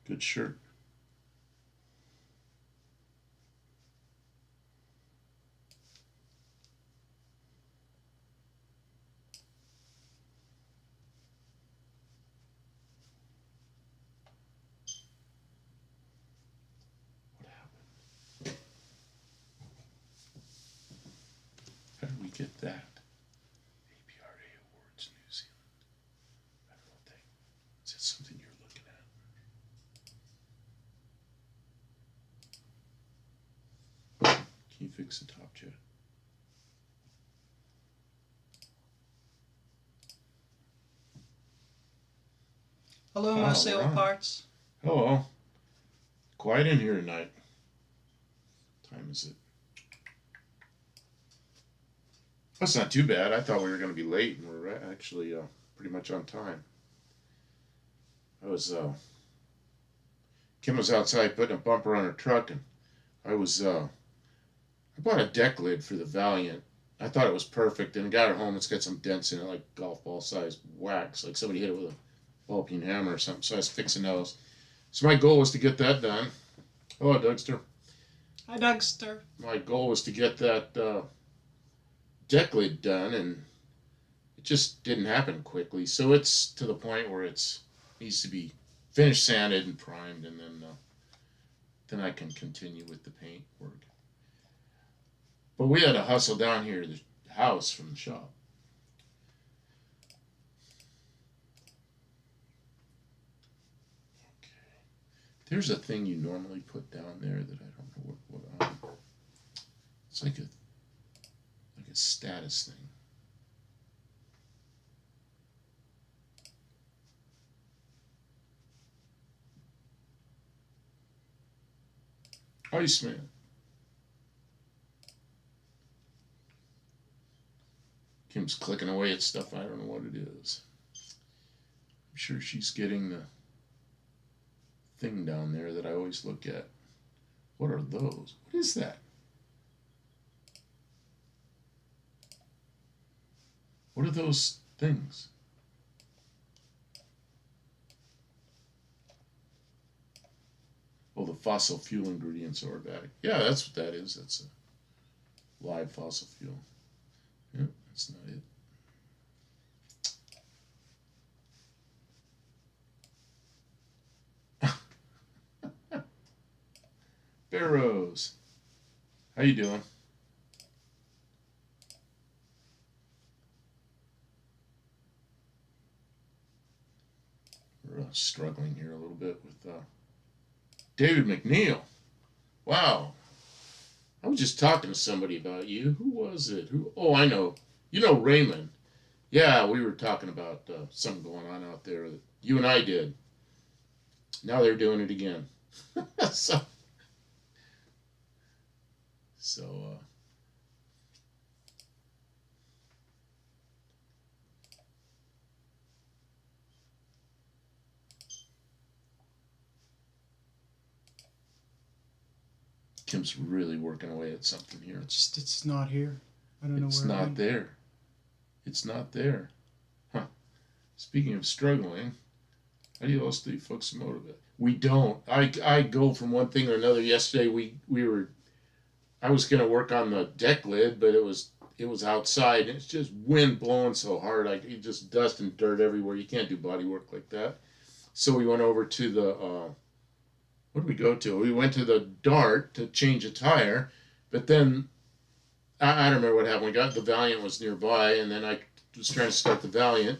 Good shirt. What happened? How did we get that? APRA Awards New Zealand. I don't know what that is. That something you're looking at? Can you fix the top jet? Hello, Ah, Mosale we're on. Parts. Hello. Quiet in here tonight. What time is it? That's not too bad. I thought we were going to be late, and we're actually pretty much on time. I was Kim was outside putting a bumper on her truck, and I bought a deck lid for the Valiant. I thought it was perfect, and got it home. It's got some dents in it, like golf ball sized wax, like somebody hit it with a ball peen hammer or something. So I was fixing those. So my goal was to get that done. Hello, Dougster. Hi, Dougster. My goal was to get that deck lid done, and it just didn't happen quickly. So it's to the point where it's needs to be finished, sanded, and primed, and then I can continue with the paint work. But we had to hustle down here to the house from the shop. Okay. There's a thing you normally put down there that I don't know what it's like a status thing. Iceman. Kim's clicking away at stuff. I don't know what it is. I'm sure she's getting the thing down there that I always look at. What are those? What is that? What are those things? Oh, the fossil fuel ingredients are bad. Yeah, that's what that is. That's a live fossil fuel. Yep, that's not it. Barrows. How you doing? We're struggling here a little bit with David McNeil. Wow. I was just talking to somebody about you. Who was it? Who? Oh, I know. You know Raymond. Yeah, we were talking about something going on out there that you and I did. Now they're doing it again. so, so Kim's really working away at something here. It's not here. I don't know It's where it not went. there. It's not there. Huh. Speaking of struggling, how do you all stay folks motivated? We don't. I go from one thing to another. Yesterday we were I was gonna work on the deck lid, but it was outside and it's just wind blowing so hard. It just dust and dirt everywhere. You can't do body work like that. So we went over to the what did we go to? We went to the Dart to change a tire, but then I don't remember what happened. We got the Valiant was nearby, and then I was trying to start the Valiant,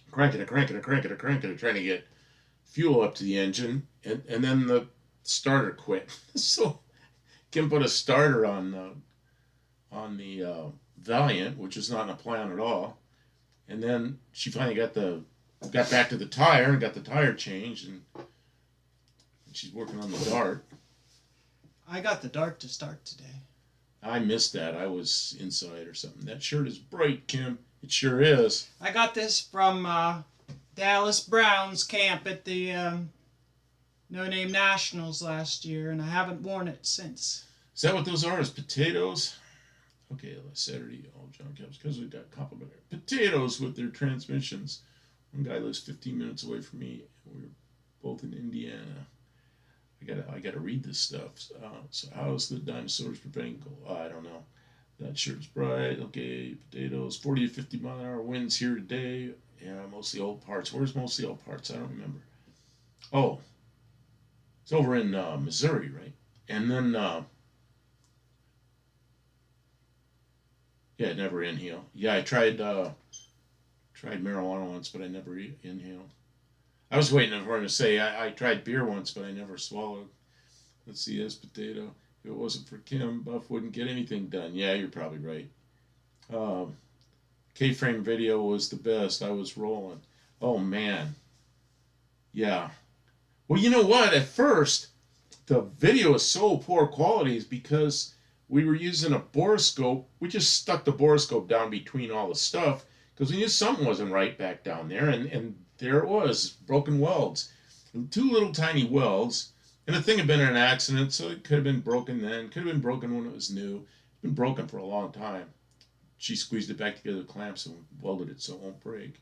cranking it, trying to get fuel up to the engine, and then the starter quit. So Kim put a starter on the Valiant, which is not in a plan at all, and then she finally got back to the tire and got the tire changed, and she's working on the Dart. I got the Dart to start today. I missed that. I was inside or something. That shirt is bright, Kim. It sure is. I got this from Dallas Browns camp at the No Name Nationals last year, and I haven't worn it since. Is that what those are? Is potatoes? Okay, last Saturday, all John Caps, because we got complimentary potatoes with their transmissions. One guy lives 15 minutes away from me, and we were both in Indiana. I gotta read this stuff. So how's the dinosaurs preventing gold? I don't know. That shirt's bright. Okay, potatoes. 40 to 50 mile an hour winds here today. Yeah, mostly old parts. Where's mostly old parts? I don't remember. Oh, it's over in Missouri, right? And then, yeah, never inhale. Yeah, I tried marijuana once, but I never inhaled. I was waiting for him to say I tried beer once, but I never swallowed. Let's see, this potato. If it wasn't for Kim, Buff wouldn't get anything done. Yeah, you're probably right. Um, K-frame video was the best. I was rolling. Oh man, yeah. Well, you know what? At first, the video is so poor quality is because we were using a borescope. We just stuck the borescope down between all the stuff because we knew something wasn't right back down there, and there it was, broken welds. And two little tiny welds, and the thing had been in an accident, so it could have been broken then, could have been broken when it was new. It's been broken for a long time. She squeezed it back together with clamps and welded it so it won't break.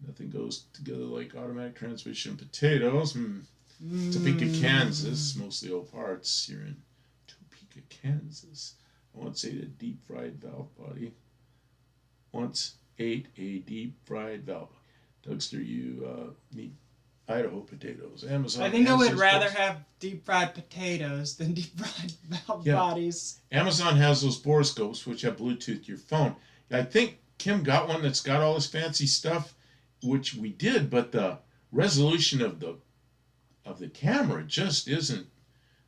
Nothing goes together like automatic transmission potatoes. Topeka, Kansas, mostly old parts. You're in Topeka, Kansas. I once ate a deep fried valve body. Once ate a deep fried valve. Dougster, you need Idaho potatoes. Amazon. I think I would rather have deep fried potatoes than deep fried valve bodies. Amazon has those borescopes which have Bluetooth to your phone. I think Kim got one that's got all this fancy stuff, which we did, but the resolution of the camera just isn't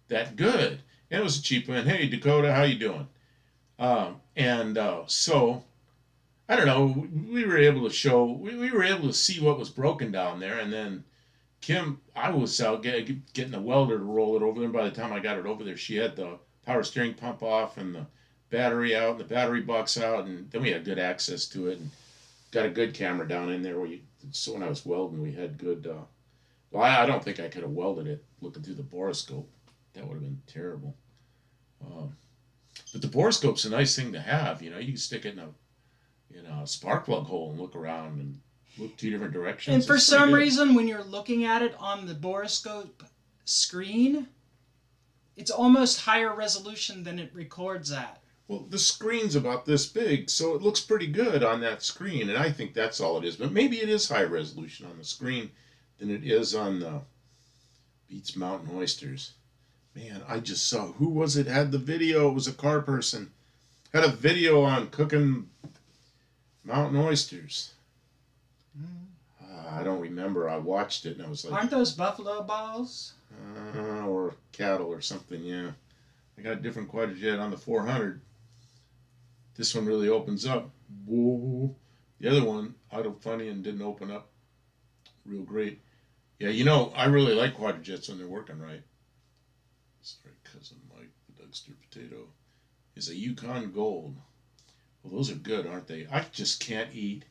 that good. And it was a cheap one. Hey Dakota, how you doing? So I don't know. We were able to show. We were able to see what was broken down there, and then Kim, I was out getting a welder to roll it over there. And by the time I got it over there, she had the power steering pump off and the battery out and the battery box out, and then we had good access to it and got a good camera down in there. So when I was welding, we had good. Well, I don't think I could have welded it looking through the borescope. That would have been terrible. But the borescope's a nice thing to have. You know, you can stick it in a spark plug hole and look around and look two different directions. And for some reason, when you're looking at it on the borescope screen, it's almost higher resolution than it records at. Well, the screen's about this big, so it looks pretty good on that screen, and I think that's all it is. But maybe it is higher resolution on the screen than it is on the Beats Mountain Oysters. Man, I just saw, who was it had the video? It was a car person. Had a video on cooking mountain oysters. I don't remember. I watched it and I was like... Aren't those buffalo balls? Or cattle or something, yeah. I got a different Quadrajet on the 400. This one really opens up. Whoa. The other one, idle funny and didn't open up real great. Yeah, you know, I really like Quadrajets when they're working right. Sorry, cousin Mike, the Dougster potato is a Yukon Gold. Well, those are good, aren't they? I just can't eat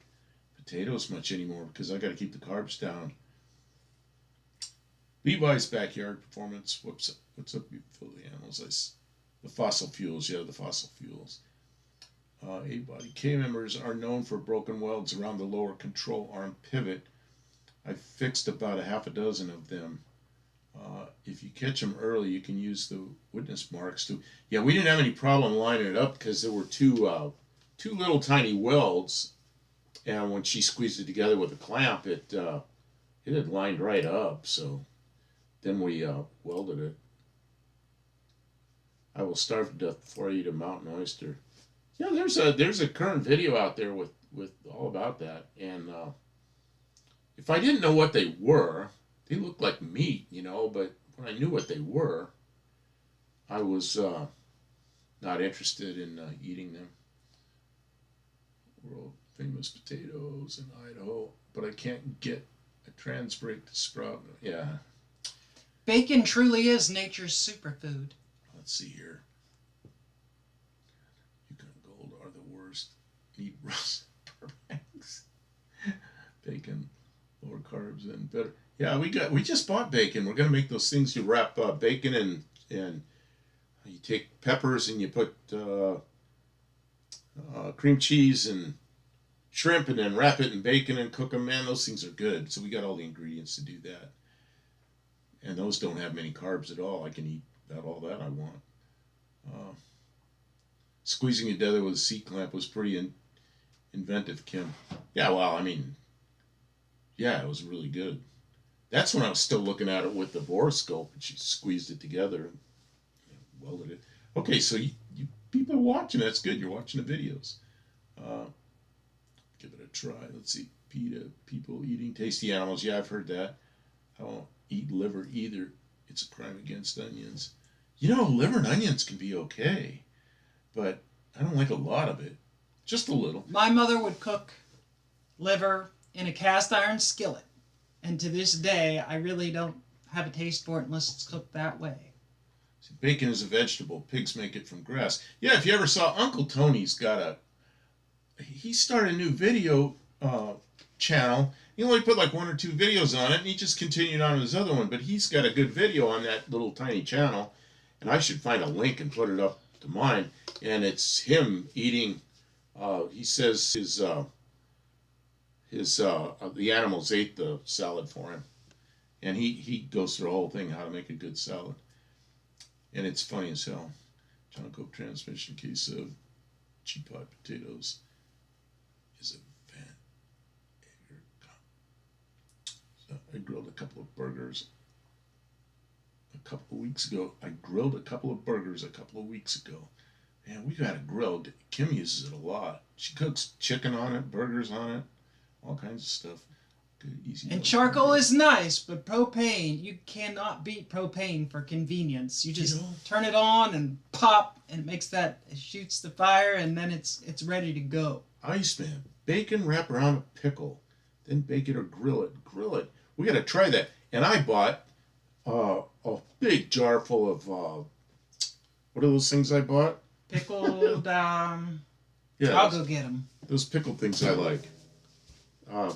potatoes much anymore because I got to keep the carbs down. Levi's Backyard Performance. What's up, beautiful animals? The fossil fuels, yeah, the fossil fuels. A-body K members are known for broken welds around the lower control arm pivot. I fixed about a half a dozen of them. If you catch them early, you can use the witness marks to. Yeah, we didn't have any problem lining it up because there were two little tiny welds, and when she squeezed it together with a clamp, it had lined right up. So then we welded it. I will starve to death before I eat a mountain oyster. Yeah, there's a current video out there with all about that, and if I didn't know what they were, they looked like meat, you know, but when I knew what they were, I was not interested in eating them. World famous potatoes in Idaho, but I can't get a trans brake to sprout. Yeah. Bacon truly is nature's superfood. Let's see here. Yukon Gold are the worst. Need rust Burbanks. Bacon, lower carbs and better. Yeah, we just bought bacon. We're gonna make those things you wrap bacon and you take peppers and you put cream cheese and shrimp and then wrap it in bacon and cook them. Man, those things are good. So we got all the ingredients to do that. those don't have many carbs at all. I can eat about all that I want. Uh, Squeezing it together with a C-clamp was pretty inventive, Kim. Yeah, well, I mean, yeah, it was really good. That's when I was still looking at it with the borescope, and she squeezed it together and welded it. Okay, so you people are watching. That's good. You're watching the videos. Uh, Give it a try. Let's see. PETA, people eating tasty animals. Yeah, I've heard that. I won't eat liver either. It's a crime against onions. You know, liver and onions can be okay, but I don't like a lot of it. Just a little. My mother would cook liver in a cast iron skillet. And to this day, I really don't have a taste for it unless it's cooked that way. See, bacon is a vegetable. Pigs make it from grass. Yeah, if you ever saw Uncle Tony's he started a new video channel. He only put like 1 or 2 videos on it, and he just continued on with his other one. But he's got a good video on that little tiny channel, and I should find a link and put it up to mine. And it's him eating. He says the animals ate the salad for him, and he goes through the whole thing how to make a good salad, and it's funny as hell. John Coke transmission case of cheap pot potatoes is a fan. So I grilled a couple of burgers a couple of weeks ago. Man, we got a grill. Kim uses it a lot. She cooks chicken on it, burgers on it, all kinds of stuff. Good, easy. And charcoal is nice, but propane, you cannot beat propane for convenience. You just turn it on and pop, and it shoots the fire, and then it's ready to go. Iceman, bacon wrap around a pickle, then bake it or grill it. We got to try that. And I bought a big jar full of what are those things I bought? Pickled. Yeah, I'll go get them. Those pickled things I like. I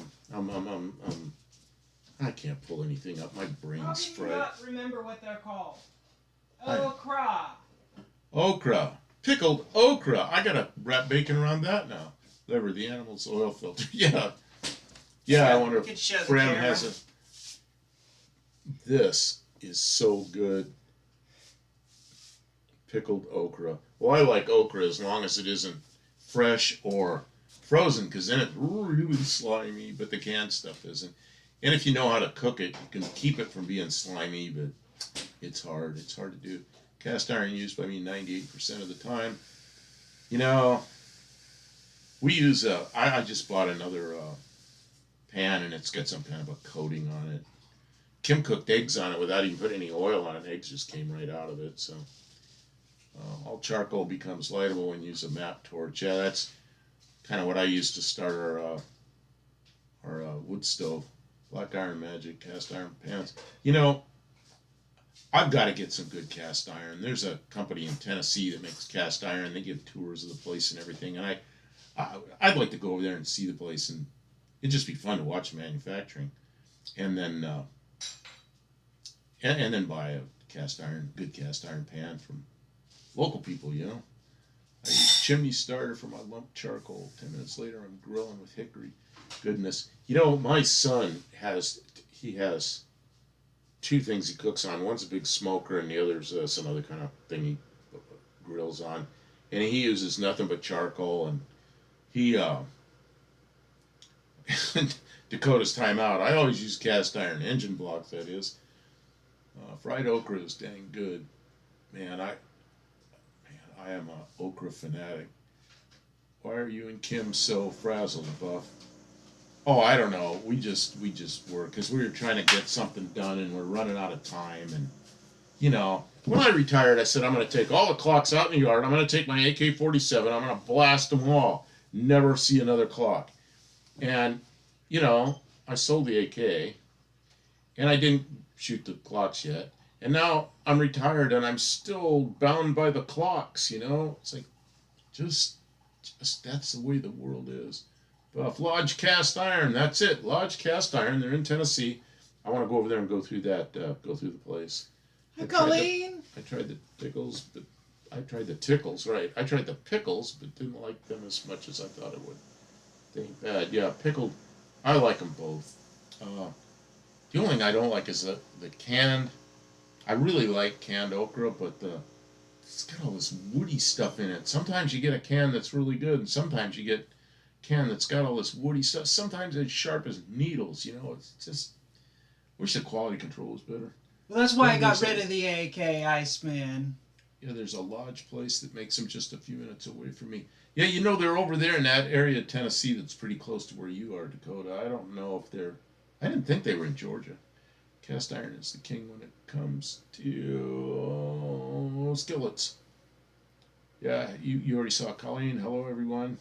can't pull anything up. My brain's fried. Not remember what they're called. Okra. Okra. Pickled okra. I gotta wrap bacon around that now. Liver, the animal's oil filter. Yeah. Yeah, I wonder if Fran has a... This is so good. Pickled okra. Well, I like okra as long as it isn't fresh or frozen, because then it's really slimy, but the canned stuff isn't. And if you know how to cook it, you can keep it from being slimy, but it's hard. It's hard to do. Cast iron used by me 98% of the time. You know, we use I just bought another pan, and it's got some kind of a coating on it. Kim cooked eggs on it without even putting any oil on it. Eggs just came right out of it. So all charcoal becomes lightable when you use a map torch. Yeah, that's kind of what I used to start our wood stove. Black Iron Magic cast iron pans. You know, I've got to get some good cast iron. There's a company in Tennessee that makes cast iron. They give tours of the place and everything, and I'd like to go over there and see the place, and it'd just be fun to watch manufacturing, and then and then buy a good cast iron pan from local people. You know, I use chimney starter for my lump charcoal. 10 minutes later, I'm grilling with hickory. Goodness, you know, my son has 2 things he cooks on. One's a big smoker, and the other's some other kind of thing he grills on, and he uses nothing but charcoal. And he Dakota's time out. I always use cast iron engine block. That is, fried okra is dang good, man. I am a okra fanatic. Why are you and Kim so frazzled, Buff? Oh, I don't know. We just work because we were trying to get something done, and we're running out of time. And you know, when I retired, I said I'm going to take all the clocks out in the yard. I'm going to take my AK-47. I'm going to blast them all. Never see another clock. And you know, I sold the AK, and I didn't shoot the clocks yet. And now I'm retired, and I'm still bound by the clocks. You know, it's like just that's the way the world is. Buff Lodge Cast Iron, that's it. Lodge Cast Iron, they're in Tennessee. I want to go over there and go through the place. Hi, Colleen. I tried the pickles, but I tried the tickles, right. I tried the pickles, but didn't like them as much as I thought it would. They ain't bad. Yeah, pickled, I like them both. The only thing I don't like is the canned I really like canned okra, but it's got all this woody stuff in it. Sometimes you get a can that's really good, and sometimes you get a can that's got all this woody stuff. Sometimes it's sharp as needles. It's just wish the quality control was better. Well, that's why I got rid of the AK Iceman. Yeah, there's a lodge place that makes them just a few minutes away from me. Yeah, they're over there in that area of Tennessee that's pretty close to where you are, Dakota. I don't know if they're. I didn't think they were in Georgia. Cast iron is the king when it comes to skillets. Yeah, you already saw Colleen. Hello, everyone.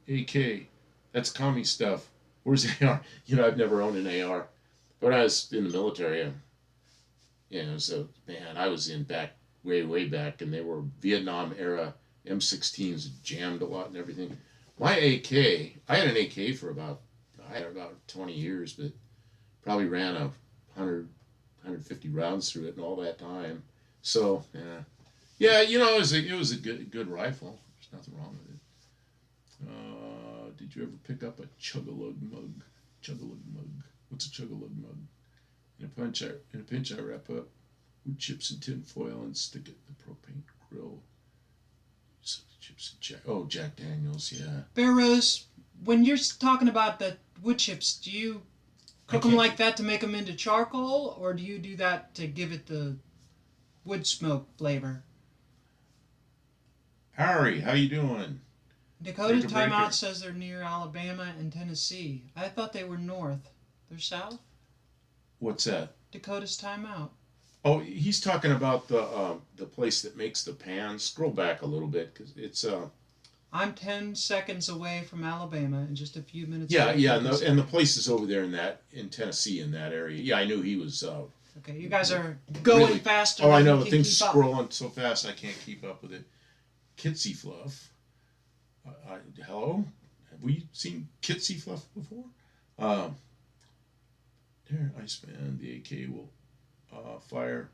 AK. That's commie stuff. Where's AR? I've never owned an AR. But when I was in the military, so, man, I was in back, way back, and they were Vietnam era M16s, jammed a lot and everything. My AK, I had an AK for about 20 years, but probably ran 150 rounds through it and all that time. So, it was a good rifle. There's nothing wrong with it. Did you ever pick up a chug-a-lug mug? Chug-a-lug mug. What's a chug-a-lug mug? In a pinch, I wrap up wood chips in tin foil and stick it in the propane grill. Chips and Jack Daniels, yeah. Bear Rose, when you're talking about the wood chips, do you cook them like that to make them into charcoal, or do you do that to give it the wood smoke flavor? Harry, how you doing? Dakota's timeout says they're near Alabama and Tennessee. I thought they were north. They're south? What's that? Dakota's timeout. Oh, he's talking about the place that makes the pans. Scroll back a little bit because it's I'm 10 seconds away from Alabama and just a few minutes. Yeah, and the place is over there in Tennessee in that area. Yeah, I knew he was. Okay, you guys are going really faster. Oh, I know. The thing's scrolling so fast I can't keep up with it. Kitsy Fluff. Hello, have we seen Kitsy Fluff before? There, Iceman. The AK will fire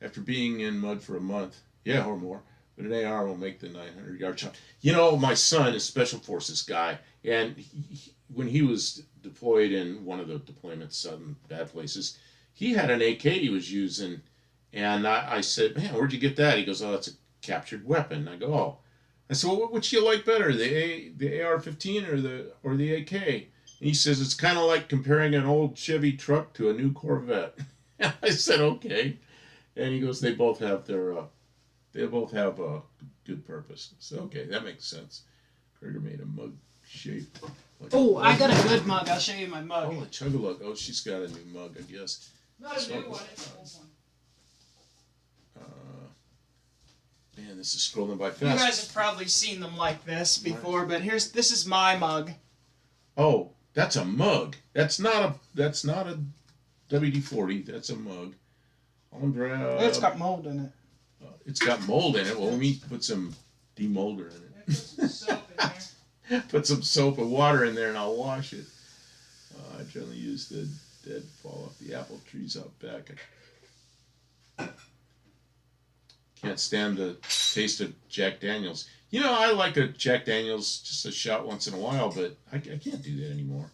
after being in mud for a month. Yeah, or more. But an AR will make the 900-yard shot. My son is Special Forces guy, and when he was deployed in one of the deployments, some bad places, he had an AK he was using, and I said, man, where'd you get that? He goes, oh, it's a captured weapon. I go, oh. I said, well, which do you like better, the AR-15 or the AK? And he says, it's kind of like comparing an old Chevy truck to a new Corvette. I said, okay. And he goes, they both have a good purpose. So, okay, that makes sense. Gregor made a mug shape. I got a good mug. I'll show you my mug. Oh, a chug-a-lug. Oh, she's got a new mug, I guess. Not a new one, it's an old one. Man, this is scrolling by fast. You guys have probably seen them like this before, but this is my mug. Oh, that's a mug. That's not a WD-40. That's a mug. It's got mold in it. It's got mold in it. Well, let me put some demolder in it. Put some soap in there. Put some soap and water in there, and I'll wash it. I generally use the dead fall off the apple trees out back. Can't stand the taste of Jack Daniels. I like a Jack Daniels, just a shot once in a while, but I can't do that anymore.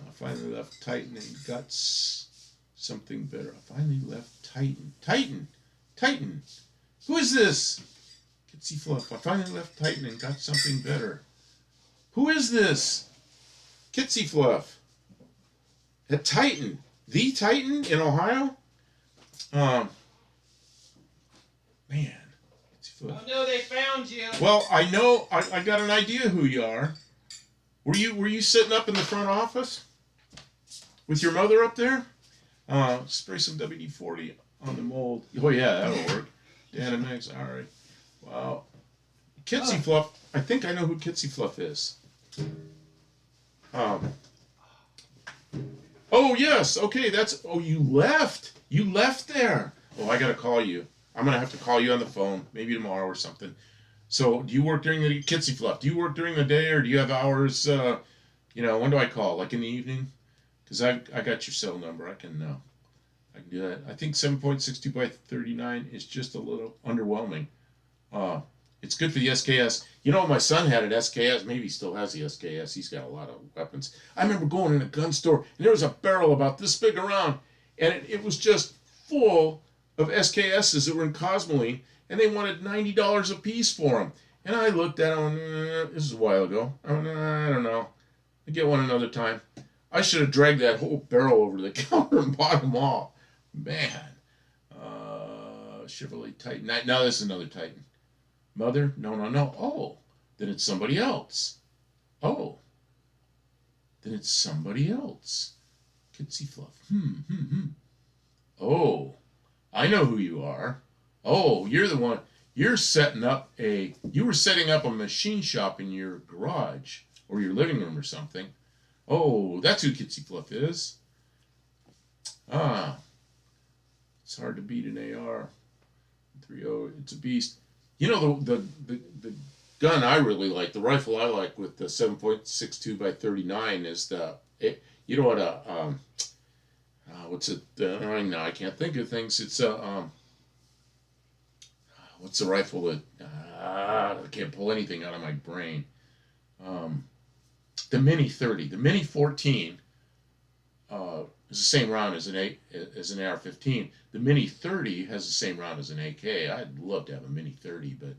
I finally left Titan and got something better. I finally left Titan. Titan! Who is this? Kitsy Fluff. I finally left Titan and got something better. Who is this? Kitsy Fluff. At Titan. The Titan in Ohio? Man. Oh no, they found you. Well, I know. I got an idea who you are. Were you sitting up in the front office with your mother up there? Spray some WD-40 on the mold. Oh yeah, that'll work. Dan and Max. All right. Wow. Kitsy Fluff. I think I know who Kitsy Fluff is. Oh yes. Okay. Oh, you left. You left there. Oh, I gotta call you. I'm going to have to call you on the phone, maybe tomorrow or something. So, do you work during the Kitsy Fluff? Do you work during the day, or do you have hours, when do I call? Like in the evening? Because I got your cell number. I can do that. I think 7.62 by 39 is just a little underwhelming. It's good for the SKS. My son had an SKS. Maybe he still has the SKS. He's got a lot of weapons. I remember going in a gun store, and there was a barrel about this big around, and it was just full of SKSs that were in Cosmoline, and they wanted $90 a piece for them. And I looked at them, this is a while ago. I went, I don't know. I'll get one another time. I should have dragged that whole barrel over to the counter and bought them all. Man. Chevrolet Titan. Now this is another Titan. Mother? No. Oh, then it's somebody else. Oh, then it's somebody else. Kitsy Fluff. Oh, I know who you are. Oh, you're the one. You were setting up a machine shop in your garage or your living room or something. Oh, that's who Kitsy Fluff is. Ah, it's hard to beat an AR. 3.0, it's a beast. You know the gun I really like, the rifle I like with the 7.62 by 39 is you know what what's it? No, I can't think of things. It's what's the rifle that I can't pull anything out of my brain. The Mini 30, the Mini 14 is the same round as an AR-15. The Mini 30 has the same round as an AK. I'd love to have a Mini 30, but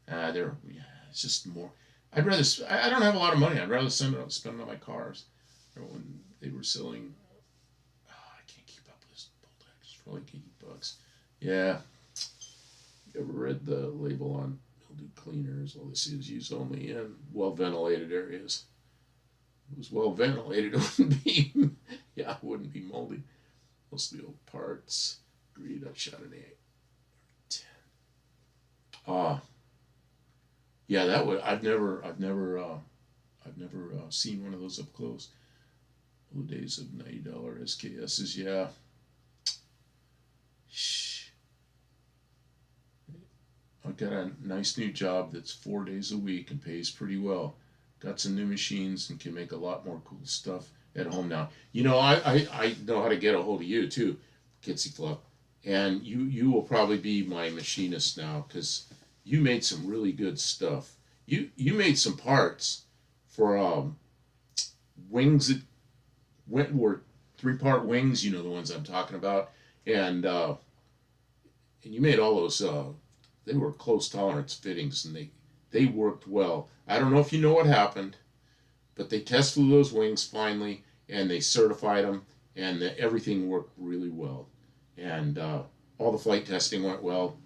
it's just more. I don't have a lot of money. I'd rather spend it on my cars. When they were selling, I can't keep up with this bolt action for like $80. Yeah. You ever read the label on mildew cleaners? Well, this is used only in well ventilated areas. If it was well ventilated, it wouldn't be moldy. Mostly old parts. Agreed. I shot an 10. Yeah, that would. I've never seen one of those up close. The days of $90 SKSs. Yeah. I've got a nice new job that's 4 days a week and pays pretty well. Got some new machines and can make a lot more cool stuff at home now. You know, I know how to get a hold of you too, Kitsy Fluff. And you will probably be my machinist now because you made some really good stuff. You made some parts for wings that were 3-part wings. You know the ones I'm talking about, and you made all those. They were close tolerance fittings, and they worked well. I don't know if you know what happened, but they test flew those wings finally, and they certified them, and everything worked really well, and all the flight testing went well.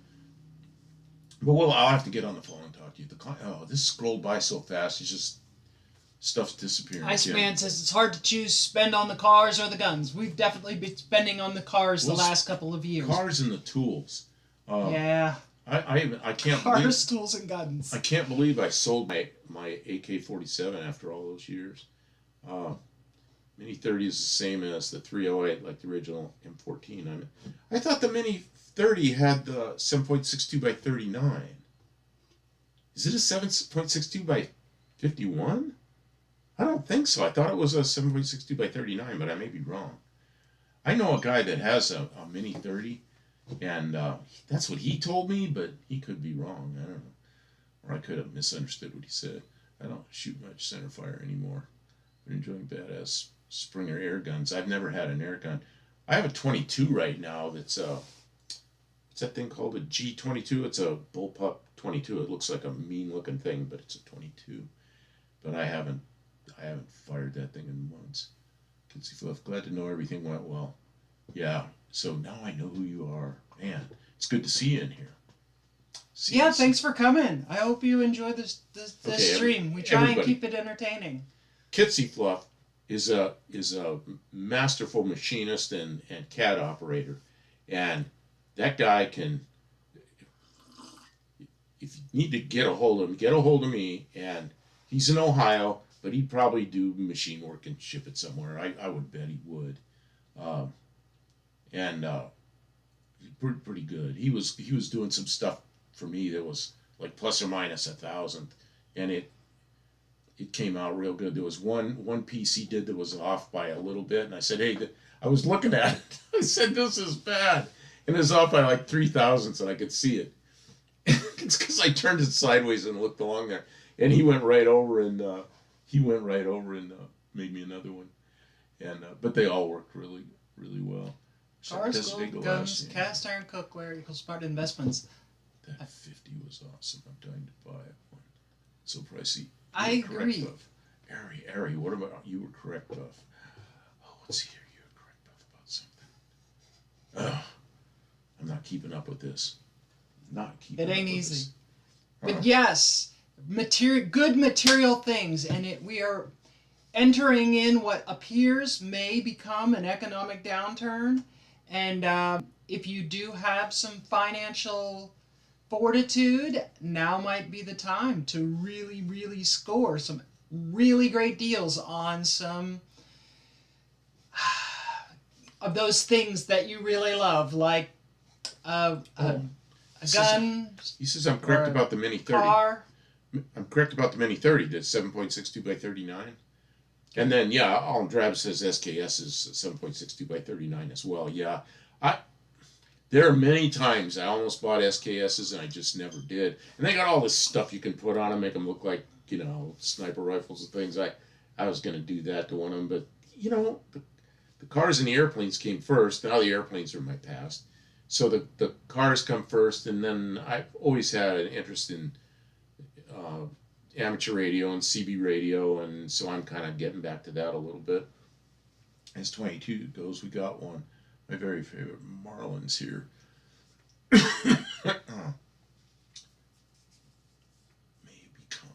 But I'll have to get on the phone and talk to you. This scrolled by so fast. It's just stuff's disappearing. Iceman says it's hard to choose spend on the cars or the guns. We've definitely been spending on the cars the last couple of years. Cars and the tools. Yeah. I can't Cars, tools, and guns. I can't believe I sold my AK-47 after all those years. Mini 30 is the same as the 308, like the original M14. I thought the Mini 30 had the 7.62 by 39. Is it a 7.62 by 51? I don't think so. I thought it was a 7.62 by 39, but I may be wrong. I know a guy that has a Mini 30, and that's what he told me, but he could be wrong. I don't know. Or I could have misunderstood what he said. I don't shoot much center fire anymore. I'm enjoying badass Springer air guns. I've never had an air gun. I have a 22 right now that's what's that thing called? A G22? It's a bullpup 22. It looks like a mean looking thing, but it's a 22. But I haven't fired that thing in months. Kitsy Fluff, glad to know everything went well. Yeah, so now I know who you are. Man, it's good to see you in here. Thanks for coming. I hope you enjoy this stream. We try and keep it entertaining. Kitsy Fluff is a masterful machinist and CAD operator, and that guy can. If you need to get a hold of him, get a hold of me. And he's in Ohio, but he'd probably do machine work and ship it somewhere. I would bet he would, and pretty good. He was doing some stuff for me that was like plus or minus 1,000, and it came out real good. There was one piece he did that was off by a little bit, and I said, hey, I was looking at it. I said, this is bad, and it was off by like 3,000, and I could see it. It's because I turned it sideways and looked along there, and he went right over and made me another one, and but they all worked really, really well. Cars, Chesapeake gold, glass, guns, yeah. cast iron cookware equals smart investments. That 50 was awesome. I'm dying to buy it. One. So pricey. I You were correct, agree. Buff. Ari, what about you? Were correct, Buff. Oh, let's see here. You were correct, Buff, about something. I'm not keeping up with this. Not keeping It up ain't with easy. this. But yes, good material things, and we are entering in what appears may become an economic downturn. And if you do have some financial fortitude, now might be the time to really, really score some really great deals on some of those things that you really love, like a gun, He says I'm correct or about the Mini 30. car. I'm correct about the Mini 30. That's 7.62 by 39. And then, yeah, Alan Drab says SKS is 7.62 by 39 as well. Yeah, there are many times I almost bought SKSs and I just never did. And they got all this stuff you can put on them, make them look like, sniper rifles and things. I was going to do that to one of them, but, the cars and the airplanes came first. Now the airplanes are my past. So the cars come first, and then I've always had an interest in amateur radio and CB radio, and so I'm kind of getting back to that a little bit. As 22 goes, we got one. My very favorite Marlins here. Maybe come.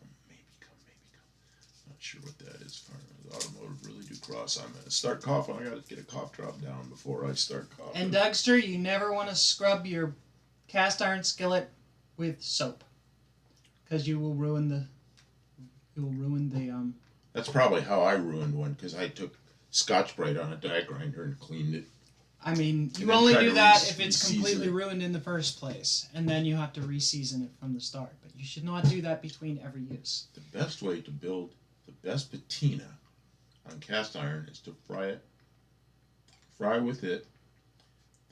Not sure what that is. Automotive really do cross. I'm going to start coughing. I got to get a cough drop down before I start coughing. And Dougster, you never want to scrub your cast iron skillet with soap, because you will ruin the. That's probably how I ruined one, because I took Scotch-Brite on a die grinder and cleaned it. I mean, you then only try do to that if it's re-season completely it. ruined in the first place, and then you have to re-season it from the start. But you should not do that between every use. The best way to build the best patina on cast iron is to fry it. Fry with it.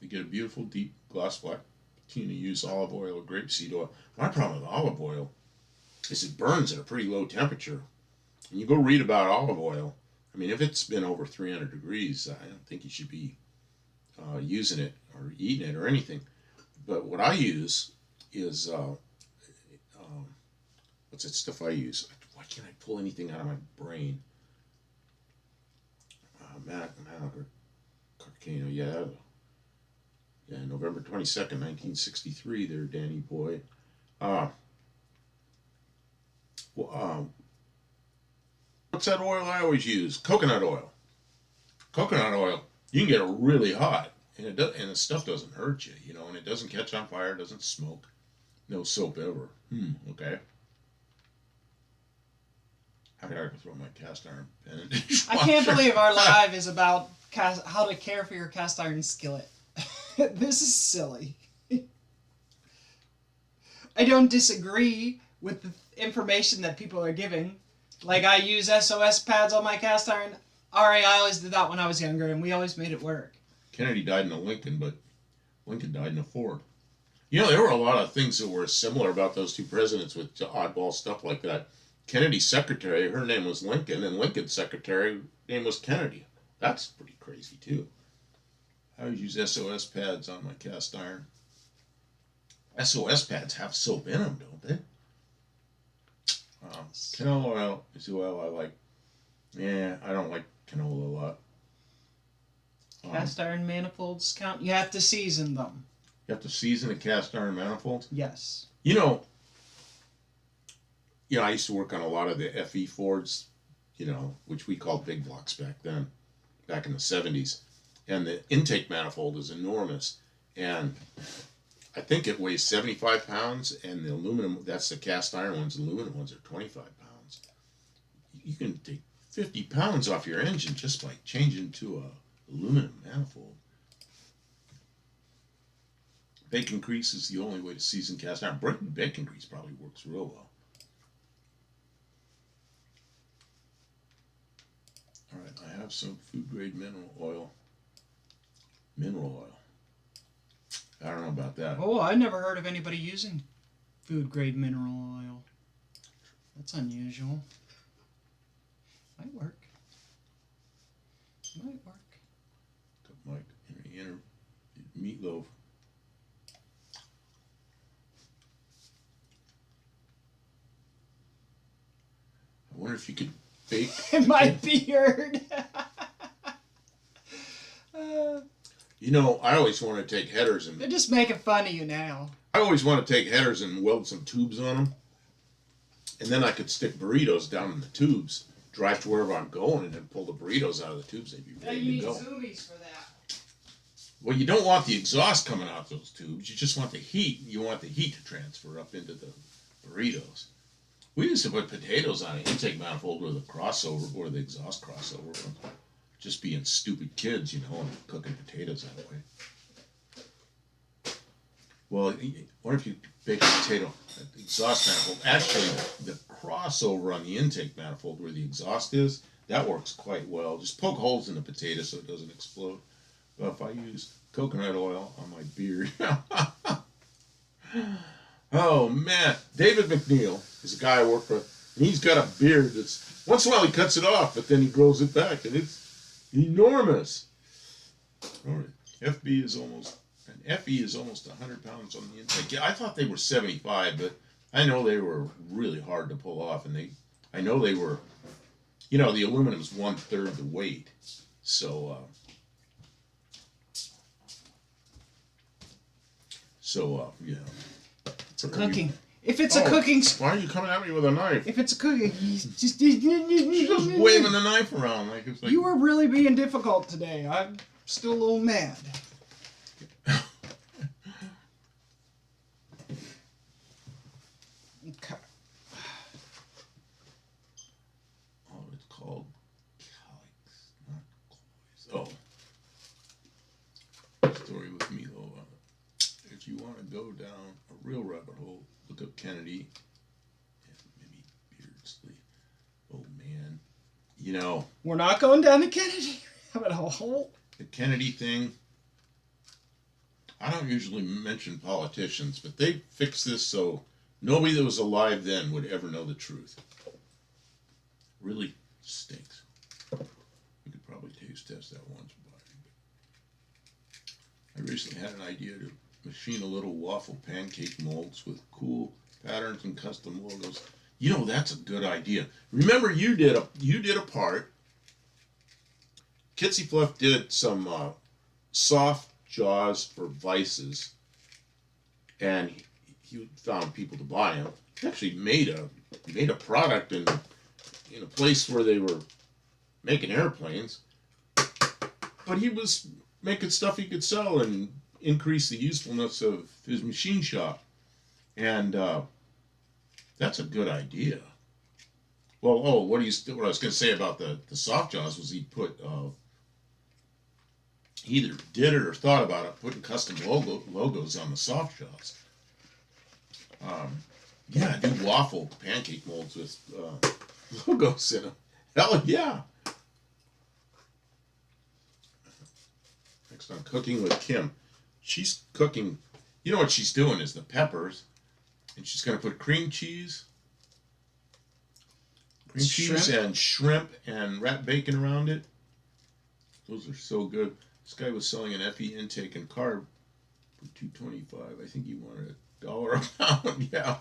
To get a beautiful deep gloss black patina, use olive oil or grapeseed oil. My problem with olive oil is it burns at a pretty low temperature. And you go read about olive oil. I mean, if it's been over 300 degrees, I don't think you should be using it or eating it or anything. But what I use is, what's that stuff I use? Why can't I pull anything out of my brain? Carcano, yeah, November 22nd, 1963 there, Danny boy. What's that oil I always use? Coconut oil. Coconut oil, you can get it really hot, and and the stuff doesn't hurt you, and it doesn't catch on fire, doesn't smoke. No soap ever. Okay. How did I throw my cast iron pan in the dishwasher? I can't believe our live is about how to care for your cast iron skillet. This is silly. I don't disagree with the information that people are giving. Like, I use SOS pads on my cast iron. I always did that when I was younger, and we always made it work. Kennedy died in a Lincoln, but Lincoln died in a Ford. There were a lot of things that were similar about those two presidents with oddball stuff like that. Kennedy's secretary, her name was Lincoln, and Lincoln's secretary name was Kennedy. That's pretty crazy, too. I would use SOS pads on my cast iron. SOS pads have soap in them, don't they? Canola oil is the oil I like. Yeah, I don't like canola a lot. Cast iron manifolds count. You have to season them. You have to season a cast iron manifold? Yes. I used to work on a lot of the FE Fords, which we called big blocks back then, back in the 70s. And the intake manifold is enormous. And I think it weighs 75 pounds, and the aluminum, that's the cast iron ones, the aluminum ones are 25 pounds. You can take 50 pounds off your engine just by changing to a aluminum manifold. Bacon grease is the only way to season cast iron. Bacon grease probably works real well. All right, I have some food grade mineral oil. I don't know about that. Oh, I never heard of anybody using food grade mineral oil. That's unusual. Might work. Got Mike in the meatloaf. I wonder if you could bake. My beard. You know, I always want to take headers and They're just making fun of you now. I always want to take headers and weld some tubes on them, and then I could stick burritos down in the tubes, drive to wherever I'm going, and then pull the burritos out of the tubes. They'd be ready to go. zoomies for that. Well, you don't want the exhaust coming out those tubes. You just want the heat. You want the heat to transfer up into the burritos. We used to put potatoes on an intake manifold where the crossover, or the exhaust crossover was. Just being stupid kids, you know, and cooking potatoes that way. Well, what if you bake a potato at the exhaust manifold? Actually, the crossover on the intake manifold where the exhaust is, that works quite well. Just poke holes in the potato so it doesn't explode. But if I use coconut oil on my beard... Oh, man. David McNeil is a guy I work with, and he's got a beard that's... Once in a while he cuts it off, but then he grows it back, and it's enormous. FE is almost 100 pounds on the intake. Yeah, I thought they were 75, but I know they were really hard to pull off, and I know they were, you know, the aluminum's 1/3 the weight, so yeah. It's a cooking. If it's a cooking... Why are you coming at me with a knife? If it's a cooking... She's just waving the knife around like it's like... You were really being difficult today. I'm still a little mad. Okay. Oh, it's called calyx, not cloys. Oh. Story with Milo. If you want to go down a real rabbit hole, look up Kennedy and maybe Beardsley. Oh, man. You know... We're not going down to Kennedy rabbit hole. The Kennedy thing... I don't usually mention politicians, but they fixed this so nobody that was alive then would ever know the truth. Really stinks. We could probably taste test that once. I recently had an idea to machine a little waffle pancake molds with cool patterns and custom logos. You know, that's a good idea. Remember, you did a part. Kitsy Fluff did some soft jaws for vices, and he found people to buy them. He actually made a product in a place where they were making airplanes, but he was making stuff he could sell and increase the usefulness of his machine shop, and that's a good idea. Well, what I was going to say about the soft jaws was he put he either did it or thought about it, putting custom logos on the soft jaws. Yeah, do waffle pancake molds with logos in them. Hell yeah! Next on Cooking with Kim. She's cooking, you know what she's doing is the peppers, and she's going to put cream cheese and shrimp and wrap bacon around it. Those are so good. This guy was selling an FE intake and carb for $2.25. I think he wanted $1 a pound. Yeah.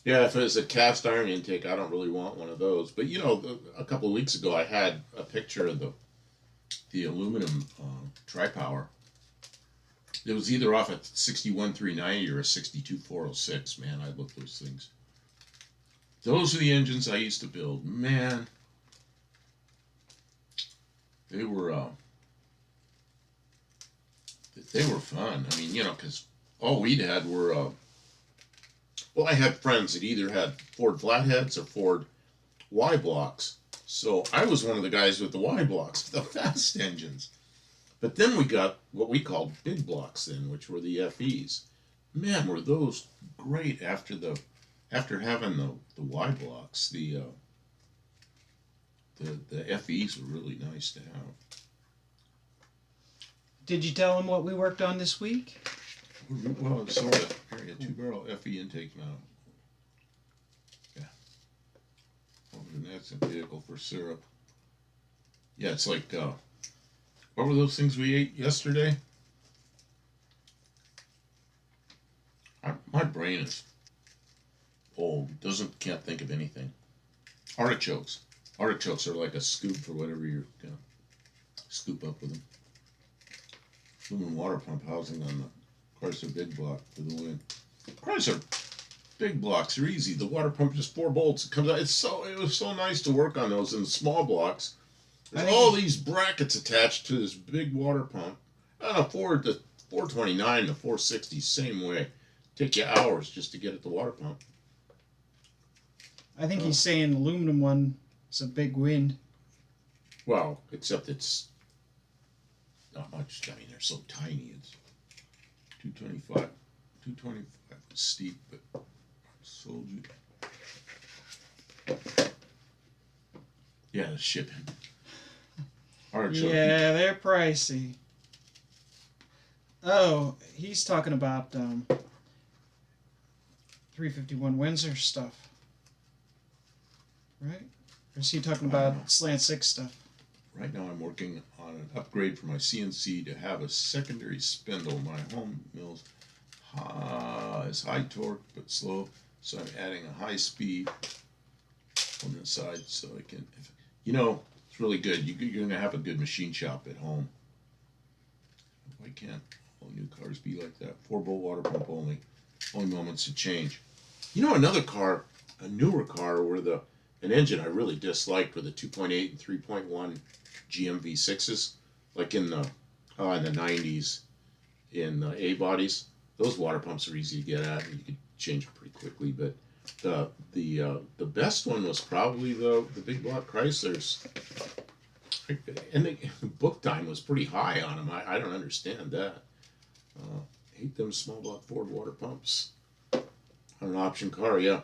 Yeah, if it was a cast iron intake, I don't really want one of those. But you know, a couple of weeks ago, I had a picture of the aluminum tri-power. It was either off at 61,390 or a 62,406. Man, I love those things. Those are the engines I used to build. Man, they were fun. I mean, you know, because all we'd had were well, I had friends that either had Ford flatheads or Ford Y blocks. So I was one of the guys with the Y blocks, the fast engines. But then we got what we called big blocks then, which were the FEs. Man, were those great after having the Y blocks. The FEs were really nice to have. Did you tell them what we worked on this week? Well, it's sort of a 2-barrel FE intake now. Yeah. Oh, and that's a vehicle for syrup. Yeah, it's like, what were those things we ate yesterday? My brain is old. Can't think of anything. Artichokes. Artichokes are like a scoop for whatever you're gonna scoop up with them. Aluminum water pump housing on the Chrysler big block for the win. Chrysler big blocks are easy. The water pump just 4 bolts. It comes out. It was so nice to work on those in the small blocks. There's all these brackets attached to this big water pump. And the 429, the 460, same way. Take you hours just to get at the water pump. I think he's saying the aluminum one is a big win. Well, except it's not much. I mean, they're so tiny. It's 225. 225 is steep, but I sold you. Yeah, the shipping. Artichoke. Yeah, they're pricey. Oh, he's talking about 351 Windsor stuff. Right? Or is he talking about Slant 6 stuff? Right now I'm working on an upgrade for my CNC to have a secondary spindle. My home mill's is high torque but slow, so I'm adding a high speed on the side so I can, it's really good. You're going to have a good machine shop at home. Why can't all new cars be like that? 4-bolt water pump only. Only moments to change. Another car, a newer car where an engine I really disliked were the 2.8 and 3.1 GM V6s, like in the 90s in the A bodies. Those water pumps are easy to get at, and you could change them pretty quickly. But the best one was probably the big block Chryslers, and the book time was pretty high on them. I don't understand that. Hate them small block Ford water pumps on an option car. Yeah,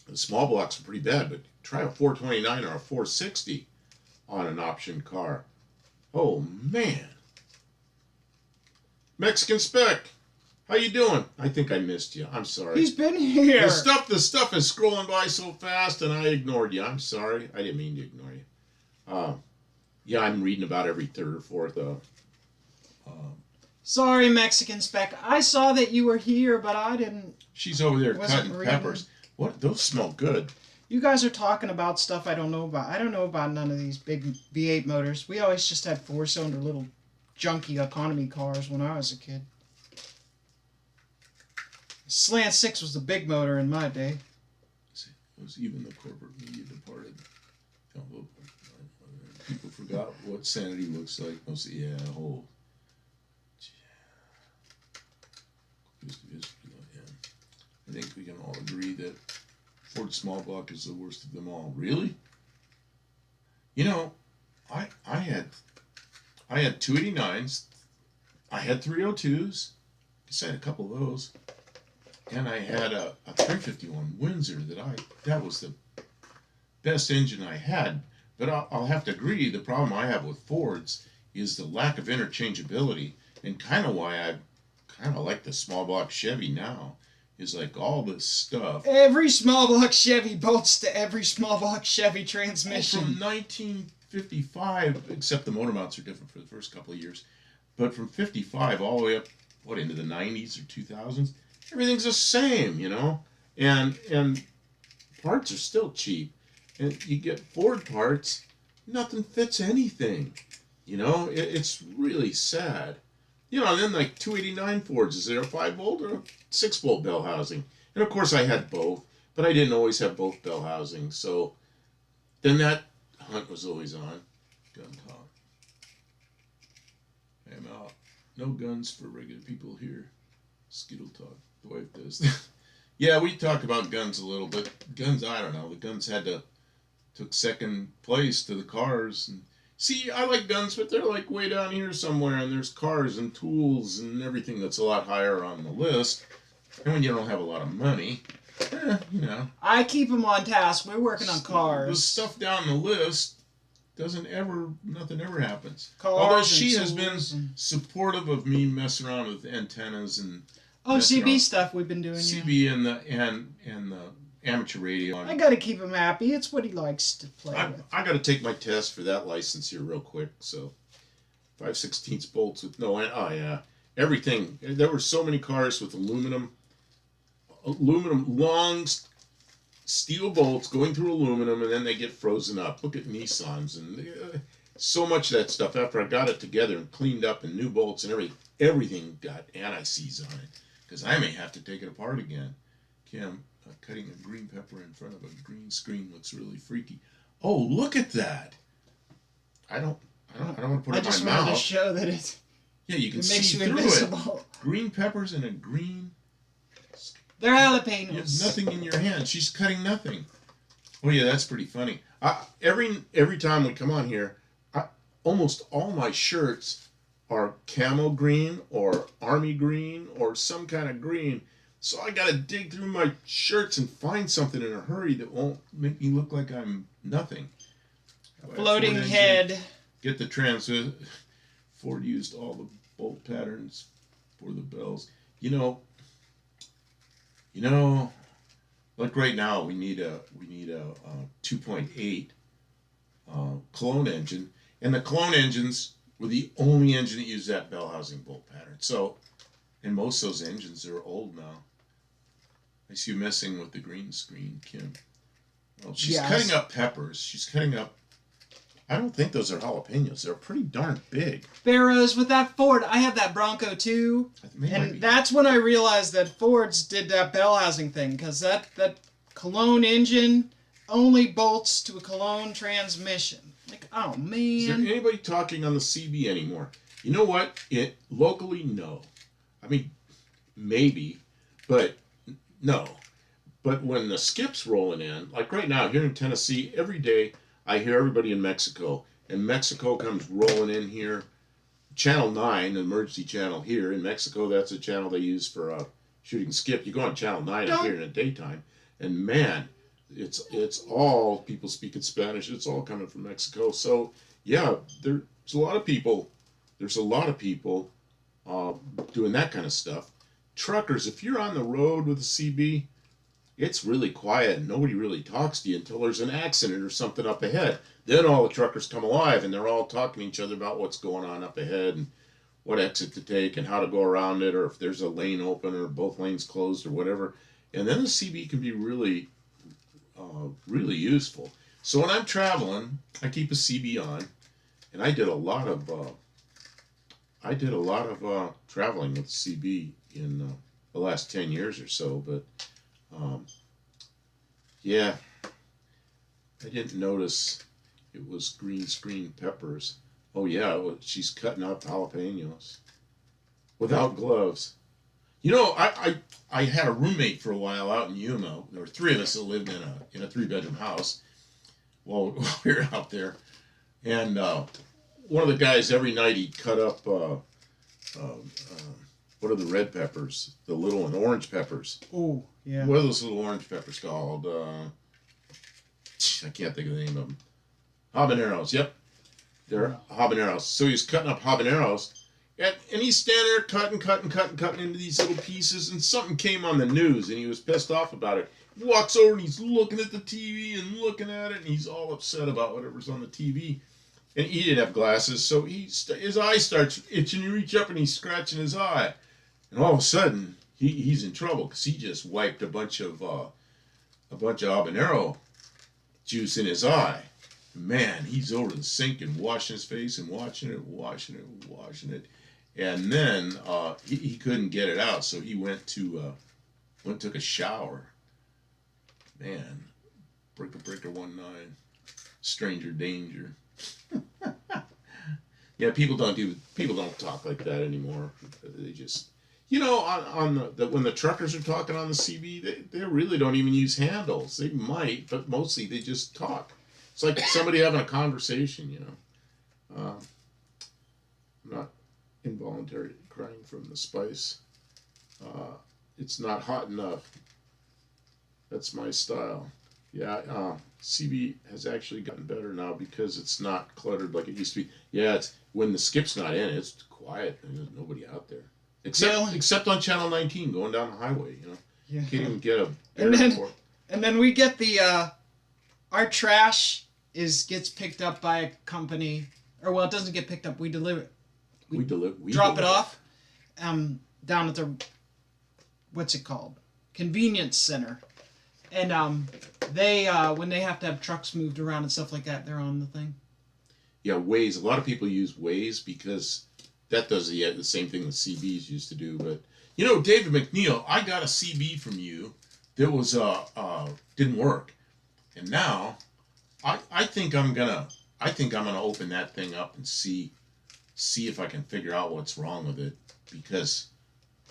the small blocks are pretty bad, but try a 429 or a 460 on an option car. Oh man, Mexican Spec. How you doing? I think I missed you. I'm sorry. He's been here. The stuff is scrolling by so fast, and I ignored you. I'm sorry. I didn't mean to ignore you. Yeah, I'm reading about every third or fourth. Sorry, Mexican Spec. I saw that you were here, but I didn't. She's over there cutting peppers. What? Those smell good. You guys are talking about stuff I don't know about. I don't know about none of these big V8 motors. We always just had 4-cylinder little junky economy cars when I was a kid. Slant 6 was the big motor in my day. It was even the corporate media departed. People forgot what sanity looks like. Yeah, whole. I think we can all agree that Ford small block is the worst of them all. Really? I had 289s. I had 302s. I had a couple of those. And I had a 351 Windsor that was the best engine I had. But I'll have to agree, the problem I have with Fords is the lack of interchangeability, and kind of why I kind of like the small block Chevy now, is like all this stuff. Every small block Chevy bolts to every small block Chevy transmission. From 1955, except the motor mounts are different for the first couple of years, but from 55 all the way up, into the 90s or 2000s, everything's the same, and parts are still cheap. And you get Ford parts, nothing fits anything. It's really sad. And then like 289 Fords, is there a 5-volt or a 6-volt bell housing? And of course I had both, but I didn't always have both bell housings. So then that hunt was always on. Gun talk. I'm out. No guns for regular people here. Skittle talk. The wife does. Yeah, we talked about guns a little, but guns, I don't know. The guns took second place to the cars. And see, I like guns, but they're like way down here somewhere, and there's cars and tools and everything that's a lot higher on the list. And when you don't have a lot of money, I keep them on task. We're working on cars. The stuff down the list nothing ever happens. Cars. Although she has been supportive of me messing around with antennas and CB stuff we've been doing. CB and the amateur radio. I gotta keep him happy. It's what he likes to play with. I gotta take my test for that license here real quick. So 5/16 bolts with no. Oh yeah, everything. There were so many cars with aluminum aluminum, long steel bolts going through aluminum, and then they get frozen up. Look at Nissans and so much of that stuff. After I got it together and cleaned up and new bolts and everything got anti-seize on it, because I may have to take it apart again. Kim, cutting a green pepper in front of a green screen looks really freaky. Oh, look at that! I don't want to put it in my mouth. I just wanted to show that it. Yeah, you can It makes see you through invisible. it. Green peppers and a green. They're jalapenos. You have nothing in your hand. She's cutting nothing. Oh yeah, that's pretty funny. Every time we come on here, almost all my shirts are camel green or army green or some kind of green. So I gotta dig through my shirts and find something in a hurry that won't make me look like I'm nothing. Floating head. Get the transfer. Ford used all the bolt patterns for the bells. You know, like right now we need a 2.8 clone engine, and the clone engines were the only engine that used that bell housing bolt pattern. So, and most of those engines are old now. I see you messing with the green screen, Kim. Well, she's cutting up peppers. She's cutting up. I don't think those are jalapenos. They're pretty darn big. Barrows with that Ford. I had that Bronco too. And that's when I realized that Fords did that bell housing thing, because that Cologne engine only bolts to a Cologne transmission. Like, oh man. Is there anybody talking on the CB anymore? You know what? Locally, no. I mean, maybe, but no. But when the skip's rolling in, like right now here in Tennessee, every day I hear everybody in Mexico, and Mexico comes rolling in here. Channel 9, the emergency channel here in Mexico, that's a channel they use for shooting skip. You go on Channel 9 out here in the daytime, and man, it's all people speaking Spanish. It's all coming from Mexico. So yeah, there's a lot of people. There's a lot of people doing that kind of stuff. Truckers, if you're on the road with a CB, it's really quiet and nobody really talks to you until there's an accident or something up ahead. Then all the truckers come alive and they're all talking to each other about what's going on up ahead and what exit to take and how to go around it, or if there's a lane open or both lanes closed or whatever. And then the CB can be really, really useful. So when I'm traveling, I keep a CB on, and I did a lot of traveling with CB in the last 10 years or so, but yeah, I didn't notice it was green screen peppers. Oh yeah, she's cutting up jalapenos without gloves. You know, I had a roommate for a while out in Yuma. There were three of us that lived in a 3-bedroom house while we were out there, and one of the guys every night he'd cut up what are the red peppers? The little and orange peppers. Oh, yeah. What are those little orange peppers called? I can't think of the name of them. Habaneros. Yep, they're habaneros. So he's cutting up habaneros, and he's standing there cutting into these little pieces. And something came on the news, and he was pissed off about it. He walks over and he's looking at the TV and looking at it, and he's all upset about whatever's on the TV. And he didn't have glasses, so his eye starts itching. You reach up and he's scratching his eye. And all of a sudden, he's in trouble because he just wiped a bunch of habanero juice in his eye. Man, he's over the sink and washing his face and washing it. And then he couldn't get it out, so he went and took a shower. Man, breaker 19, stranger danger. Yeah, people don't talk like that anymore. They just. You know, when the truckers are talking on the CB, they really don't even use handles. They might, but mostly they just talk. It's like somebody having a conversation, you know. I'm not involuntarily crying from the spice. It's not hot enough. That's my style. Yeah, CB has actually gotten better now because it's not cluttered like it used to be. Yeah, it's when the skip's not in, it's quiet and there's nobody out there. Except on Channel 19 going down the highway, you know. Yeah. Can't even get a and then we get the our trash gets picked up by a company, or well, it doesn't get picked up. We deliver it. We drop it off down at the what's it called? convenience center, and they when they have to have trucks moved around and stuff like that, they're on the thing. Yeah, Waze. A lot of people use Waze because that does the same thing that CBs used to do. But you know, David McNeil, I got a CB from you that was didn't work, and now I think I'm gonna open that thing up and see if I can figure out what's wrong with it, because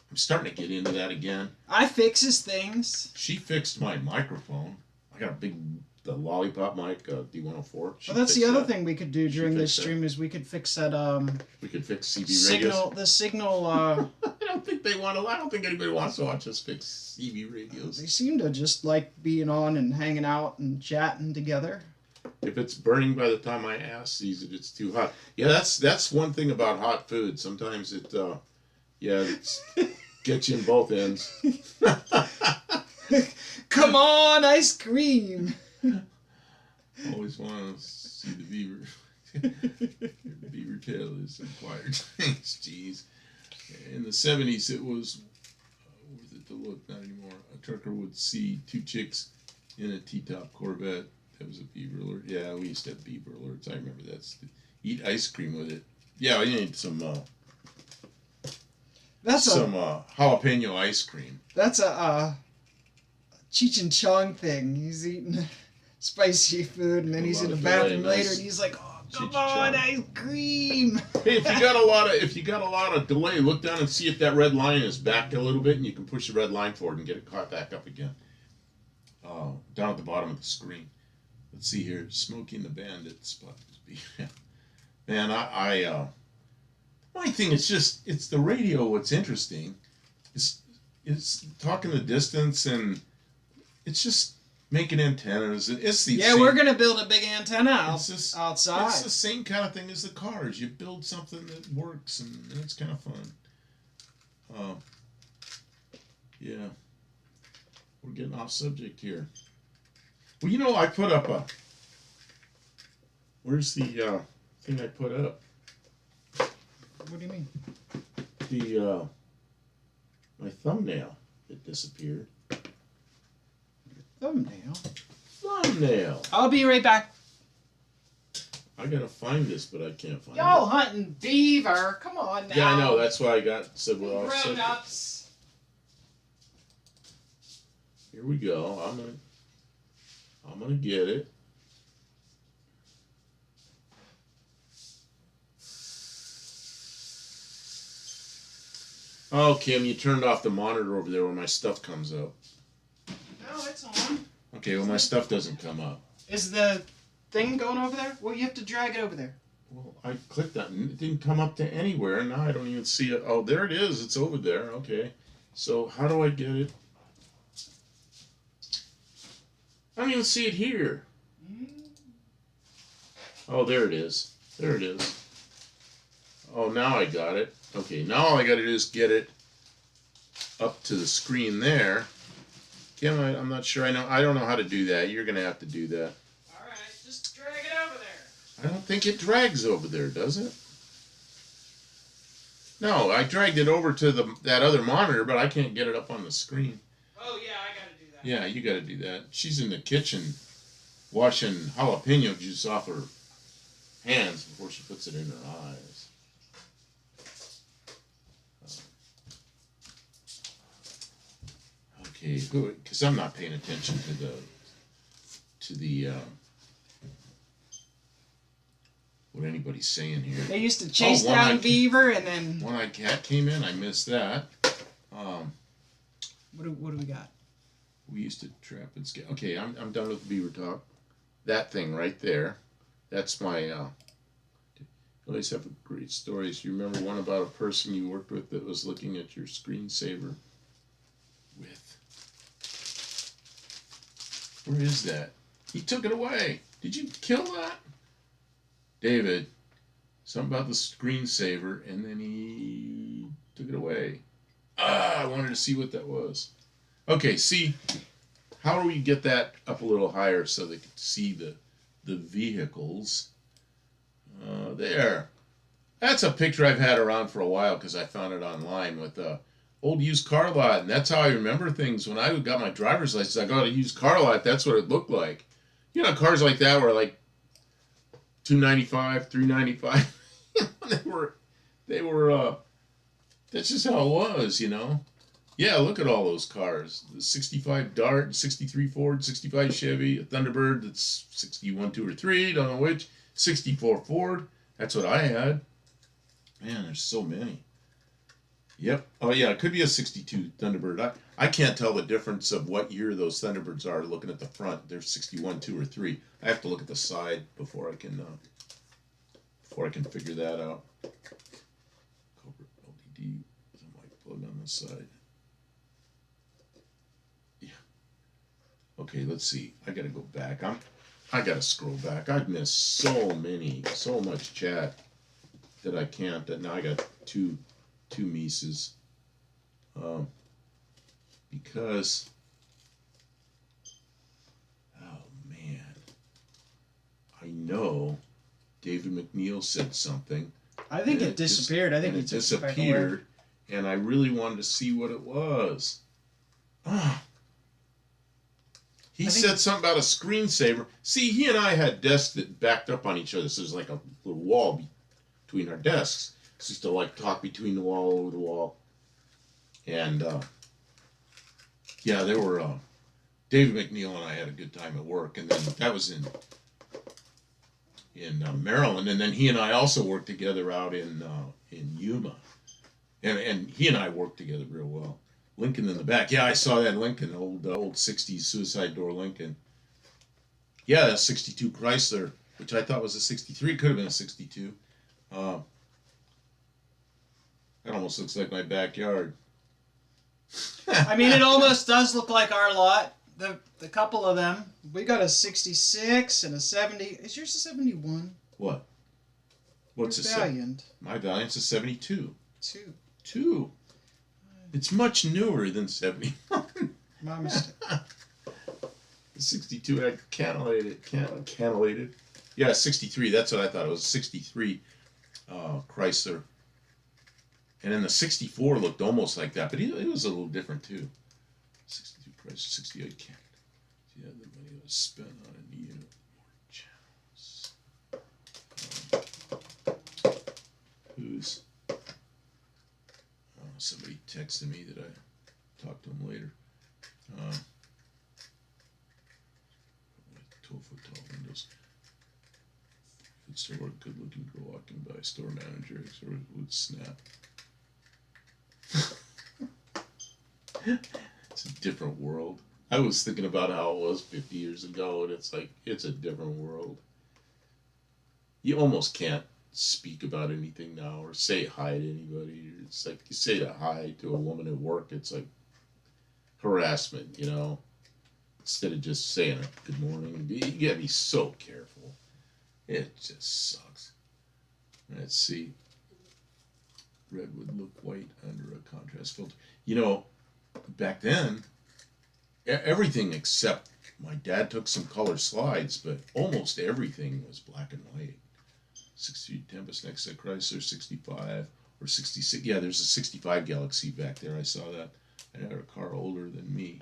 I'm starting to get into that again. I fixes things. She fixed my microphone. I got the lollipop mic, D104. Well, that's the other thing we could do during this stream is we could fix that. We could fix CB signal. radios. The signal. I don't think anybody wants to watch us fix CB radios. They seem to just like being on and hanging out and chatting together. If it's burning by the time my ass sees it, it's too hot. Yeah, that's one thing about hot food. Sometimes it, it's gets you in both ends. Come on, ice cream. Always want to see the beaver. The beaver tail is acquired things. Jeez. In the 70s, it was worth it to look. Not anymore. A trucker would see two chicks in a T-top Corvette. That was a beaver alert. Yeah, we used to have beaver alerts. I remember that. Eat ice cream with it. Yeah, we need some jalapeno ice cream. That's a Cheech and Chong thing. He's eating spicy food, and then he's in the bathroom later, and he's like, "Oh, come on, ice cream!" Hey, if you got a lot of delay, look down and see if that red line is back a little bit, and you can push the red line forward and get it caught back up again. Down at the bottom of the screen. Let's see here, Smoking the Bandit spot. Man, my thing is just, it's the radio. What's interesting is talking the distance, and it's just making antennas. We're gonna build a big antenna outside. It's the same kind of thing as the cars. You build something that works, and it's kind of fun. Yeah, we're getting off subject here. Well, you know, I put up where's the thing I put up? What do you mean? My thumbnail. It disappeared. Thumbnail. I'll be right back. I gotta find this, but I can't find it. Y'all hunting beaver. Come on now. Yeah, I know. That's why I said we're off subject. Grown-ups. Here we go. I'm gonna get it. Oh, Kim, you turned off the monitor over there where my stuff comes up. No, it's on. Okay, well, my stuff doesn't come up. Is the thing going over there? Well, you have to drag it over there. Well, I clicked that and it didn't come up to anywhere. Now I don't even see it. Oh, there it is. It's over there. Okay. So how do I get it? I don't even see it here. Oh, there it is. There it is. Oh, now I got it. Okay, now all I got to do is get it up to the screen there. Kim, I'm not sure. I don't know how to do that. You're going to have to do that. All right, just drag it over there. I don't think it drags over there, does it? No, I dragged it over to that other monitor, but I can't get it up on the screen. Oh, yeah, I got to do that. Yeah, you got to do that. She's in the kitchen washing jalapeno juice off her hands before she puts it in her eyes. Okay, because I'm not paying attention to the what anybody's saying here. They used to chase down beaver, and then one-eyed cat came in. I missed that. What do we got? We used to trap and scare. Okay, I'm done with beaver talk. That thing right there. That's my. You always have great stories. You remember one about a person you worked with that was looking at your screensaver with. Where is that? He took it away. Did you kill that? David, something about the screensaver, and then he took it away. I wanted to see what that was. Okay, see, how do we get that up a little higher so they can see the vehicles? There. That's a picture I've had around for a while because I found it online with old used car lot, and that's how I remember things. When I got my driver's license, I got a used car lot. That's what it looked like. You know, cars like that were like $295, $395. they were. That's just how it was, you know. Yeah, look at all those cars. The 65 Dart, 63 Ford, 65 Chevy, a Thunderbird that's 61, 2, or 3, don't know which. 64 Ford, that's what I had. Man, there's so many. Yep. Oh, yeah, it could be a 62 Thunderbird. I can't tell the difference of what year those Thunderbirds are looking at the front. They're 61, 2, or 3. I have to look at the side before I can figure that out. Cobra LDD with a mic plug on the side. Yeah. Okay, let's see. I gotta go back. I gotta scroll back. I've missed so much chat that I can't. That now I got two Mises. Because oh man, I know David McNeil said something. I think it disappeared. I think it disappeared, and I really wanted to see what it was. He said something about a screensaver. See, he and I had desks that backed up on each other, so there's like a little wall between our desks. So used to like talk between the wall, over the wall, and yeah, there were David McNeil and I had a good time at work, and then that was in Maryland, and then he and I also worked together out in Yuma, and he and I worked together real well. Lincoln in the back, yeah, I saw that Lincoln, old '60s suicide door Lincoln. Yeah, that '62 Chrysler, which I thought was a '63, could have been a '62. That almost looks like my backyard. I mean, it almost does look like our lot. The couple of them. We got a 66 and a 70. Is yours a 71? What? What's a Valiant? My Valiant's a 72. Two. It's much newer than 71. My mistake. The 62 had cantilated. Yeah, 63. That's what I thought. It was 63 Chrysler. And then the 64 looked almost like that, but it was a little different too. 62 Chrysler, 68 Cat. Yeah, the money was spent on a new channels. Who's? Somebody texted me that I talked to him later. 12-foot tall windows. Good store, good looking girl walking by. Store manager would snap. It's a different world. I was thinking about how it was 50 years ago, and it's like, it's a different world. You almost can't speak about anything now or say hi to anybody. It's like you say hi to a woman at work, it's like harassment, you know, instead of just saying good morning. You gotta be so careful. It just sucks. Let's see. Red would look white under a contrast filter. You know, back then, everything except my dad took some color slides, but almost everything was black and white. 60 Tempest next to Chrysler, 65 or 66. Yeah, there's a 65 Galaxy back there. I saw that. I had a car older than me.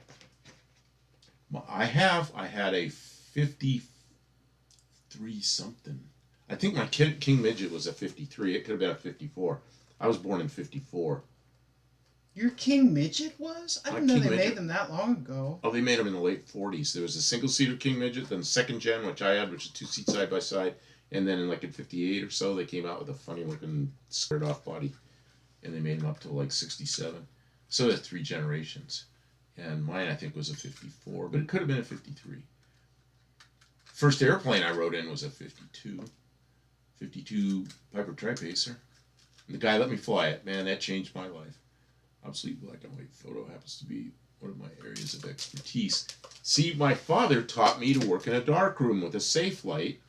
I had a 53 something. I think my King Midget was a 53. It could have been a 54. I was born in 54. Your King Midget was? I didn't know they made them that long ago. Oh, they made them in the late 40s. There was a single-seater King Midget, then the second gen, which I had, which is 2 seats side by side. And then in like in 58 or so, they came out with a funny-looking squared-off body. And they made them up to like 67. So there's 3 generations. And mine, I think, was a 54. But it could have been a 53. First airplane I rode in was a 52. 52 Piper Tri-Pacer. And the guy let me fly it. Man, that changed my life. Obviously, black and white photo happens to be one of my areas of expertise. See, my father taught me to work in a dark room with a safe light.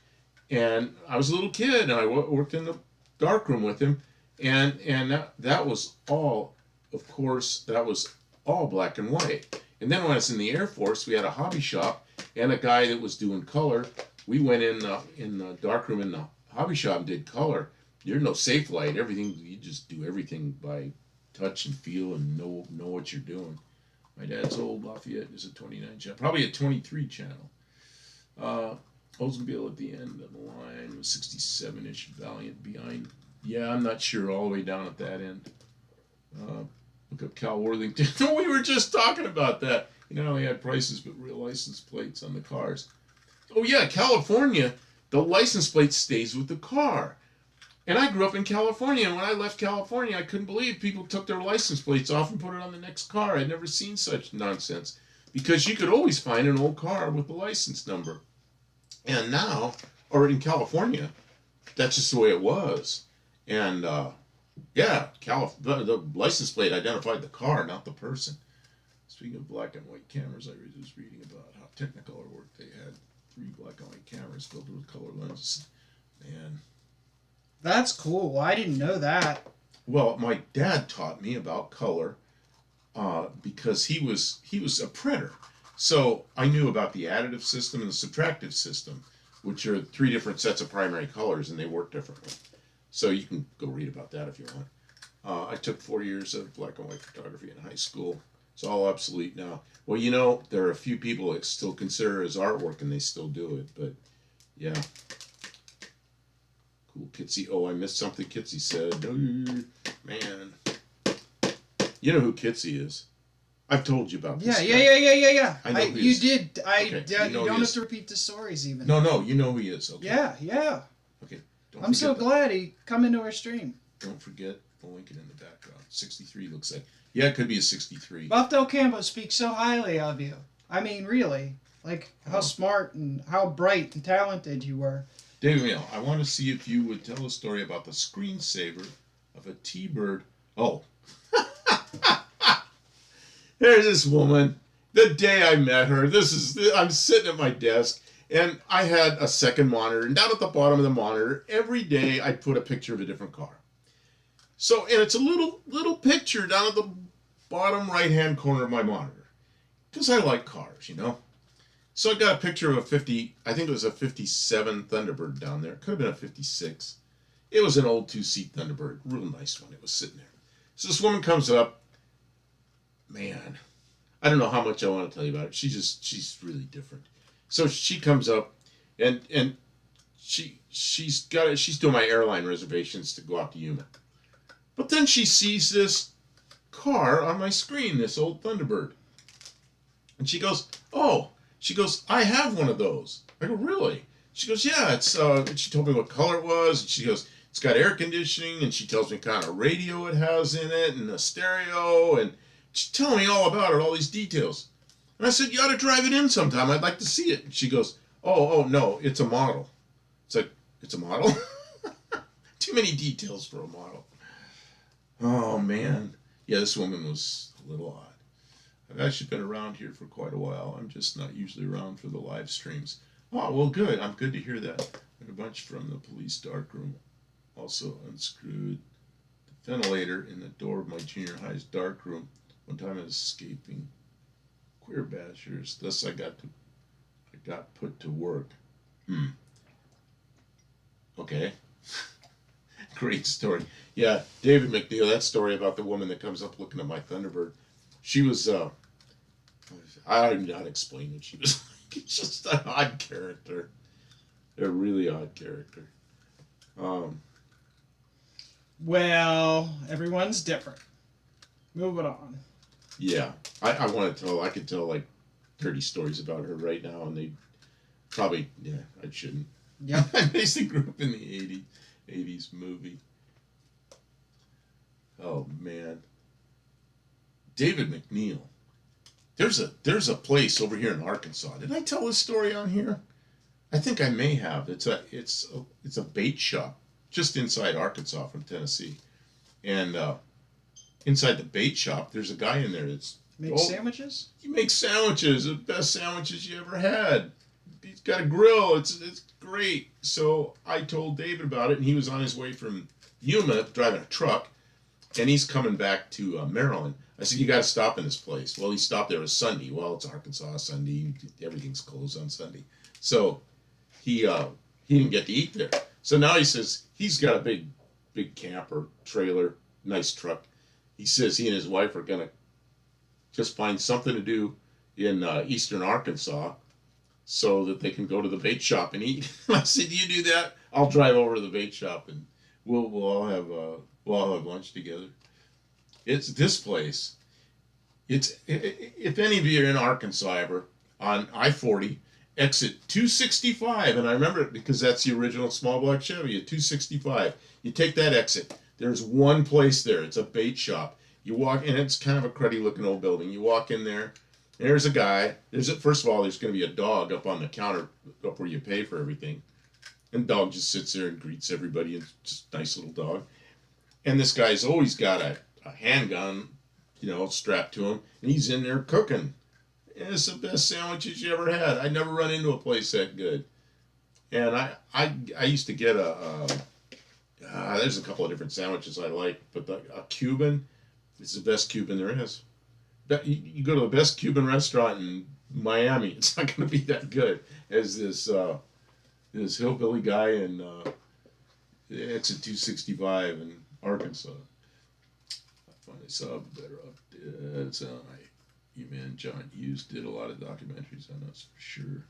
And I was a little kid, and I worked in the dark room with him. And that was all, of course, that was all black and white. And then when I was in the Air Force, we had a hobby shop and a guy that was doing color. We went in the dark room in the hobby shop and did color. There's no safe light. Everything, you just do everything by touch and feel and know what you're doing. My dad's old Lafayette is a 29 channel, probably a 23 channel. Oldsmobile at the end of the line was 67-inch Valiant behind. Yeah, I'm not sure all the way down at that end. Look up Cal Worthington. We were just talking about that. You not only had prices, but real license plates on the cars. Oh yeah, California, the license plate stays with the car. And I grew up in California, and when I left California, I couldn't believe people took their license plates off and put it on the next car. I'd never seen such nonsense. Because you could always find an old car with the license number. And now, or in California, that's just the way it was. And, yeah, the license plate identified the car, not the person. Speaking of black and white cameras, I was just reading about how Technicolor worked. They had 3 black and white cameras filled with color lenses. Man. That's cool. I didn't know that. Well, my dad taught me about color because he was a printer. So I knew about the additive system and the subtractive system, which are 3 different sets of primary colors, and they work differently. So you can go read about that if you want. I took 4 years of black and white photography in high school. It's all obsolete now. Well, you know, there are a few people that still consider it as artwork, and they still do it. But, yeah. Cool, Kitsy. Oh, I missed something Kitsy said. Man. You know who Kitsy is. I've told you about this. Yeah. I know who he you is. did. Okay, you don't have to repeat the stories even. No, you know who he is. Okay. Yeah. Okay. I'm so glad he come into our stream. Don't forget the Lincoln in the background. 63 looks like. Yeah, it could be a 63. Buff Del Campo speaks so highly of you. I mean, really. Like, how smart and how bright and talented you were. David Mail, I want to see if you would tell a story about the screensaver of a T-Bird. Oh. There's this woman. The day I met her, I'm sitting at my desk, and I had a second monitor, and down at the bottom of the monitor, every day I'd put a picture of a different car. So, and it's a little picture down at the bottom right-hand corner of my monitor. Because I like cars, you know. So I got a picture of I think it was a 57 Thunderbird down there. It could have been a 56. It was an old 2-seat Thunderbird. Real nice one. It was sitting there. So this woman comes up. Man, I don't know how much I want to tell you about it. She's really different. So she comes up, and she's doing my airline reservations to go out to Yuma. But then she sees this car on my screen, this old Thunderbird. And she goes, I have one of those. I go, really? She goes, yeah, it's, she told me what color it was. And she goes, it's got air conditioning. And she tells me what kind of radio it has in it and a stereo. And she's telling me all about it, all these details. And I said, you ought to drive it in sometime. I'd like to see it. And she goes, oh, no, it's a model. It's like, it's a model? Too many details for a model. Oh, man. Yeah, this woman was a little odd. I've actually been around here for quite a while. I'm just not usually around for the live streams. Oh, well, good. I'm good to hear that. And a bunch from the police darkroom. Also unscrewed the ventilator in the door of my junior high's darkroom. One time I was escaping queer bashers. Thus I got put to work. Okay. Great story. Yeah, David McNeil, that story about the woman that comes up looking at my Thunderbird. She was, I do not explain what she was like. It's just an odd character. A really odd character. Well, everyone's different. Moving on. Yeah, I want to tell, I could tell like 30 stories about her right now, and they probably, yeah, I shouldn't. Yeah. I basically grew up in the 80s movie. Oh, man. David McNeil. There's a place over here in Arkansas. Did I tell this story on here? I think I may have. It's a bait shop just inside Arkansas from Tennessee, and inside the bait shop, there's a guy in there that's Make sandwiches. He makes sandwiches, the best sandwiches you ever had. He's got a grill. It's great. So I told David about it, and he was on his way from Yuma driving a truck, and he's coming back to Maryland. I said, you got to stop in this place. Well, he stopped there. It was Sunday. Well, it's Arkansas, Sunday. Everything's closed on Sunday. So he didn't get to eat there. So now he says he's got a big camper, trailer, nice truck. he says he and his wife are gonna just find something to do in eastern Arkansas so that they can go to the bait shop and eat. I said, "Do you do that? I'll drive over to the bait shop and we'll all have lunch together." It's this place. It's if any of you are in Arkansas ever on I-40, exit 265, and I remember it because that's the original small block Chevy at 265. You take that exit. There's one place there. It's a bait shop. You walk in. It's kind of a cruddy looking old building. You walk in there. There's a guy. First of all, there's going to be a dog up on the counter up where you pay for everything, and the dog just sits there and greets everybody. And just a nice little dog. And this guy's always got a handgun, strapped to him, and he's in there cooking. And it's the best sandwiches you ever had. I never run into a place that good. And I used to get there's a couple of different sandwiches I like, but a Cuban is the best Cuban there is. You go to the best Cuban restaurant in Miami, it's not going to be that good as this hillbilly guy in exit 265 in Arkansas. I finally saw better up. It's you man, John Hughes did a lot of documentaries on us for sure.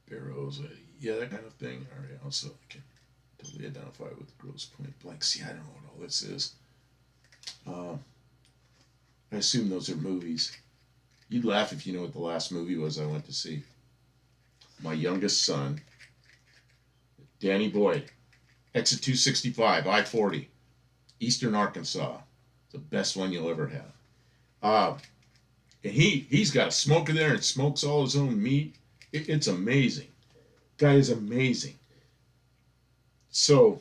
Barrows, yeah, that kind of thing. All right, also I can totally identify with Grosse Point Blank. See, I don't know what all this is. I assume those are movies. You'd laugh if you know what the last movie was I went to see. My youngest son, Danny Boyd, exit 265, I-40, Eastern Arkansas. The best one you'll ever have. And he's got a smoker there and smokes all his own meat. It's amazing. Guy is amazing. So,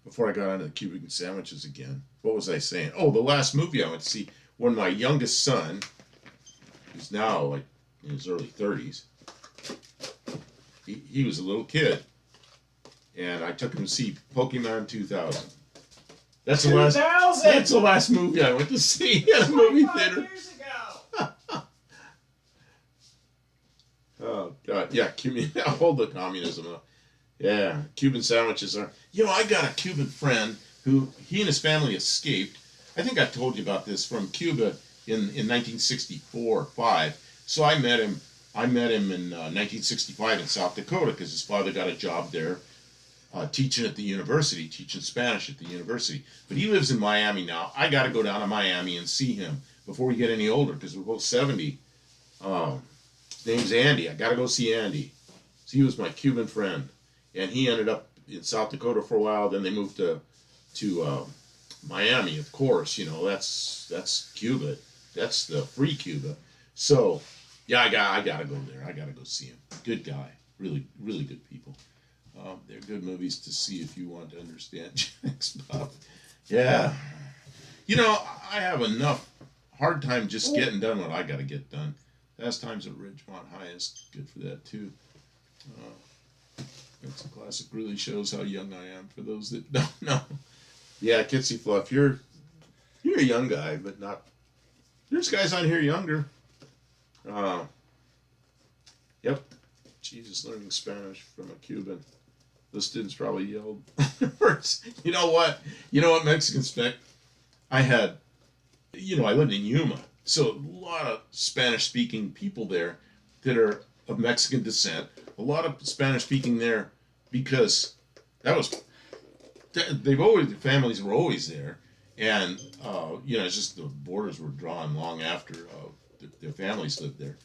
before I got onto the Cuban sandwiches again, what was I saying? Oh, the last movie I went to see when my youngest son, who's now like in his early 30s, he was a little kid. And I took him to see Pokemon 2000. That's the last. That's the last movie I went to see at a movie theater. Years ago. Oh God, yeah, Cuban. Hold the communism up. Yeah, Cuban sandwiches are. I got a Cuban friend who he and his family escaped. I think I told you about this from Cuba in 1964 or 5. So I met him. I met him in 1965 in South Dakota because his father got a job there. Teaching at the university, teaching Spanish at the university. But he lives in Miami now. I got to go down to Miami and see him before we get any older because we're both 70. His name's Andy. I got to go see Andy. So he was my Cuban friend. And he ended up in South Dakota for a while. Then they moved to Miami, of course. That's Cuba. That's the free Cuba. So, yeah, I got to go there. I got to go see him. Good guy. Really, really good people. They're good movies to see if you want to understand Jack's Pop. Yeah. I have enough hard time just getting done what I got to get done. Fast Times at Ridgemont High is good for that, too. It's a classic. Really shows how young I am for those that don't know. Yeah, Kitsy Fluff, you're a young guy, but not... There's guys on here younger. Yep. Jesus, learning Spanish from a Cuban. The students probably yelled. You know what? You know what Mexicans expect? I lived in Yuma, so a lot of Spanish-speaking people there that are of Mexican descent. A lot of Spanish-speaking there because the families were always there, and it's just the borders were drawn long after their families lived there,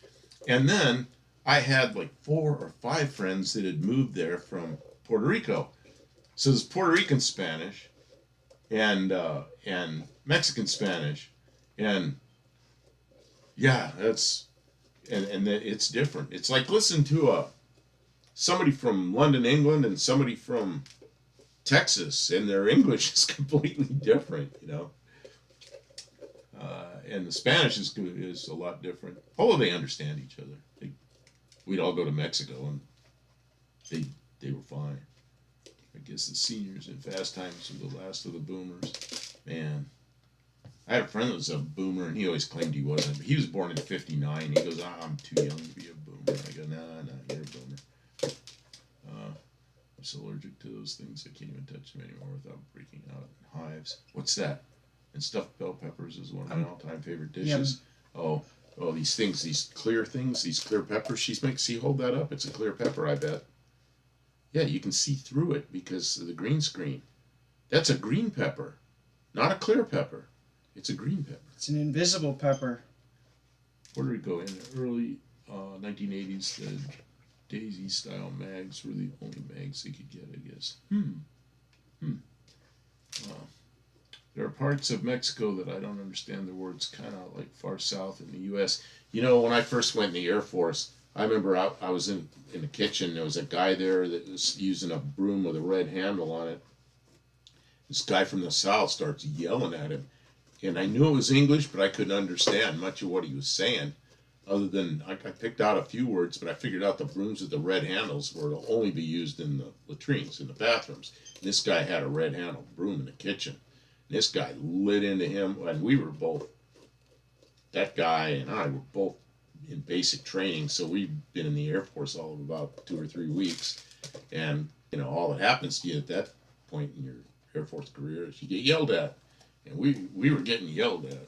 and then I had like 4 or 5 friends that had moved there from Puerto Rico. So there's Puerto Rican Spanish and Mexican Spanish. And yeah, it's different. It's like listening to somebody from London, England and somebody from Texas, and their English is completely different, and the Spanish is a lot different. Although they understand each other. We'd all go to Mexico and they were fine. I guess the seniors in Fast Times were the last of the boomers. Man, I had a friend that was a boomer, and he always claimed he wasn't. But he was born in '59. He goes, I'm too young to be a boomer. I go, no, you're a boomer. I'm so allergic to those things. I can't even touch them anymore without breaking out in hives. What's that? And stuffed bell peppers is one of my all-time favorite dishes. Yeah. Oh, these things, these clear things, these clear peppers she makes. See, hold that up. It's a clear pepper, I bet. Yeah, you can see through it because of the green screen. That's a green pepper, not a clear pepper. It's a green pepper. It's an invisible pepper. Where did we go? In the early 1980s, the Daisy-style mags were the only mags they could get, I guess. There are parts of Mexico that I don't understand the words, kind of like far south in the U.S. You know, when I first went in the Air Force, I remember I was in the kitchen. There was a guy there that was using a broom with a red handle on it. This guy from the south starts yelling at him. And I knew it was English, but I couldn't understand much of what he was saying. Other than, I picked out a few words, but I figured out the brooms with the red handles were to only be used in the latrines, in the bathrooms. And this guy had a red handle broom in the kitchen. And this guy lit into him, and we were both, that guy and I were both in basic training, so we've been in the Air Force all of about 2 or 3 weeks. And, you know, all that happens to you at that point in your Air Force career is you get yelled at. And we were getting yelled at.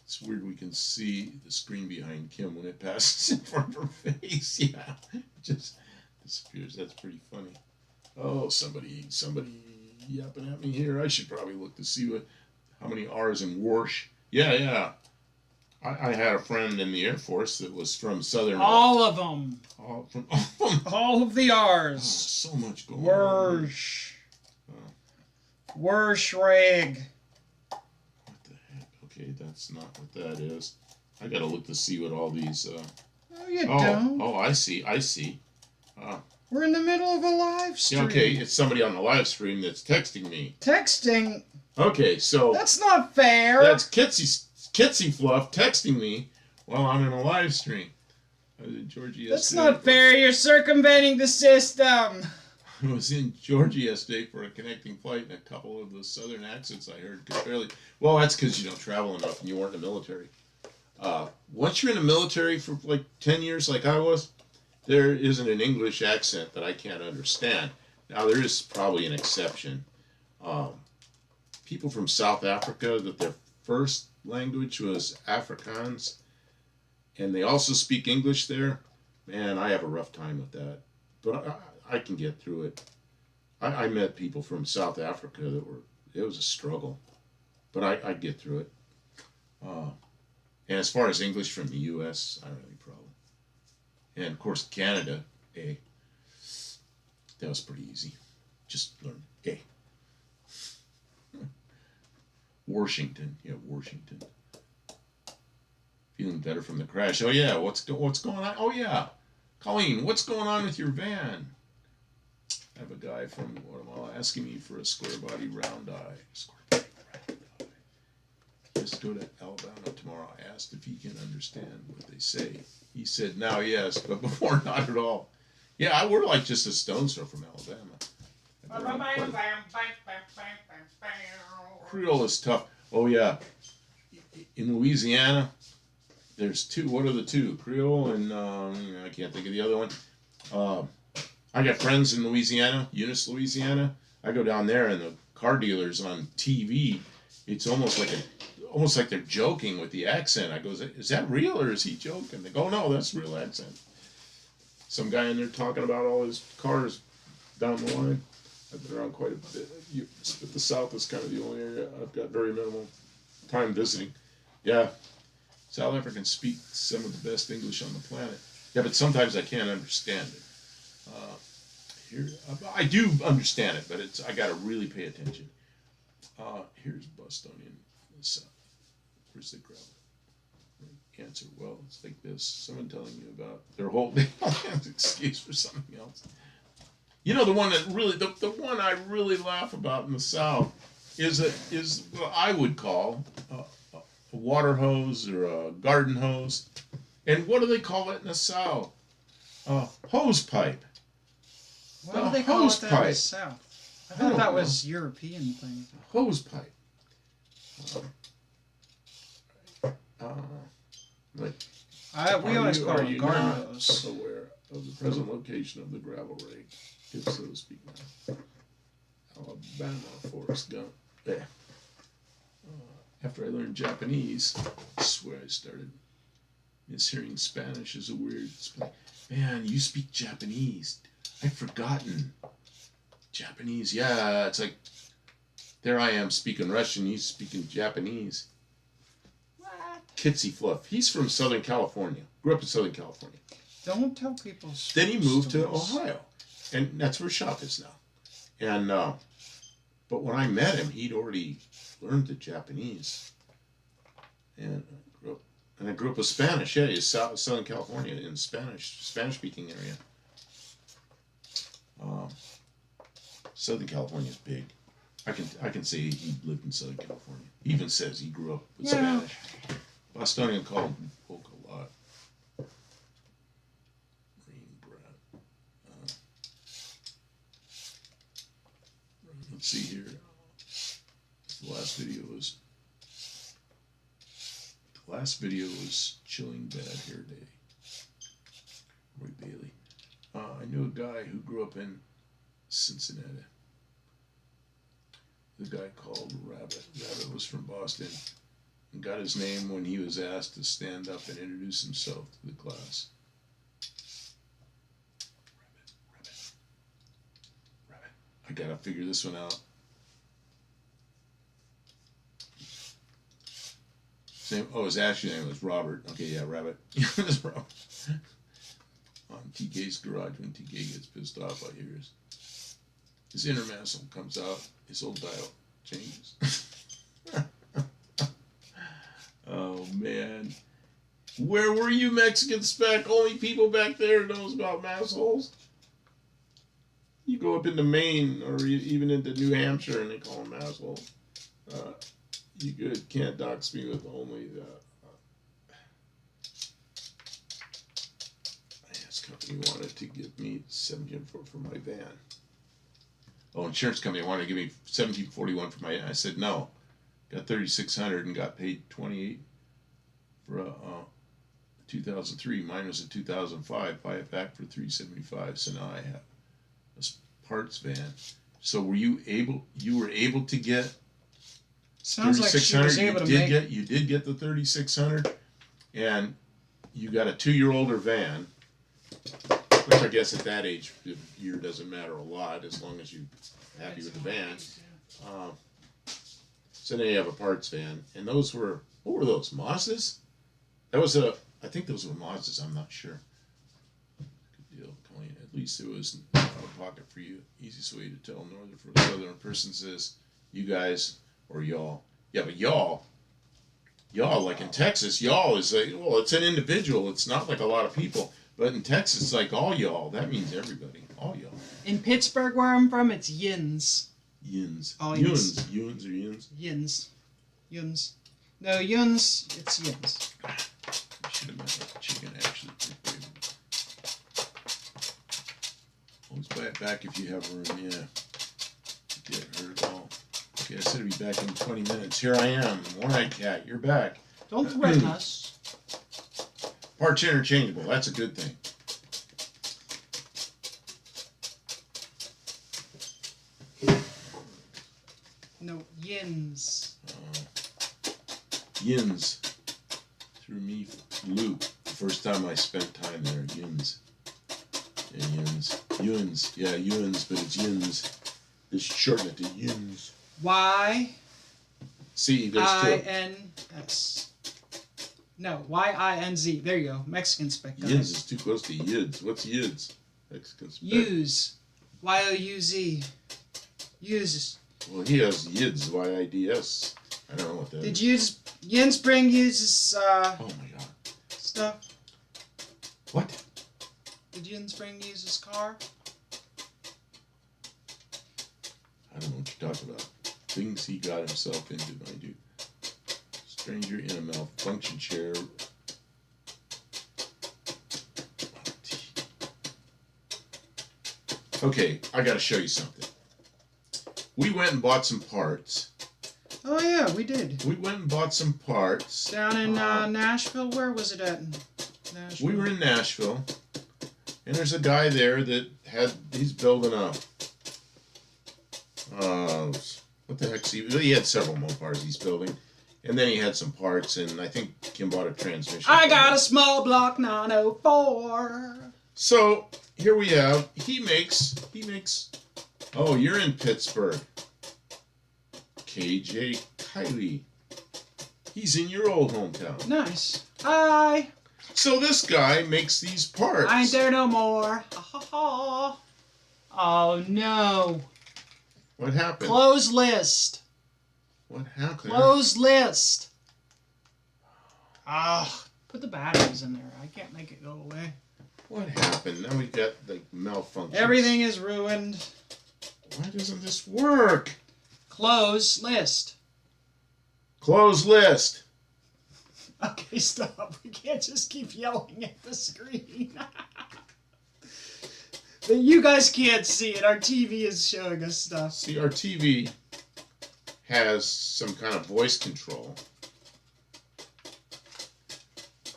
It's weird we can see the screen behind Kim when it passes in front of her face. Yeah, it just disappears. That's pretty funny. Oh, somebody yapping at me here. I should probably look to see how many R's in Warsh. Yeah. I had a friend in the Air Force that was from Southern. All of them. All of the R's. Oh, so much going on. Warshrig. Okay, that's not what that is. I gotta look to see what all these. No, you don't. Oh, I see. We're in the middle of a live stream. Okay, it's somebody on the live stream that's texting me. Texting? Okay, so. That's not fair. That's Kitsy Fluff texting me while I'm in a live stream. That's not fair. You're circumventing the system. I was in Georgia yesterday for a connecting flight, and a couple of the southern accents I heard could barely. Well, that's because you don't travel enough and you weren't in the military. Once you're in the military for like 10 years, like I was, there isn't an English accent that I can't understand. Now, there is probably an exception. People from South Africa, that their first language was Afrikaans, and they also speak English there. Man, I have a rough time with that. But I can get through it. I met people from South Africa it was a struggle, but I get through it. And as far as English from the U.S., I don't have any problem. And of course, Canada, that was pretty easy. Just learn Washington, Washington. Feeling better from the crash. Oh yeah, what's going on? Oh yeah, Colleen, what's going on with your van? I have a guy from Guatemala asking me for a square body round eye. He has to go to Alabama tomorrow. I asked if he can understand what they say. He said now yes, but before not at all. Yeah, we're like just a stone's throw from Alabama. Creole is tough. Oh yeah, in Louisiana, there's two. What are the two? Creole and I can't think of the other one. I got friends in Louisiana, Eunice, Louisiana. I go down there, and the car dealers on TV, it's almost like they're joking with the accent. I go, is that real or is he joking? They go, no, that's real accent. Some guy in there talking about all his cars down the line. I've been around quite a bit. But the South is kind of the only area I've got very minimal time visiting. Yeah, South Africans speak some of the best English on the planet. Yeah, but sometimes I can't understand it. I do understand it, but I got to really pay attention. Here's Bostonian. Where's the gravel? Answer. Well, it's like this. Someone telling you about their whole day. Excuse for something else. You know, the one that really, the one I really laugh about in the South is what I would call a water hose or a garden hose. And what do they call it in the South? Hose pipe. Why do they call it that in the South? I thought that was European thing. Hose pipe. We always call it garden hose. Aware of the present location of the gravel rig. Good, so to speak now. Alabama, Forrest Gump. Yeah. After I learned Japanese, I swear I started mishearing Spanish as a weird. Man, you speak Japanese. I've forgotten. Japanese, yeah, it's like, there I am speaking Russian, he's speaking Japanese. What? Kitsy Fluff. He's from Southern California. Grew up in Southern California. Don't tell people. Then he moved to stories. Ohio. And that's where his shop is now. And, but when I met him, he'd already learned the Japanese. And I grew up with Spanish. Yeah, he's Southern California in Spanish-speaking area. Southern California is big. I can say he lived in Southern California. He even says he grew up with Spanish. Bostonian called folk a lot. Marine brat. Let's see here. The last video was Chilling Bad Hair Day. Roy Bailey. I knew a guy who grew up in Cincinnati. The guy called Rabbit. Rabbit was from Boston and got his name when he was asked to stand up and introduce himself to the class. Rabbit. I gotta figure this one out. His actual name was Robert. Okay, yeah, Rabbit. It was Robert. On TK's garage when TK gets pissed off, I hear his inner muscle comes out, his old dial changes. Oh man. Where were you, Mexican spec? Only people back there knows about massholes. You go up into Maine or even into New Hampshire and they call them massholes. You good, can't dox me with only the finance company wanted to give me $17 for my van. Oh, insurance company wanted to give me $17.41 for my. I said no. Got $3,600 and got paid $28 for a 2003. Mine was a 2005. Buy it back for $375. So now I have a parts van. So were you able? You were able to get. Sounds like she was able to make. You did get the 3,600, and you got a 2-year-older van, which I guess at that age, the year doesn't matter a lot as long as you're happy with the van. So now you have a parts van, and those were, what were those, Mazdas? I think those were Mazdas, I'm not sure. Good deal, Colleen. At least it was out of pocket for you. Easiest way to tell northern from southern. Person says, you guys, or y'all. Yeah, but y'all, like in Texas, y'all is like, well, it's an individual. It's not like a lot of people. But in Texas, it's like all y'all. That means everybody. All y'all. In Pittsburgh, where I'm from, it's yins. Yins. All yins. Yuns or yins? Yins. Yuns. No, yuns, it's yins. I should have meant like chicken, actually. Always buy it back if you have room, yeah. Get hurt at all. Okay, I said I'd be back in 20 minutes. Here I am. One-eyed cat, you're back. Don't threaten us. Parts interchangeable. That's a good thing. No, yins. Yins. Threw me loop. The first time I spent time there. Yins. Yeah, yins. Yuns. Yeah, yuns, but it's yins. They shorten it to yins. Y. See, there's I-N-S. No, Y-I-N-Z. There you go. Mexican spec. Yins is too close to yids. What's yids? Mexican spec. Use. Y-O-U-Z. Use. Well, he has yids. Y-I-D-S. I don't know what that Did is. Jens Spring uses Oh my god. stuff? What? Did Jens Spring use his car? I don't know what you're talking about. Things he got himself into, I do. Stranger in a malfunction chair. Okay, I gotta show you something. We went and bought some parts. Oh yeah, we did. We went and bought some parts. Down in Nashville. Where was it at? Nashville. We were in Nashville. And there's a guy there that he's building a, what the heck's he had several Mopars he's building. And then he had some parts, and I think Kim bought a transmission. I got a small block 904. So here we have, he makes, oh, you're in Pittsburgh. KJ Kiley. He's in your old hometown. Nice. Hi. So this guy makes these parts. I ain't there no more. Oh no. What happened? Close list. What happened? Close list. Ah, put the batteries in there. I can't make it go away. What happened? Now we got like malfunctions. Everything is ruined. Why doesn't this work? Close list. Close list. Okay, stop. We can't just keep yelling at the screen. But you guys can't see it. Our TV is showing us stuff. See, our TV has some kind of voice control.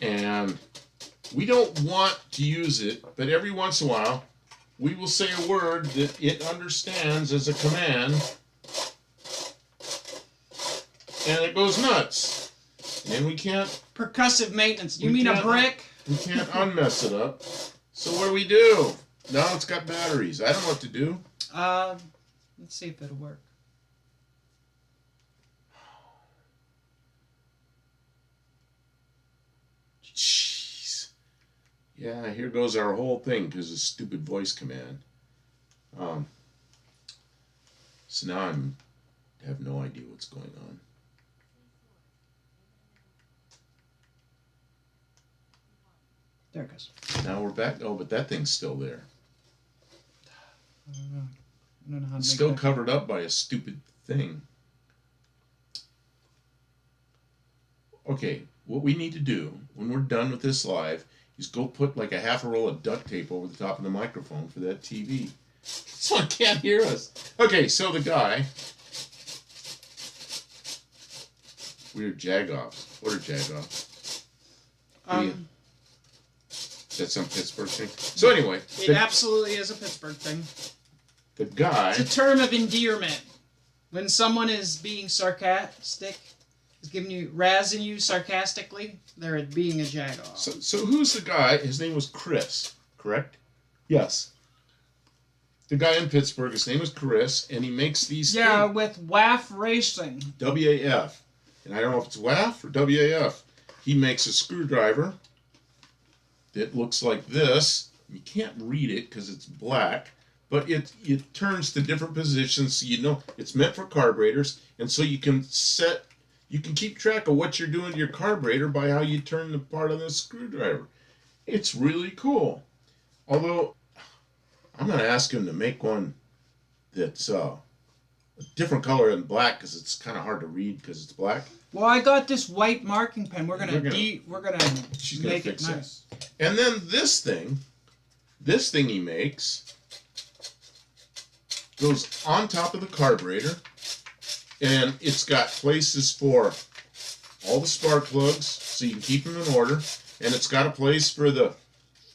And we don't want to use it, but every once in a while, we will say a word that it understands as a command, and it goes nuts. And we can't... Percussive maintenance. You mean a brick? We can't unmess it up. So what do? Now it's got batteries. I don't know what to do. Let's see if it'll work. Jeez. Yeah, here goes our whole thing because of stupid voice command. So now I have no idea what's going on. There it goes. Now we're back. Oh, but that thing's still there. I don't know. I don't know how to It's make still that. covered up by a stupid thing. Okay, what we need to do when we're done with this live is go put like a half a roll of duct tape over the top of the microphone for that TV. So it can't hear us. Okay, so the guy. Weird jagoffs. What are jagoffs? That's some Pittsburgh thing. So anyway. It absolutely is a Pittsburgh thing. The guy. It's a term of endearment. When someone is being sarcastic, is giving you, razzing you sarcastically, they're being a jagoff. So who's the guy? His name was Chris, correct? Yes. The guy in Pittsburgh, his name is Chris, and he makes these Yeah, things. with WAF Racing. WAF. And I don't know if it's WAF or WAF. He makes a screwdriver that looks like this. You can't read it because it's black, but it turns to different positions so you know it's meant for carburetors, and so you can keep track of what you're doing to your carburetor by how you turn the part on this screwdriver. It's really cool. Although I'm going to ask him to make one that's a different color than black because it's kind of hard to read because it's black. Well, I got this white marking pen. We're gonna She's make fix it nice. And then this thing he makes goes on top of the carburetor, and it's got places for all the spark plugs so you can keep them in order, and it's got a place for to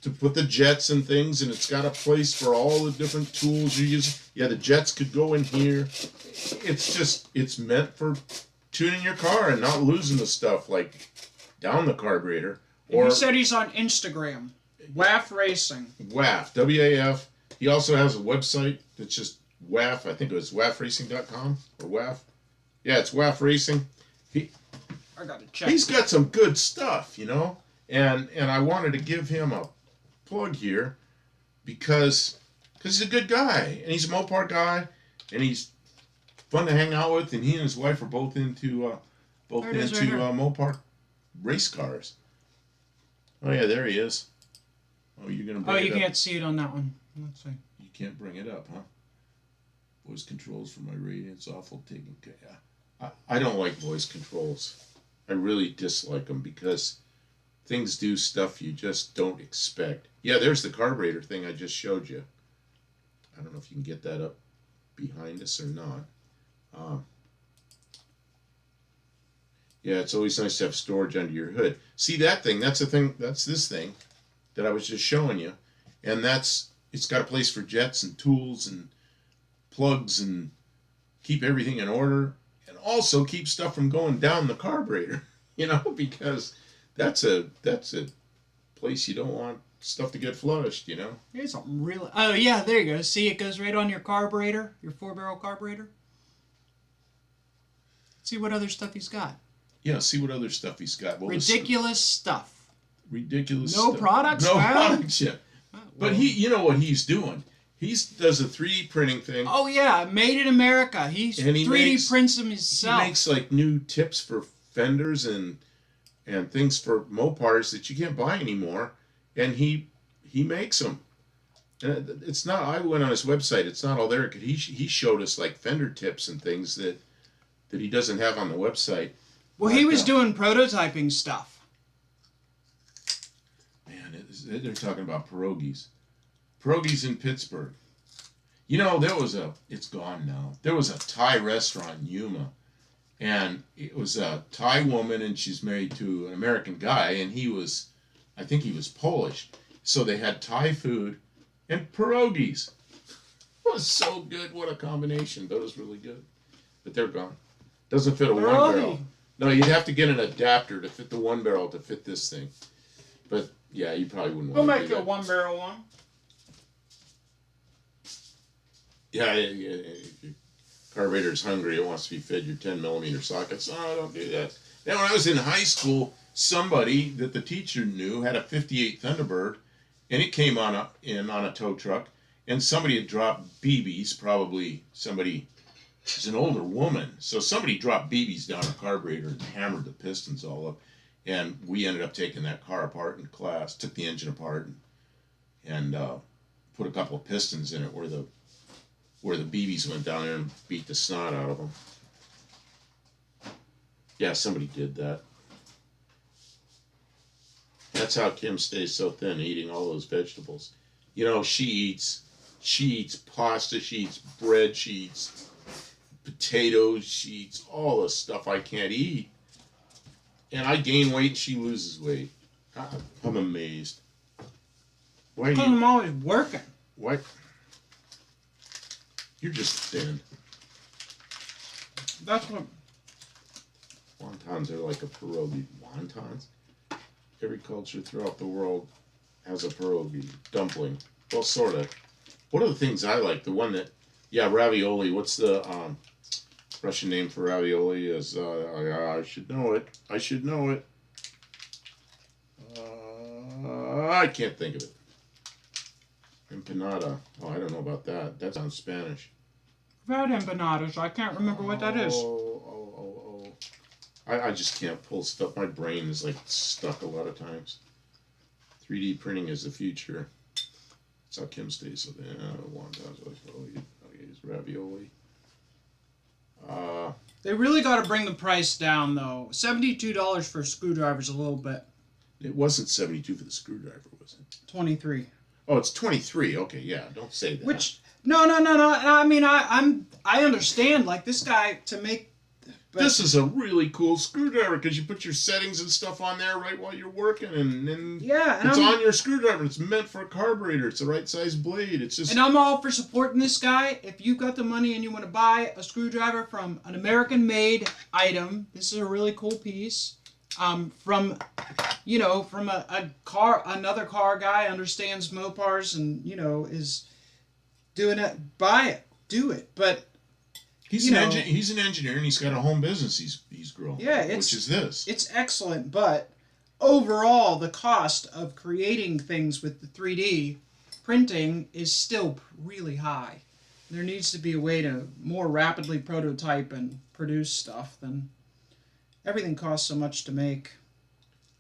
put the jets and things, and it's got a place for all the different tools you use. Yeah, the jets could go in here. It's meant for tuning your car and not losing the stuff like down the carburetor. Or He said he's on Instagram. WAF Racing. WAF, W-A-F. He also has a website that's just WAF. I think it was wafracing.com or WAF. Yeah, it's WAF Racing. I gotta check. He's got some good stuff, you know. And I wanted to give him a plug here because he's a good guy and he's a Mopar guy and he's fun to hang out with, and he and his wife are both into Mopar race cars. Oh yeah, there he is. Oh, you're gonna. Oh, you can't see it on that one. Let's see. You can't bring it up, huh? Voice controls for my radio. It's awful taking care. Yeah. I don't like voice controls. I really dislike them because things do stuff you just don't expect. Yeah, there's the carburetor thing I just showed you. I don't know if you can get that up behind us or not. Yeah, it's always nice to have storage under your hood. See that thing? That's the thing. That's this thing that I was just showing you. and it's got a place for jets and tools and plugs and keep everything in order, and also keep stuff from going down the carburetor. Because that's a place you don't want stuff to get flushed. Here's something really. Oh yeah, there you go. See, it goes right on your carburetor, your 4-barrel carburetor. See what other stuff he's got. Yeah, see what other stuff he's got. Well, ridiculous stuff. Ridiculous. No stuff. products. No found? products yet. Oh, well. But you know what he's doing? He does a 3D printing thing. Oh yeah, made in America. He 3D prints them himself. He makes like new tips for fenders and things for Mopars that you can't buy anymore, and he makes them. And it's not. I went on his website. It's not all there. He showed us like fender tips and things that he doesn't have on the website. Well, he was doing prototyping stuff. Man, they're talking about pierogies. Pierogies in Pittsburgh. It's gone now. There was a Thai restaurant in Yuma, and it was a Thai woman, and she's married to an American guy, and I think he was Polish. So they had Thai food and pierogies. It was so good. What a combination. That was really good. But they're gone. Doesn't fit a one barrel. No, you'd have to get an adapter to fit the one barrel to fit this thing. But yeah, you probably wouldn't want to do that. We'll make a 1-barrel one. Yeah. Your carburetor's hungry. It wants to be fed your 10mm sockets. Oh, don't do that. Now, when I was in high school, somebody that the teacher knew had a 58 Thunderbird, and it came on a tow truck, and somebody had dropped BBs, probably somebody. She's an older woman, so somebody dropped BBs down her carburetor and hammered the pistons all up, and we ended up taking that car apart in class, took the engine apart, and put a couple of pistons in it where the BBs went down there and beat the snot out of them. Yeah, somebody did that. That's how Kim stays so thin, eating all those vegetables. She eats pasta, she eats bread, she eats potatoes, she eats all the stuff I can't eat. And I gain weight and she loses weight. I'm amazed. Why do you... I'm always working. What? You're just thin. That's what... Wontons are like a pierogi. Wontons? Every culture throughout the world has a pierogi. Dumpling. Well, sort of. One of the things I like, the one that... Yeah, ravioli. What's the Russian name for ravioli? Is I should know it. I can't think of it. Empanada. Oh, I don't know about that. That sounds Spanish. I've had empanadas. I can't remember what that is. I just can't pull stuff. My brain is like stuck a lot of times. 3D printing is the future. That's how Kim stays with it. Ravioli. They really got to bring the price down, though. $72 for a screwdriver is a little bit. It wasn't $72 for the screwdriver, was it? $23. Oh, it's $23. Okay, yeah. Don't say that. Which no. I mean, I understand. Like this guy to make. But this is a really cool screwdriver because you put your settings and stuff on there right while you're working, and it's on your screwdriver. It's meant for a carburetor. It's the right size blade. It's just. And I'm all for supporting this guy. If you've got the money and you want to buy a screwdriver from an American-made item, this is a really cool piece. From another car guy understands Mopars and is doing it. Buy it, do it, but. He's an engineer and he's got a home business he's growing. Yeah, which is this. It's excellent, but overall the cost of creating things with the 3D printing is still really high. There needs to be a way to more rapidly prototype and produce stuff than everything costs so much to make.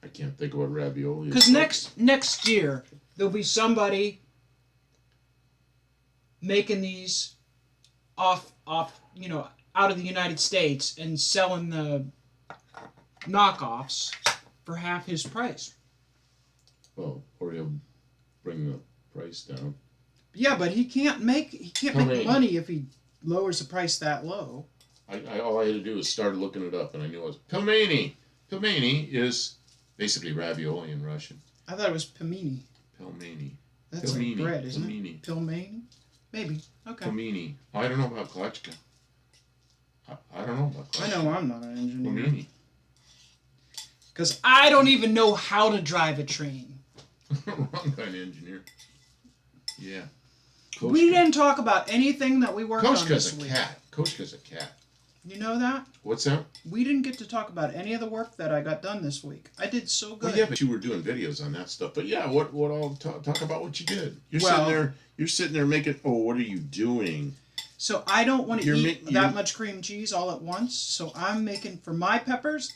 I can't think of what ravioli is. Because next year there'll be somebody making these off out of the United States and selling the knockoffs for half his price. Well, or he'll bring the price down. Yeah, but he can't make money if he lowers the price that low. All I had to do was start looking it up, and I knew it was pelmeni. Pelmeni is basically ravioli in Russian. I thought it was pimini. Pelmeni. That's like bread, isn't it? Pilmeni? Maybe. Okay. Pilmeni. I don't know about Kolachka. I don't know about Kolachka. I know I'm not an engineer. Pilmeni. Because I don't even know how to drive a train. Wrong kind of engineer. Yeah. Koshka. We didn't talk about anything that we worked on this week. Koshka's a cat. You know that? What's that? We didn't get to talk about any of the work that I got done this week. I did so good. Well, yeah, but you were doing videos on that stuff. But yeah, what all talk about what you did. You're sitting there making. Oh, what are you doing? So I don't want to eat that much cream cheese all at once. So I'm making for my peppers.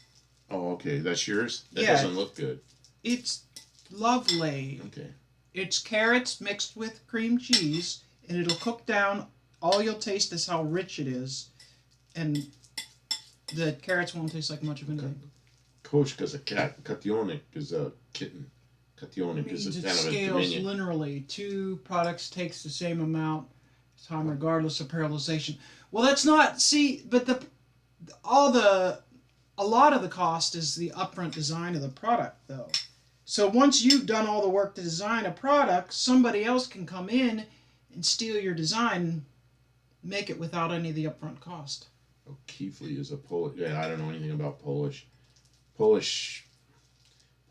Oh, okay, that's yours. That doesn't look good. It's lovely. Okay. It's carrots mixed with cream cheese, and it'll cook down. All you'll taste is how rich it is. And the carrots won't taste like much of anything. Koshka's a cat. Kationik is a kitten. Kationik is a kind of a scales literally. 2 products takes the same amount of time regardless of periodization. Well, that's not... See, but a lot of the cost is the upfront design of the product, though. So once you've done all the work to design a product, somebody else can come in and steal your design and make it without any of the upfront cost. Oh, Keefley is a Polish. Yeah, I don't know anything about Polish. Polish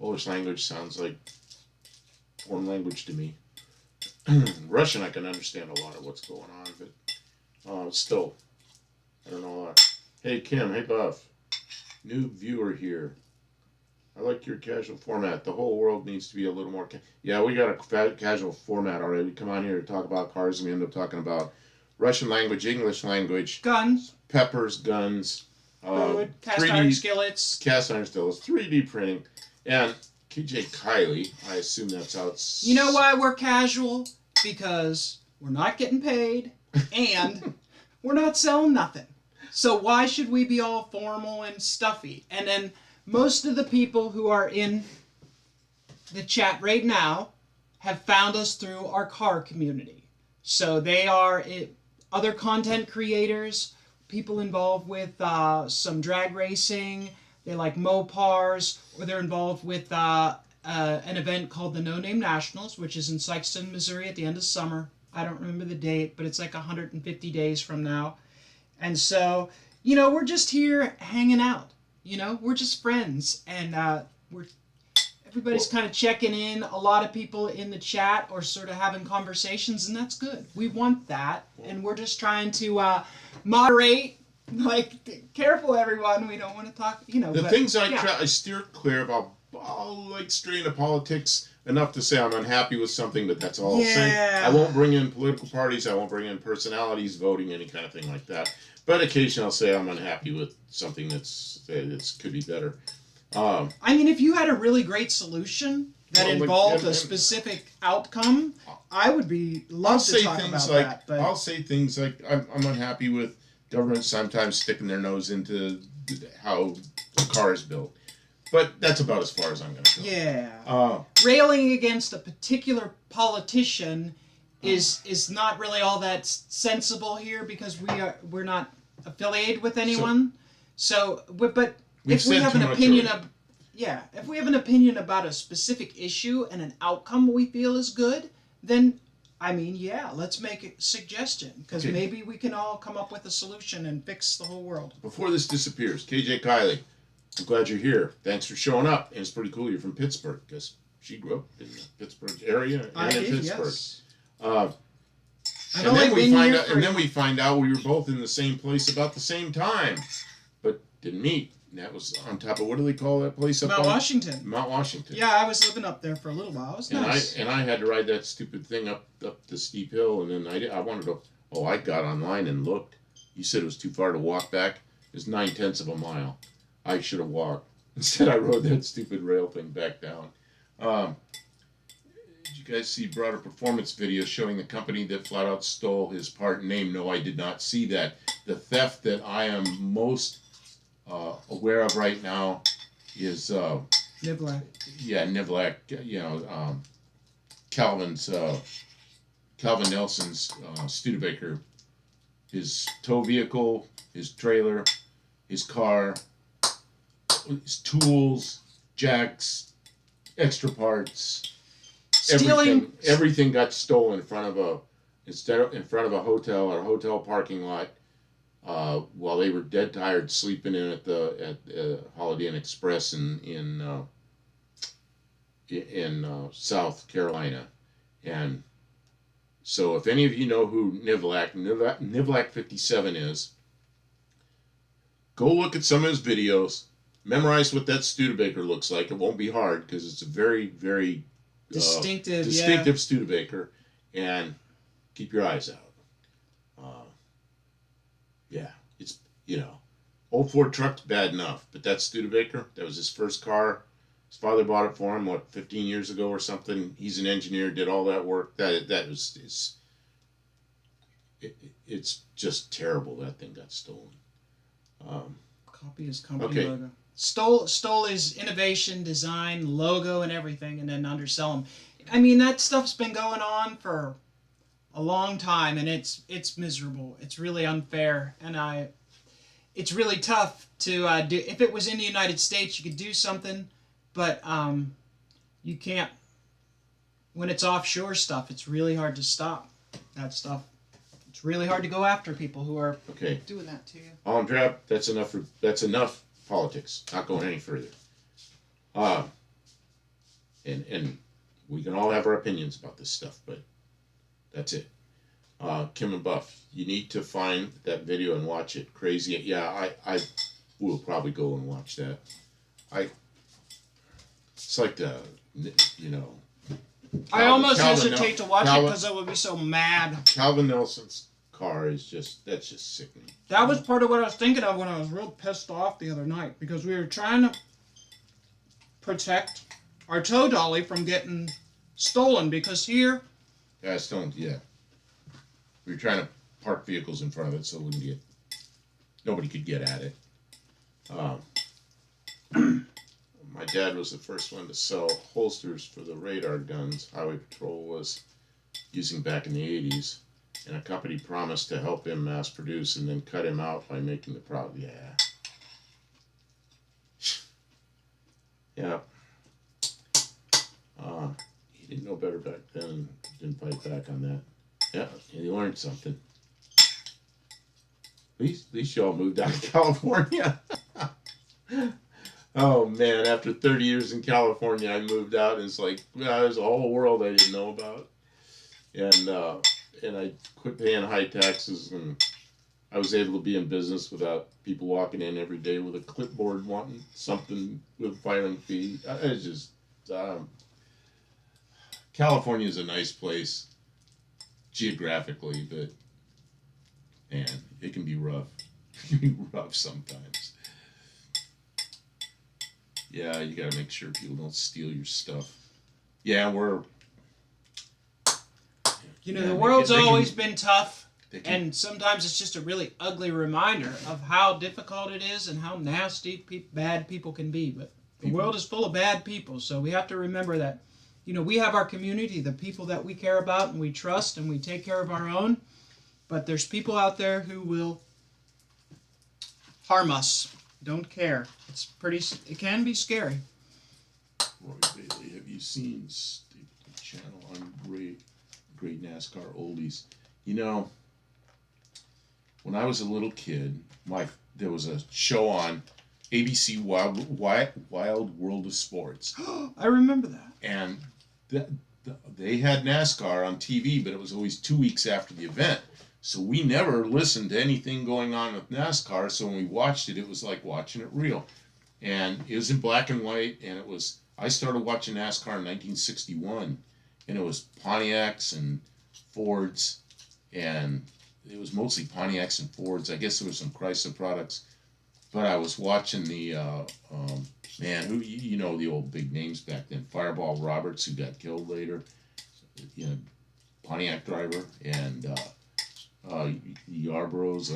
language sounds like foreign language to me. Russian, I can understand a lot of what's going on, but still, I don't know a lot. Hey, Kim. Hey, Buff. New viewer here. I like your casual format. The whole world needs to be a little more... Yeah, we got a casual format already. We come on here to talk about cars, and we end up talking about Russian language, English language. Guns. Peppers, guns. Food, cast iron skillets. Cast iron skillets, 3D printing. And KJ Kylie, I assume that's how it's... You know why we're casual? Because we're not getting paid, and we're not selling nothing. So why should we be all formal and stuffy? And then most of the people who are in the chat right now have found us through our car community. So they are other content creators, people involved with some drag racing, they like Mopars, or they're involved with an event called the No Name Nationals, which is in Sixties, Missouri at the end of summer. I don't remember the date, but it's like 150 days from now. And so, you know, we're just here hanging out. You know, we're just friends, and everybody's kind of checking in. A lot of people in the chat are sort of having conversations, and that's good. We want that, and we're just trying to moderate. Like, careful, everyone. We don't want to talk. You know, things I steer clear of. I'll like stray into politics enough to say I'm unhappy with something, but that's all I'll say. I won't bring in political parties. I won't bring in personalities, voting, any kind of thing like that. But occasionally I'll say I'm unhappy with something that's could be better. I mean, if you had a really great solution that involved a specific outcome, I would love to talk about that. But I'll say things like I'm unhappy with government sometimes sticking their nose into how a car is built. But that's about as far as I'm going to go. Yeah. Railing against a particular politician is not really all that sensible here because we're not affiliated with anyone. But if we have an opinion if we have an opinion about a specific issue and an outcome we feel is good, then I mean, let's make a suggestion because maybe we can all come up with a solution and fix the whole world. Before this disappears, KJ Kylie, I'm glad you're here. Thanks for showing up. And it's pretty cool you're from Pittsburgh because she grew up in the Pittsburgh area. I did, Pittsburgh. Yes. And then we find out we were both in the same place about the same time, but didn't meet. And that was on top of, what do they call that place? Mount Washington. Mount Washington. Yeah, I was living up there for a little while. It was nice. I had to ride that stupid thing up the steep hill, and then I wanted to. Oh, I got online and looked. You said it was too far to walk back. It was 9/10 of a mile. I should have walked. Instead, I rode that stupid rail thing back down. Did you guys see broader performance videos showing the company that flat out stole his part and name? No, I did not see that. The theft that I am most aware of right now is Nivlak. Yeah, Nivlak. You know, Calvin Nelson's Studebaker. His tow vehicle, his trailer, his car, his tools, jacks, extra parts. Stealing. Everything got stolen in front of a hotel or a hotel parking lot. While they were dead tired sleeping in at the Holiday Inn Express in South Carolina, and so if any of you know who Nivlak 57 is, go look at some of his videos. Memorize what that Studebaker looks like. It won't be hard because it's a very, very distinctive Studebaker, and keep your eyes out. Yeah, it's, old Ford truck's bad enough, but that Studebaker, that was his first car. His father bought it for him, 15 years ago or something. He's an engineer, did all that work. It's just terrible that thing got stolen. Copy his company logo. Stole his innovation, design, logo, and everything, and then undersell them. I mean, that stuff's been going on for a long time, and it's miserable. It's really unfair, and it's really tough to do. If it was in the United States, you could do something, but you can't. When it's offshore stuff, it's really hard to stop that stuff. It's really hard to go after people who are doing that to you. Drab, that's enough politics. Not going any further. And we can all have our opinions about this stuff, but that's it. Kim and Buff, you need to find that video and watch it. Crazy. Yeah, I will probably go and watch that. It's like I almost hesitate to watch it because I would be so mad. Calvin Nelson's car is just sickening. That was part of what I was thinking of when I was real pissed off the other night, because we were trying to protect our tow dolly from getting stolen, because here... Yeah, stolen, yeah. We were trying to park vehicles in front of it so nobody could get at it. My dad was the first one to sell holsters for the radar guns Highway Patrol was using back in the 80s. And a company promised to help him mass produce and then cut him out by making the product. Yeah. Yeah. He didn't know better back then and didn't fight back on that. Yeah, he learned something. At least y'all moved out of California. Oh man, after 30 years in California, I moved out, and it's like, there's a whole world I didn't know about. And I quit paying high taxes, and I was able to be in business without people walking in every day with a clipboard wanting something with a filing fee. It's just, California is a nice place geographically, but man, it can be rough. It can be rough sometimes. Yeah, you gotta make sure people don't steal your stuff. Yeah, the world's always been tough, and sometimes it's just a really ugly reminder of how difficult it is and how nasty bad people can be. But the world is full of bad people, so we have to remember that. We have our community, the people that we care about and we trust, and we take care of our own. But there's people out there who will harm us. Don't care. It can be scary. Roy Bailey, have you seen Stapleton Channel on Great NASCAR Oldies? When I was a little kid, there was a show on ABC Wild World of Sports. I remember that. And they had NASCAR on TV, but it was always 2 weeks after the event. So we never listened to anything going on with NASCAR. So when we watched it, it was like watching it real. And it was in black and white. And I started watching NASCAR in 1961. And it was Pontiacs and Fords. And it was mostly Pontiacs and Fords. I guess there was some Chrysler products. But I was watching the, the old big names back then. Fireball Roberts, who got killed later. Pontiac driver. And Yarborough's.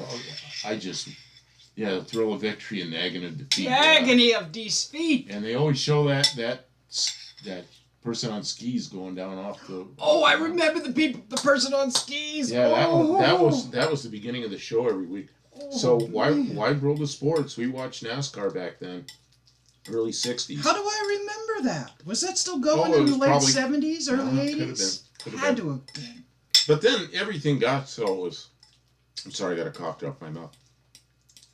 The thrill of victory and the agony of defeat. The agony of defeat. And they always show that person on skis going down off the. Oh, I remember the person on skis. Yeah, that was the beginning of the show every week. So wide world of sports. We watched NASCAR back then, early 60s. How do I remember that? Was that still going it in was the late probably- 70s, early No, 80s? could have Had been. to have been. But then everything got so was. I'm sorry, I got a cough drop in my mouth.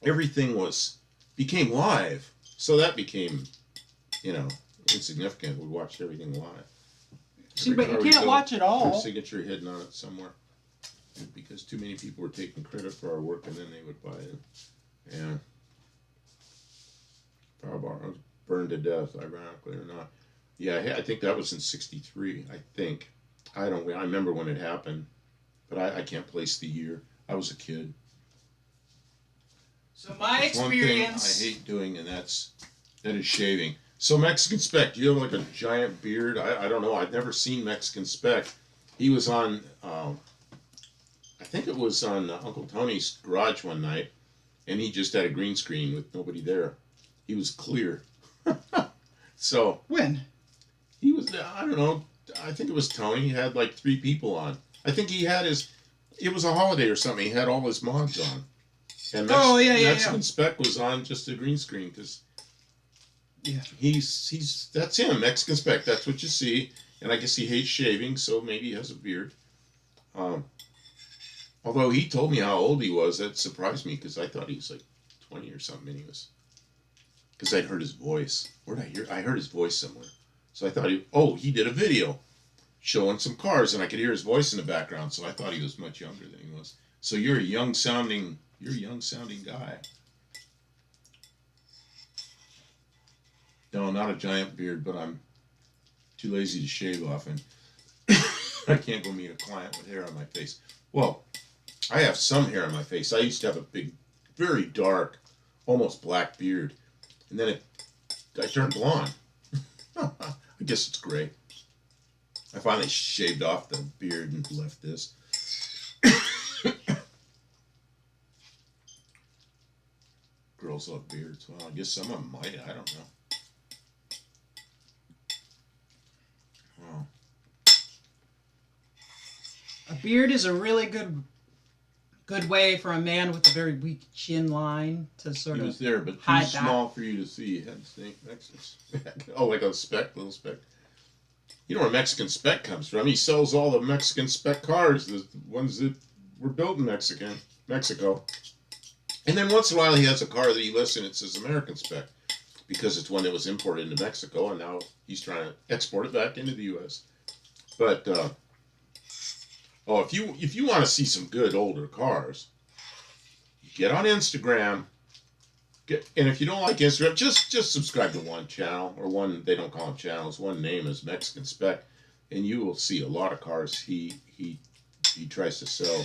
Everything became live, so that became, insignificant. We watched everything live. See, but you can't watch it all. Put a signature hidden on it somewhere, because too many people were taking credit for our work, and then they would buy it. Yeah. Powerbomb was burned to death, ironically or not. Yeah, I think that was in '63. I think. I remember when it happened, but I can't place the year. I was a kid. So my experience. One thing I hate doing, and that is shaving. So Mexican Spec, do you have like a giant beard? I don't know. I've never seen Mexican Spec. He was on, I think it was on Uncle Tony's garage one night, and he just had a green screen with nobody there. He was clear. So When? he was, I don't know. I think it was Tony. He had like 3 people on. I think he had it was a holiday or something. He had all his mods on. And Mexican Spec was on just a green screen because that's him, Mexican Spec. That's what you see. And I guess he hates shaving, so maybe he has a beard. Although he told me how old he was, that surprised me because I thought he was like 20 or something. Because I'd heard his voice. Where did I hear? I heard his voice somewhere. So I thought he did a video showing some cars, and I could hear his voice in the background. So I thought he was much younger than he was. So you're a young sounding guy. No, not a giant beard, but I'm too lazy to shave often. I can't go meet a client with hair on my face. Well, I have some hair on my face. I used to have a big, very dark, almost black beard. And then I turned blonde. I guess it's gray. I finally shaved off the beard and left this. Girls love beards. Well, I guess some of them might. I don't know. Oh. A beard is a really good way for a man with a very weak chin line to sort of. He was there, but too hide small for you to see. He had snake Mexicans. Oh, like a little speck. You know where Mexican Spec comes from? He sells all the Mexican Spec cars, the ones that were built in Mexico. And then once in a while he has a car that he lists and it says American Spec because it's one that was imported into Mexico and now he's trying to export it back into the U.S. But if you want to see some good older cars, get on Instagram. And if you don't like Instagram, just subscribe to one channel or one. They don't call them channels. One name is Mexican Spec, and you will see a lot of cars he tries to sell.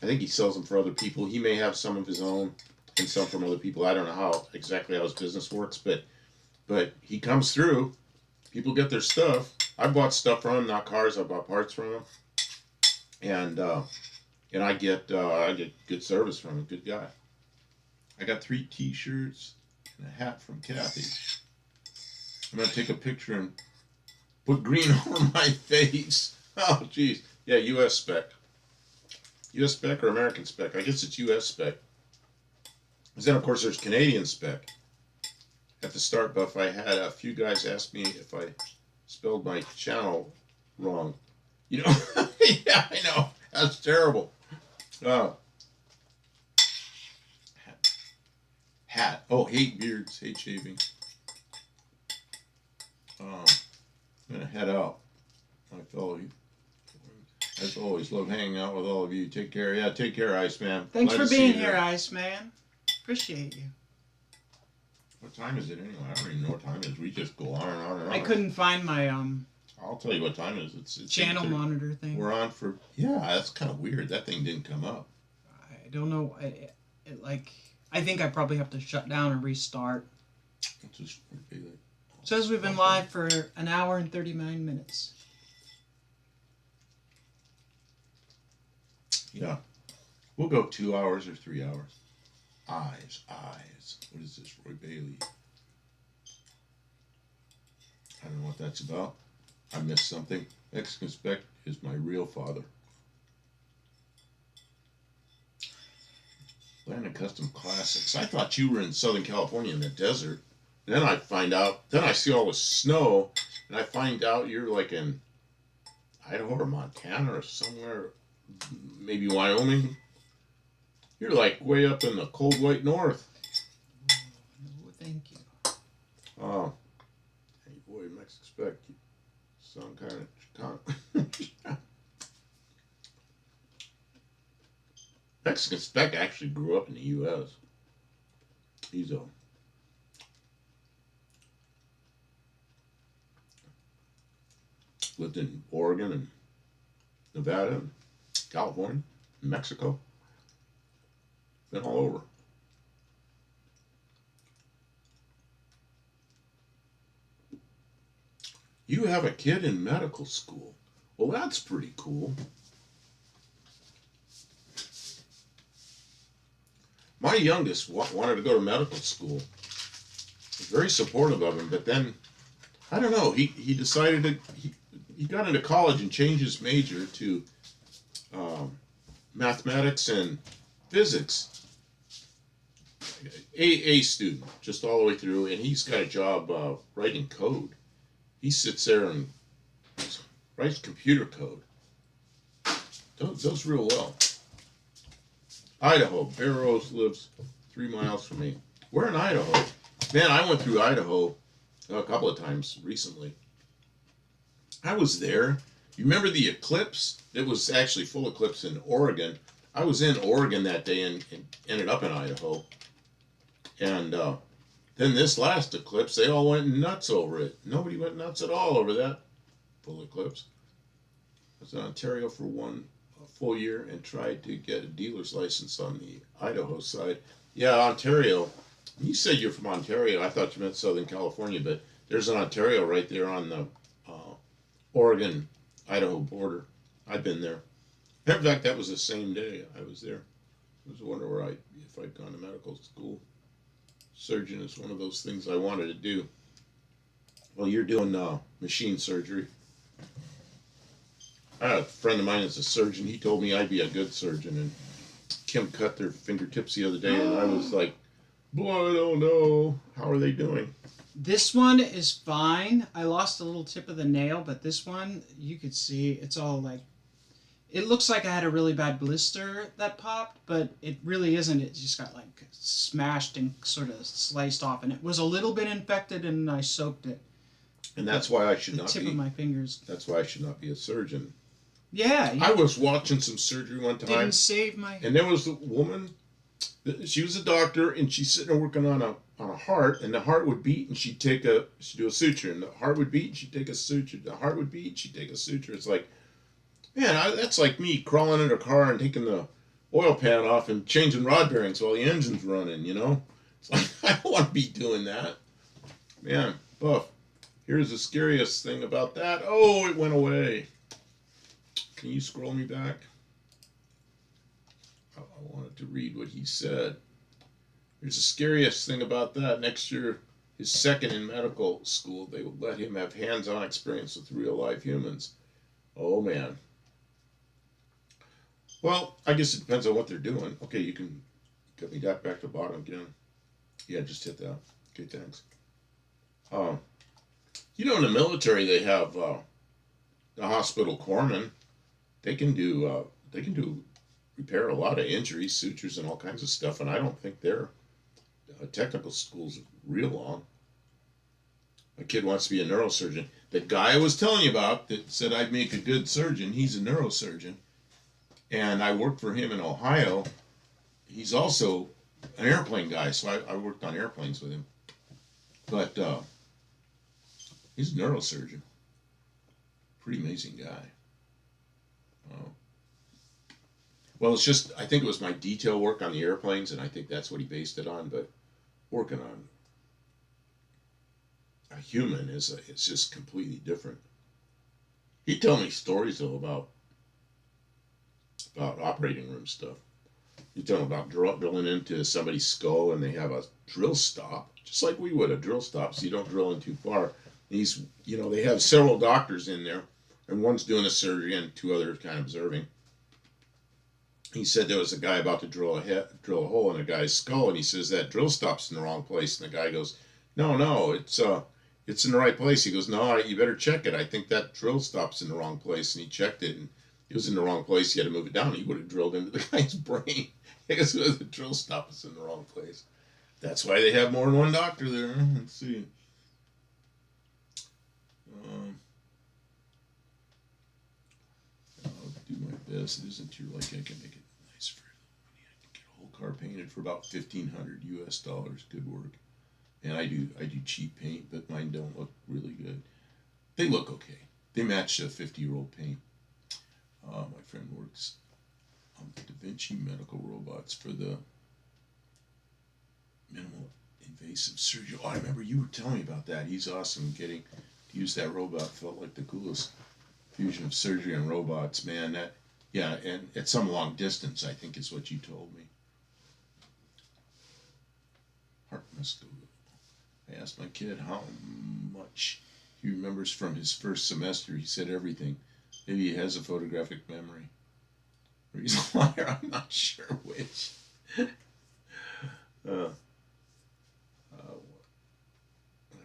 I think he sells them for other people. He may have some of his own and some from other people. I don't know exactly how his business works, but he comes through. People get their stuff. I bought stuff from him, not cars. I bought parts from him, and I get good service from him. Good guy. I got 3 T-shirts and a hat from Kathy. I'm gonna take a picture and put green over my face. Oh, jeez. Yeah, U.S. Spec. U.S. Spec or American Spec? I guess it's U.S. Spec. And then, of course, there's Canadian Spec. At the start, Buff, I had a few guys ask me if I spelled my channel wrong. You know? Yeah, I know. That's terrible. Hat. Oh, hate beards. Hate shaving. I'm going to head out. My fellow. As always, love hanging out with all of you. Take care. Yeah, take care, Iceman. Thanks Glad for to see being you here, there. Iceman. Appreciate you. What time is it anyway? I don't even know what time it is. We just go on and on and on. I couldn't find my I'll tell you what time it is. It's channel 8:30. monitor thing. We're on for... Yeah, that's kind of weird. That thing didn't come up. I don't know. I think I probably have to shut down and restart. Just, It says we've been live for an hour and 39 minutes. Yeah. We'll go 2 hours or 3 hours. Eyes. What is this, Roy Bailey? I don't know what that's about. I missed something. Mexican Spec is my real father. Land of Custom Classics. I thought you were in Southern California in the desert. Then I find out. Then I see all the snow, and I find out you're like in Idaho or Montana or somewhere, maybe Wyoming. You're like way up in the cold white north. No, thank you. Oh, hey boy, Mexican Spec, you sound kind of. Mexican Spec actually grew up in the U.S. He's lived in Oregon and Nevada, and California, and Mexico. Been all over. You have a kid in medical school. Well, that's pretty cool. My youngest wanted to go to medical school. I was very supportive of him, but then, I don't know, he decided to, he got into college and changed his major to mathematics and physics. A student, just all the way through, and he's got a job writing code. He sits there and writes computer code. Does real well. Idaho. Bear Rose lives 3 miles from me. We're in Idaho. Man, I went through Idaho a couple of times recently. I was there. You remember the eclipse? It was actually full eclipse in Oregon. I was in Oregon that day and ended up in Idaho. And then this last eclipse, they all went nuts over it. Nobody went nuts at all over that full eclipse. I was in Ontario for one full year and tried to get a dealer's license on the Idaho side. Yeah, Ontario. You said you're from Ontario. I thought you meant Southern California, but there's an Ontario right there on the Oregon-Idaho border. I've been there. In fact, that was the same day I was there. I was wondering if I'd gone to medical school. Surgeon is one of those things I wanted to do. Well, you're doing machine surgery. I had a friend of mine that's a surgeon. He told me I'd be a good surgeon. And Kim cut their fingertips the other day, and I was like, boy, I don't know. How are they doing? This one is fine. I lost a little tip of the nail, but this one, you could see, it's all like, it looks like I had a really bad blister that popped, but it really isn't. It just got like smashed and sort of sliced off, and it was a little bit infected, and I soaked it. And that's why I should not the be. tip of my fingers. That's why I should not be a surgeon. Yeah. I was watching some surgery one time. Didn't save my. And there was a woman. She was a doctor, and she's sitting there working on a heart, and the heart would beat, and she'd do a suture, and the heart would beat, and she'd take a suture. The heart would beat, she'd take a suture. It's like, man, that's like me crawling in a car and taking the oil pan off and changing rod bearings while the engine's running, you know? It's like, I don't want to be doing that. Man, Buff, here's the scariest thing about that. Oh, it went away. Can you scroll me back? I wanted to read what he said. Here's the scariest thing about that. Next year, his second in medical school, they will let him have hands-on experience with real-life humans. Oh, man. Well, I guess it depends on what they're doing. Okay, you can get me back to the bottom again. Yeah, just hit that. Okay, thanks. You know, in the military, they have the hospital corpsmen. They can do repair a lot of injuries, sutures, and all kinds of stuff. And I don't think their technical school's real long. My kid wants to be a neurosurgeon. The guy I was telling you about that said I'd make a good surgeon, he's a neurosurgeon. And I worked for him in Ohio. He's also an airplane guy, so I worked on airplanes with him. But he's a neurosurgeon. Pretty amazing guy. Well, it's just, I think it was my detail work on the airplanes, and I think that's what he based it on, but working on a human it's just completely different. He'd tell me stories, though, about operating room stuff. He'd tell me about drilling into somebody's skull, and they have a drill stop, just like we would, a drill stop, so you don't drill in too far. They have several doctors in there, and one's doing a surgery and two others kind of observing. He said there was a guy about to drill a hole in a guy's skull, and he says that drill stop's in the wrong place, and the guy goes, No, it's in the right place. He goes, no, you better check it. I think that drill stop's in the wrong place. And he checked it, and it was in the wrong place. He had to move it down. He would have drilled into the guy's brain because the drill stop is in the wrong place. That's why they have more than one doctor there. Let's see. I'll do my best. It isn't too like I can make it nice for everybody. I can get a whole car painted for about $1,500 US. Good work. And I do cheap paint, but mine don't look really good. They look okay. They match a 50-year-old paint. My friend works on the Da Vinci medical robots for the minimal invasive surgery. Oh, I remember you were telling me about that. He's awesome. Getting to use that robot felt like the coolest fusion of surgery and robots, man. That, yeah, and at some long distance, I think is what you told me. Heart must go. I asked my kid how much he remembers from his first semester. He said everything. Maybe he has a photographic memory. Or he's a liar. I'm not sure which. I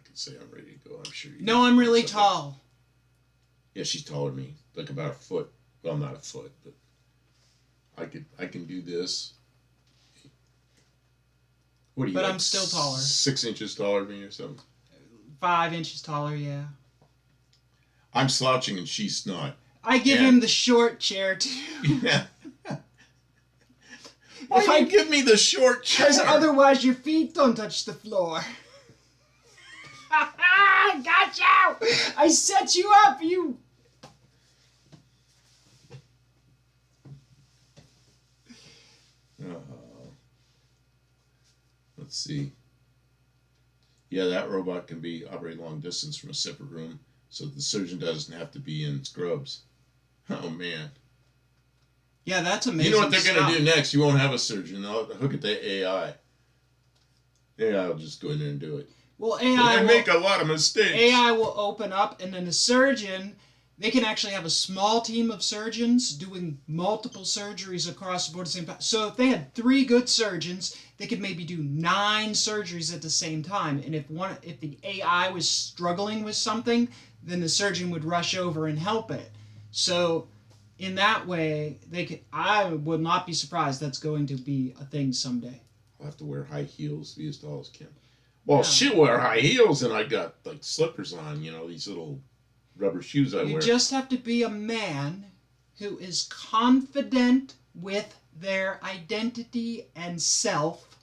can say I'm ready to go. I'm sure you No, I'm really tall. Yeah, she's taller than me. Like about a foot. Well, not a foot, but I can do this. What are you? But like I'm still taller. 6 inches taller than me or something? 5 inches taller, yeah. I'm slouching and she's not. I give him the short chair too. Yeah. Why do you give me the short chair? Because otherwise your feet don't touch the floor. Got you! I set you up, you... Let's see. Yeah, that robot can be operated long distance from a separate room, so the surgeon doesn't have to be in scrubs. Oh, man. Yeah, that's amazing. You know what they're going to do next? You won't have a surgeon. They'll hook it to AI. AI will just go in there and do it. Well, AI will make a lot of mistakes. AI will open up, and then the surgeon, they can actually have a small team of surgeons doing multiple surgeries across the board at the same time. So if they had 3 good surgeons, they could maybe do 9 surgeries at the same time. And if the AI was struggling with something, then the surgeon would rush over and help it. So in that way, I would not be surprised that's going to be a thing someday. I'll have to wear high heels to be as tall as Kim. Well, she'll wear high heels, and I got like slippers on, these little rubber shoes I wear. You just have to be a man who is confident with their identity and self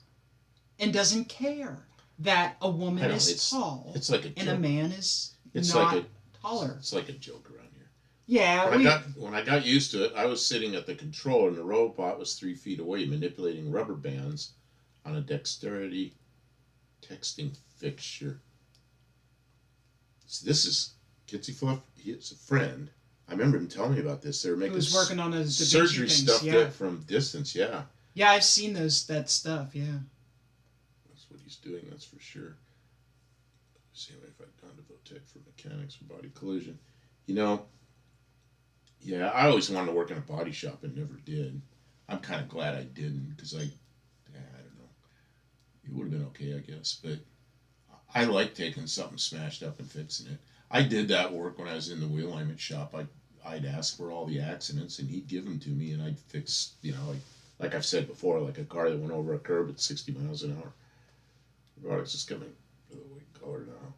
and doesn't care that a woman is tall it's like a joke. And a man is not taller. It's like a joke around here. Yeah. When I got used to it, I was sitting at the controller, and the robot was 3 feet away manipulating rubber bands on a dexterity texting fixture. So this is Kitsy Fluff. He's a friend. I remember him telling me about this. They were making working on his surgery stuff from distance. Yeah. Yeah, I've seen that stuff. Yeah. That's what he's doing. That's for sure. Let's see if I've gone to Votech for mechanics for body collision. Yeah, I always wanted to work in a body shop and never did. I'm kind of glad I didn't because I don't know. It would have been okay, I guess, but I like taking something smashed up and fixing it. I did that work when I was in the wheel alignment shop. I'd ask for all the accidents, and he'd give them to me, and I'd fix, like I've said before, like a car that went over a curb at 60 miles an hour. The product's just coming for the white color now.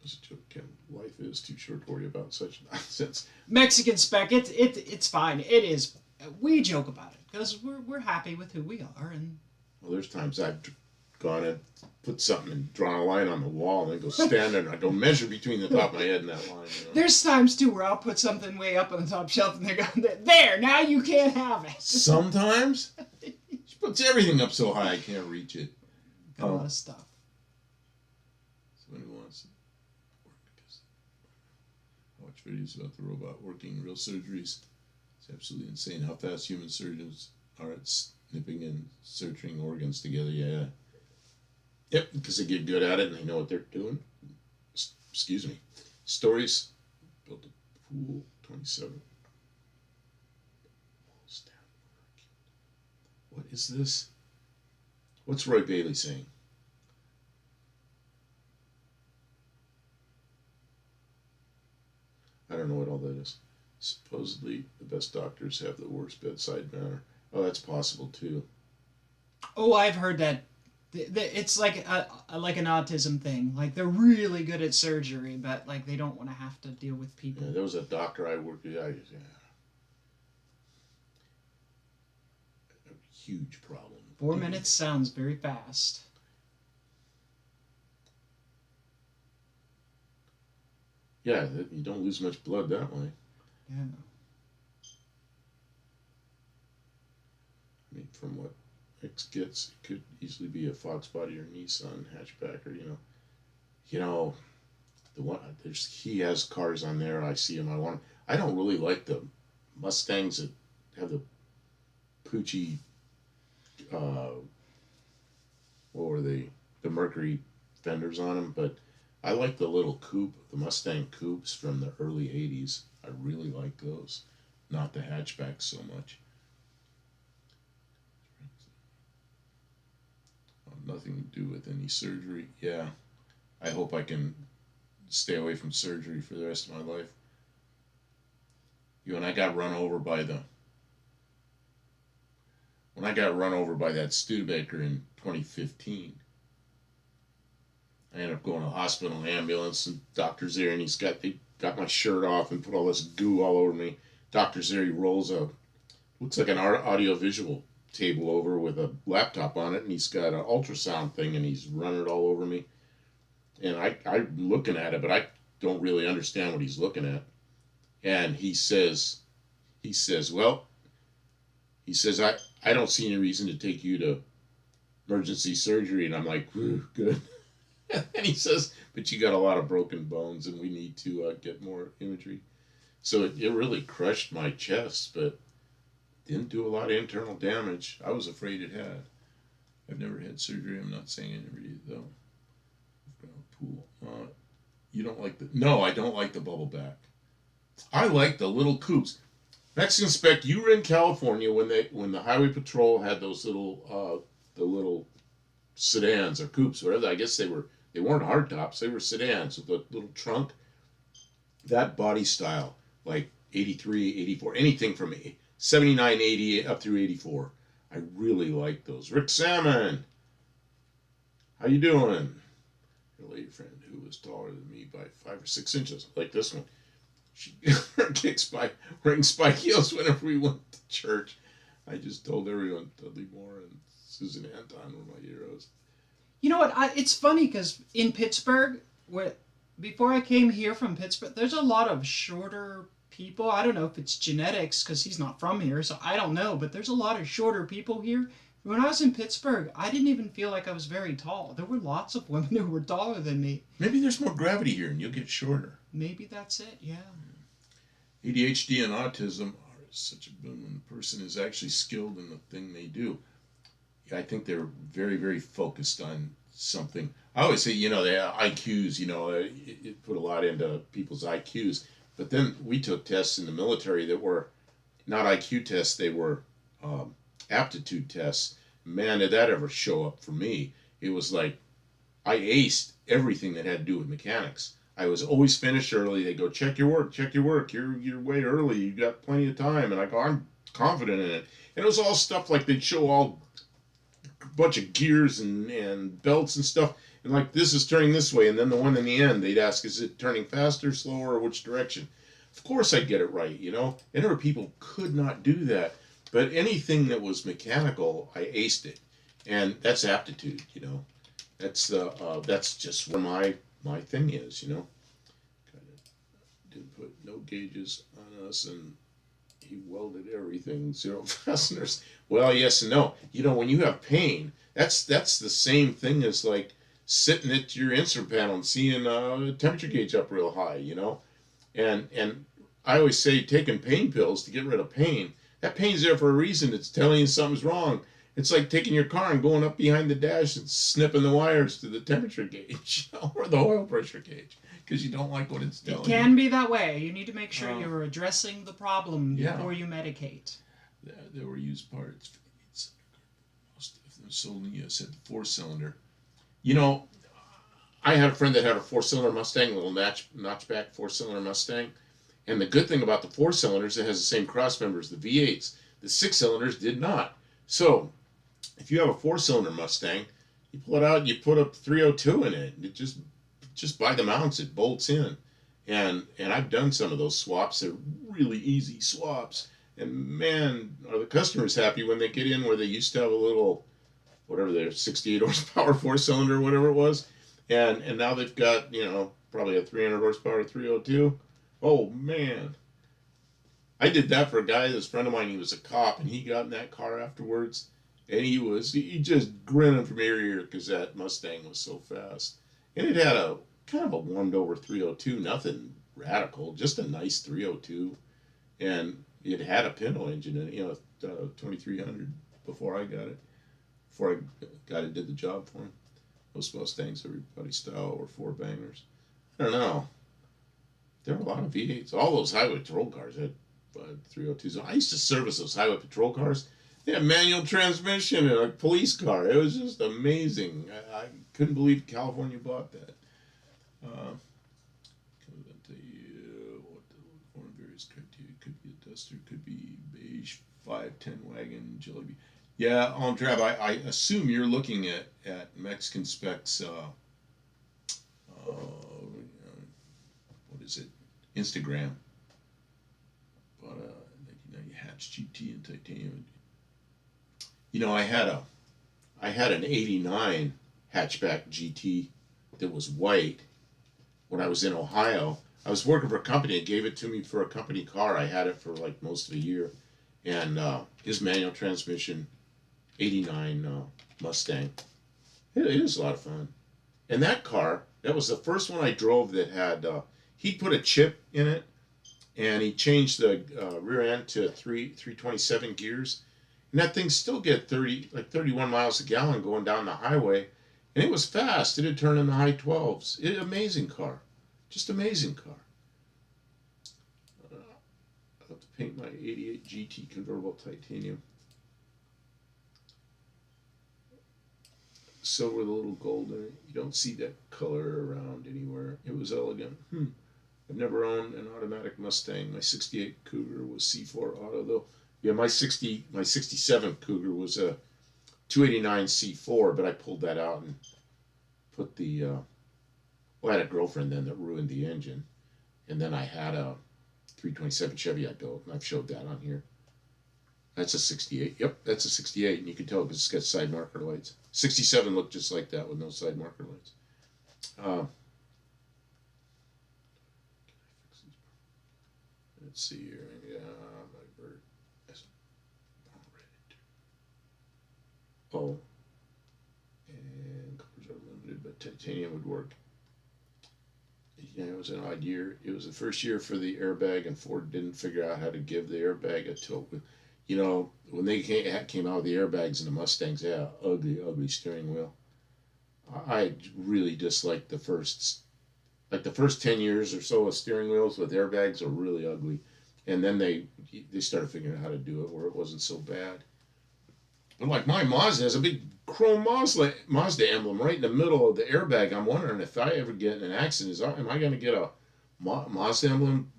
As a joke, Ken, life is too short to worry about such nonsense. Mexican spec, it's fine. It is. We joke about it because we're happy with who we are, and. Well, there's times I've gone and put something and drawn a line on the wall and then go stand there and I go measure between the top of my head and that line. There's times too where I'll put something way up on the top shelf and they go, there, now you can't have it. Sometimes? She puts everything up so high I can't reach it. A lot of stuff. So anyone wants to work, I watch videos about the robot working real surgeries. It's absolutely insane how fast human surgeons are at snipping and suturing organs together. Yeah. Yep, because they get good at it and they know what they're doing. Excuse me. Stories. Built a pool. 27. What is this? What's Roy Bailey saying? I don't know what all that is. Supposedly, the best doctors have the worst bedside manner. Oh, that's possible too. Oh, I've heard that. It's like like an autism thing. Like they're really good at surgery, but like they don't want to have to deal with people. Yeah, there was a doctor I worked with. Yeah, a huge problem. 4 minutes sounds very fast. Yeah, you don't lose much blood that way. Yeah. I mean, from what X gets, it could easily be a Fox body or Nissan hatchback, or the one he has cars on there. I see him. I want. I don't really like the Mustangs that have the poochy. What were they? The Mercury fenders on them, but I like the little coupe, the Mustang coupes from the early '80s. I really like those, not the hatchbacks so much. Nothing to do with any surgery. Yeah, I hope I can stay away from surgery for the rest of my life. When I got run over by that Studebaker in 2015, I ended up going to the hospital, ambulance, and doctor's there, and they got my shirt off and put all this goo all over me. Doctor's there, he rolls looks like an audio visual table over with a laptop on it, and he's got an ultrasound thing, and he's running it all over me. And I'm looking at it, but I don't really understand what he's looking at. And he says, I don't see any reason to take you to emergency surgery. And I'm like, good. And he says, but you got a lot of broken bones, and we need to get more imagery. So it really crushed my chest, but didn't do a lot of internal damage. I was afraid it had. I've never had surgery. I'm not saying I never did, though. Pool. You don't like the... No, I don't like the bubble back. I like the little coupes. Mexican Spec, you were in California when the Highway Patrol had those little the little sedans or coupes, whatever. I guess they weren't hardtops. They were sedans with a little trunk. That body style, like 83, 84, anything from 79, 80 up through 84. I really like those. Rick Salmon, how you doing? Your lady friend who was taller than me by 5 or 6 inches, like this one. She kicks wearing spike heels whenever we went to church. I just told everyone Dudley Moore and Susan Anton were my heroes. You know what? It's funny because in Pittsburgh, before I came here from Pittsburgh, there's a lot of shorter people. I don't know if it's genetics because he's not from here, so I don't know. But there's a lot of shorter people here. When I was in Pittsburgh, I didn't even feel like I was very tall. There were lots of women who were taller than me. Maybe there's more gravity here and you'll get shorter. Maybe that's it, yeah. ADHD and autism are such a boon when the person is actually skilled in the thing they do. I think they're very, very focused on something. I always say, the IQs, it put a lot into people's IQs. But then we took tests in the military that were not IQ tests, they were aptitude tests. Man, did that ever show up for me. It was like I aced everything that had to do with mechanics. I was always finished early. They go, check your work. You're way early. You got plenty of time. And I go, I'm confident in it. And it was all stuff like they'd show all a bunch of gears and belts and stuff. And like, this is turning this way. And then the one in the end, they'd ask, is it turning faster, slower, or which direction? Of course I'd get it right, And there were people who could not do that. But anything that was mechanical, I aced it. And that's aptitude, That's just where my thing is, Kind of didn't put no gauges on us, and he welded everything, 0 fasteners. Well, yes and no. When you have pain, that's the same thing as like sitting at your instrument panel and seeing a temperature gauge up real high, And I always say taking pain pills to get rid of pain. That pain's there for a reason. It's telling you something's wrong. It's like taking your car and going up behind the dash and snipping the wires to the temperature gauge or the oil pressure gauge because you don't like what it's telling you. It can be that way. You need to make sure you're addressing the problem before you medicate. There were used parts. Most of them sold in the U.S. had the 4-cylinder. I had a friend that had a 4-cylinder Mustang, a little notchback 4-cylinder Mustang, And the good thing about the 4 cylinders, it has the same cross members, the V8s. The 6 cylinders did not. So if you have a 4 cylinder Mustang, you pull it out, you put a 302 in it. It just by the mounts, it bolts in. And I've done some of those swaps. They're really easy swaps. And man, are the customers happy when they get in where they used to have a little, whatever their 68 horsepower 4 cylinder, whatever it was. And now they've got, probably a 300 horsepower 302. Oh man. I did that for a guy that's a friend of mine. He was a cop, and he got in that car afterwards, and he just grinning from ear to ear because that Mustang was so fast. And it had a kind of a warmed over 302, nothing radical, just a nice 302, and it had a Pinto engine in it, 2300 before I got it. Before I got it, did the job for him. Most Mustangs, everybody style, were 4 bangers. I don't know. There were a lot of V8s. All those highway patrol cars had 302s. I used to service those highway patrol cars. They had manual transmission and a police car. It was just amazing. I couldn't believe California bought that. What the various criteria could be a Duster, could be beige 510 wagon, Jelly. Yeah, on Trav, I assume you're looking at Mexican specs. What is it? Instagram. But 1990 hatch GT and titanium. I had an '89 hatchback GT that was white when I was in Ohio. I was working for a company that gave it to me for a company car. I had it for like most of a year, and his manual transmission '89 Mustang. It was a lot of fun. And that car, that was the first one I drove that had. He put a chip in it, and he changed the rear end to 327 gears, and that thing still get 31 miles a gallon going down the highway, and it was fast. It had turned in the high 12s. Amazing car, just amazing car. I'll have to paint my '88 GT convertible titanium. Silver with a little gold in it. You don't see that color around anywhere. It was elegant. I've never owned an automatic Mustang. My '68 Cougar was C4 auto though. Yeah, my '67 Cougar was a 289 C4, but I pulled that out and put the. I had a girlfriend then that ruined the engine, and then I had a 327 Chevy I built, and I've showed that on here. That's a '68. Yep, that's a '68, and you can tell because it's got side marker lights. '67 looked just like that with no side marker lights. Let's see here. Yeah, my bird. Oh, and colors are limited, but titanium would work. Yeah, it was an odd year. It was the first year for the airbag, and Ford didn't figure out how to give the airbag a tilt. When they came out with the airbags in the Mustangs, yeah, ugly steering wheel. I really disliked the first 10 years or so of steering wheels with airbags are really ugly. And then they started figuring out how to do it where it wasn't so bad. But like my Mazda has a big chrome Mazda emblem right in the middle of the airbag. I'm wondering if I ever get in an accident, am I going to get a Mazda emblem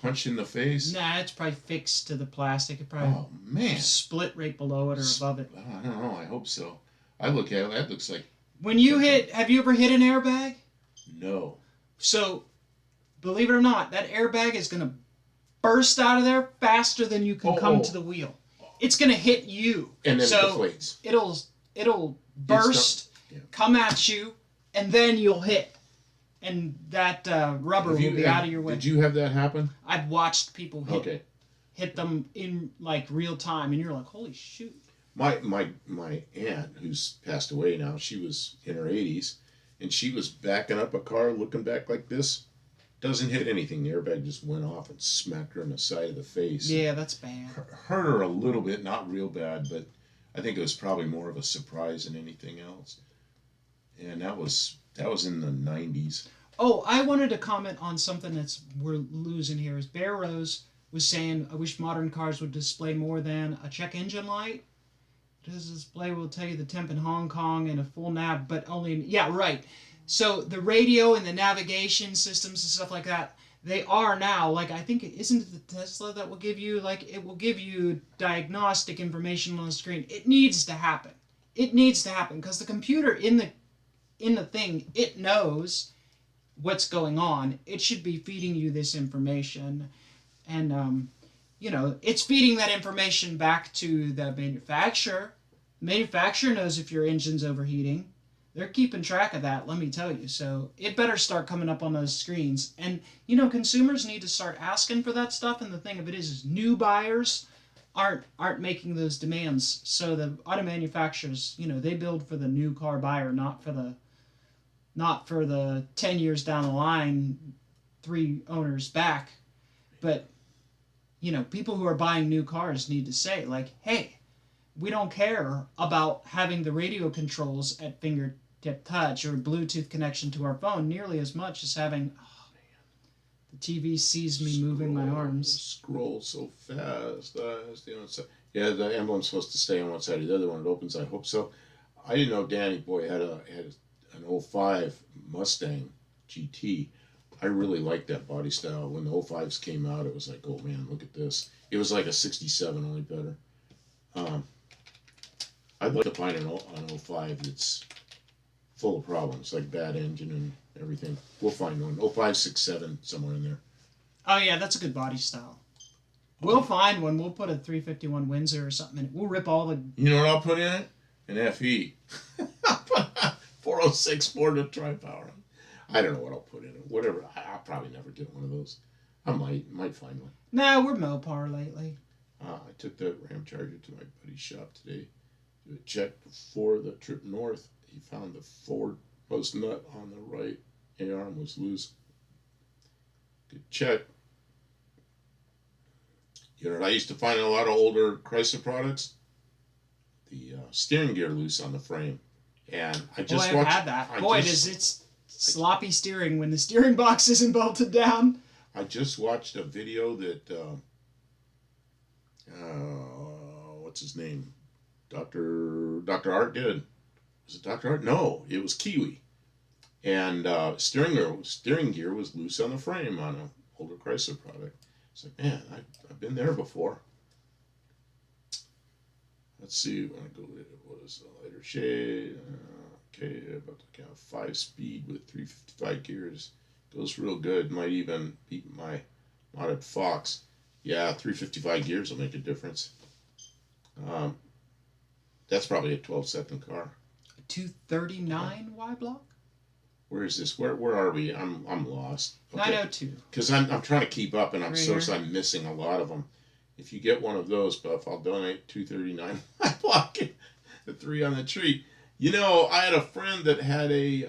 punched in the face? Nah, it's probably fixed to the plastic. It probably split right below it or above it. I don't know. I hope so. I look at it. That looks like. Have you ever hit an airbag? No. So, believe it or not, that airbag is going to burst out of there faster than you can come to the wheel. It's going to hit you. And then it deflates. It'll burst, come at you, and then you'll hit. And that rubber will be out of your way. Did you have that happen? I've watched people hit them in like real time, and you're like, holy shoot. My aunt, who's passed away now, she was in her 80s, and she was backing up a car, looking back like this. Doesn't hit anything. The airbag just went off and smacked her in the side of the face. Yeah, that's bad. Hurt her a little bit, not real bad, but I think it was probably more of a surprise than anything else. And that was in the 90s. Oh, I wanted to comment on something we're losing here. Is Bear Rose was saying, I wish modern cars would display more than a check engine light. This display will tell you the temp in Hong Kong and a full nav, but only... Yeah, right. So the radio and the navigation systems and stuff like that, They are now, like, I think it isn't the Tesla that will give you, like, it will give you diagnostic information on the screen. It needs to happen. It needs to happen because the computer in the thing, it knows what's going on. It should be feeding you this information, and it's feeding that information back to the manufacturer. The manufacturer knows if your engine's overheating. They're keeping track of that, let me tell you. So it better start coming up on those screens. And, consumers need to start asking for that stuff. And the thing of it is new buyers aren't making those demands. So the auto manufacturers, they build for the new car buyer, not for the 10 years down the line, 3 owners back. But, people who are buying new cars need to say, like, hey, we don't care about having the radio controls at fingertip touch or Bluetooth connection to our phone nearly as much as having the TV sees me moving my arms. Scroll so fast. Yeah, the emblem's supposed to stay on one side or the other when it opens. I hope so. I didn't know Danny Boy had an 05 Mustang GT. I really liked that body style. When the 05s came out, it was like, oh man, look at this. It was like a 67, only better. I'd like to find an 05 that's full of problems, like bad engine and everything. We'll find one. 05, 67, somewhere in there. Oh yeah, that's a good body style. We'll find one. We'll put a 351 Windsor or something in it. We'll rip all the... You know what I'll put in it? An FE. 406 Ford with tri-power. I don't know what I'll put in it. Whatever. I'll probably never get one of those. I might find one. Nah, we're Mopar lately. I took that Ram Charger to my buddy's shop today. Do a check before the trip north. He found the forward post nut on the right A-arm was loose. Good check. You know what I used to find in a lot of older Chrysler products? The steering gear loose on the frame. And I just I've had that. Does it's sloppy steering when the steering box isn't bolted down. I just watched a video that, what's his name? Dr. Art did. Was it Dr. Art? No, it was Kiwi. And steering gear was loose on the frame on an older Chrysler product. It's like, man, I've been there before. Let's see, when I go with it, what is the lighter shade? Okay, about to count 5-speed with 355 gears. Goes real good. Might even beat my modded Fox. Yeah, 355 gears will make a difference. That's probably a 12-second car. A 239 Y block? Where is this? Where are we? I'm lost. Okay. 902. Because I'm trying to keep up, and I'm missing a lot of them. If you get one of those, Buff, I'll donate 239 Y block. The 3 on the tree. You know, I had a friend that had a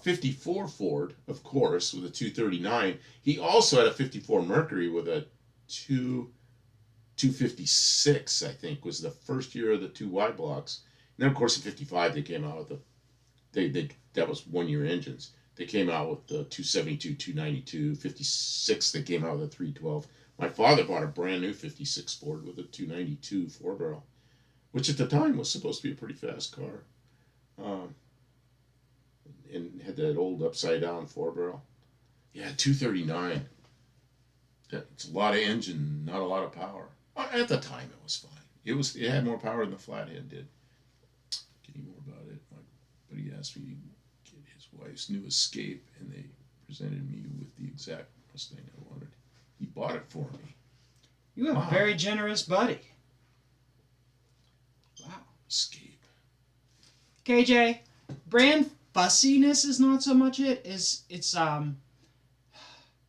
54 Ford, of course, with a 239. He also had a 54 Mercury with a 256, I think, was the first year of the 2 Y blocks. And then, of course, in 55, they came out with that was 1-year engines. They came out with the 272, 292, 56, they came out with a 312. My father bought a brand new 56 Ford with a 292 4-barrel, which at the time was supposed to be a pretty fast car. And had that old upside-down 4-barrel. Yeah, 239. It's a lot of engine, not a lot of power. At the time, it was fine. It had more power than the Flathead did. Getting more about it, my buddy asked me to get his wife's new Escape, and they presented me with the exact Mustang I wanted. He bought it for me. You have a very generous buddy. Wow. Escape. KJ, brand fussiness is not so much it. It's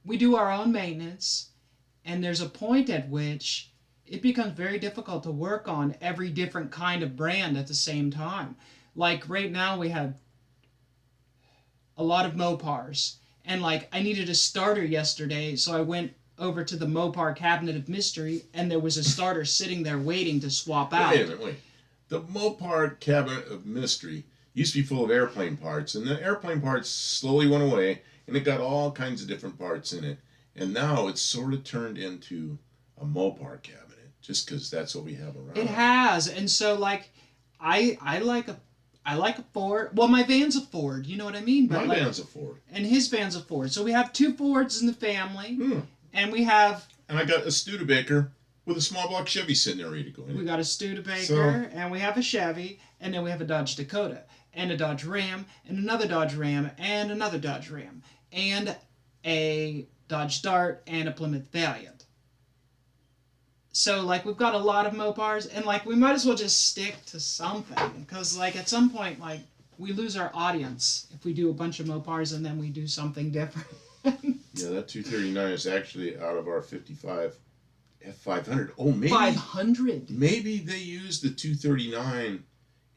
we do our own maintenance, and there's a point at which it becomes very difficult to work on every different kind of brand at the same time. Like right now we have a lot of Mopars, and like I needed a starter yesterday, so I went over to the Mopar Cabinet of Mystery, and there was a starter sitting there waiting to swap out. Wait a minute, wait. The Mopar Cabinet of Mystery used to be full of airplane parts, and the airplane parts slowly went away, and it got all kinds of different parts in it. And now it's sort of turned into a Mopar cabinet, just because that's what we have around. It has, and so like, I like I like a Ford. Well, my van's a Ford. You know what I mean? My van's a Ford. And his van's a Ford. So we have 2 Fords in the family. And we have... And I got a Studebaker with a small block Chevy sitting there ready to go in. We got a Studebaker, and we have a Chevy, and then we have a Dodge Dakota, and a Dodge Ram, and another Dodge Ram, and another Dodge Ram, and a Dodge Dart, and a Plymouth Valiant. So, like, we've got a lot of Mopars, and, like, we might as well just stick to something, because, like, at some point, like, we lose our audience if we do a bunch of Mopars and then we do something different. Yeah, that 239 is actually out of our 55 F500. Oh, maybe 500. Maybe they used the 239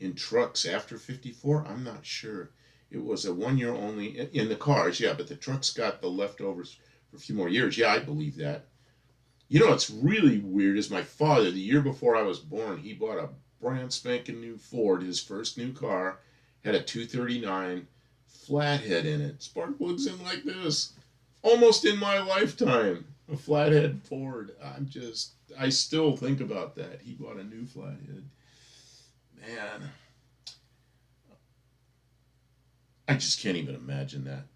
in trucks after 54. I'm not sure. It was a 1 year only in the cars, yeah, but the trucks got the leftovers for a few more years. Yeah, I believe that. You know what's really weird is my father, the year before I was born, he bought a brand spanking new Ford, his first new car, had a 239 flathead in it. Spark plugs in like this. Almost in my lifetime. A flathead Ford. I still think about that. He bought a new flathead. Man. I just can't even imagine that.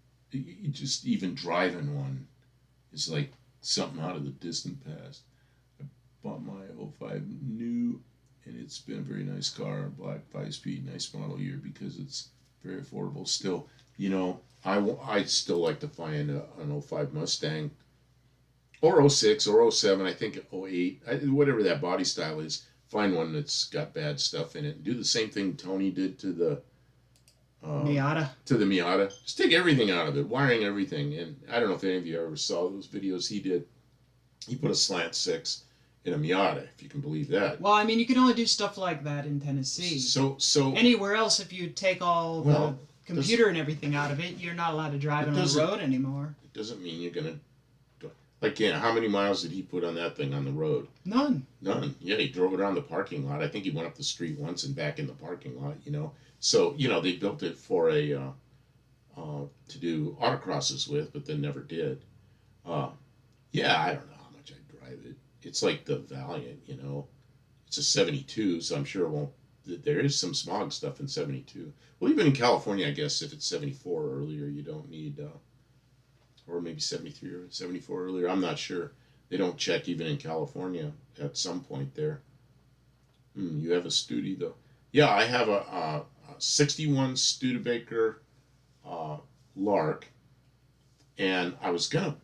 Just even driving one is like something out of the distant past. I bought my '05 new, and it's been a very nice car, black 5-speed, nice model year because it's very affordable. Still, you know, I still like to find an '05 Mustang or '06 or '07, I think '08, whatever that body style is. Find one that's got bad stuff in it. And do the same thing Tony did to the Miata. To the Miata. Just take everything out of it, wiring everything. And I don't know if any of you ever saw those videos he did. He put a slant 6 in a Miata, if you can believe that. Well, I mean, you can only do stuff like that in Tennessee. So anywhere else, if you take all the computer and everything out of it, you're not allowed to drive it on the road anymore. It doesn't mean you're gonna. Like, yeah, how many miles did he put on that thing on the road? None. Yeah, he drove it around the parking lot. I think he went up the street once and back in the parking lot, you know. So, you know, they built it for to do autocrosses with, but then never did. Yeah, I don't know how much I'd drive it. It's like the Valiant, you know. It's a 72, so I'm sure it won't. There is some smog stuff in 72. Well, even in California, I guess, if it's 74 or earlier, you don't need... or maybe 73 or 74 earlier. I'm not sure. They don't check even in California at some point there. You have a Studi though. Yeah, I have a 61 Studebaker Lark, and I was gonna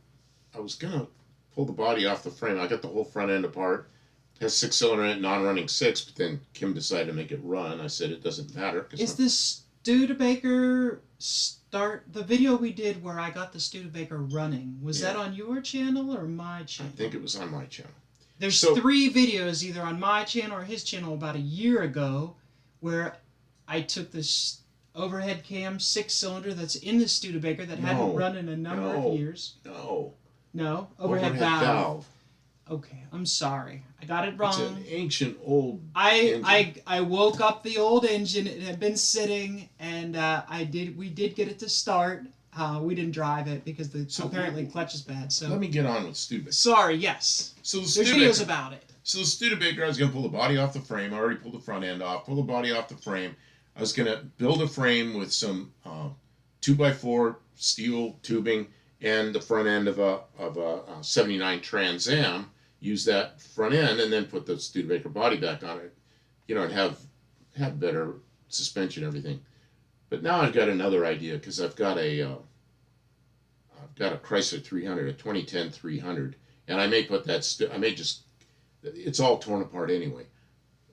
pull the body off the frame. I got the whole front end apart. It has 6-cylinder in it, non-running 6, but then Kim decided to make it run. I said it doesn't matter. Is this Studebaker start the video we did where I got the Studebaker running? Was that on your channel or my channel? I think it was on my channel. There's 3 videos either on my channel or his channel about a year ago where I took this overhead cam 6-cylinder that's in the Studebaker that hadn't run in a number of years. No? Overhead valve. Okay, I'm sorry. I got it wrong. It's an ancient old engine. I woke up the old engine. It had been sitting, and we did get it to start. We didn't drive it because apparently clutch is bad. So let me get on with Studebaker. Sorry, yes. So there's videos about it. So the Studebaker, I was going to pull the body off the frame. I already pulled the front end off. Pull the body off the frame. I was going to build a frame with some 2x4 steel tubing and the front end of a 79 Trans Am. Use that front end and then put the Studebaker body back on it, you know, and have better suspension and everything. But now I've got another idea because I've got a Chrysler 300, a 2010 300, and I may put that. It's all torn apart anyway,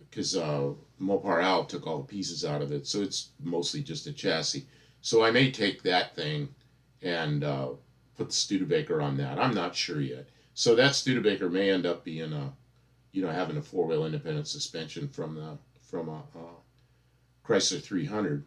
because Mopar Al took all the pieces out of it, so it's mostly just a chassis. So I may take that thing and put the Studebaker on that. I'm not sure yet. So that Studebaker may end up being having a 4-wheel independent suspension from a Chrysler 300.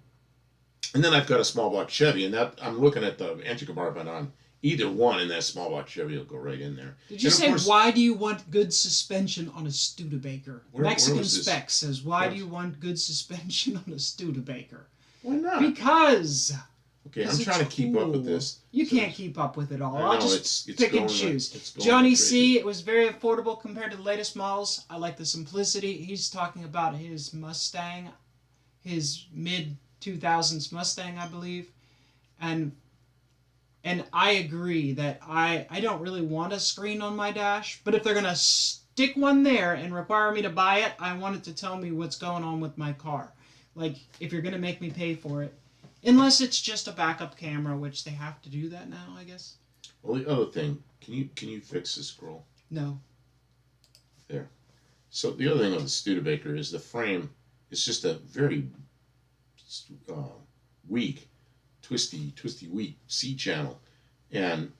And then I've got a small block Chevy, and that I'm looking at the engine compartment on either one, and that small block Chevy will go right in there. Did you say, why do you want good suspension on a Studebaker? Mexican Spec says, why do you want good suspension on a Studebaker? Why not? Because... Okay, I'm trying to keep up with this. You can't keep up with it all. I'll just pick and choose. Johnny C, it was very affordable compared to the latest models. I like the simplicity. He's talking about his Mustang. his mid 2000s Mustang, I believe, and I agree that I don't really want a screen on my dash, but if they're gonna stick one there and require me to buy it, I want it to tell me what's going on with my car. Like, if you're gonna make me pay for it, unless it's just a backup camera, which they have to do that now, I guess. Well, the other thing, can you fix the scroll? No. There. So the other thing with the Studebaker is the frame is just a very weak, twisty, weak C channel, and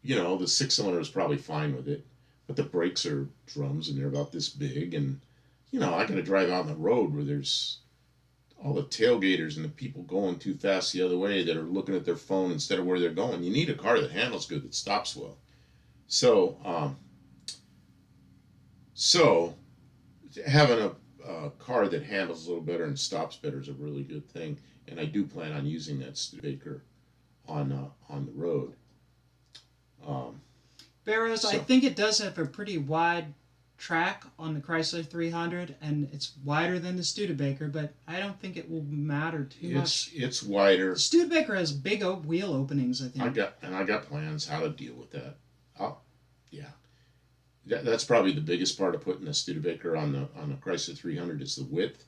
you know the 6-cylinder is probably fine with it, but the brakes are drums and they're about this big, and you know I got to drive out on the road where there's all the tailgaters and the people going too fast the other way that are looking at their phone instead of where they're going. You need a car that handles good, that stops well. So, having a car that handles a little better and stops better is a really good thing. And I do plan on using that Studebaker on the road. Barrows, I think it does have a pretty wide track on the Chrysler 300, and it's wider than the Studebaker, but I don't think it will matter too much. It's wider. The Studebaker has big wheel openings, I think. I got plans how to deal with that. Yeah. That's probably the biggest part of putting the Studebaker on the Chrysler 300 is the width.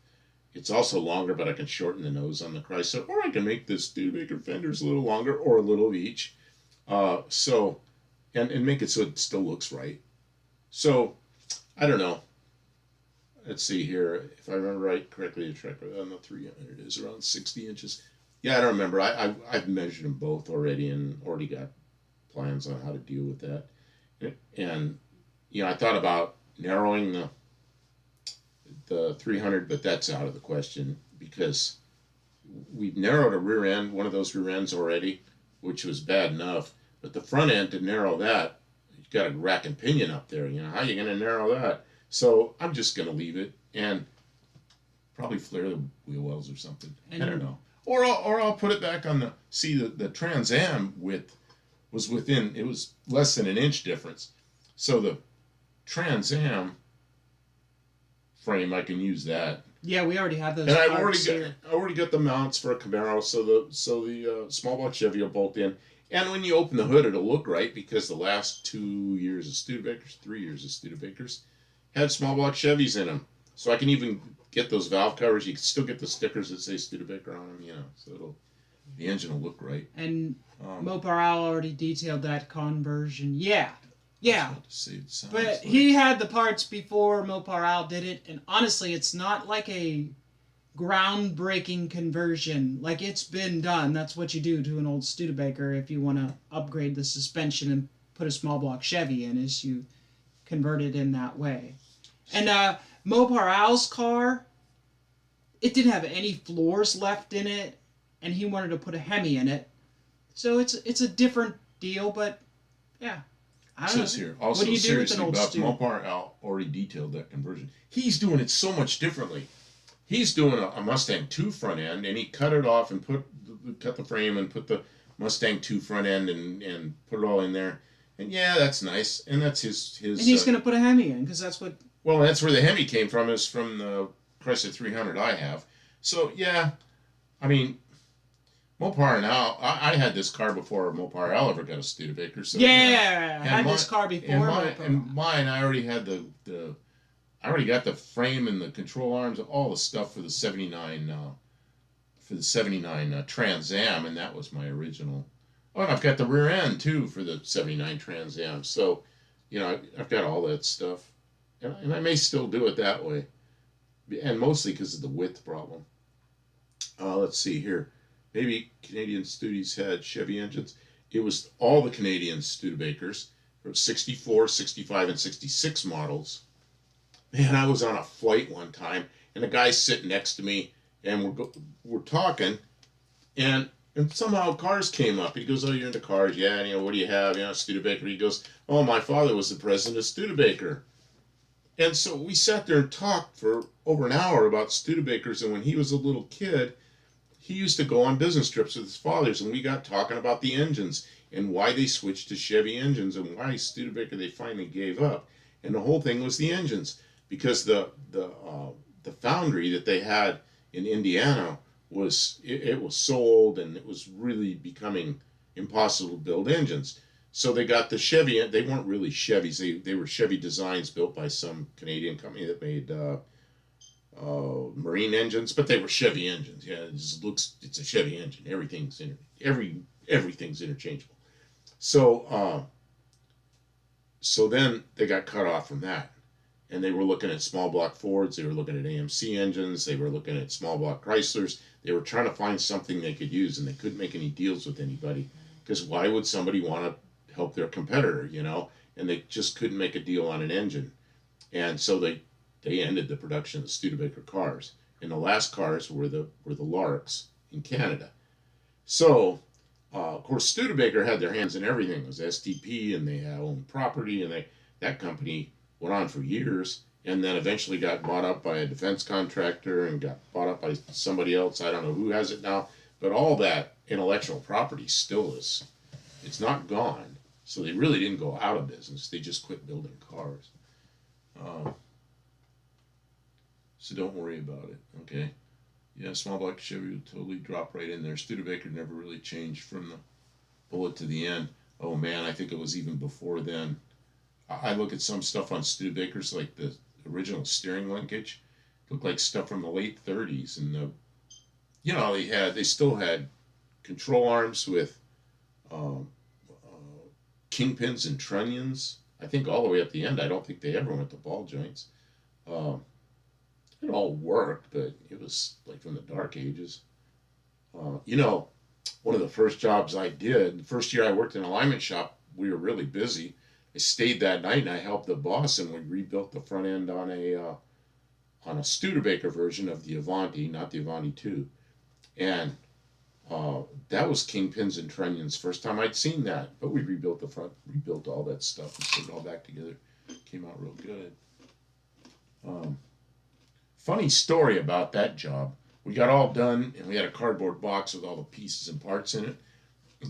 It's also longer, but I can shorten the nose on the Chrysler, or I can make the Studebaker fenders a little longer, or a little of each. And make it so it still looks right. So, I don't know. Let's see here. If I remember correctly, the track on the 300 is around 60 inches. Yeah, I don't remember. I've measured them both already and already got plans on how to deal with that. And you know, I thought about narrowing the 300, but that's out of the question because we've narrowed a rear end, one of those rear ends already, which was bad enough. But the front end, to narrow that, you've got a rack and pinion up there. You know, how are you going to narrow that? So I'm just going to leave it and probably flare the wheel wells or something. I don't know. Or I'll put it back on the Trans Am width was within, it was less than an inch difference. So the Trans Am frame, I can use that. Yeah, we already have those. And I already got the mounts for a Camaro, so the small block Chevy will bolt in. And when you open the hood, it'll look right because the last 3 years of Studebakers had small block Chevys in them. So I can even get those valve covers. You can still get the stickers that say Studebaker on them, you know. So the engine will look right. And Moparal already detailed that conversion. Yeah. But he had the parts before Moparal did it, and honestly, it's not like a groundbreaking conversion. Like, it's been done. That's what you do to an old Studebaker if you want to upgrade the suspension and put a small block Chevy in, is you convert it in that way. And Moparal's car, it didn't have any floors left in it, and he wanted to put a Hemi in it. So it's a different deal, but yeah. It says here, also what do you do with an old Moparal already detailed that conversion. He's doing it so much differently. He's doing a Mustang 2 front end, and he cut it off and cut the frame and put the Mustang 2 front end and put it all in there. And yeah, that's nice. And that's his. And he's going to put a Hemi in because that's what. Well, that's where the Hemi came from. Is from the Chrysler 300 I have. So yeah, I mean, Moparal. I had this car before Moparal ever got a Studebaker. So yeah, I had this car before. And mine, I already had I already got the frame and the control arms, all the stuff for the 79 Trans Am, and that was my original. Oh, and I've got the rear end too for the 79 Trans Am. So, you know, I've got all that stuff, and I may still do it that way, and mostly because of the width problem. Let's see here. Maybe Canadian Studies had Chevy engines. It was all the Canadian Studebakers. There were 64, 65, and 66 models. Man, I was on a flight one time, and the guy's sitting next to me, and we're talking, and somehow cars came up. He goes, "Oh, you're into cars? Yeah, and, you know, what do you have? You know, Studebaker." He goes, "Oh, my father was the president of Studebaker." And so we sat there and talked for over an hour about Studebakers, and when he was a little kid, he used to go on business trips with his fathers, and we got talking about the engines and why they switched to Chevy engines and why Studebaker they finally gave up. And the whole thing was the engines. Because the foundry that they had in Indiana it was so old, and it was really becoming impossible to build engines. So they got the Chevy. They weren't really Chevys. They were Chevy designs built by some Canadian company that made marine engines, but they were Chevy engines. Yeah, it's a Chevy engine. Everything's interchangeable. So so then they got cut off from that, and they were looking at small block Fords. They were looking at AMC engines. They were looking at small block Chryslers. They were trying to find something they could use, and they couldn't make any deals with anybody, because why would somebody want to help their competitor, you know? And they just couldn't make a deal on an engine, and so they ended the production of the Studebaker cars. And the last cars were the Larks in Canada. So, of course, Studebaker had their hands in everything. It was STP, and they had owned property, and that company went on for years, and then eventually got bought up by a defense contractor and got bought up by somebody else. I don't know who has it now, but all that intellectual property still is, it's not gone. So they really didn't go out of business. They just quit building cars. So don't worry about it, okay? Yeah, small block Chevy would totally drop right in there. Studebaker never really changed from the bullet to the end. Oh man, I think it was even before then. I look at some stuff on Studebakers, like the original steering linkage, looked like stuff from the late 30s, and you know, they still had control arms with kingpins and trunnions. I think all the way up the end. I don't think they ever went to ball joints. It all worked, but it was like from the dark ages. You know, one of the first jobs I did, the first year I worked in an alignment shop, we were really busy. I stayed that night and I helped the boss, and we rebuilt the front end on a Studebaker version of the Avanti, not the Avanti 2. And that was kingpins and trunnions. First time I'd seen that. But we rebuilt the front, rebuilt all that stuff, and put it all back together. Came out real good. Funny story about that job. We got all done, and we had a cardboard box with all the pieces and parts in it.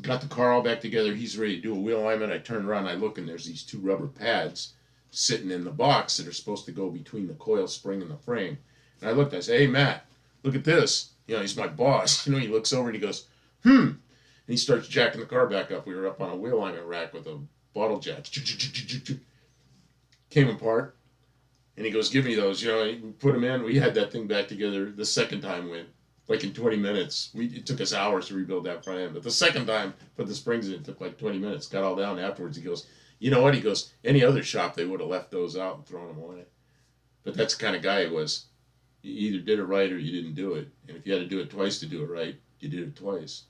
Got the car all back together. He's ready to do a wheel alignment. I turn around, I look, and there's these two rubber pads sitting in the box that are supposed to go between the coil spring and the frame. And I looked, I said, "Hey, Matt, look at this." You know, he's my boss. You know, he looks over and he goes, And he starts jacking the car back up. We were up on a wheel alignment rack with a bottle jack. Came apart. And he goes, "Give me those." You know, we put them in. We had that thing back together. The second time went like in 20 minutes. It took us hours to rebuild that front end. But the second time, put the springs in, it took like 20 minutes. Got all down afterwards. He goes, "You know what?" He goes, "Any other shop, they would have left those out and thrown them away." But that's the kind of guy he was. You either did it right or you didn't do it. And if you had to do it twice to do it right, you did it twice.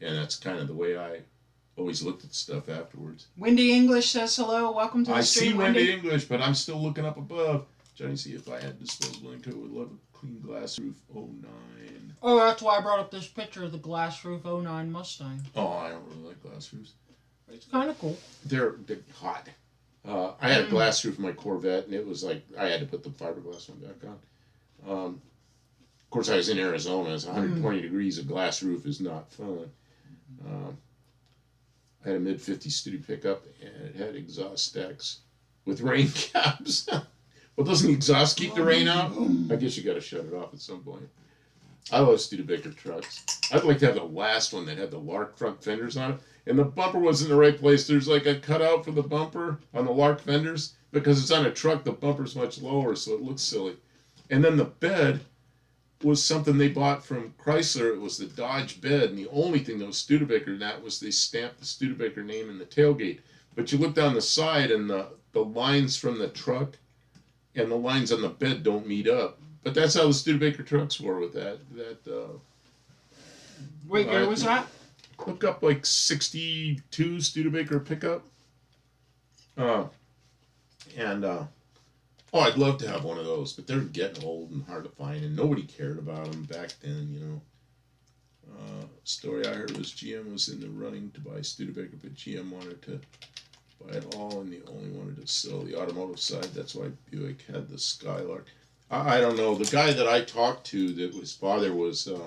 And that's kind of the way I always looked at stuff afterwards. Wendy English says hello. Welcome to the stream, I see Wendy. Wendy English, but I'm still looking up above. Johnny, see, if I had disposable income, would love a clean glass roof 09. Oh, that's why I brought up this picture of the glass roof 09 Mustang. Oh, I don't really like glass roofs. It's kind of cool. They're hot. I had a glass roof in my Corvette, and it was like I had to put the fiberglass one back on. Of course, I was in Arizona. It's 120 degrees. A glass roof is not fun. I had a mid-50 Studio pickup, and it had exhaust stacks with rain caps. Well, doesn't the exhaust keep the rain out? I guess you got to shut it off at some point. I love Studebaker trucks. I'd like to have the last one that had the Lark front fenders on it, and the bumper was in the right place. There's like a cutout for the bumper on the Lark fenders. Because it's on a truck, the bumper's much lower, so it looks silly. And then the bed was something they bought from Chrysler. It was the Dodge bed, and the only thing that was Studebaker in that was they stamped the Studebaker name in the tailgate. But you look down the side, and the lines from the truck and the lines on the bed don't meet up. But that's how the Studebaker trucks were with that. Wait, where was that? Look up like 62 Studebaker pickup. I'd love to have one of those, but they're getting old and hard to find, and nobody cared about them back then, you know. Story I heard was GM was in the running to buy Studebaker, but GM wanted to buy it all, and they only wanted to sell the automotive side. That's why Buick had the Skylark. I don't know. The guy that I talked to, that his father was the.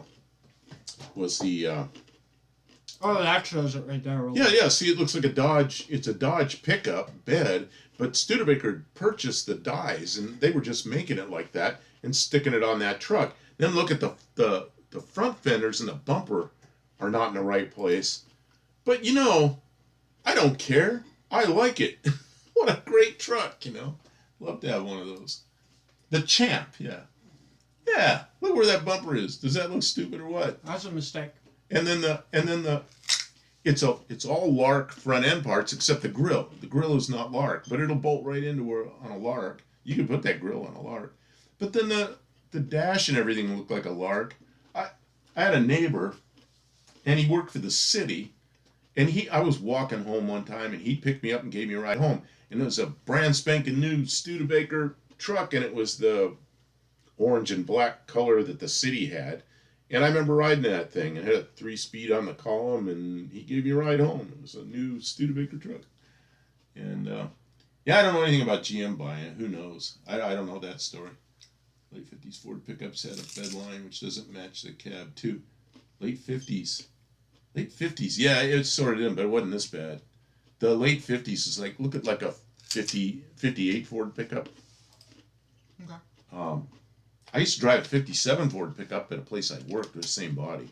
Oh, that shows it right there. Yeah. See, it looks like a Dodge. It's a Dodge pickup bed, but Studebaker purchased the dies, and they were just making it like that and sticking it on that truck. Then look at the front fenders and the bumper are not in the right place. But I don't care. I like it. What a great truck. Love to have one of those. The Champ, yeah. Yeah, look where that bumper is. Does that look stupid or what? That's a mistake. And then it's all Lark front end parts except the grill. The grill is not Lark, but it'll bolt right into on a Lark. You can put that grill on a Lark. But then the dash and everything looked like a Lark. I had a neighbor, and he worked for the city, and I was walking home one time, and he picked me up and gave me a ride home. And it was a brand spanking new Studebaker truck, and it was the orange and black color that the city had. And I remember riding that thing, and it had a 3-speed on the column, and he gave me a ride home. It was a new Studebaker truck. And yeah, I don't know anything about GM buying it. Who knows? I don't know that story. Late 50s Ford pickups had a bed line, which doesn't match the cab, too. Late 50s. Late 50s. Yeah, it's sorted in, but it wasn't this bad. The late 50s is look at like a 58 Ford pickup. Okay. I used to drive a 57 Ford pickup at a place I worked with the same body.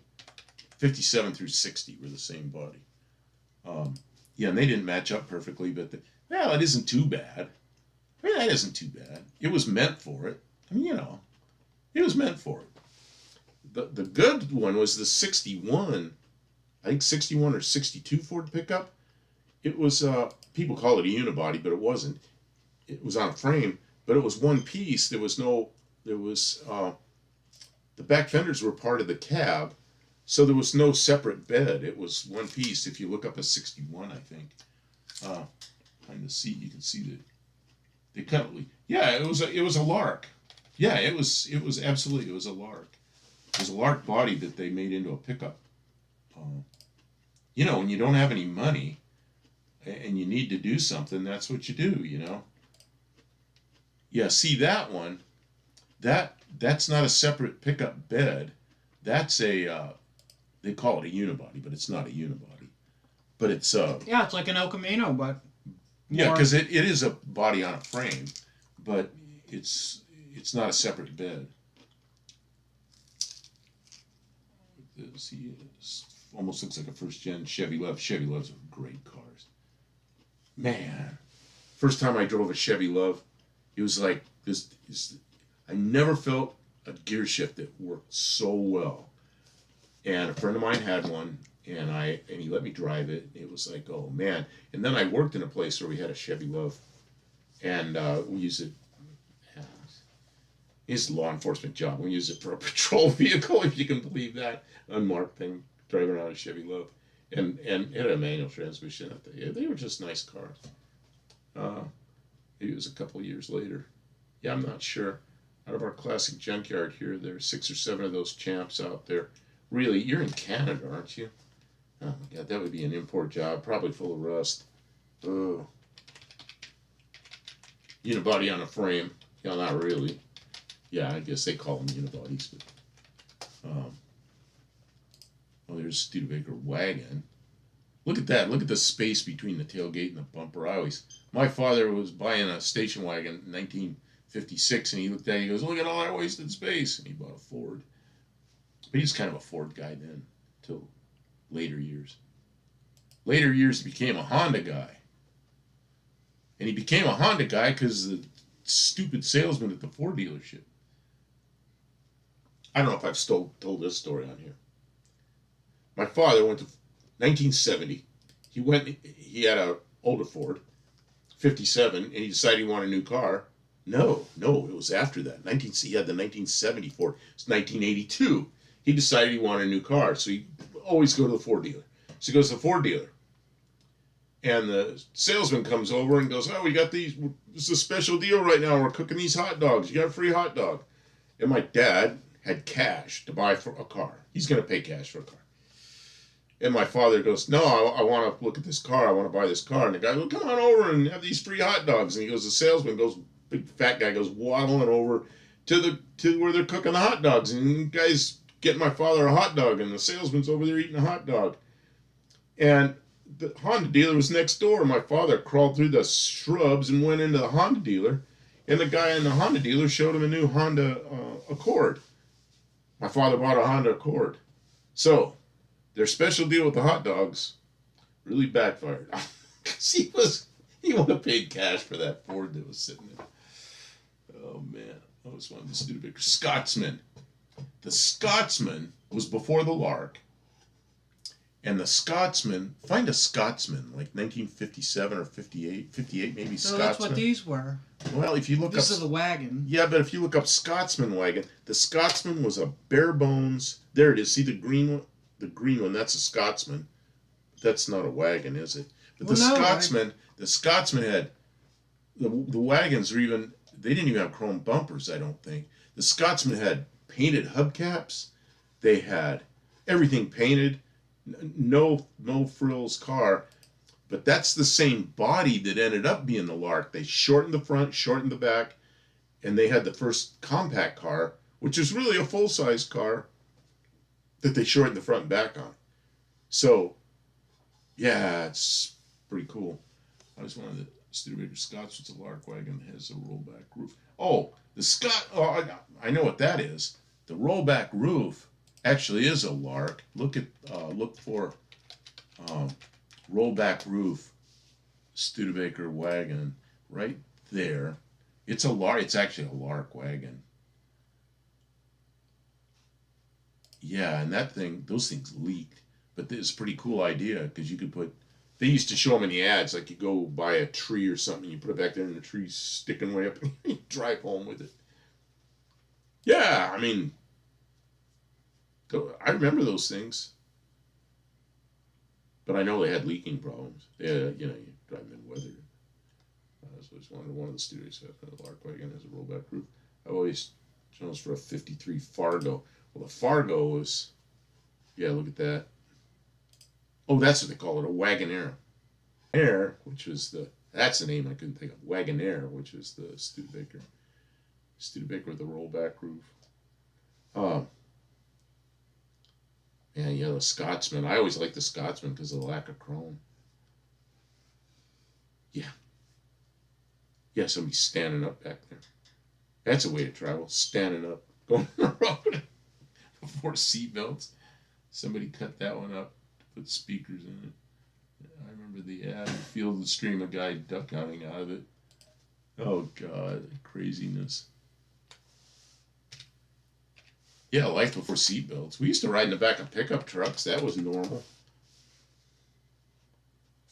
57 through 60 were the same body. Yeah, and they didn't match up perfectly, but it isn't too bad. That isn't too bad. It was meant for it. It was meant for it. The good one was the 61, I think 61 or 62 Ford pickup. It was, people call it a unibody, but it wasn't. It was on a frame, but it was one piece. The back fenders were part of the cab, so there was no separate bed. It was one piece. If you look up a 61, I think, behind the seat, you can see they cut it. Yeah, it was a Lark. Yeah, it was absolutely, it was a Lark. It was a Lark body that they made into a pickup. When you don't have any money and you need to do something, that's what you do. Yeah, see that one, that's not a separate pickup bed. That's they call it a unibody, but it's not a unibody. But it's yeah, it's like an El Camino, but yeah, because it is a body on a frame, but it's not a separate bed. See, it almost looks like a first-gen Chevy Love. Chevy Loves are great cars. Man, first time I drove a Chevy Love, it was like this. I never felt a gear shift that worked so well. And a friend of mine had one, and he let me drive it. It was like, oh man! And then I worked in a place where we had a Chevy Love, and we used it. It's a law enforcement job. We use it for a patrol vehicle, if you can believe that. Unmarked thing, driving around a Chevy Love, and it had a manual transmission. They were just nice cars. Maybe it was a couple of years later. Yeah, I'm not sure. Out of our classic junkyard here, there are 6 or 7 of those Champs out there. Really, you're in Canada, aren't you? Oh my God, that would be an import job, probably full of rust. Oh. Unibody on a frame. Yeah, not really. Yeah, I guess they call them unibodies. But, there's a Studebaker wagon. Look at that. Look at the space between the tailgate and the bumper. My father was buying a station wagon in 1956, and he looked at it, he goes, look at all that wasted space. And he bought a Ford. But he's kind of a Ford guy then, till later years. Later years, he became a Honda guy. And he became a Honda guy because the stupid salesman at the Ford dealership. I don't know if I've told this story on here. My father went to 1970. He had an older Ford, 57, and he decided he wanted a new car. No, it was after that. He had the 1970 Ford. It's 1982. He decided he wanted a new car, so he always go to the Ford dealer. So he goes to the Ford dealer. And the salesman comes over and goes, oh, we got these, this is a special deal right now. We're cooking these hot dogs. You got a free hot dog. And my dad had cash to buy for a car. He's going to pay cash for a car. And my father goes, no, I want to look at this car. I want to buy this car. And the guy goes, come on over and have these free hot dogs. And he goes, the salesman goes, big fat guy goes waddling over to where they're cooking the hot dogs. And the guy's getting my father a hot dog. And the salesman's over there eating a hot dog. And the Honda dealer was next door. My father crawled through the shrubs and went into the Honda dealer. And the guy in the Honda dealer showed him a new Honda Accord. My father bought a Honda Accord. So, their special deal with the hot dogs really backfired. Because he would have paid cash for that Ford that was sitting there. Oh, man. I was one of the Studebaker. Scotsman. The Scotsman was before the Lark. And the Scotsman, find a Scotsman, like 1957 or 58, 58 maybe, So Scotsman. that's what these were. Well, if you look This up... is the wagon. Yeah, but if you look up Scotsman wagon, the Scotsman was a bare bones... There it is. See the green one? The green one, that's a Scotsman. That's not a wagon, is it? But the Scotsman had... The wagons were even... They didn't even have chrome bumpers, I don't think. The Scotsman had painted hubcaps. They had everything painted. No frills car, but that's the same body that ended up being the Lark. They shortened the front, shortened the back, and they had the first compact car, which is really a full-size car, that they shortened the front and back on. So, yeah, it's pretty cool. I was one of the Studebaker Scots with a Lark wagon that has a rollback roof. Oh, the Scott, oh, I know what that is. The rollback roof actually is a Lark. Look for rollback roof Studebaker wagon right there. It's a Lark. It's actually a Lark wagon. Yeah, and those things leaked, but it's a pretty cool idea because you could put. They used to show them in the ads, like you go buy a tree or something, you put it back there, and the tree's sticking way up, and you drive home with it. Yeah, I mean. I remember those things, but I know they had leaking problems. Yeah, you drive them in weather. So I just wanted one of the studios have a Lark wagon has a rollback roof. I always chose for a '53 Fargo. Well, the Fargo was, yeah, look at that. Oh, that's what they call it, a Wagonaire. Air, which was that's the name I couldn't think of. Wagonaire, which is the Studebaker with the rollback roof. Yeah, the Scotsman. I always liked the Scotsman because of the lack of chrome. Yeah. Yeah, somebody standing up back there. That's a way to travel. Standing up, going on the road before seatbelts. Somebody cut that one up to put speakers in it. I remember the ad, Field and Stream, a guy duck hunting out of it. Oh, God, craziness. Yeah, life before seatbelts. We used to ride in the back of pickup trucks. That was normal.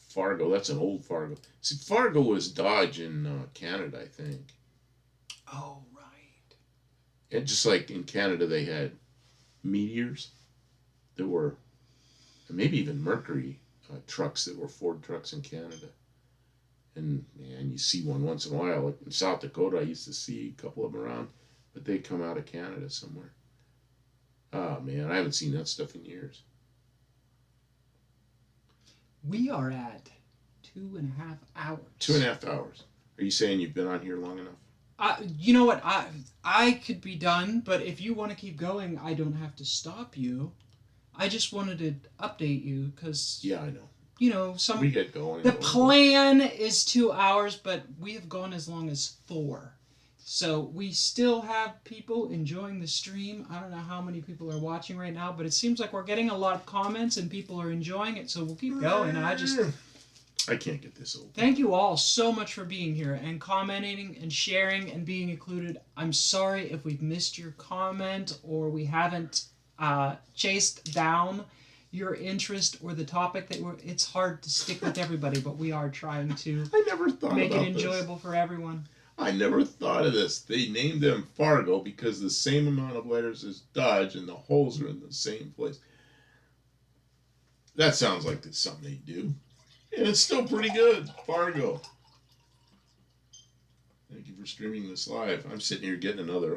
Fargo, that's an old Fargo. See, Fargo was Dodge in Canada, I think. Oh, right. And just like in Canada, they had Meteors that were, and maybe even Mercury trucks that were Ford trucks in Canada. And, man, you see one once in a while. Like in South Dakota, I used to see a couple of them around, but they come out of Canada somewhere. Oh, man, I haven't seen that stuff in years. We are at 2.5 hours. 2.5 hours. Are you saying you've been on here long enough? You know what? I could be done, but if you want to keep going, I don't have to stop you. I just wanted to update you because... Yeah, I know. You know, we get going. The plan is 2 hours, but we have gone as long as 4. So we still have people enjoying the stream. I don't know how many people are watching right now, but it seems like we're getting a lot of comments and people are enjoying it. So we'll keep going. I can't get this open. Thank you all so much for being here and commenting and sharing and being included. I'm sorry if we've missed your comment or we haven't chased down your interest or the topic that it's hard to stick with everybody, but we are trying to make it enjoyable for everyone. I never thought of this. They named them Fargo because the same amount of letters as Dodge and the holes are in the same place. That sounds like it's something they do. And it's still pretty good. Fargo. Thank you for streaming this live. I'm sitting here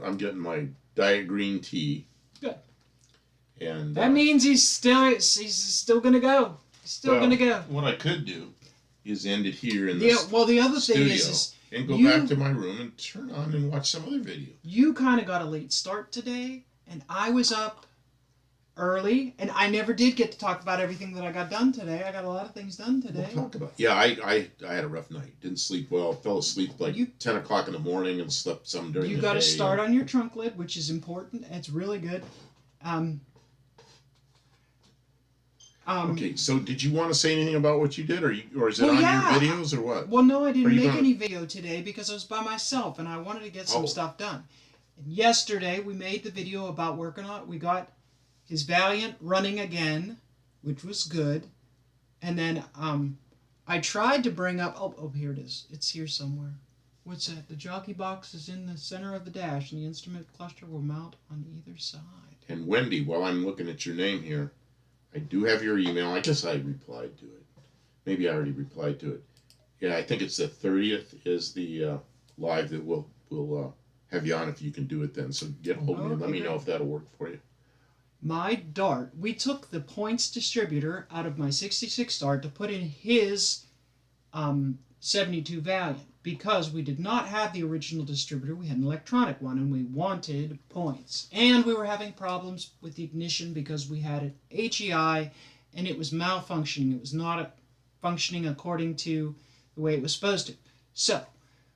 I'm getting my diet green tea. Good. And that means he's still gonna go. He's still gonna go. What I could do is end it here in the the other thing is and go back to my room and turn on and watch some other video. You kind of got a late start today, and I was up early, and I never did get to talk about everything that I got done today. I got a lot of things done today. We'll talk about. Yeah, I had a rough night. Didn't sleep well. Fell asleep like 10 o'clock in the morning and slept some during the day. You got to start on your trunk lid, which is important. It's really good. Um, Okay, so did you want to say anything about what you did, or is it well, on yeah. your videos, or what? Well, no, I Are didn't you make gonna? any video today because I was by myself and I wanted to get some Oh. stuff done. And yesterday we made the video about working on it. We got his Valiant running again, which was good. And then I tried to bring up. Oh, here it is. It's here somewhere. What's that? The jockey box is in the center of the dash, and the instrument cluster will mount on either side. And Wendy, while I'm looking at your name here, I do have your email. I guess I replied to it. Maybe I already replied to it. Yeah, I think it's the 30th is the live that we'll have you on if you can do it then. So get a hold of me and let me know if that'll work for you. My dart, we took the points distributor out of my 66 dart to put in his 72 Valiant because we did not have the original distributor. We had an electronic one and we wanted points. And we were having problems with the ignition because we had an HEI and it was malfunctioning. It was not functioning according to the way it was supposed to. So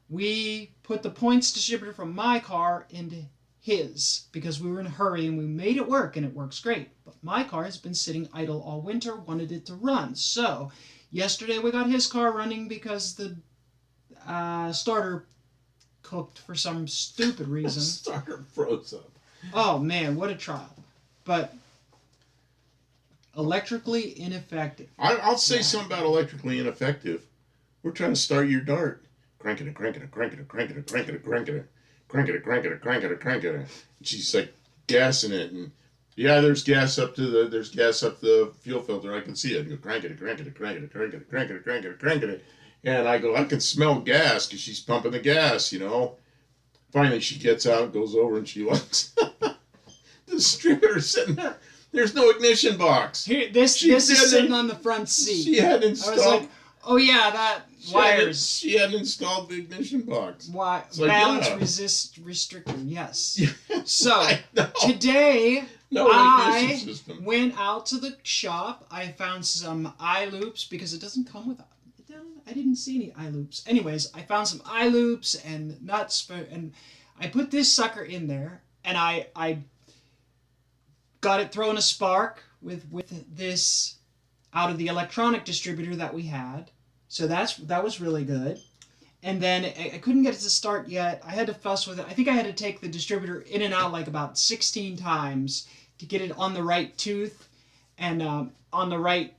we put the points distributor from my car into his because we were in a hurry and we made it work and it works great. But my car has been sitting idle all winter, wanted it to run. So yesterday we got his car running because the starter cooked for some stupid reason. Starter froze up. Oh man, what a trial. But electrically ineffective. I'll say something about electrically ineffective. We're trying to start your dart. Crank it, crank it, crank it, crank it, crank it, crank it, crank it, crank it, crank it, crank it. And she's like gassing it, and yeah, there's gas up the fuel filter. I can see it. And go crank it, crank it, crank it, crank it, crank it, crank it, crank it. And I go, I can smell gas because she's pumping the gas, you know. Finally, she gets out, goes over, and she looks. The distributor sitting there. There's no ignition box. Here, this is sitting on the front seat. She had installed. I was like, oh yeah, that wires. She had installed the ignition box. Why like, balance yeah. resist restrictor? Yes. Yeah, So know. Today No I ignition system. went out to the shop. I found some eye loops because it doesn't come with. I didn't see any eye loops. Anyways, I found some eye loops and nuts, and I put this sucker in there, and I got it throwing a spark with this out of the electronic distributor that we had. So that was really good. And then I couldn't get it to start yet. I had to fuss with it. I think I had to take the distributor in and out like about 16 times to get it on the right tooth and on the right,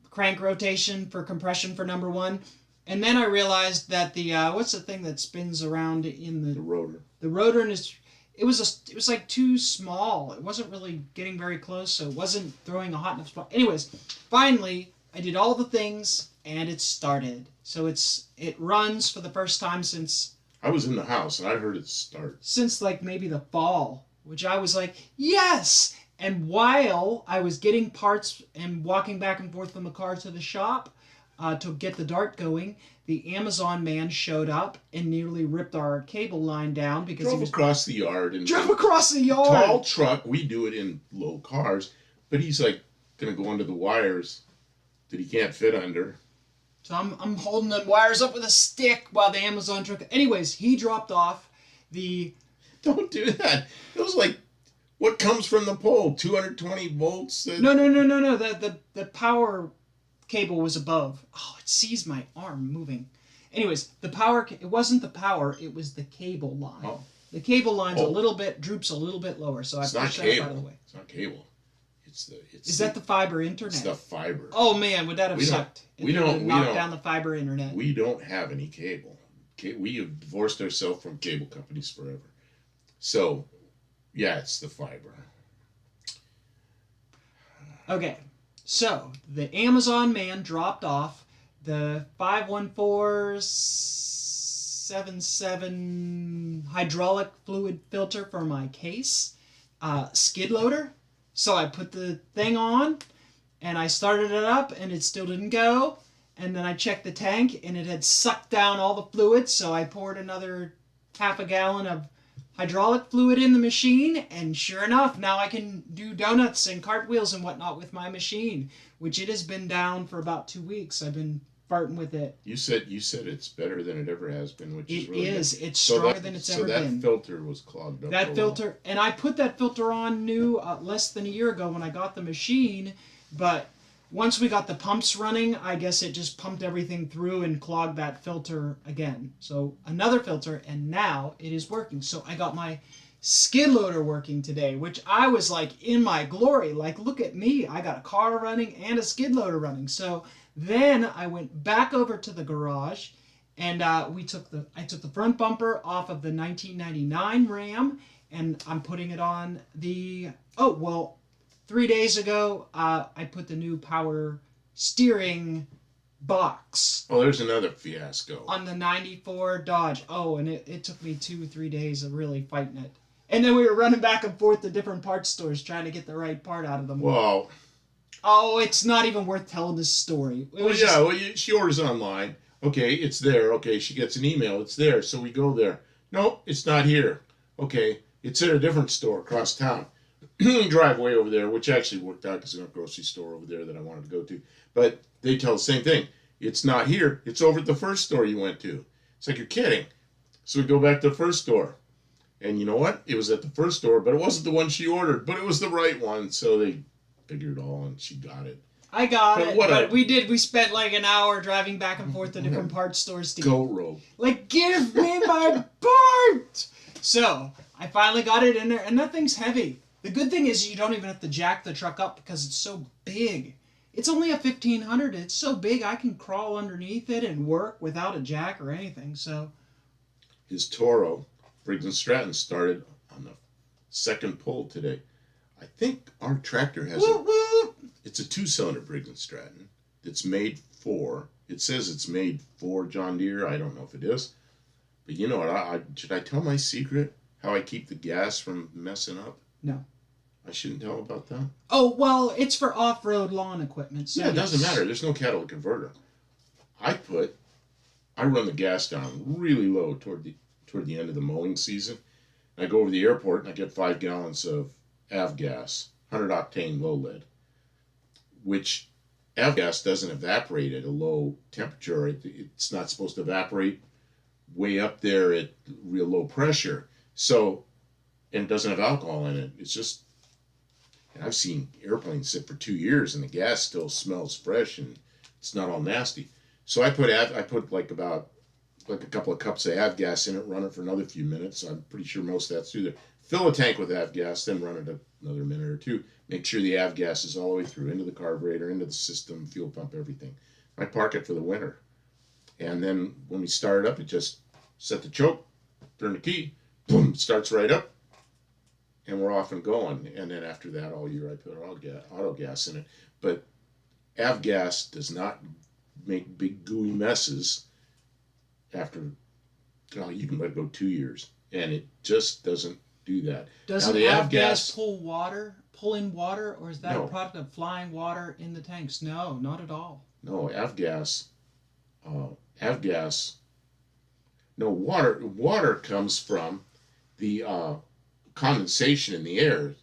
crank rotation for compression for number one. And then I realized that the what's the thing that spins around in the rotor. The rotor it was like too small. It wasn't really getting very close, so it wasn't throwing a hot enough spark. Anyways, finally I did all the things and it started. So it runs for the first time since I was in the house and I heard it start. Since like maybe the fall, which I was like, yes! And while I was getting parts and walking back and forth from the car to the shop to get the dart going, the Amazon man showed up and nearly ripped our cable line down because he was across the yard and drove across the yard. Tall truck. We do it in low cars, but he's like gonna go under the wires that he can't fit under. So I'm holding the wires up with a stick while the Amazon truck. Anyways, he dropped off the. Don't do that. It was like. What comes from the pole? 220 volts? No. The power cable was above. Oh, it sees my arm moving. Anyways, it wasn't the power, it was the cable line. Oh. The cable line's droops a little bit lower, so it's I pushed that out of the way. It's not cable. Is that the fiber internet? It's the fiber. Oh man, would that have sucked? We don't knock down the fiber internet. We don't have any cable. We have divorced ourselves from cable companies forever. So, yeah, it's the fiber. Okay, so the Amazon man dropped off the 51477 hydraulic fluid filter for my case, skid loader. So I put the thing on, and I started it up, and it still didn't go. And then I checked the tank, and it had sucked down all the fluid, so I poured another half a gallon of hydraulic fluid in the machine, and sure enough, now I can do donuts and cartwheels and whatnot with my machine, which it has been down for about 2 weeks. I've been farting with it. You said it's better than it ever has been, which is It really is. good. It's stronger than it's ever been. So that filter was clogged up. That filter, and I put that filter on new less than a year ago when I got the machine, but once we got the pumps running, I guess it just pumped everything through and clogged that filter again. So another filter, and now it is working. So I got my skid loader working today, which I was like in my glory. Like, look at me, I got a car running and a skid loader running. So then I went back over to the garage, and I took the front bumper off of the 1999 Ram, and I'm putting it on the 3 days ago I put the new power steering box. Oh, there's another fiasco On the 94 Dodge. Oh, and it took me 2-3 days of really fighting it. And then we were running back and forth to different parts stores trying to get the right part out of them. Well, oh, it's not even worth telling this story. She orders online. Okay, it's there. Okay, she gets an email. It's there. So we go there. No, it's not here. Okay, it's at a different store across town. Drive way over there, which actually worked out because there's a grocery store over there that I wanted to go to. But they tell the same thing. It's not here. It's over at the first store you went to. It's like, you're kidding. So we go back to the first store. And you know what? It was at the first store, but it wasn't the one she ordered. But it was the right one. So they figured it all, and she got it. I got it, but we spent like an hour driving back and forth to different parts stores to Goat rope. Like, give me my part! So, I finally got it in there, and that thing's heavy. The good thing is you don't even have to jack the truck up because it's so big. It's only a 1500. It's so big I can crawl underneath it and work without a jack or anything, so. His Toro, Briggs & Stratton, started on the second pull today. I think our tractor has it's a 2-cylinder Briggs & Stratton. It's made for, it says it's made for John Deere. I don't know if it is. But you know what, should I tell my secret? How I keep the gas from messing up? No. I shouldn't tell about that? Oh, well, it's for off-road lawn equipment. So yeah, it doesn't matter. There's no catalytic converter. I run the gas down really low toward the end of the mowing season. And I go over the airport and I get 5 gallons of avgas, 100 octane low lead, which avgas doesn't evaporate at a low temperature. It's not supposed to evaporate way up there at real low pressure. So, and it doesn't have alcohol in it. It's just, and I've seen airplanes sit for 2 years and the gas still smells fresh and it's not all nasty. So I put like a couple of cups of avgas in it, run it for another few minutes. I'm pretty sure most of that's through there. Fill a tank with avgas, then run it another minute or two. Make sure the avgas is all the way through, into the carburetor, into the system, fuel pump, everything. I park it for the winter. And then when we start it up, it just set the choke, turn the key, boom, starts right up, and we're off and going. And then after that, all year I put auto gas in it. But avgas does not make big gooey messes after, you can let it go 2 years. And it just doesn't do that. Doesn't avgas pull in water, or is that a product of flying water in the tanks? No, not at all. No, water comes from the condensation in the air. You're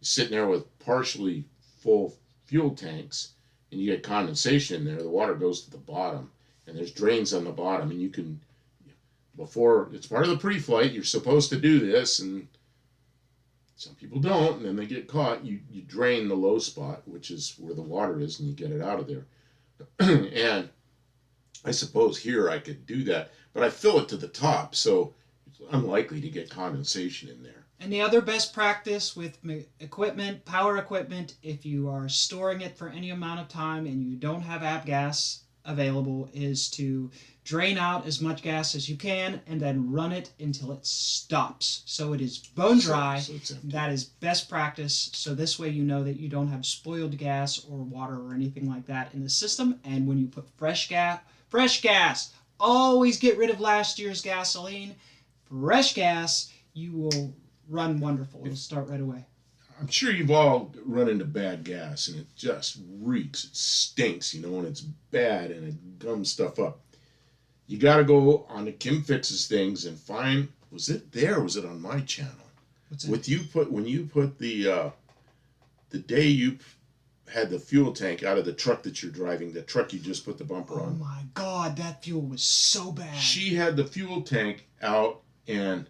sitting there with partially full fuel tanks, and you get condensation in there. The water goes to the bottom, and there's drains on the bottom, and you can, before, it's part of the pre-flight, you're supposed to do this, and some people don't, and then they get caught. You drain the low spot, which is where the water is, and you get it out of there. And I suppose here I could do that, but I fill it to the top, so it's unlikely to get condensation in there. And the other best practice with equipment, power equipment, if you are storing it for any amount of time and you don't have avgas available, is to drain out as much gas as you can and then run it until it stops. So it is bone dry. So it's empty. That is best practice. So this way you know that you don't have spoiled gas or water or anything like that in the system. And when you put fresh gas, always get rid of last year's gasoline. Fresh gas, you will run wonderful. It'll start right away. I'm sure you've all run into bad gas, and it just reeks. It stinks, and it's bad, and it gums stuff up. You got to go on to Kim Fixes Things and find, was it there or was it on my channel? What's that? When you put the day you had the fuel tank out of the truck that you're driving, the truck you just put the bumper Oh on. my God, that fuel was so bad. She had the fuel tank out, and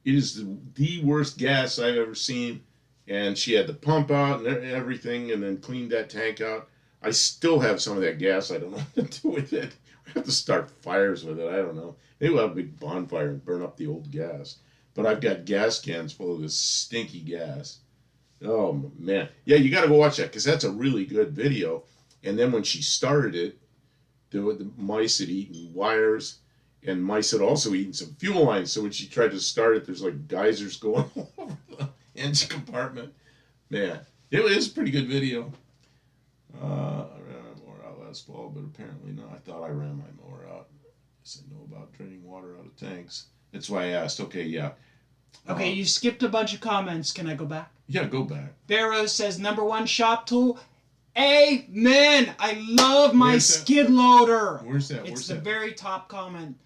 it is the worst gas I've ever seen. And she had the pump out and everything, and then cleaned that tank out. I still have some of that gas. I don't know what to do with it. We have to start fires with it. I don't know. Maybe we'll have a big bonfire and burn up the old gas. But I've got gas cans full of this stinky gas. Oh, man. Yeah, you got to go watch that, because that's a really good video. And then when she started it, the mice had eaten wires, and mice had also eaten some fuel lines. So when she tried to start it, there's like geysers going all over the engine compartment. Man, it was a pretty good video. I ran my mower out last fall, but apparently not. I thought I ran my mower out. I guess I know about draining water out of tanks. That's why I asked. Okay, yeah. Okay, you skipped a bunch of comments. Can I go back? Yeah, go back. Barrow says, #1 shop tool. Amen. I love my Where's that? skid loader. Where's that? It's Where's the that? very top comment.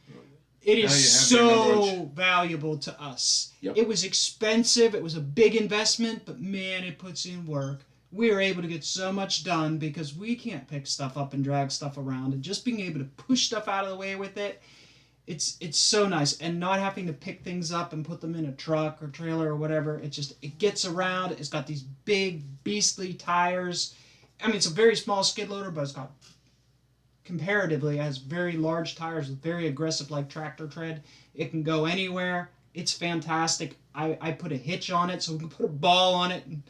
It Now is you have their number so valuable to us. Yep. It was expensive. It was a big investment, but man, it puts in work. We are able to get so much done because we can't pick stuff up and drag stuff around. And just being able to push stuff out of the way with it, it's so nice. And not having to pick things up and put them in a truck or trailer or whatever. It gets around. It's got these big, beastly tires. I mean, it's a very small skid loader, but it's got, comparatively, it has very large tires with very aggressive, like tractor tread. It can go anywhere. It's fantastic. I put a hitch on it so we can put a ball on it and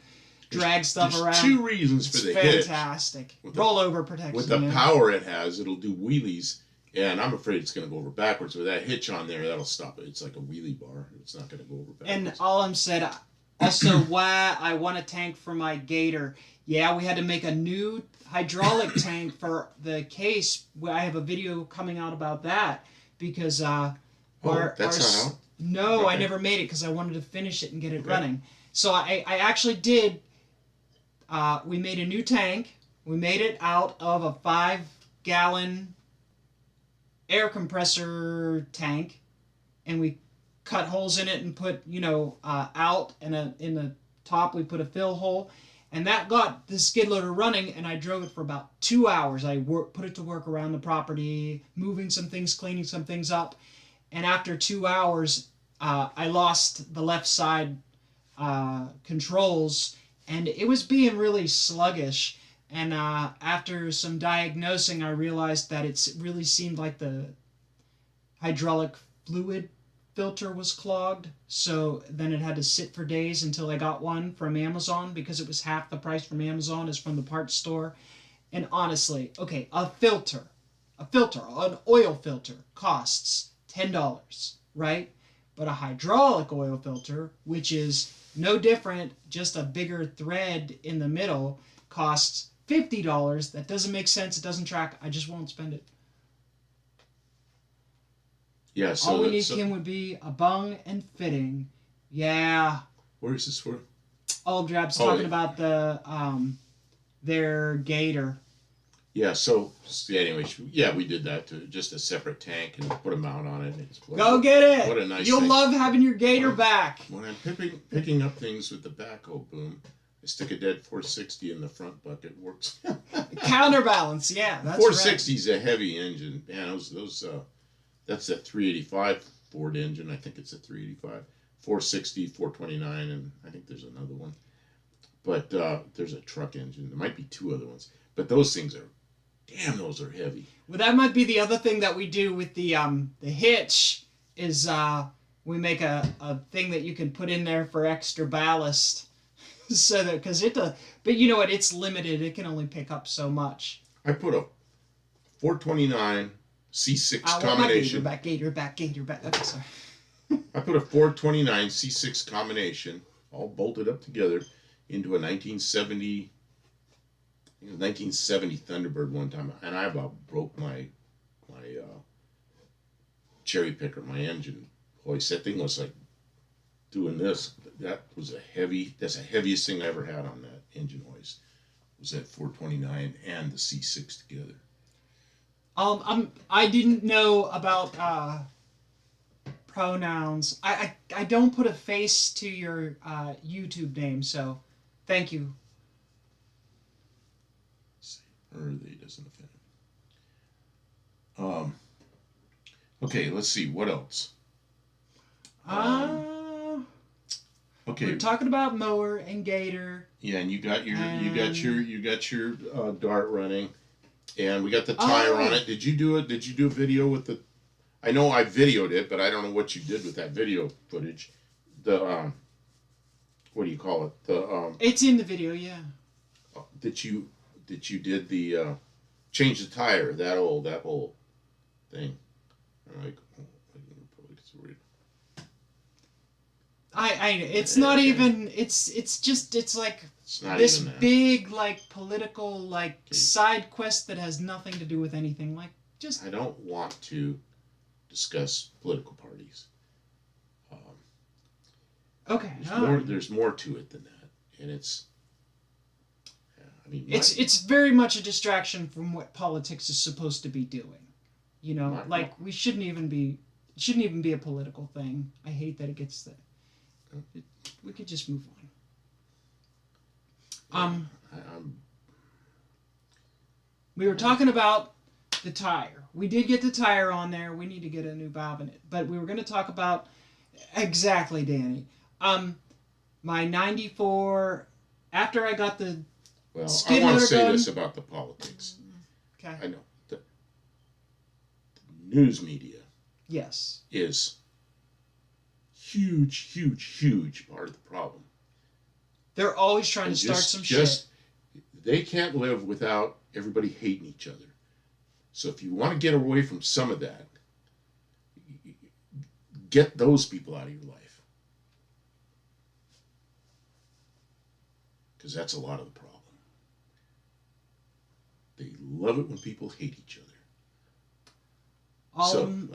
drag stuff There's around. 2 reasons for the hitch. Fantastic. With the- Rollover protection. With the man. power it has, it'll do wheelies, and I'm afraid it's going to go over backwards. With that hitch on there, that'll stop it. It's like a wheelie bar. It's not going to go over backwards. And all I'm said, also, why I want a tank for my Gator. Yeah, we had to make a new hydraulic tank for the case. I have a video coming out about that because that's not out? No, I Okay. never made it because I wanted to finish it and get it Okay. running. So I actually did. We made a new tank. We made it out of a 5-gallon air compressor tank, and we cut holes in it and put out, and in the top we put a fill hole, and that got the skid loader running. And I drove it for about 2 hours. I put it to work around the property, moving some things, cleaning some things up, and after 2 hours, I lost the left side controls, and it was being really sluggish. And after some diagnosing, I realized that it really seemed like the hydraulic fluid filter was clogged. So then it had to sit for days until I got one from Amazon, because it was half the price from Amazon as from the parts store. And honestly, okay, an oil filter costs $10, right? But a hydraulic oil filter, which is no different, just a bigger thread in the middle, costs $50. That doesn't make sense. It doesn't track. I just won't spend it. Yeah, so all we need, Kim, would be a bung and fitting. Yeah. Where is this for? Old Drab's talking about their Gator. Yeah, so anyway, yeah, we did that to just a separate tank and put a mount on it. Go get it. What a nice You'll thing. love having your Gator back. When I'm picking up things with the backhoe boom, I stick a dead 460 in the front bucket. Works. Counterbalance, yeah. That's 460 is a heavy engine. Man, those that's a 385 Ford engine. I think it's a 385. 460, 429, and I think there's another one. But there's a truck engine. There might be 2 other ones. But those things are, damn, those are heavy. Well, that might be the other thing that we do with the hitch is we make a thing that you can put in there for extra ballast. So that, but you know what? It's limited. It can only pick up so much. I put a 429 C6 combination. Gator back. Okay, sorry. I put a 429 C6 combination, all bolted up together, into a 1970 Thunderbird one time, and I about broke my cherry picker, my engine hoist. That thing was like doing this. That's the heaviest thing I ever had on that engine hoist. Was that 429 and the C6 together. I didn't know about pronouns. I don't put a face to your YouTube name, so thank you. Or they doesn't offend him. Okay, let's see. What else? Okay. We're talking about mower and gator. Yeah, and you got your dart running, and we got the tire on it. Did you do it? Did you do a video with the? I know I videoed it, but I don't know what you did with that video footage. The what do you call it? The It's in the video, yeah. That you did the change the tire, that whole thing. I'm like, it's not even, it's like this big, like, political, like, side quest that has nothing to do with anything. Like, just... I don't want to discuss political parties. Okay. There's more to it than that. And it's... It's very much a distraction from what politics is supposed to be doing. You know, we shouldn't even be a political thing. I hate that it gets that. We could just move on. We were talking about the tire. We did get the tire on there. We need to get a new valve in it. But we were going to talk about exactly, Danny. My 94 after I got the Well, I want to say this about the politics. Okay. I know. The news media yes. is huge part of the problem. They're always trying to start some shit. They can't live without everybody hating each other. So if you want to get away from some of that, get those people out of your life. Because that's a lot of the problem. They love it when people hate each other.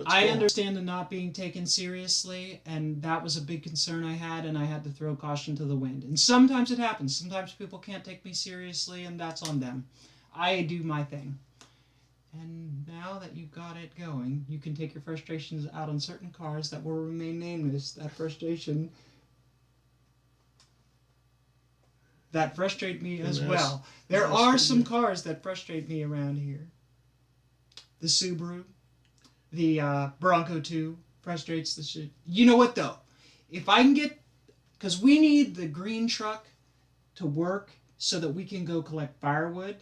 I understand the not being taken seriously, and that was a big concern I had, and I had to throw caution to the wind. And sometimes it happens. Sometimes people can't take me seriously, and that's on them. I do my thing. And now that you've got it going, you can take your frustrations out on certain cars that will remain nameless. That frustration... that frustrate me as well. There are some cars that frustrate me around here. The Subaru, the Bronco 2 frustrates the shit. You know what though? If I can get, because we need the green truck to work so that we can go collect firewood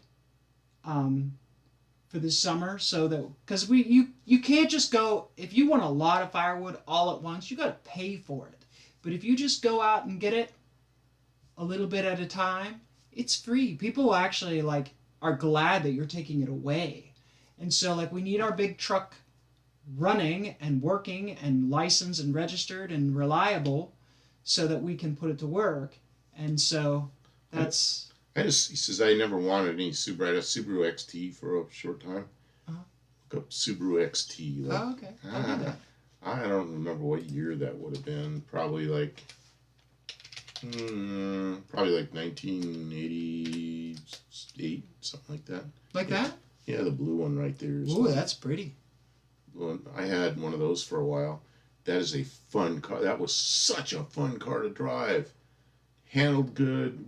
for the summer. So that, because you can't just go, if you want a lot of firewood all at once, you got to pay for it. But if you just go out and get it a little bit at a time, it's free. People actually are glad that you're taking it away. And so we need our big truck running and working and licensed and registered and reliable so that we can put it to work. And so that's... he says I never wanted any Subaru. I had a Subaru XT for a short time. Look up Subaru XT. Okay. I'll do that. I don't remember what year that would have been. Probably 1988, something like that. Like that? Yeah, the blue one right there. Ooh, that's pretty. I had one of those for a while. That is a fun car. That was such a fun car to drive. Handled good.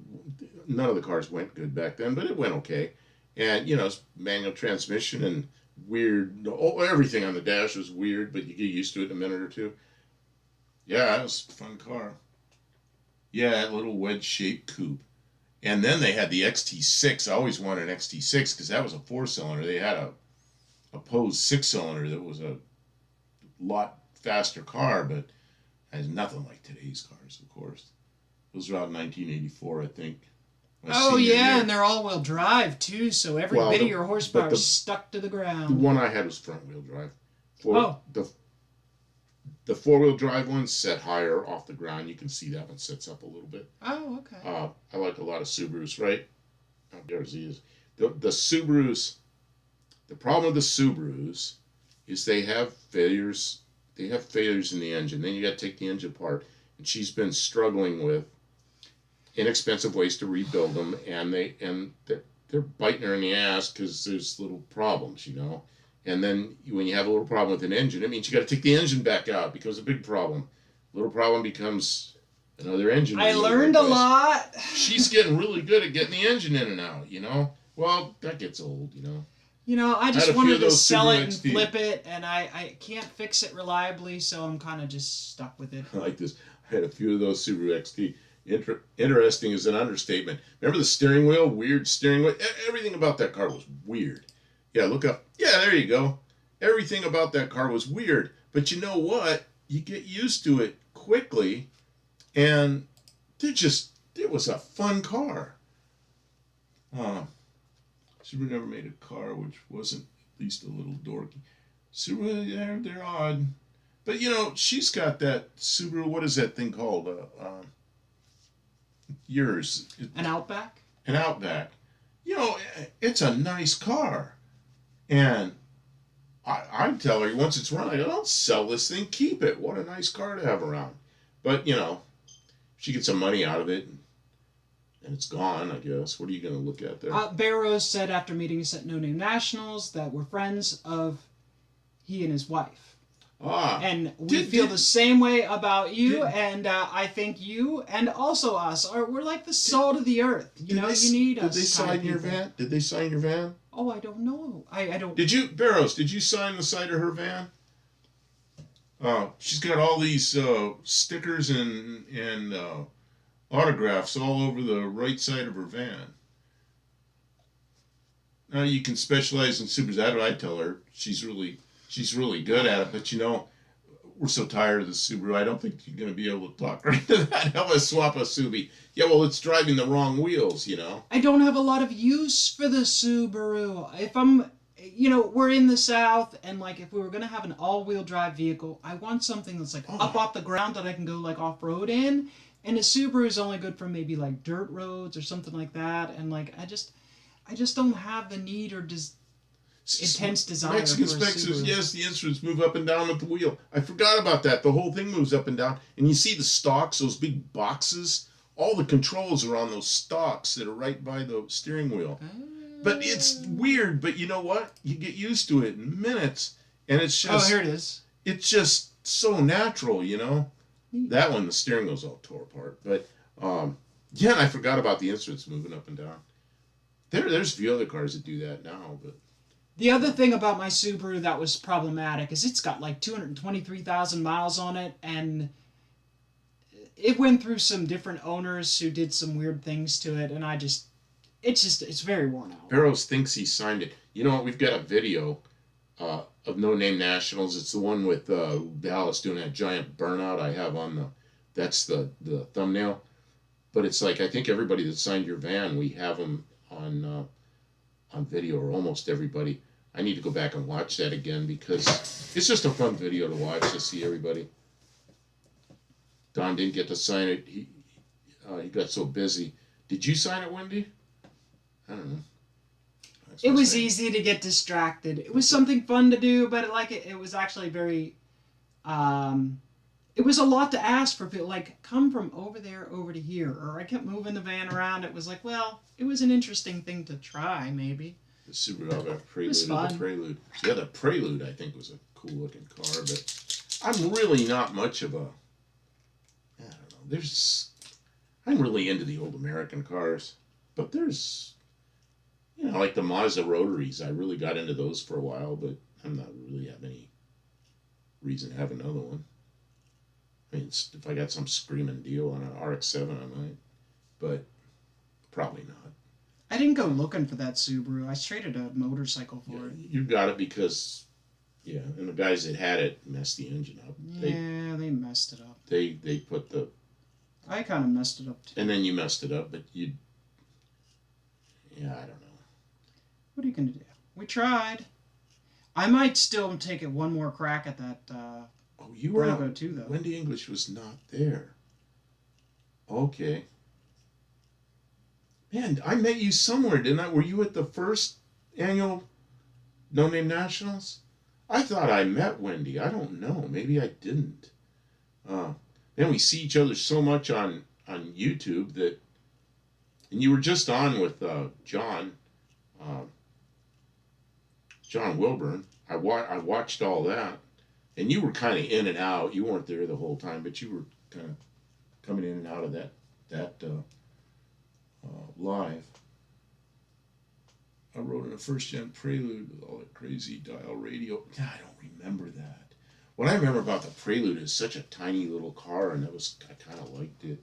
None of the cars went good back then, but it went okay. And, it's manual transmission and weird. Everything on the dash was weird, but you get used to it in a minute or two. Yeah, it was a fun car. Yeah, that little wedge-shaped coupe. And then they had the XT6. I always wanted an XT6 because that was a 4-cylinder. They had a Pose 6-cylinder that was a lot faster car, but has nothing like today's cars, of course. It was around 1984, I think. Oh, yeah, and they're all-wheel drive, too, so every bit of your horsepower is stuck to the ground. The one I had was front-wheel drive. The 4-wheel drive one set higher off the ground. You can see that one sets up a little bit. Oh, okay. I like a lot of Subarus, right? There's these. The Subarus, the problem with the Subarus is they have failures. They have failures in the engine. Then you got to take the engine apart. And she's been struggling with inexpensive ways to rebuild them, and they're biting her in the ass because there's little problems, And then when you have a little problem with an engine, it means you got to take the engine back out. It becomes a big problem. Little problem becomes another engine. I learned a lot. She's getting really good at getting the engine in and out, Well, that gets old, you know. You know, I I had just a few wanted of to those sell it Subaru and XT. flip it, and I can't fix it reliably, so I'm kind of just stuck with it. I like this. I had a few of those Subaru XT. Interesting is an understatement. Remember the steering wheel? Weird steering wheel. Everything about that car was weird. Yeah, look up. Yeah, there you go. Everything about that car was weird. But you know what? You get used to it quickly, and it was a fun car. Subaru never made a car which wasn't at least a little dorky. Subaru, they're odd. But you know, she's got that Subaru. What is that thing called? Yours, An Outback? an Outback. You know, it's a nice car, and I tell her once it's run, I go, don't sell this thing, keep it. What a nice car to have around. But you know, she gets some money out of it, and it's gone. I guess. What are you going to look at there? Bear Rose said after meeting us at No Name Nationals that we're friends of he and his wife. And we feel the same way about you, and I think you and also us we're like the salt of the earth. You know, you need us. Did they sign your van? Did they sign your van? Oh, I don't know. I don't. Did you, Barrows? Did you sign the side of her van? She's got all these stickers and autographs all over the right side of her van. Now you can specialize in Subarus. I tell her she's really good at it. But you know, we're so tired of the Subaru. I don't think you're going to be able to talk her into that. Have us swap a Subi. Yeah, well, it's driving the wrong wheels. You know. I don't have a lot of use for the Subaru. If I'm, you know, we're in the South, and like if we were gonna have an all-wheel drive vehicle, I want something that's like up off the ground that I can go like off-road in. And a Subaru is only good for maybe like dirt roads or something like that. And like I just don't have the need or intense desire Mexican for a specs says, Subaru. yes, the instruments move up and down with the wheel. I forgot about that. The whole thing moves up and down. And you see the stalks, those big boxes. All the controls are on those stalks that are right by the steering wheel. But it's weird, but you know what? You get used to it in minutes. And it's just... Oh, here it is. It's just so natural, you know? That one, the steering wheel's all tore apart. But, yeah, and I forgot about the instruments moving up and down. There's a few other cars that do that now, but... The other thing about my Subaru that was problematic is it's got like 223,000 miles on it, and it went through some different owners who did some weird things to it, and it's very worn out. Barrows thinks he signed it. You know what? We've got a video of No Name Nationals. It's the one with Dallas doing that giant burnout I have on that's the thumbnail. But it's like, I think everybody that signed your van, we have them on video, or almost everybody. I need to go back and watch that again because it's just a fun video to watch to see everybody. Don didn't get to sign it. He got so busy. Did you sign it, Wendy? I don't know. It was easy to get distracted. It was something fun to do, but it was actually very... it was a lot to ask for people, like, come from over there over to here. Or I kept moving the van around. It was like, well, it was an interesting thing to try, maybe. The Subaru Outback Prelude. It was fun. The Prelude. Yeah, the Prelude, I think, was a cool-looking car, but I'm really not much of a... I don't know. I'm really into the old American cars, but there's... You know, like the Mazda Rotaries. I really got into those for a while, but I'm not really have any reason to have another one. I mean, if I got some screaming deal on an RX-7, I might, but probably not. I didn't go looking for that Subaru. I traded a motorcycle for it. You got it because, yeah, and the guys that had it messed the engine up. They messed it up. They put the... I kind of messed it up, too. And then you messed it up, but you... Yeah, I don't know. What are you going to do? We tried. I might still take it one more crack at that you were Bronco too, though. Wendy English was not there. Okay. Man, I met you somewhere, didn't I? Were you at the first annual No Name Nationals? I thought I met Wendy. I don't know. Maybe I didn't. Then we see each other so much on YouTube that... And you were just on with John Wilburn. I watched all that. And you were kind of in and out. You weren't there the whole time, but you were kind of coming in and out of that live. I rode in a first gen Prelude with all that crazy dial radio. Yeah, I don't remember that. What I remember about the Prelude is such a tiny little car, and I kind of liked it.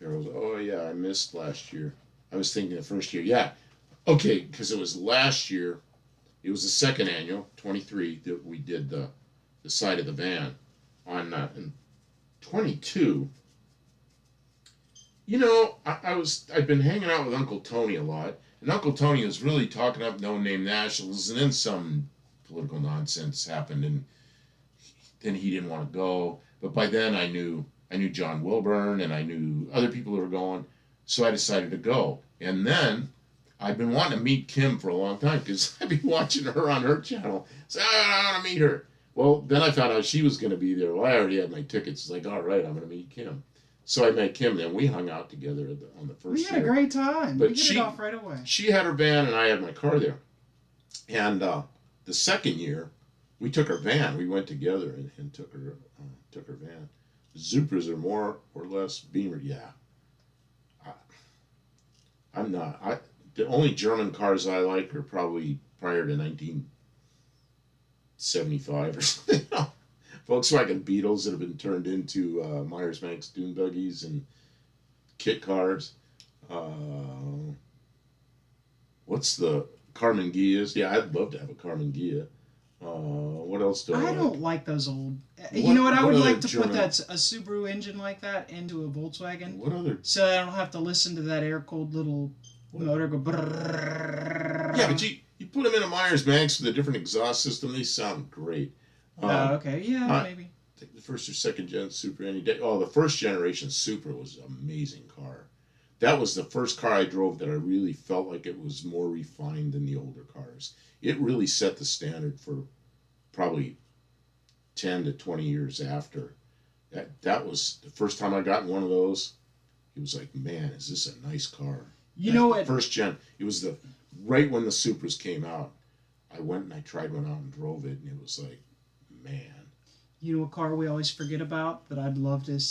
Oh yeah, I missed last year. I was thinking the first year. Yeah, okay, because it was last year. It was the second annual, 23, that we did the side of the van on in 22. You know, I've been hanging out with Uncle Tony a lot, and Uncle Tony was really talking up no name nationals, and then some political nonsense happened, and then he didn't want to go. But by then I knew John Wilburn, and I knew other people who were going, so I decided to go. And then I've been wanting to meet Kim for a long time because I've been watching her on her channel. So I want to meet her. Well, then I found out she was going to be there. Well, I already had my tickets. It's like, all right, I'm going to meet Kim. So I met Kim, and we hung out together on the first We had a great time. But we hit it off right away. She had her van, and I had my car there. And the second year, we took her van. We went together and took her van. Supras are more or less Beamer. Yeah. I'm not. The only German cars I like are probably prior to 1975 or something. Volkswagen Beetles that have been turned into Myers-Manx dune buggies and kit cars. What's the Carmen Gias? Yeah, I'd love to have a Carmen Gia. What else do I like? I don't like those old. You know what? I would like to German... put a Subaru engine like that into a Volkswagen. What other? So I don't have to listen to that air-cooled little motor go. Brrrr. Yeah, but you put them in a Myers-Manx with a different exhaust system, they sound great. Okay, yeah, maybe. The first or second gen Supra any day. Oh, the first generation Supra was an amazing car. That was the first car I drove that I really felt like it was more refined than the older cars. It really set the standard for probably 10 to 20 years after. That was the first time I got in one of those. It was like, man, is this a nice car? You know what? First gen. It was right when the Supras came out. I went and I tried one out and drove it, and it was like, man. You know what car we always forget about that I'd love to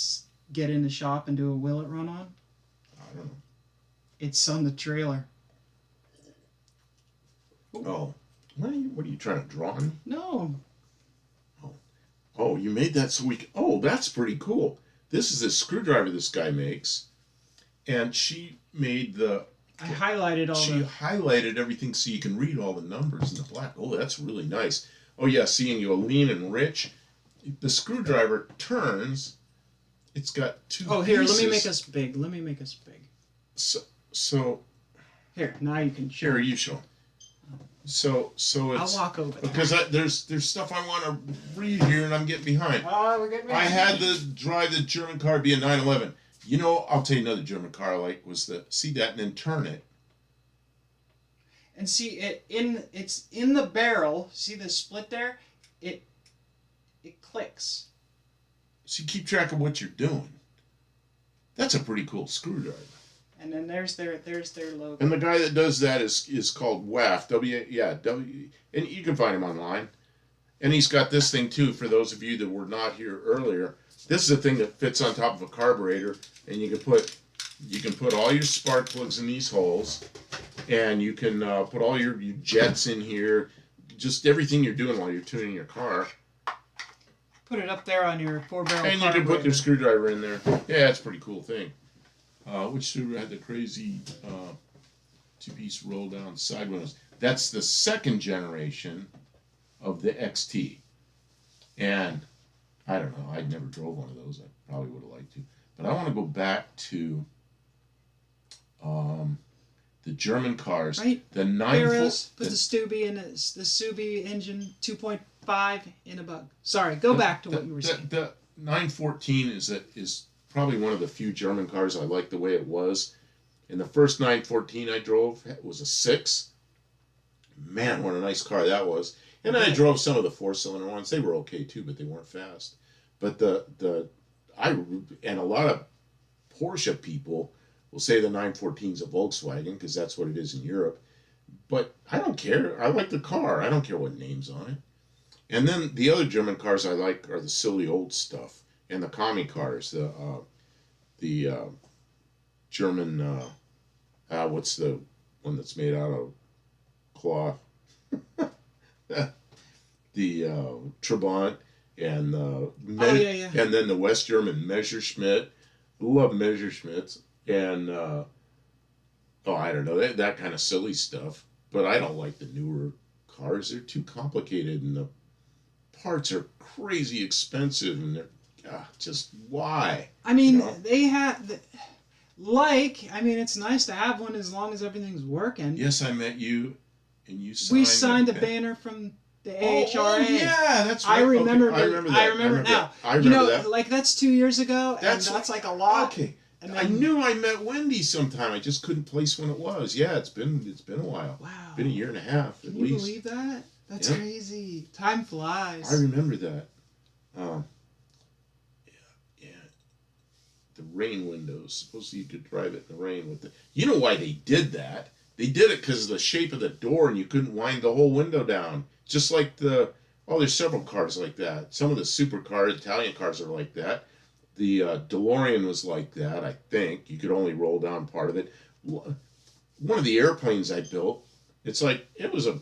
get in the shop and do a Will It run on? I don't know. It's on the trailer. Oh. What are you trying to draw on? No. Oh, you made that so we can... Oh, that's pretty cool. This is a screwdriver this guy makes. And she made the... I highlighted all She highlighted everything so you can read all the numbers in the black. Oh, that's really nice. Oh, yeah, seeing you lean and rich. The screwdriver turns. It's got two here, pieces. let me make us big. So... Here, now you can show. Here, you show. So it's... I'll walk over there. Because there's stuff I want to read here, and I'm getting behind. Oh, we're getting I had to drive the German car, be a 911. You know, I'll tell you another German car I like was see that and then turn it. And see it's in the barrel. See the split there? It clicks. So you keep track of what you're doing. That's a pretty cool screwdriver. And then there's their logo. And the guy that does that is called WAF. And you can find him online. And he's got this thing too. For those of you that were not here earlier, this is a thing that fits on top of a carburetor, and you can put all your spark plugs in these holes, and you can put all your jets in here, just everything you're doing while you're tuning your car. Put it up there on your 4-barrel and you can put your screwdriver in there. Yeah, it's a pretty cool thing. Which Subaru had the crazy two-piece roll-down side windows? That's the second generation of the XT. And I don't know. I'd never drove one of those. I probably would have liked to. But I want to go back to the German cars. Right. The 9... Put the Stubby in the Subi engine 2.5 in a bug. Sorry, go back to what you were saying. The 914 is probably one of the few German cars I like the way it was. And the first 914 I drove was a 6. Man, what a nice car that was. And I drove some of the 4-cylinder ones. They were okay too, but they weren't fast. But and a lot of Porsche people will say the 914 is a Volkswagen because that's what it is in Europe. But I don't care. I like the car. I don't care what name's on it. And then the other German cars I like are the silly old stuff. And the commie cars, the German, what's the one that's made out of cloth. The Trabant and and then the West German Messerschmitt. Love Messerschmitts and I don't know that kind of silly stuff. But I don't like the newer cars. They're too complicated and the parts are crazy expensive and they're just why. I mean, they have. I mean, it's nice to have one as long as everything's working. Yes, I met you, and you signed. We signed a banner from the AHRA. Oh, yeah, that's right. I remember. Okay. I remember that. Now. I remember that. Like that's 2 years ago, and that's like a lot. Okay. And I knew I met Wendy sometime. I just couldn't place when it was. Yeah, it's been a while. Wow. It's been a year and a half at least. Can you believe that? That's crazy. Time flies. I remember that. The rain windows. Supposedly you could drive it in the rain with the. You know why they did that? They did it because of the shape of the door, and you couldn't wind the whole window down. Just like there's several cars like that. Some of the supercars, Italian cars are like that. The DeLorean was like that, I think. You could only roll down part of it. One of the airplanes I built, it's like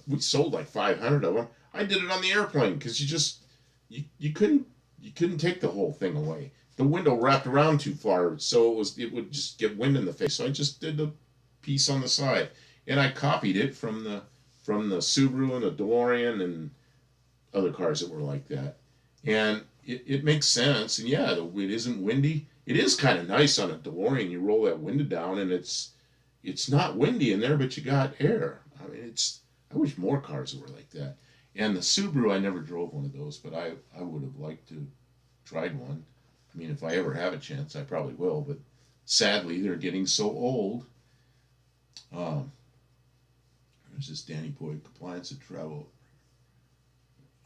we sold like 500 of them. I did it on the airplane because you couldn't take the whole thing away. The window wrapped around too far, so it would just get wind in the face. So I just did the piece on the side, and I copied it from the Subaru and the DeLorean and other cars that were like that. And it makes sense. And yeah, it isn't windy. It is kind of nice on a DeLorean. You roll that window down, and it's not windy in there, but you got air. I mean, I wish more cars were like that. And the Subaru, I never drove one of those, but I would have liked to tried one. I mean, if I ever have a chance, I probably will. But sadly, they're getting so old. There's this Danny Boy Compliance and Travel.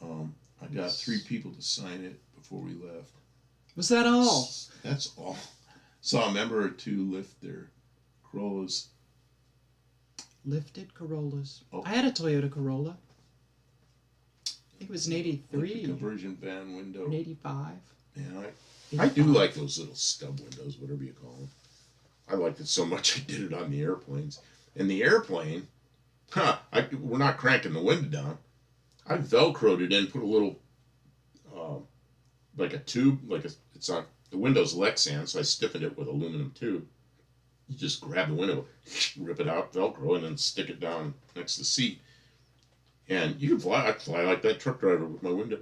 I got 3 people to sign it before we left. Was that all? That's all. Saw a member or 2 lift their Corollas. Lifted Corollas. Oh. I had a Toyota Corolla. I think it was an 83. Like the conversion van window. An 85. Yeah, I do like those little stub windows, whatever you call them. I liked it so much I did it on the airplanes. And the airplane, we're not cranking the window down. I Velcroed it in, put a little, like a tube, it's on, the window's Lexan, so I stiffened it with aluminum tube. You just grab the window, rip it out, Velcro, and then stick it down next to the seat. And you can fly, I'd fly like that truck driver with my window,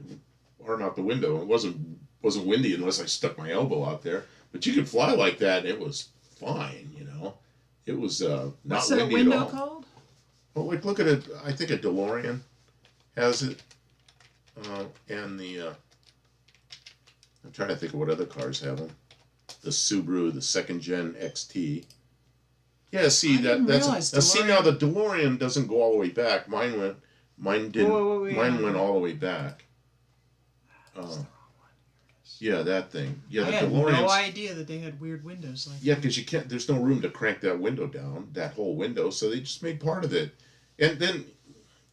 or not the window. It wasn't windy unless I stuck my elbow out there. But you could fly like that, and it was fine, It was not windy at all. What's that window called? Well, look at it. I think a DeLorean has it. And I'm trying to think of what other cars have them. The Subaru, the 2nd Gen XT. Yeah, see, see now the DeLorean doesn't go all the way back. Mine didn't. Mine went all the way back. Yeah, that thing. Yeah, I had no idea that they had weird windows like that. Yeah, because you can't. There's no room to crank that window down, that whole window. So they just made part of it, and then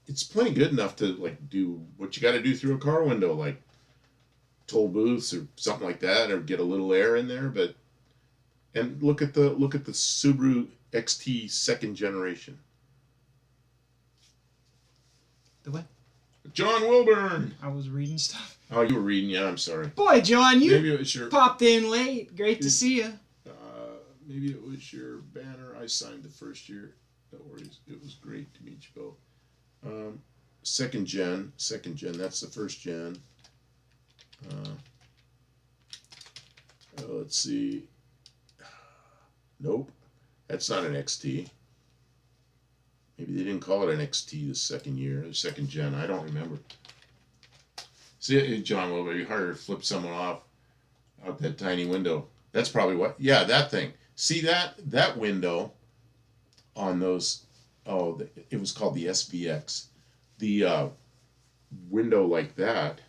it's plenty good enough to do what you got to do through a car window, like toll booths or something like that, or get a little air in there. And look at the Subaru XT 2nd generation. The what? John Wilburn. I was reading stuff. Oh, you were reading. Yeah, I'm sorry. Boy, John, you maybe it was popped in late. Great to see you. Maybe it was your banner. I signed the first year. No worries. It was great to meet you both. 2nd gen. That's the 1st gen. Let's see. Nope. That's not an XT. Maybe they didn't call it an XT the 2nd year, the 2nd gen. I don't remember. See, John, will be harder to flip someone off out that tiny window. That's probably what. Yeah, that thing. See that window on those. Oh, it was called the SVX. The window like that.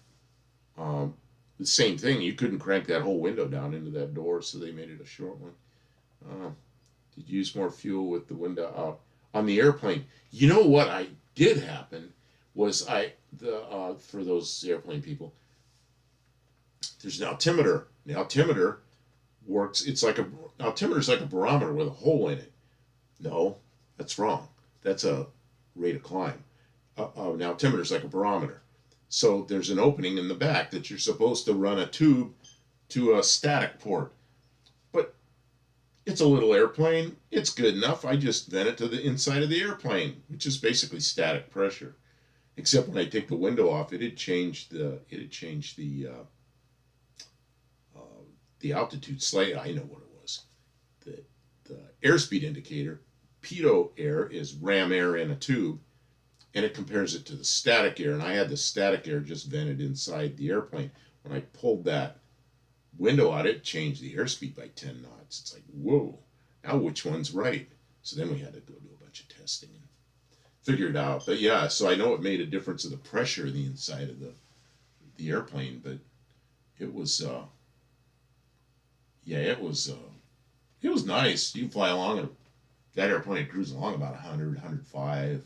The same thing. You couldn't crank that whole window down into that door, so they made it a short one. Did you use more fuel with the window up on the airplane? You know what I did happen was for those airplane people. There's an altimeter. The altimeter works. Altimeter is like a barometer with a hole in it. No, that's wrong. That's a rate of climb. Now, altimeter is like a barometer. So there's an opening in the back that you're supposed to run a tube to a static port. But it's a little airplane. It's good enough. I just vent it to the inside of the airplane, which is basically static pressure. Except when I take the window off, it had changed the altitude slightly. I know what it was. The airspeed indicator, pitot air, is ram air in a tube, and it compares it to the static air. And I had the static air just vented inside the airplane. When I pulled that window out, it changed the airspeed by 10 knots. It's like, whoa, now which one's right? So then we had to go do a bunch of testing and figure it out. But yeah, so I know it made a difference of the pressure in the inside of the airplane, but it was it was nice. You fly along and that airplane cruising along about 100, 105,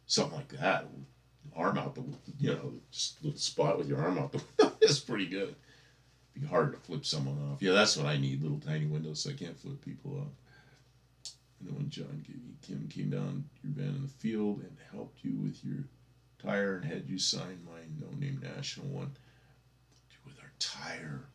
something like that. Arm out the, just a little spot with your arm out the window. It's pretty good. Be hard to flip someone off. Yeah, that's what I need, little tiny windows so I can't flip people off. And then when Kim came down your van in the field and helped you with your tire and had you sign my no-name national one with our tire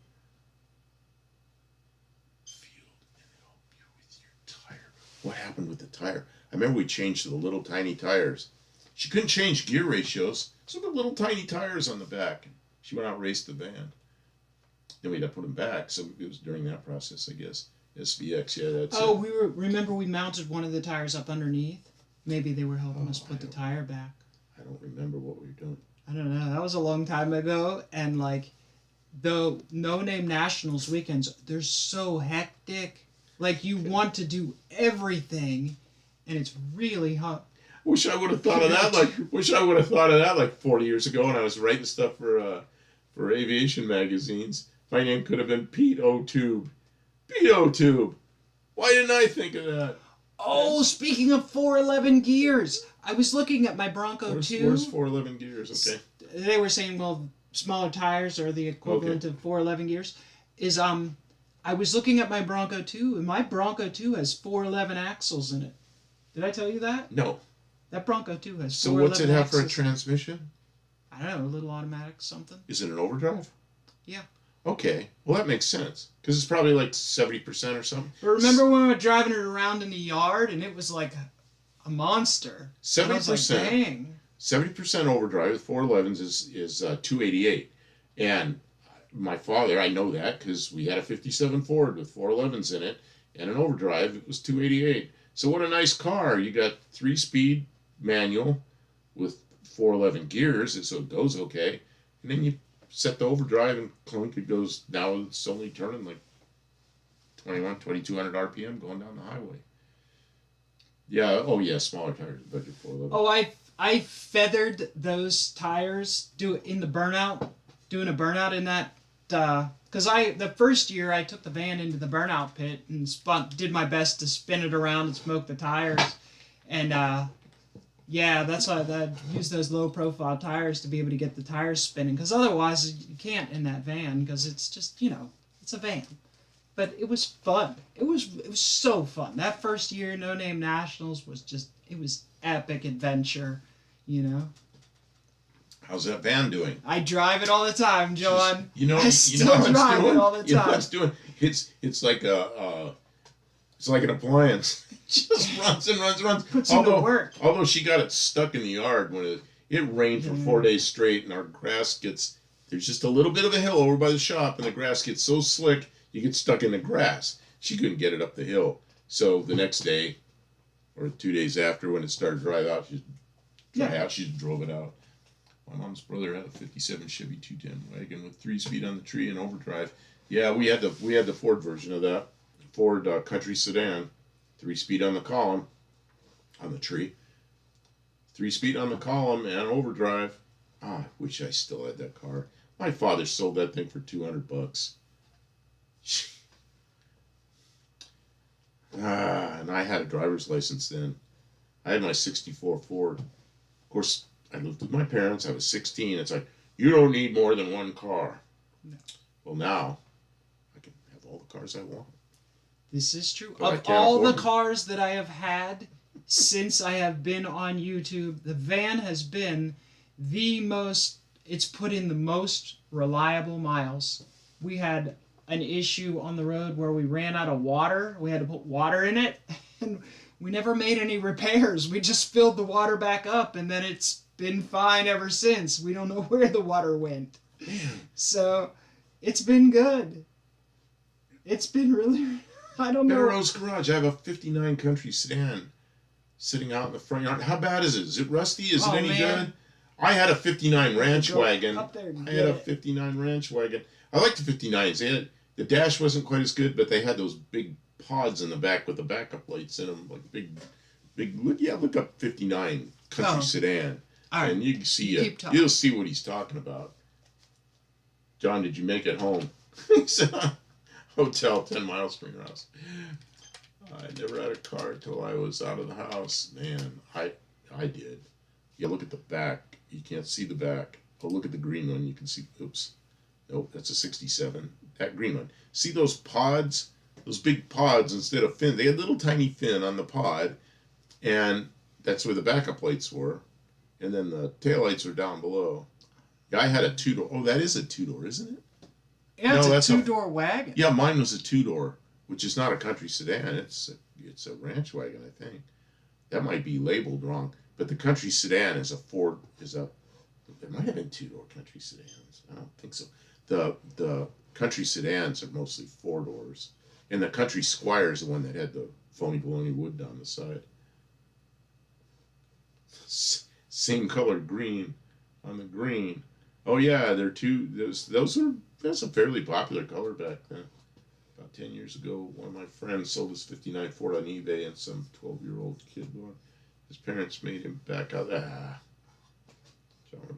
field and helped you with your tire. What happened with the tire? I remember we changed to the little tiny tires. She couldn't change gear ratios, so we put little tiny tires on the back. She went out and raced the van. Then we had to put them back, so it was during that process, I guess. SVX, yeah, that's it. Remember we mounted one of the tires up underneath? Maybe they were helping us put the tire back. I don't remember what we were doing. I don't know. That was a long time ago, and like, the no-name nationals weekends, they're so hectic. Like, you want to do everything, and it's really hard. Wish I would have thought of that like 40 years ago when I was writing stuff for aviation magazines. My name could have been Pete O'Tube. Pete O'Tube. Why didn't I think of that? Oh, speaking of 411 gears, I was looking at my Bronco 2. Where's 411 gears? Okay. They were saying, well, smaller tires are the equivalent of 411 gears. I was looking at my Bronco 2, and my Bronco 2 has 411 axles in it. Did I tell you that? No. That Bronco 2 has 411 So what's it have axles. for a transmission? I don't know, a little automatic something. Is it an overdrive? Yeah. Okay. Well, that makes sense. Because it's probably like 70% or something. But remember when we were driving it around in the yard, and it was like a monster? 70%. I was like, dang. 70% overdrive with 411s is 288. And my father, I know that because we had a 57 Ford with 411s in it, and an overdrive, it was 288. So what a nice car. You got 3-speed manual with 411 gears, so it goes okay. And then you set the overdrive and clunk, it goes, now it's only turning like 2,200 RPM going down the highway. Yeah, oh yeah, smaller tires, budget 411. Oh, I feathered those tires doing a burnout in that, because the first year I took the van into the burnout pit and did my best to spin it around and smoke the tires, and yeah, that's why I use those low profile tires to be able to get the tires spinning, because otherwise you can't in that van, because it's just, it's a van. But it was fun. It was so fun. That first year, No Name Nationals it was epic adventure, How's that van doing? I drive it all the time, John. I still drive it all the time. You know what it's doing? It's like an appliance. It just runs and runs and runs. Puts into work. Although she got it stuck in the yard when it rained for 4 days straight, and our grass there's just a little bit of a hill over by the shop, and the grass gets so slick you get stuck in the grass. She couldn't get it up the hill. So the next day, or 2 days after, when it started to dry out, she drove it out. My mom's brother had a 57 Chevy 210 wagon with 3-speed on the tree and overdrive. Yeah, we had the Ford version of that. Ford Country Sedan, 3-speed on the column, on the tree. 3-speed on the column and overdrive. I wish I still had that car. My father sold that thing for $200. And I had a driver's license then. I had my 64 Ford. Of course, I lived with my parents. I was 16. It's like, you don't need more than one car. No. Well, now I can have all the cars I want. This is true. But Of all the cars that I have had since I have been on YouTube. The van has been the most, it's put in the most reliable miles. We had an issue on the road where we ran out of water. We had to put water in it, and we never made any repairs. We just filled the water back up, and then it's been fine ever since. We don't know where the water went. So it's been good. It's been really, I don't know. Penrose Garage. I have a 59 Country sedan sitting out in the front yard. How bad is it? Is it rusty? Is it any good? I had a 59 Ranch wagon. I had a 59 Ranch wagon. I liked the 59s. The dash wasn't quite as good, but they had those big pods in the back with the backup lights in them, like big. Look up 59 Country sedan, and you can see you'll see what he's talking about. John, did you make it home? He said, hotel 10 miles from your house. I never had a car until I was out of the house. Man, I did. You look at the back. You can't see the back. Oh, look at the green one. You can see. Oops. Nope, that's a 67. That green one. See those pods? Those big pods instead of fin. They had little tiny fin on the pod, and that's where the backup lights were. And then the taillights were down below. Yeah, I had a two-door. Oh, that is a two-door, isn't it? Yeah, no, it's a two-door wagon. Yeah, mine was a two-door, which is not a country sedan. It's a ranch wagon, I think. That might be labeled wrong. But the country sedan is a Ford. It might have been two-door country sedans. I don't think so. The country sedans are mostly four doors, and the country Squire is the one that had the phony baloney wood down the side. Same color green on the green. Oh yeah, they're two. That's a fairly popular color back then. About 10 years ago, one of my friends sold his 59 Ford on eBay, and some 12-year-old kid bought. His parents made him back out. John,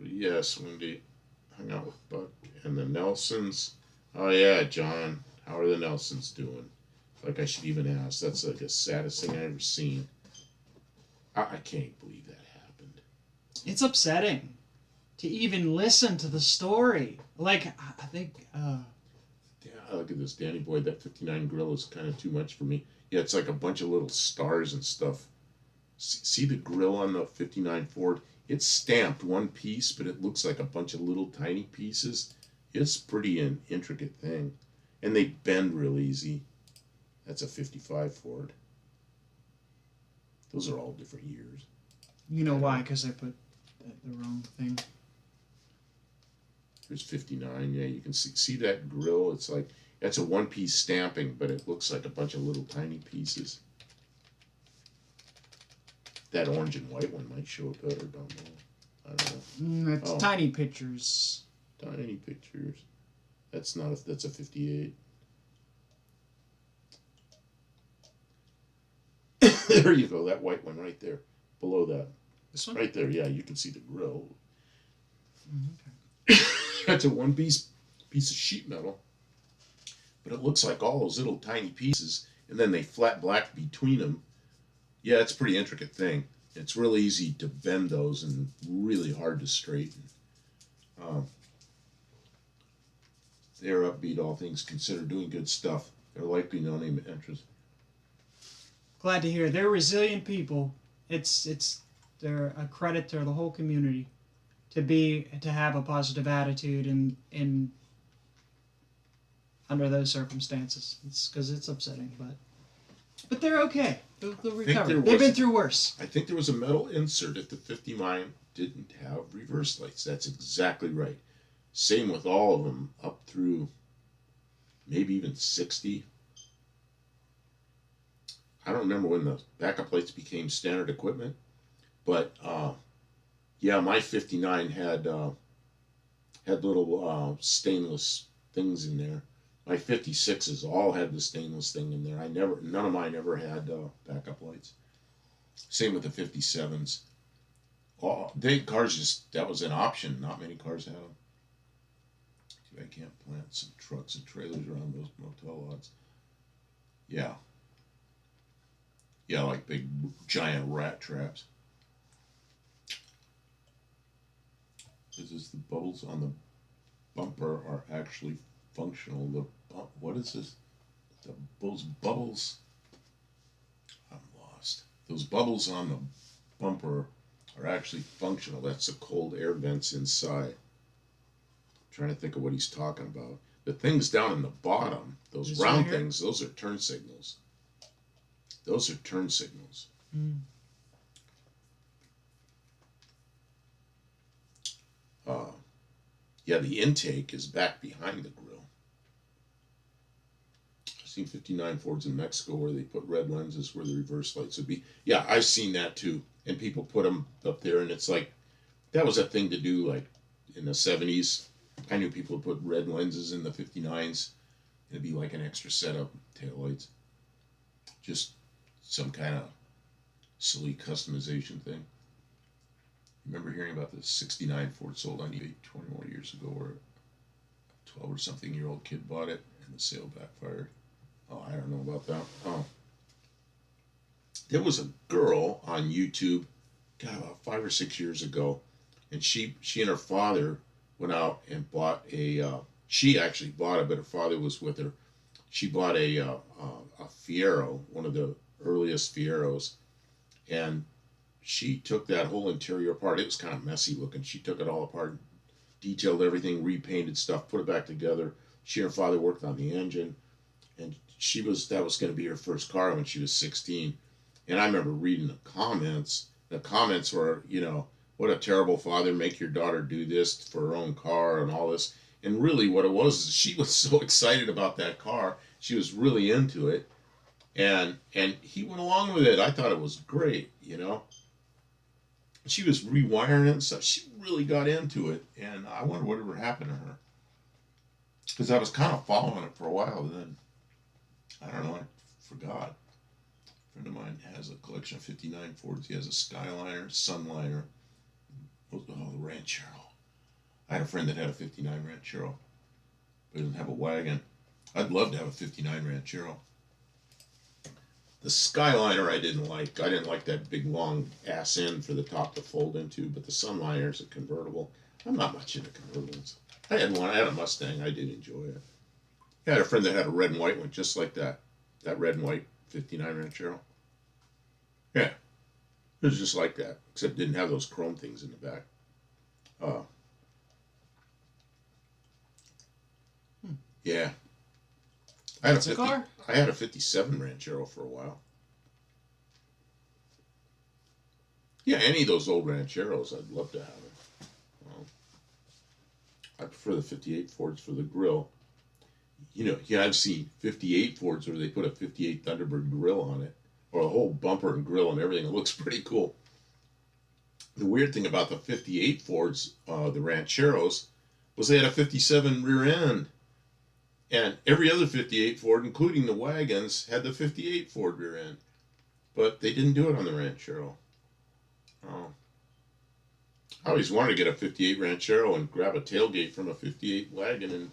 yes, Wendy hung out with Buck and the Nelsons. Oh yeah, John, how are the Nelsons doing? Like I should even ask. That's like the saddest thing I've ever seen. I can't believe that happened. It's upsetting to even listen to the story. Like I think. Yeah, look at this, Danny Boy. That 59 grill is kind of too much for me. Yeah, it's like a bunch of little stars and stuff. See the grill on the 59 Ford? It's stamped one piece, but it looks like a bunch of little tiny pieces. It's pretty an intricate thing. And they bend real easy. That's a 55 Ford. Those are all different years. You know why? Because I put the wrong thing. There's 59. Yeah, you can see that grill. It's like, that's a one-piece stamping, but it looks like a bunch of little tiny pieces. That orange and white one might show it better. Don't know. I don't know. That's tiny pictures. Tiny pictures. That's a 58. There you go. That white one right there. Below that. This one? Right there. Yeah, you can see the grill. Okay. That's a one-piece of sheet metal. But it looks like all those little tiny pieces, and then they flat black between them. Yeah, it's a pretty intricate thing. It's really easy to bend those and really hard to straighten. They're upbeat, all things considered, doing good stuff. They're likely no-name entrants. Glad to hear. They're resilient people. They're a credit to the whole community to have a positive attitude in under those circumstances. It's because it's upsetting, but they're okay. They'll recover. They've been through worse. I think there was a metal insert if the 59 didn't have reverse lights. That's exactly right. Same with all of them up through maybe even 60. I don't remember when the backup lights became standard equipment, but yeah, my 59 had little stainless things in there. My 56s all had the stainless thing in there. None of mine ever had backup lights. Same with the 57s. That was an option. Not many cars had them. See if I can't plant some trucks and trailers around those motel lots. Yeah. Yeah, like big giant rat traps. The bubbles on the bumper are actually functional. What is this? Those bubbles. I'm lost. those bubbles on the bumper are actually functional. That's the cold air vents inside. I'm trying to think of what he's talking about. The things down in the bottom, those This round right here? things, those are turn signals. Those are turn signals. Mm. Uh, yeah, the intake is back behind the grill. I've seen 59 Fords in Mexico where they put red lenses where the reverse lights would be. Yeah, I've seen that too. And people put them up there, and it's like, that was a thing to do like in the 70s. I knew people would put red lenses in the 59s. It'd be like an extra set of taillights. Just some kind of silly customization thing. Remember hearing about the 69 Ford sold on eBay 20 more years ago where a 12 or something year old kid bought it and the sale backfired? Oh, I don't know about that. Oh. There was a girl on YouTube, God, about 5 or 6 years ago, and she and her father went out and bought a, she actually bought it, but her father was with her. She bought a Fiero, one of the earliest Fieros, and she took that whole interior apart. It was kind of messy looking. She took it all apart, detailed everything, repainted stuff, put it back together. She and her father worked on the engine, and that was going to be her first car when she was 16. And I remember reading the comments. The comments were, what a terrible father, make your daughter do this for her own car and all this. And really what it was is she was so excited about that car. She was really into it. And he went along with it. I thought it was great, She was rewiring it and stuff. She really got into it. And I wonder whatever happened to her. Because I was kind of following it for a while. And then, I don't know, I forgot. A friend of mine has a collection of 59 Fords. He has a Skyliner, Sunliner, the Ranchero. I had a friend that had a 59 Ranchero, but he didn't have a wagon. I'd love to have a 59 Ranchero. The Skyliner I didn't like. I didn't like that big long ass end for the top to fold into, but the Sunliner is a convertible. I'm not much into convertibles. I had one. I had a Mustang. I did enjoy it. I had a friend that had a red and white one just like that. That red and white 59 Ranchero. Yeah. It was just like that, except it didn't have those chrome things in the back. Yeah. I had I had a 57 Ranchero for a while. Yeah, any of those old Rancheros, I'd love to have it. I prefer the 58 Fords for the grill. Yeah, I've seen 58 Fords where they put a 58 Thunderbird grill on it, or a whole bumper and grill and everything. It looks pretty cool. The weird thing about the 58 Fords, the Rancheros, was they had a 57 rear end. And every other 58 Ford, including the wagons, had the 58 Ford rear end. But they didn't do it on the Ranchero. Oh. I always wanted to get a 58 Ranchero and grab a tailgate from a 58 wagon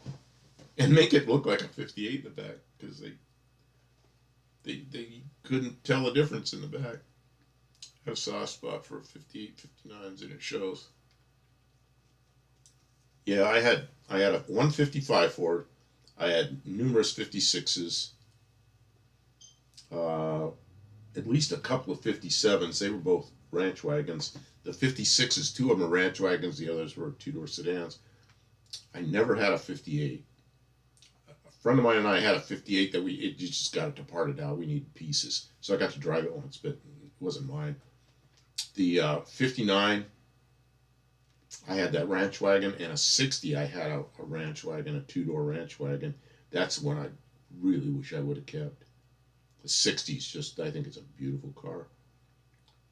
and make it look like a 58 in the back. Because they couldn't tell the difference in the back. I have a soft spot for 58, 59s, and it shows. Yeah, I had a 155 Ford. I had numerous 56s, at least a couple of 57s. They were both ranch wagons. The 56s, two of them were ranch wagons, the others were two-door sedans. I never had a 58. A friend of mine and I had a 58 that it just got it departed out. We needed pieces. So I got to drive it once, but it wasn't mine. The 59, I had that ranch wagon, and a 60, I had a ranch wagon, a two-door ranch wagon. That's one I really wish I would have kept. The 60's I think it's a beautiful car.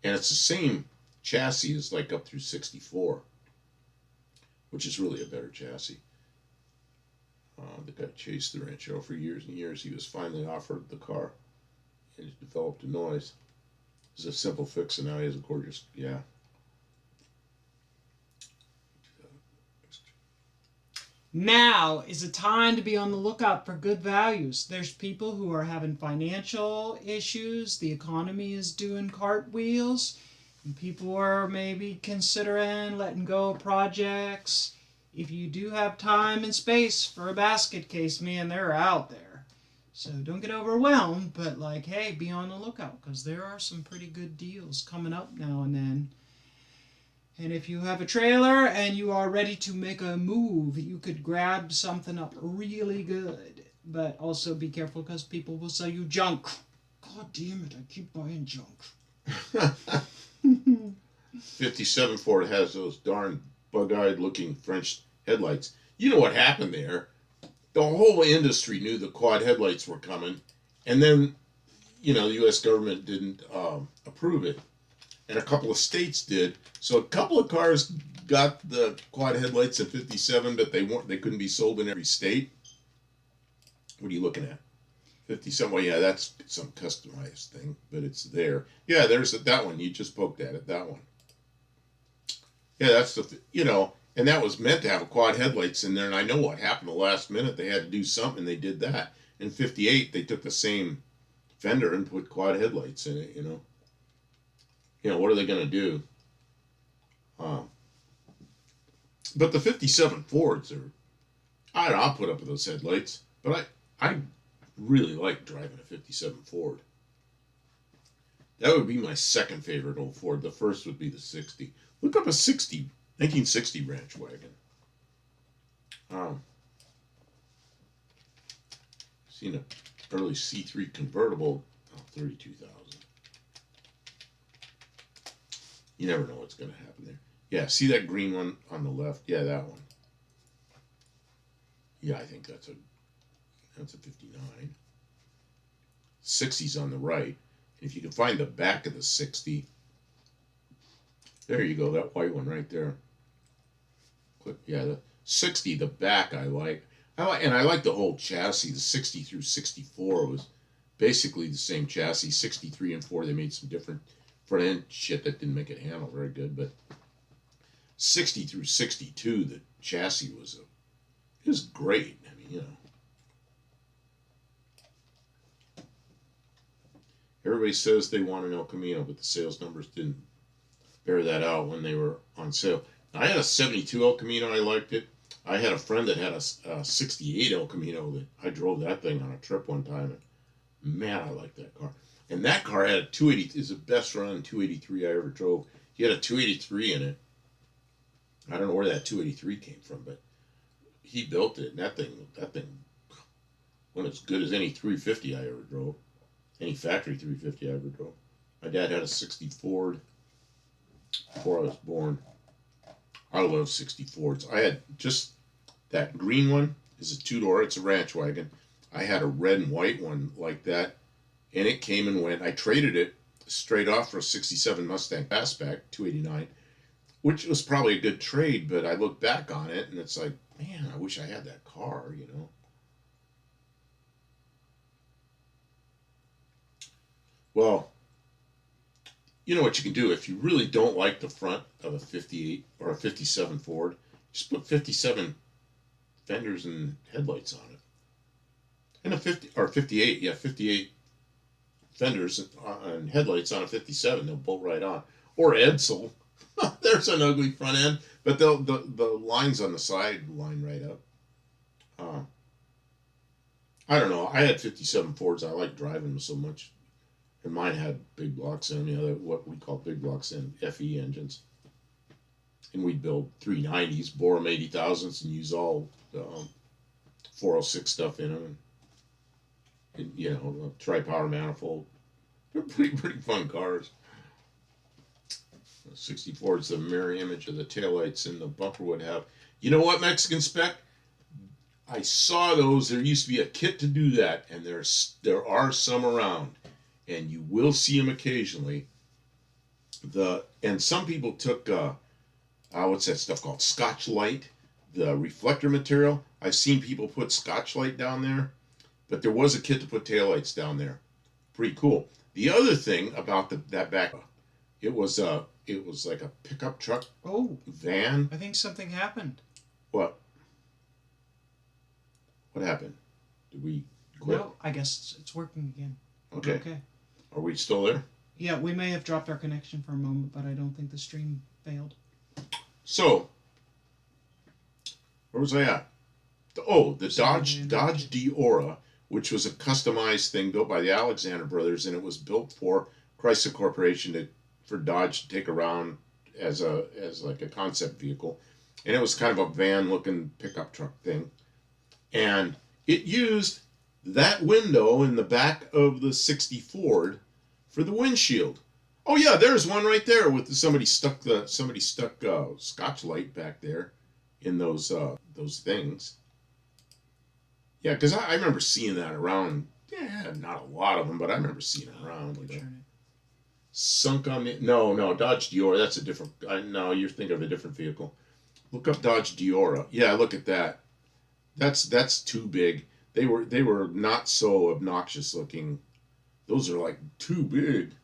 And it's the same chassis as like up through 64, which is really a better chassis. The guy chased the Ranchero for years and years. He was finally offered the car, and it developed a noise. It was a simple fix, and now he has a gorgeous, yeah. Now is a time to be on the lookout for good values. There's people who are having financial issues. The economy is doing cartwheels. And people are maybe considering letting go of projects. If you do have time and space for a basket case, man, they're out there. So don't get overwhelmed, but like, hey, be on the lookout because there are some pretty good deals coming up now and then. And if you have a trailer and you are ready to make a move, you could grab something up really good. But also be careful because people will sell you junk. God damn it, I keep buying junk. 57 Ford has those darn bug-eyed looking French headlights. You know what happened there? The whole industry knew the quad headlights were coming, and then, the U.S. government didn't approve it, and a couple of states did. So a couple of cars got the quad headlights in 57, but they couldn't be sold in every state. What are you looking at? 57. Well, yeah, that's some customized thing, but it's there. Yeah, there's that one. You just poked at it. That one. Yeah, that's and that was meant to have a quad headlights in there. And I know what happened the last minute. They had to do something. They did that. In 58, they took the same fender and put quad headlights in it. What are they going to do? But the 57 Fords are. I'll put up with those headlights, but I really like driving a 57 Ford. That would be my second favorite old Ford. The first would be the 60. Look up a 1960 ranch wagon. Seen an early C3 convertible, 32,000. You never know what's going to happen there. Yeah, see that green one on the left? Yeah, that one. Yeah, I think that's a 59. 60's on the right. If you can find the back of the 60, there you go, that white one right there. Yeah, the 60, the back I like. And I like the whole chassis. The 60 through 64 was basically the same chassis. 63 and 4, they made some different front end shit that didn't make it handle very good. But 60 through 62, the chassis was great. I mean, Everybody says they want an El Camino, but the sales numbers didn't bear that out when they were on sale. I had a 72 El Camino. I liked it. I had a friend that had a 68 El Camino. That I drove that thing on a trip one time. And man, I liked that car. And that car had a 280. Is the best running 283 I ever drove. He had a 283 in it. I don't know where that 283 came from, but he built it. And that thing went as good as any 350 I ever drove. Any factory 350 I ever drove. My dad had a 60 Ford before I was born. I love 60 Fords. I had just that green one is a two-door. It's a ranch wagon. I had a red and white one like that, and it came and went. I traded it straight off for a 67 Mustang Fastback 289, which was probably a good trade, but I look back on it, and it's like, man, I wish I had that car, Well, you know what you can do if you really don't like the front of a 58 or a 57 Ford, just put 57 fenders and headlights on it. And a 50 or 58, 58 fenders and headlights on a 57, they'll bolt right on. Or Edsel, there's an ugly front end, but the lines on the side line right up. I don't know. I had 57 Fords. I like driving them so much. And mine had big blocks in them, what we call big blocks in FE engines. And we'd build 390s, bore them 80,000s, and use all 406 stuff in them. And a tri-power manifold. They're pretty fun cars. 64 is the mirror image of the taillights and the bumper would have. You know what, Mexican Spec? I saw those. There used to be a kit to do that, and there are some around. And you will see them occasionally. And some people took what's that stuff called? Scotch Light, the reflector material. I've seen people put Scotch Light down there, but there was a kit to put taillights down there. Pretty cool. The other thing about that back, it was like a pickup truck. Oh, van. I think something happened. What? What happened? Did we quit? No, I guess it's working again. Okay. Are we still there? Yeah, we may have dropped our connection for a moment, but I don't think the stream failed. So, where was I at? The Dodge Diora which was a customized thing built by the Alexander brothers, and it was built for Chrysler Corporation for Dodge to take around as like a concept vehicle, and it was kind of a van-looking pickup truck thing, and it used that window in the back of the '60 Ford for the windshield. Oh yeah, there's one right there with somebody stuck Scotch light back there in those things. Yeah, because I remember seeing that around. Yeah, not a lot of them, but I remember seeing it around. Sunk on the no Dodge Diora. That's a different. No, you're thinking of a different vehicle. Look up Dodge Diora. Yeah, look at that. That's too big. They were not so obnoxious looking. Those are like too big.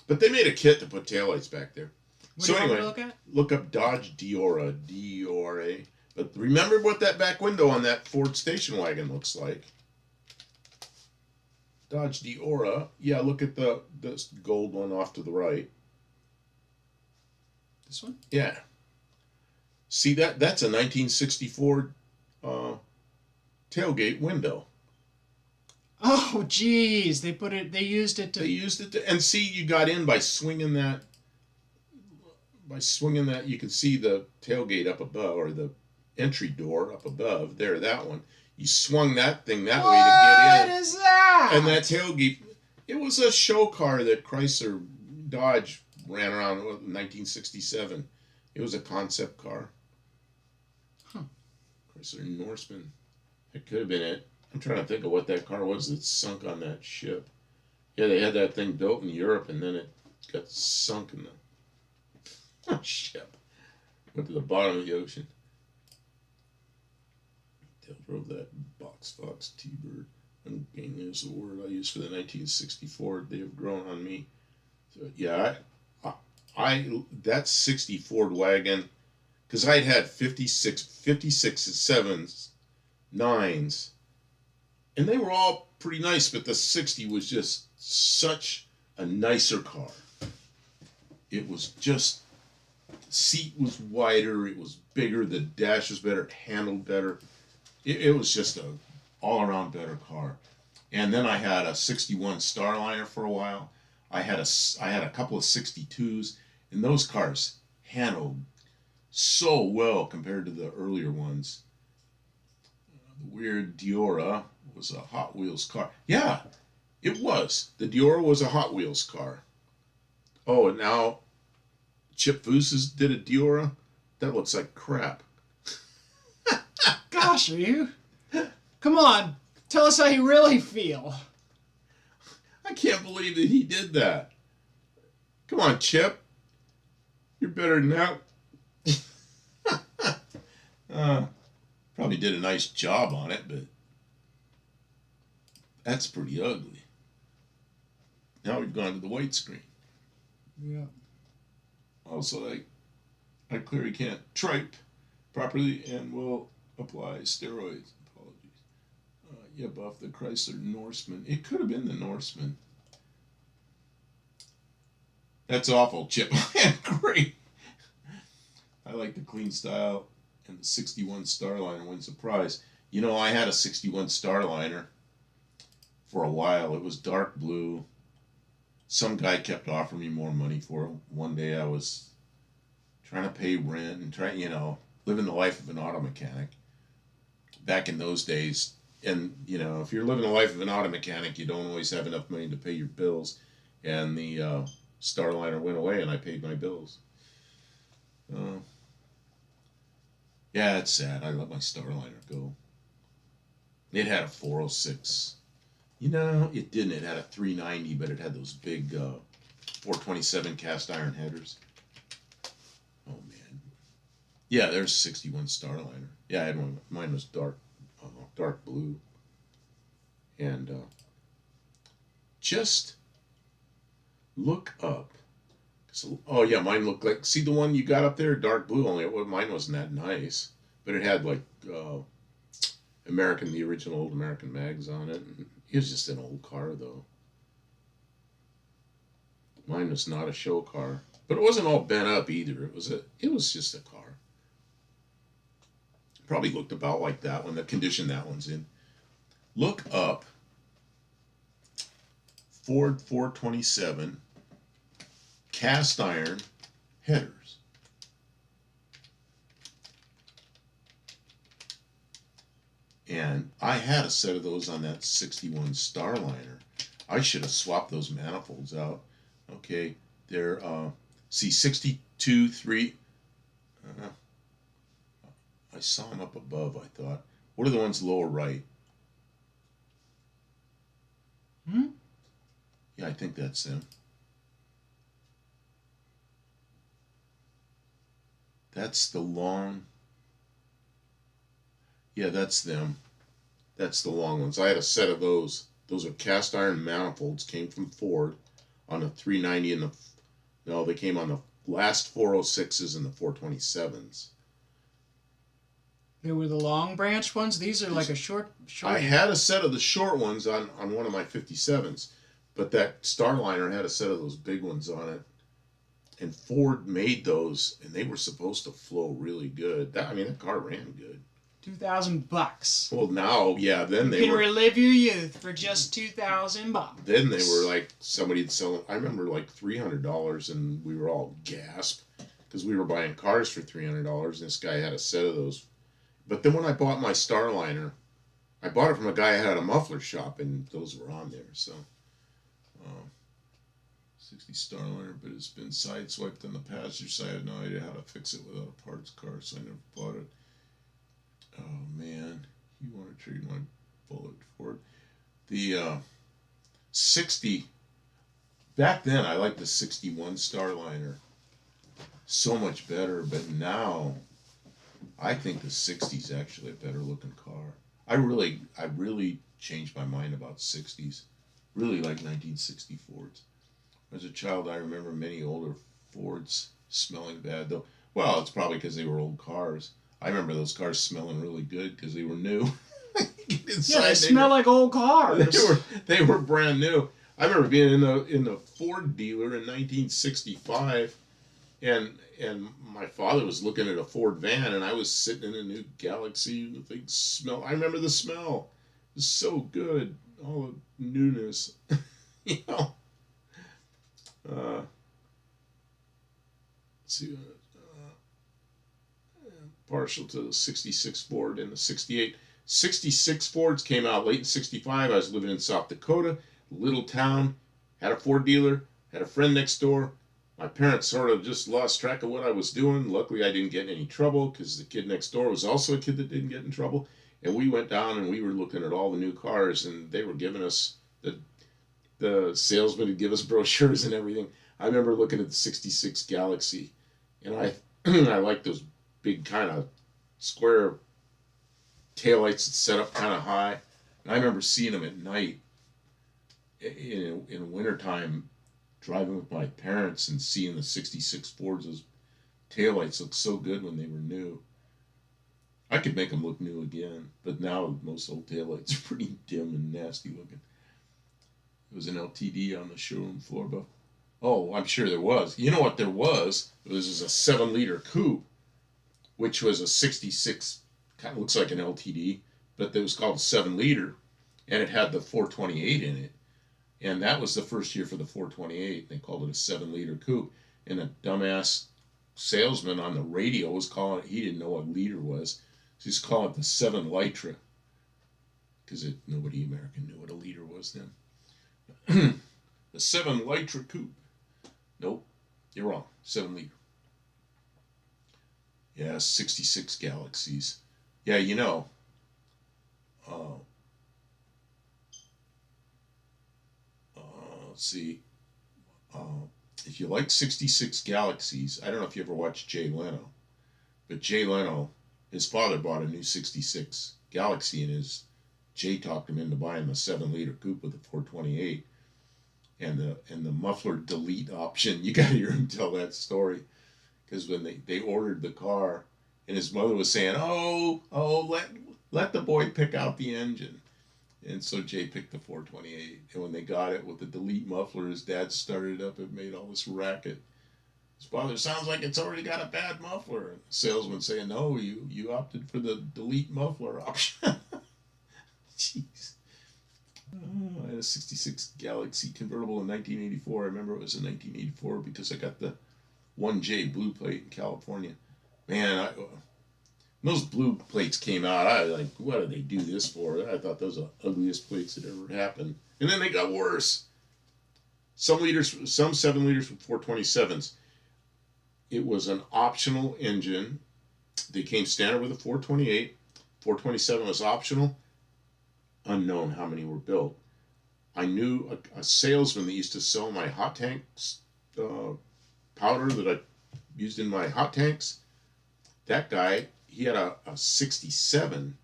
But they made a kit to put taillights back there. What So do you want me anyway, to look at? look up Dodge Diora, D-O-R-A. But remember what that back window on that Ford station wagon looks like. Dodge Diora. Yeah, look at the gold one off to the right. This one? Yeah. See that's a 1964 tailgate window. Oh, geez, they used it to. They used it to, and see, you got in by swinging that. By swinging that, you can see the tailgate up above, or the entry door up above. There, that one. You swung that thing that way to get in. What is that? And that tailgate, it was a show car that Chrysler Dodge ran around in 1967. It was a concept car. Huh. Chrysler Norseman. It could have been it. I'm trying to think of what that car was that sunk on that ship. Yeah, they had that thing built in Europe, and then it got sunk in the ship. Went to the bottom of the ocean. They drove that Box Fox T-Bird. Ungainly is the word I use for the 1964. They have grown on me. So, yeah, I that '60 Ford wagon, because I'd had 56 7s, 9s, and they were all pretty nice, but the '60 was just such a nicer car. It was just, seat was wider, it was bigger, the dash was better, it handled better. It was just a all-around better car. And then I had a '61 Starliner for a while. I had a couple of '62s, and those cars handled so well compared to the earlier ones. The weird Diora was a Hot Wheels car. Yeah, it was. The Diora was a Hot Wheels car. Oh, and now Chip Fooses did a Diora. That looks like crap. Gosh, are you? Come on, tell us how you really feel. I can't believe that he did that. Come on, Chip. You're better than that. Probably did a nice job on it, but that's pretty ugly. Now we've gone to the white screen. Yeah. Also, I clearly can't tripe properly and will apply steroids. Apologies. Yeah, buff the Chrysler Norseman. It could have been the Norseman. That's awful, Chip. Great. I like the clean style, and the '61 Starliner wins the prize. You know, I had a '61 Starliner for a while. It was dark blue. Some guy kept offering me more money for it. One day I was trying to pay rent and living the life of an auto mechanic. Back in those days, and if you're living the life of an auto mechanic, you don't always have enough money to pay your bills. And the Starliner went away, and I paid my bills. Yeah, it's sad. I let my Starliner go. It had a 406. It didn't. It had a 390, but it had those big 427 cast iron headers. Oh, man. Yeah, there's a '61 Starliner. Yeah, I had one. Mine was dark blue. And just look up. Oh, yeah, mine looked like, see the one you got up there? Dark blue, only mine wasn't that nice. But it had, like, the original old American mags on it. And it was just an old car, though. Mine was not a show car. But it wasn't all bent up, either. It was just a car. Probably looked about like that one, the condition that one's in. Look up Ford 427 cast iron headers. And I had a set of those on that 61 Starliner. I should have swapped those manifolds out. Okay, they're, see, 62, 3. I saw them up above, I thought. What are the ones lower right? Yeah, I think that's them. That's the long. Yeah, that's them. That's the long ones. I had a set of those. Those are cast iron manifolds. Came from Ford on the 390 and the. No, they came on the last 406s and the 427s. They were the long branch ones. These are like a short. I had a set of the short ones on one of my 57s, but that Starliner had a set of those big ones on it. And Ford made those, and they were supposed to flow really good. That car ran good. $2,000. Well, now, yeah, then you can relive your youth for just $2,000. Then they were like somebody selling. I remember like $300, and we were all gasp because we were buying cars for $300. And this guy had a set of those. But then when I bought my Starliner, I bought it from a guy who had a muffler shop, and those were on there. So, 60 Starliner, but it's been sideswiped on the passenger side. I had no idea how to fix it without a parts car, so I never bought it. Oh man, you want to trade my bullet for it? The 60. Back then, I liked the 61 Starliner so much better, but now I think the 60 is actually a better looking car. I really changed my mind about 60s. Really like 1960 Fords. As a child, I remember many older Fords smelling bad, though. Well, it's probably because they were old cars. I remember those cars smelling really good because they were new. Yeah, they smell like old cars. They were brand new. I remember being in the Ford dealer in 1965, and my father was looking at a Ford van, and I was sitting in a new Galaxy. The thing smell. I remember the smell. It was so good. All the newness. You know. Let's see. Partial to the 66 Ford and the 68. 66 Fords came out late in 65. I was living in South Dakota, little town, had a Ford dealer, had a friend next door. My parents sort of just lost track of what I was doing. Luckily, I didn't get in any trouble because the kid next door was also a kid that didn't get in trouble. And we went down and we were looking at all the new cars, and they were giving us, the salesman would give us brochures and everything. I remember looking at the 66 Galaxy, and I I like those big kind of square taillights that set up kind of high. And I remember seeing them at night in wintertime, driving with my parents and seeing the 66 Fords. Those taillights looked so good when they were new. I could make them look new again, but now most old taillights are pretty dim and nasty looking. There was an LTD on the showroom floor, but oh, I'm sure there was. You know what there was? It was a 7-liter coupe, which was a 66, kind of looks like an LTD, but it was called a 7-liter, and it had the 428 in it. And that was the first year for the 428. They called it a 7-liter coupe. And a dumbass salesman on the radio was calling it, he didn't know what liter was, so he's calling it the 7-litra, because nobody American knew what a liter was then. The 7-litra coupe. Nope, you're wrong. 7-liter. Yeah, 66 Galaxies. Yeah, you know. Let's see. If you like 66 Galaxies, I don't know if you ever watched Jay Leno, but Jay Leno, his father bought a new 66 Galaxy, and Jay talked him into buying the 7-liter coupe with the 428. And the muffler delete option, you got to hear him tell that story, because when they ordered the car, and his mother was saying, let the boy pick out the engine, and so Jay picked the 428, and when they got it with the delete muffler, his dad started it up, it made all this racket. His father, sounds like it's already got a bad muffler. And the salesman saying, no, you opted for the delete muffler option. Jeez. I had a 66 Galaxy convertible in 1984. I remember it was in 1984 because I got the 1J blue plate in California. Man, those blue plates came out. I was like, what did they do this for? I thought those were the ugliest plates that ever happened. And then they got worse. Some 7 liters with 427s. It was an optional engine. They came standard with a 428. 427 was optional. Unknown how many were built. I knew a salesman that used to sell my hot tanks powder that I used in my hot tanks. That guy, he had a 67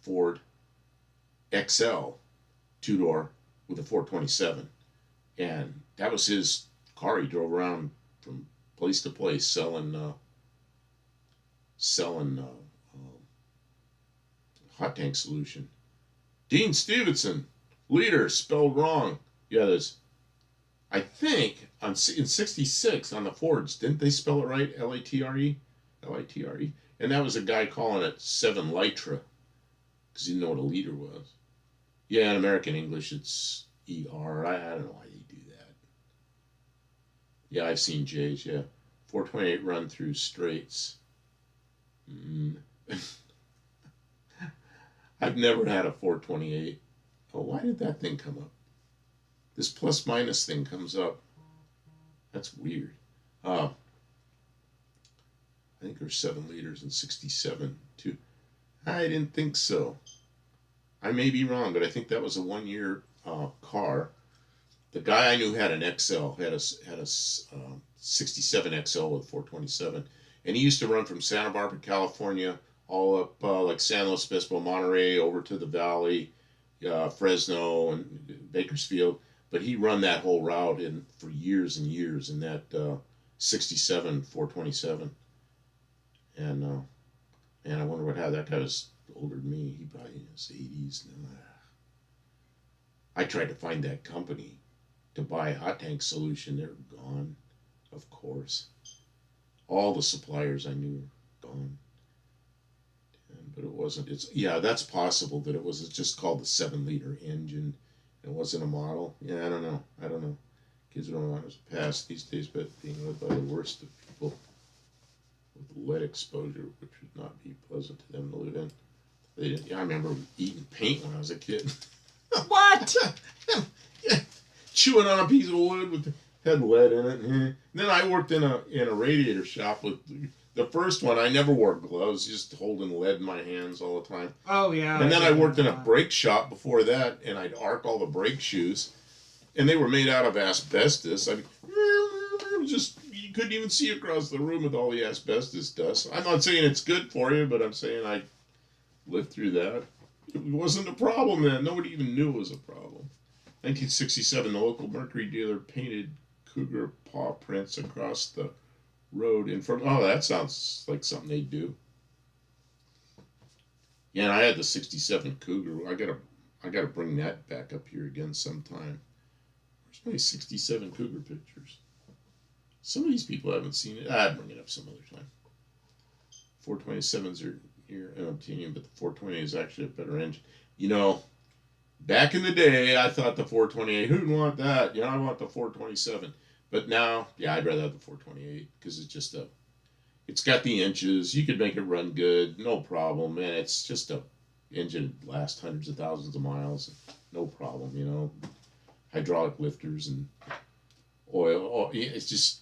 Ford XL 2-door with a 427. And that was his car. He drove around from place to place selling hot tank solution. Dean Stevenson, liter spelled wrong. Yeah, there's. I think in '66 on the Fords, didn't they spell it right? L-A-T-R-E, L-I-T-R-E, and that was a guy calling it 7 litra because he didn't know what a liter was. Yeah, in American English it's E-R. I don't know why they do that. Yeah, I've seen J's. Yeah, 428 run through straights. I've never had a 428. Oh, why did that thing come up? This plus minus thing comes up. That's weird. I think there's 7 liters in 67 too. I didn't think so. I may be wrong, but I think that was a 1-year car. The guy I knew had an XL, had a 67 XL with 427, and he used to run from Santa Barbara, California, all up like San Luis Obispo, Monterey, over to the Valley, Fresno, and Bakersfield. But he run that whole route for years and years in that 67 427. And man, I wonder what happened. That guy was older than me. He probably in his 80s. I tried to find that company to buy a hot tank solution. They're gone, of course. All the suppliers I knew were gone. But it wasn't. That's possible that it was just called the 7-liter engine. It wasn't a model. Yeah, I don't know. Kids don't want us past these days, but being led by the worst of people with lead exposure, which would not be pleasant to them to live in. I remember eating paint when I was a kid. What? Chewing on a piece of wood with had lead in it. And then I worked in a radiator shop with. The first one, I never wore gloves, just holding lead in my hands all the time. Oh, yeah. And then I worked in a brake shop before that, and I'd arc all the brake shoes, and they were made out of asbestos. You couldn't even see across the room with all the asbestos dust. I'm not saying it's good for you, but I'm saying I lived through that. It wasn't a problem then. Nobody even knew it was a problem. 1967, the local Mercury dealer painted cougar paw prints across the road in front. Oh, that sounds like something they'd do. Yeah, and I had the 67 Cougar. I gotta bring that back up here again sometime. Where's my 67 Cougar pictures? Some of these people haven't seen it. I'd bring it up some other time. 427s are here in opinion, but the 428 is actually a better engine. You know, back in the day, I thought the 428, who'd want that? I want the 427. But now, I'd rather have the 428 because it's got the inches. You could make it run good, no problem. And it's just a engine that lasts hundreds of thousands of miles, no problem. Hydraulic lifters and oil. Oh, it's just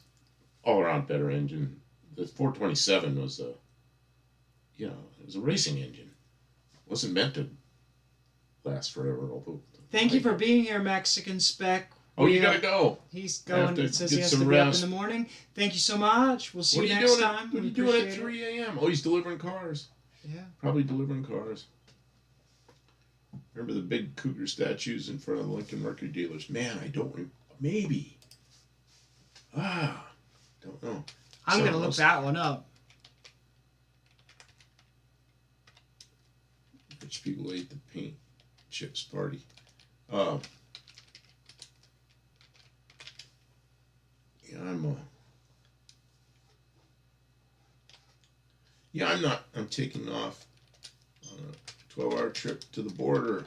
all around better engine. The 427 was it was a racing engine. It wasn't meant to last forever. Although. Thank you for being here, Mexican Spec. Oh, you gotta go. He's going. It says he has to be up in the morning. Thank you so much. We'll see you next time. What are you doing at 3 a.m.? Oh, he's delivering cars. Yeah. Probably delivering cars. Remember the big cougar statues in front of the Lincoln Mercury dealers? Man, I don't remember. Maybe. Don't know. I'm going to look that one up. Rich people ate the paint chips party. I'm taking off on a 12-hour trip to the border.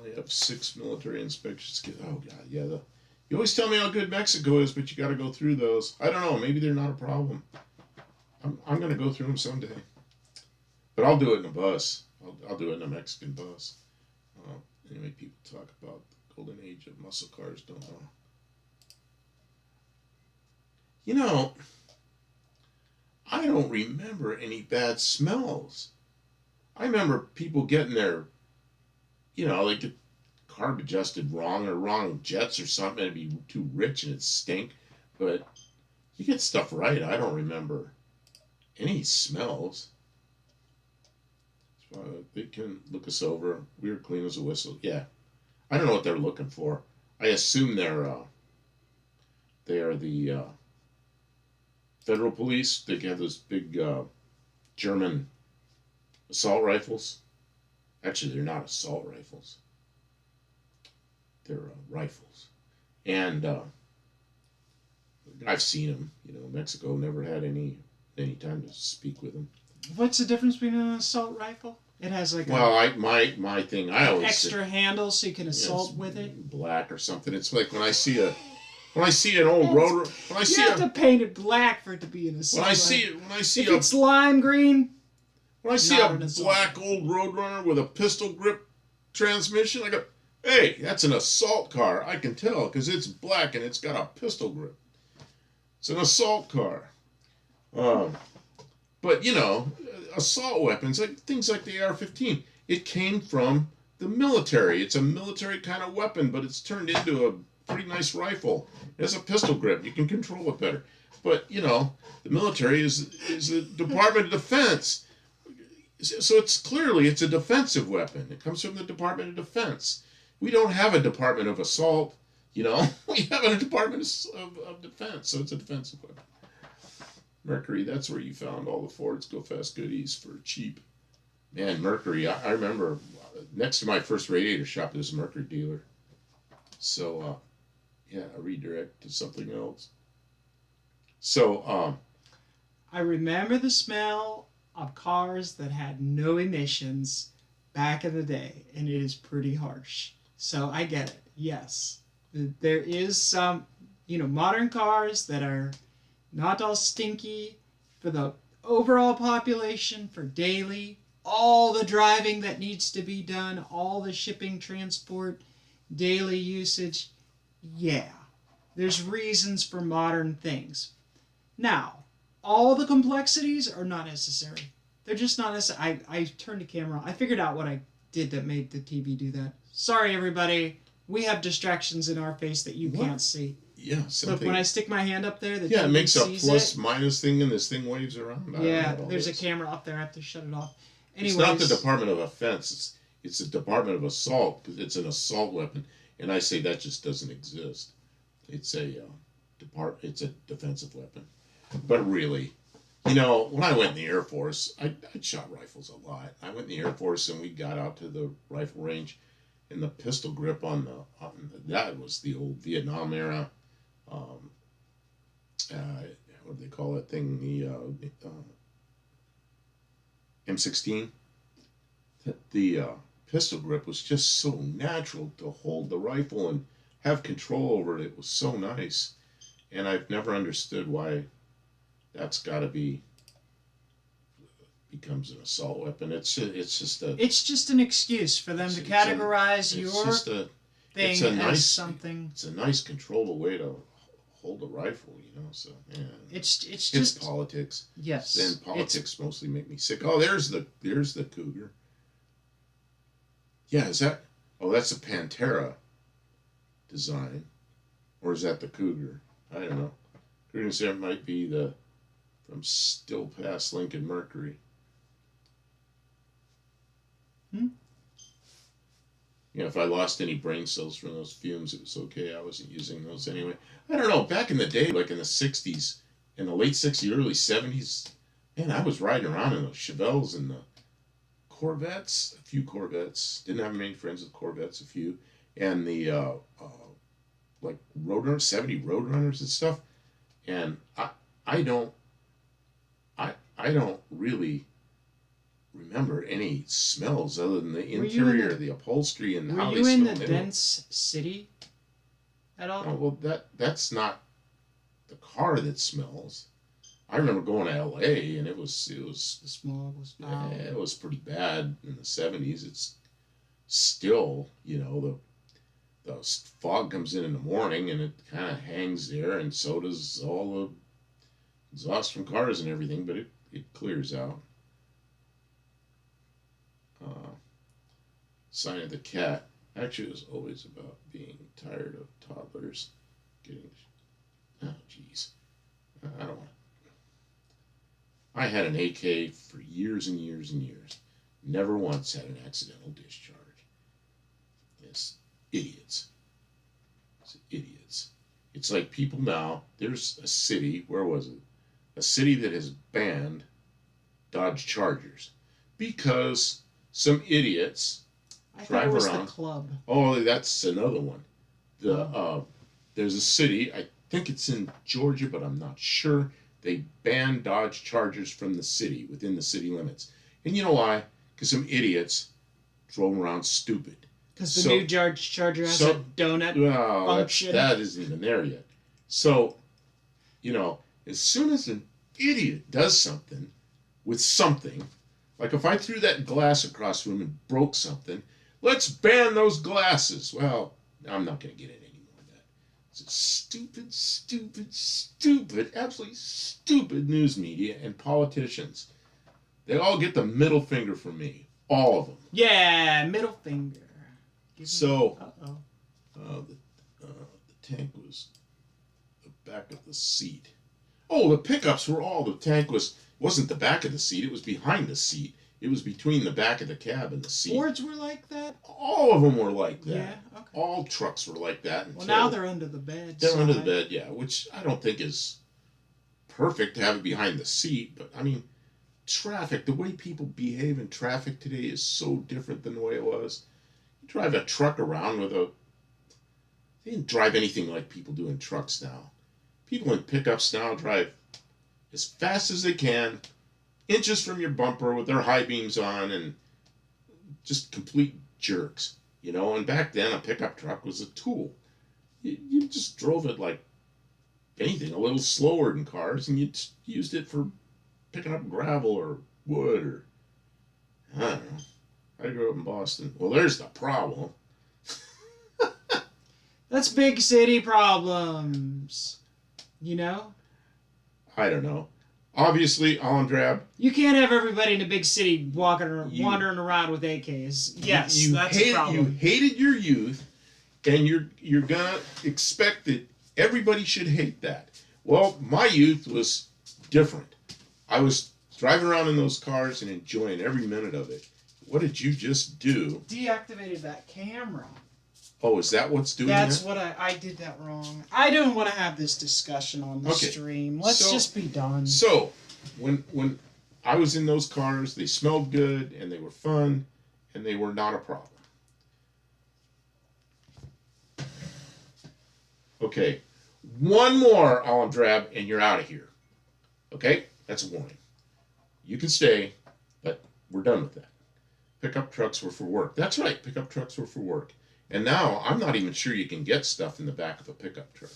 only have 6 military inspections. Oh God, yeah. You always tell me how good Mexico is, but you got to go through those. I don't know. Maybe they're not a problem. I'm going to go through them someday, but I'll do it in a bus. I'll do it in a Mexican bus. Anyway, people talk about the golden age of muscle cars. Don't know. You know, I don't remember any bad smells. I remember people getting their, like get carb adjusted wrong or wrong jets or something. It'd be too rich and it'd stink. But you get stuff right. I don't remember any smells. They can look us over. We were clean as a whistle. Yeah. I don't know what they're looking for. I assume they are the federal police. They have those big German assault rifles. Actually, they're not assault rifles. They're rifles. And I've seen them. Mexico never had any time to speak with them. What's the difference between an assault rifle? It has like my thing. I always extra handle so you can assault with it. Black or something. It's like when I see an old road. You have to paint it black for it to be an assault. If it's lime green. When I see a black old Roadrunner with a pistol grip transmission, I go, "Hey, that's an assault car." I can tell because it's black and it's got a pistol grip. It's an assault car. But assault weapons, like things like the AR-15, it came from the military. It's a military kind of weapon, but it's turned into a pretty nice rifle. It has a pistol grip. You can control it better. But the military is the Department of Defense. So it's a defensive weapon. It comes from the Department of Defense. We don't have a Department of Assault. We have a Department of Defense, so it's a defensive weapon. Mercury, that's where you found all the Fords Go Fast goodies for cheap. Man, Mercury, I remember next to my first radiator shop, there's a Mercury dealer. So, a redirect to something else. So, I remember the smell of cars that had no emissions back in the day, and it is pretty harsh. So I get it. Yes, there is some, modern cars that are not all stinky for the overall population, for daily, all the driving that needs to be done, all the shipping, transport, daily usage. Yeah, there's reasons for modern things. Now, all the complexities are not necessary. They're just not necessary. I turned the camera on. I figured out what I did that made the TV do that. Sorry, everybody. We have distractions in our face that you can't see. Yeah, look, when I stick my hand up there, it makes a plus minus thing, and this thing waves around. There's a camera up there. I have to shut it off. Anyways, it's not the Department of Offense. It's the Department of Assault because it's an assault weapon, and I say that just doesn't exist. It's a It's a defensive weapon. But really, when I went in the Air Force, I shot rifles a lot. I went in the Air Force, and we got out to the rifle range, and the pistol grip that was the old Vietnam era. What do they call that thing? The M16. The pistol grip was just so natural to hold the rifle and have control over it. It was so nice, and I've never understood why that's got to becomes an assault weapon. It's just an excuse for them to categorize your thing as something. It's a nice, controllable way to hold a rifle, So it's politics. Yes, and politics mostly make me sick. Oh, there's the Cougar. Yeah, is that? Oh, that's a Pantera design, or is that the Cougar? I don't know. Cougar say it might be from Still Past Lincoln Mercury. If I lost any brain cells from those fumes, it was okay. I wasn't using those anyway. I don't know. Back in the day, like in the 60s, in the late 60s, early 70s, man, I was riding around in the Chevelles and the Corvettes, a few Corvettes. Didn't have many friends with Corvettes, a few. And the, like, Roadrunners, 70 Roadrunners and stuff. And I don't really remember any smells other than the Were you in interior, the upholstery, and Were how you they in smell. the dense city at all? Oh, well, that's not the car that smells. I remember going to L.A. and it was The smog was foul. it was pretty bad in the 70s. It's still, the fog comes in the morning and it kind of hangs there, and so does all the exhaust from cars and everything, but it clears out. Sign of the Cat. Actually, it was always about being tired of toddlers getting. Oh, jeez. I don't want to. I had an AK for years and years and years. Never once had an accidental discharge. It's idiots. It's idiots. It's like people now. There's a city. Where was it? A city that has banned Dodge Chargers because some idiots I thought drive it was around. the club. Oh, that's another one. There's a city. I think it's in Georgia, but I'm not sure. They banned Dodge Chargers from the city, within the city limits. And you know why? Because some idiots drove around stupid. Because the new Dodge Charger has a donut function. That isn't even there yet. So, as soon as an idiot does something with something, like if I threw that glass across the room and broke something, let's ban those glasses. Well, I'm not going to get in any more of that. It's stupid, stupid, stupid, absolutely stupid news media and politicians. They all get the middle finger from me. All of them. Yeah, middle finger. So, the tank was the back of the seat. Oh, the pickups were all. The tank wasn't the back of the seat. It was behind the seat. It was between the back of the cab and the seat. Fords were like that? All of them were like that. Yeah, okay. All trucks were like that. Well, now they're under the bed. They're under the bed, yeah, which I don't think is perfect to have it behind the seat. But, I mean, traffic, the way people behave in traffic today is so different than the way it was. You drive a truck around they didn't drive anything like people do in trucks now. People in pickups now drive as fast as they can, inches from your bumper with their high beams on, and just complete jerks, And back then, a pickup truck was a tool. You just drove it like anything, a little slower than cars, and you used it for picking up gravel or wood or, I don't know. I grew up in Boston. Well, there's the problem. That's big city problems. I don't know. Obviously, Alan you can't have everybody in a big city wandering around with AKs. Yes, that's a problem. You hated your youth, and you're gonna expect that everybody should hate that. Well, my youth was different. I was driving around in those cars and enjoying every minute of it. What did you just do? Deactivated that camera. Oh, is that what's doing that? That's what I did that wrong. I don't want to have this discussion on the stream. Let's just be done. So, when I was in those cars, they smelled good, and they were fun, and they were not a problem. Okay, one more olive drab, and you're out of here. Okay? That's a warning. You can stay, but we're done with that. Pickup trucks were for work. That's right, pickup trucks were for work. And now, I'm not even sure you can get stuff in the back of a pickup truck.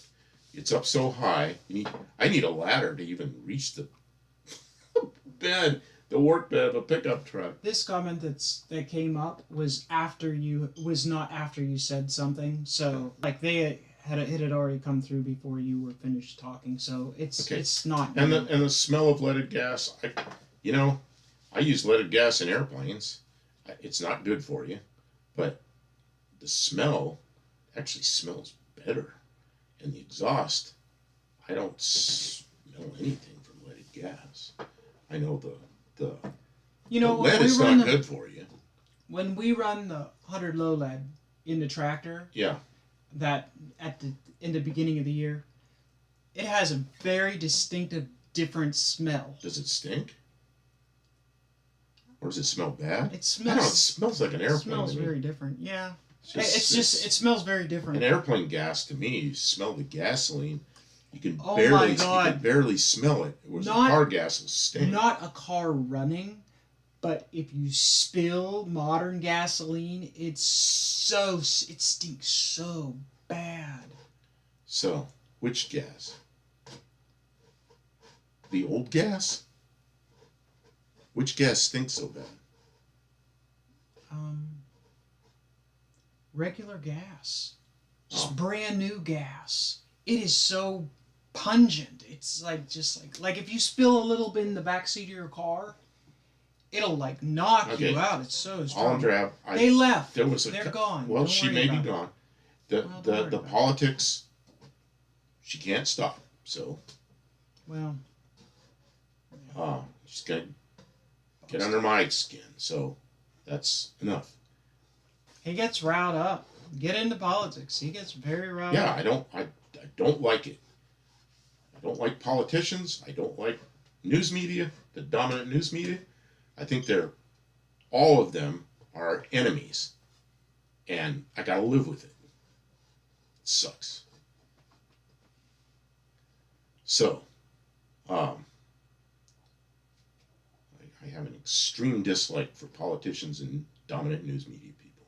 It's up so high. I need a ladder to even reach the bed, the work bed of a pickup truck. This comment that came up was not after you said something. So, like, it had already come through before you were finished talking. So, it's not... And the smell of leaded gas, I use leaded gas in airplanes. It's not good for you, but the smell actually smells better. And the exhaust, I don't smell anything from leaded gas. I know the lead is not good for you. When we run the 100 low lead in the tractor, that in the beginning of the year, it has a very distinctive different smell. Does it stink? Or does it smell bad? It smells. I don't know, it smells like an airplane. It smells very different. Yeah. It smells very different. An airplane gas, to me, you smell the gasoline. You can barely smell it. Whereas a car gas will stink. Not a car running, But if you spill modern gasoline, it stinks so bad. So, which gas? The old gas? Which gas stinks so bad? Regular gas. Just Oh. brand new gas. It is so pungent. It's like if you spill a little bit in the backseat of your car, it'll like knock Okay. you out. It's so strong. Olive They left. There was They're gone. Well, Don't she worry may be about it. gone. Well, don't The worry the about it. politics, she can't stop. So Well, she's gonna get under my skin. So that's enough. he gets riled up. Get into politics. He gets very riled Yeah, up. I don't like it. I don't like politicians. I don't like news media, the dominant news media. I think all of them are enemies. And I gotta live with it. It sucks. So, I have an extreme dislike for politicians and dominant news media people.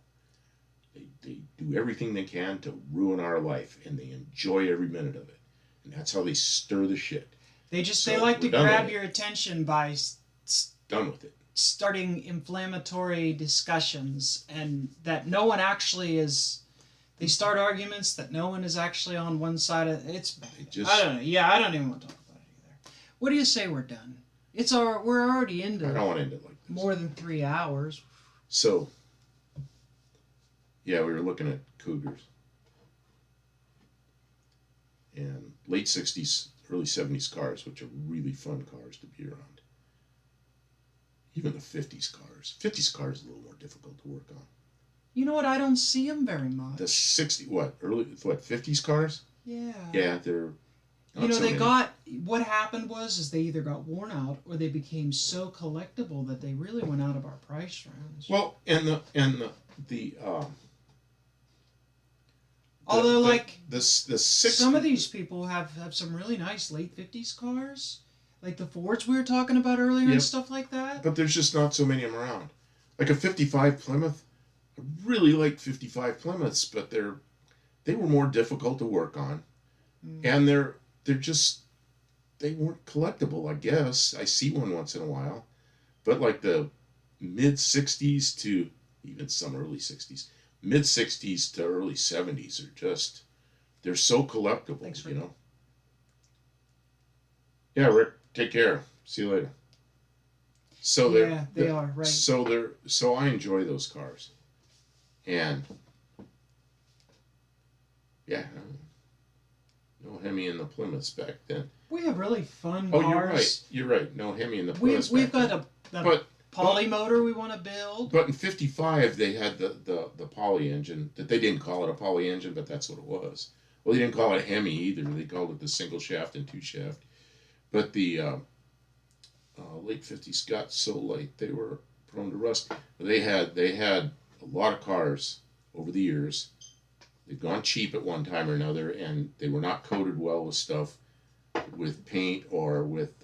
They do everything they can to ruin our life, and they enjoy every minute of it. And that's how they stir the shit. They So, like to we're done with grab it. your attention by Done with it. starting inflammatory discussions, and that no one actually is. They start arguments that no one is actually on one side of. I don't know. Yeah, I don't even want to talk about it either. What do you say we're done? We're already into I don't want to end it like this. more than 3 hours. So, yeah, we were looking at Cougars. And late 60s, early 70s cars, which are really fun cars to be around. Even the 50s cars. 50s cars are a little more difficult to work on. You know what? I don't see them very much. The 50s cars? Yeah. Yeah, they're not You know, so they many. what happened was they either got worn out or they became so collectible that they really went out of our price range. Well, Although, the 60s. some of these people have some really nice late 50s cars. Like the Fords we were talking about earlier Yep. and stuff like that. But there's just not so many of them around. Like a 55 Plymouth. I really like 55 Plymouths, but they were more difficult to work on. And they're just, they weren't collectible, I guess. I see one once in a while. But like the mid 60s to even some early 60s, mid 60s to early 70s are just, they're so collectible. Thanks, you Rick. know? Yeah, Rick, take care. See you later. So Yeah, they are, right. So I enjoy those cars. And yeah, no Hemi in the Plymouths back then. We have really fun Oh, cars. you're right. No Hemi in the Plymouths We've back got then. a But poly motor we want to build. But in 55, they had the poly engine. That they didn't call it a poly engine, but that's what it was. Well, they didn't call it a Hemi either. They called it the single shaft and two shaft. But the late 50s got so light they were prone to rust. They had a lot of cars over the years. They've gone cheap at one time or another, and they were not coated well with stuff, with paint or with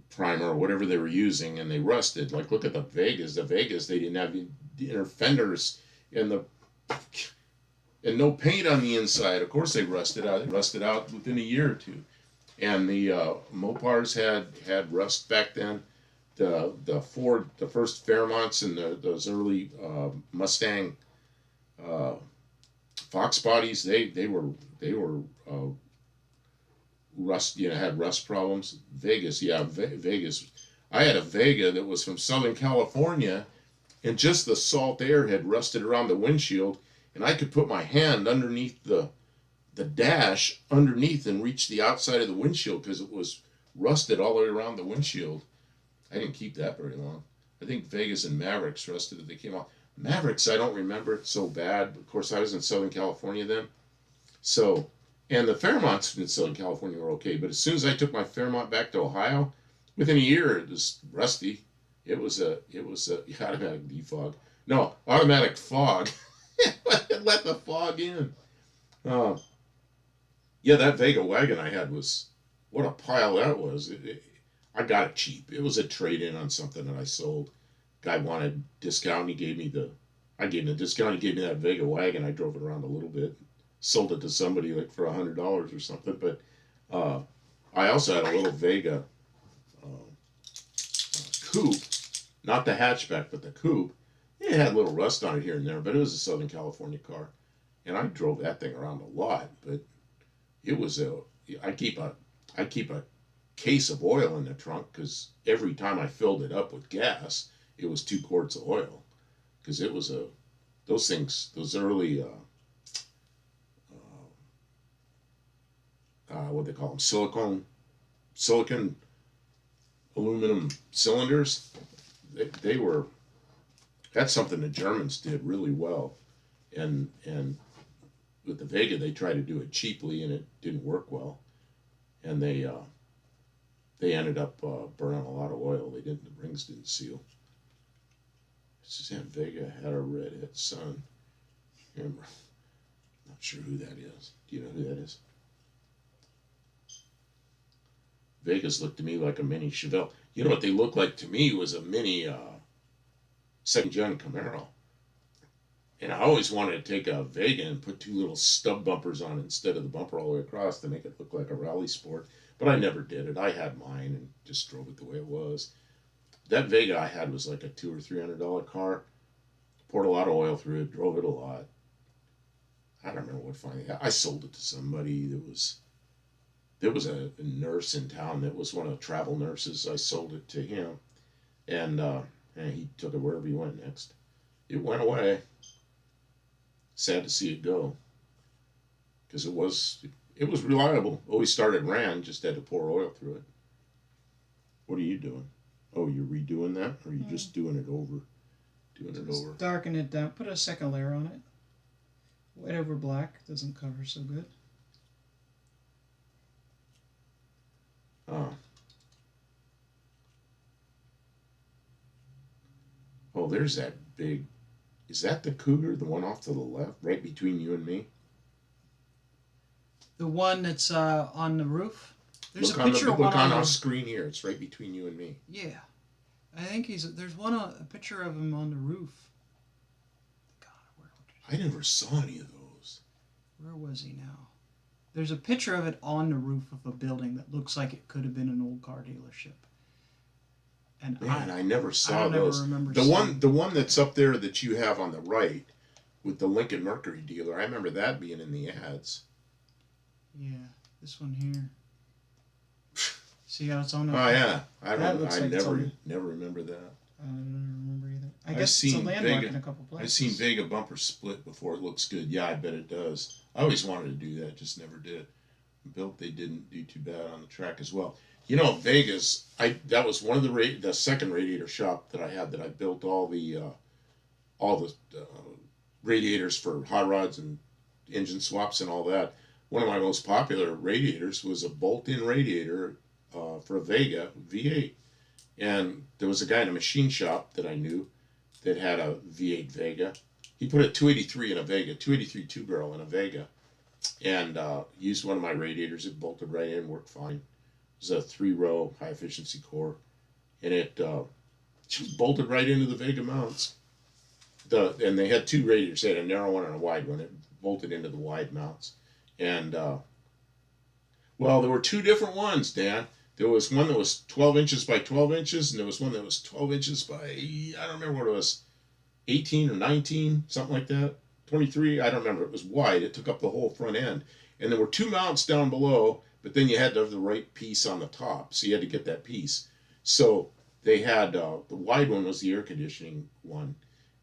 primer or whatever they were using, and they rusted. Like, look at the Vegas. The Vegas, they didn't have the inner fenders and no paint on the inside. Of course, they rusted out. They rusted out within a year or two. And the Mopars had rust back then. The Ford, the first Fairmonts and those early Mustang Fox bodies, they were rust, had rust problems. Vegas, yeah, Vegas. I had a Vega that was from Southern California, and just the salt air had rusted around the windshield, and I could put my hand underneath the dash underneath and reach the outside of the windshield because it was rusted all the way around the windshield. I didn't keep that very long. I think Vegas and Mavericks rusted as they came out. Mavericks, I don't remember it so bad. Of course, I was in Southern California then. So, and the Fairmonts in Southern California were okay. But as soon as I took my Fairmont back to Ohio, within a year, it was rusty. It was a automatic defog. No, automatic fog. It let the fog in. Yeah, that Vega wagon I had was, what a pile that was. I got it cheap. It was a trade in on something that I sold. Guy wanted discount. He gave me the. I gave him the discount. He gave me that Vega wagon. I drove it around a little bit. Sold it to somebody like for $100 or something. But uh, I also had a little Vega coupe, not the hatchback, but the coupe. It had a little rust on it here and there, but it was a Southern California car, and I drove that thing around a lot. But it was a. I keep a case of oil in the trunk because every time I filled it up with gas, it was 2 quarts of oil because it was a those things those early what they call them silicon aluminum cylinders. They were that's something the Germans did really well, and with the Vega they tried to do it cheaply and it didn't work well, and they ended up burning a lot of oil. They didn't. The rings didn't seal. Suzanne Vega had a redhead son. Remember? Not sure who that is. Do you know who that is? Vegas looked to me like a mini Chevelle. You know what they looked like to me was a mini second-gen Camaro. And I always wanted to take a Vega and put 2 little stub bumpers on it instead of the bumper all the way across to make it look like a rally sport. But I never did it. I had mine and just drove it the way it was. That Vega I had was like a $200 or $300 car. Poured a lot of oil through it, drove it a lot. I don't remember what finally. I sold it to somebody that was. There was a nurse in town that was one of the travel nurses. I sold it to him, and he took it wherever he went next. It went away. Sad to see it go, because it was reliable. Always started ran, just had to pour oil through it. What are you doing? Oh, you're redoing that, or are you just doing it over? Just darken it down. Put a second layer on it. White over black doesn't cover so good. Oh, there's that big. Is that the Cougar, the one off to the left, right between you and me? The one that's on the roof. There's look a picture of one on on our the screen here. It's right between you and me. Yeah, I think there's a picture of him on the roof. God, I never saw any of those. Where was he now? There's a picture of it on the roof of a building that looks like it could have been an old car dealership. And man, I never saw those. Never remember the one that's up there that you have on the right with the Lincoln Mercury dealer. I remember that being in the ads. Yeah, this one here. See how it's on? Oh yeah, I never remember that. I don't remember either. I I've guess seen it's a landmark Vega, in a couple places. I've seen Vega bumper split before. It looks good. Yeah, I bet it does. I always wanted to do that, just never did. Built, they didn't do too bad on the track as well. You know, Vegas. That was one of the second radiator shop that I had that I built all the radiators for hot rods and engine swaps and all that. One of my most popular radiators was a bolt-in radiator for a Vega V8, and there was a guy in a machine shop that I knew that had a V8 Vega. He put a 283 in a Vega, 283 two-barrel in a Vega, and used one of my radiators. It bolted right in, worked fine. It was a 3-row high-efficiency core, and it just bolted right into the Vega mounts. And they had 2 radiators. They had a narrow one and a wide one. It bolted into the wide mounts. And, well, there were 2 different ones, Dan. There was one that was 12 inches by 12 inches, and there was one that was 12 inches by, I don't remember what it was, 18 or 19, something like that. 23, I don't remember. It was wide. It took up the whole front end. And there were 2 mounts down below, but then you had to have the right piece on the top, so you had to get that piece. So they had, the wide one was the air conditioning one,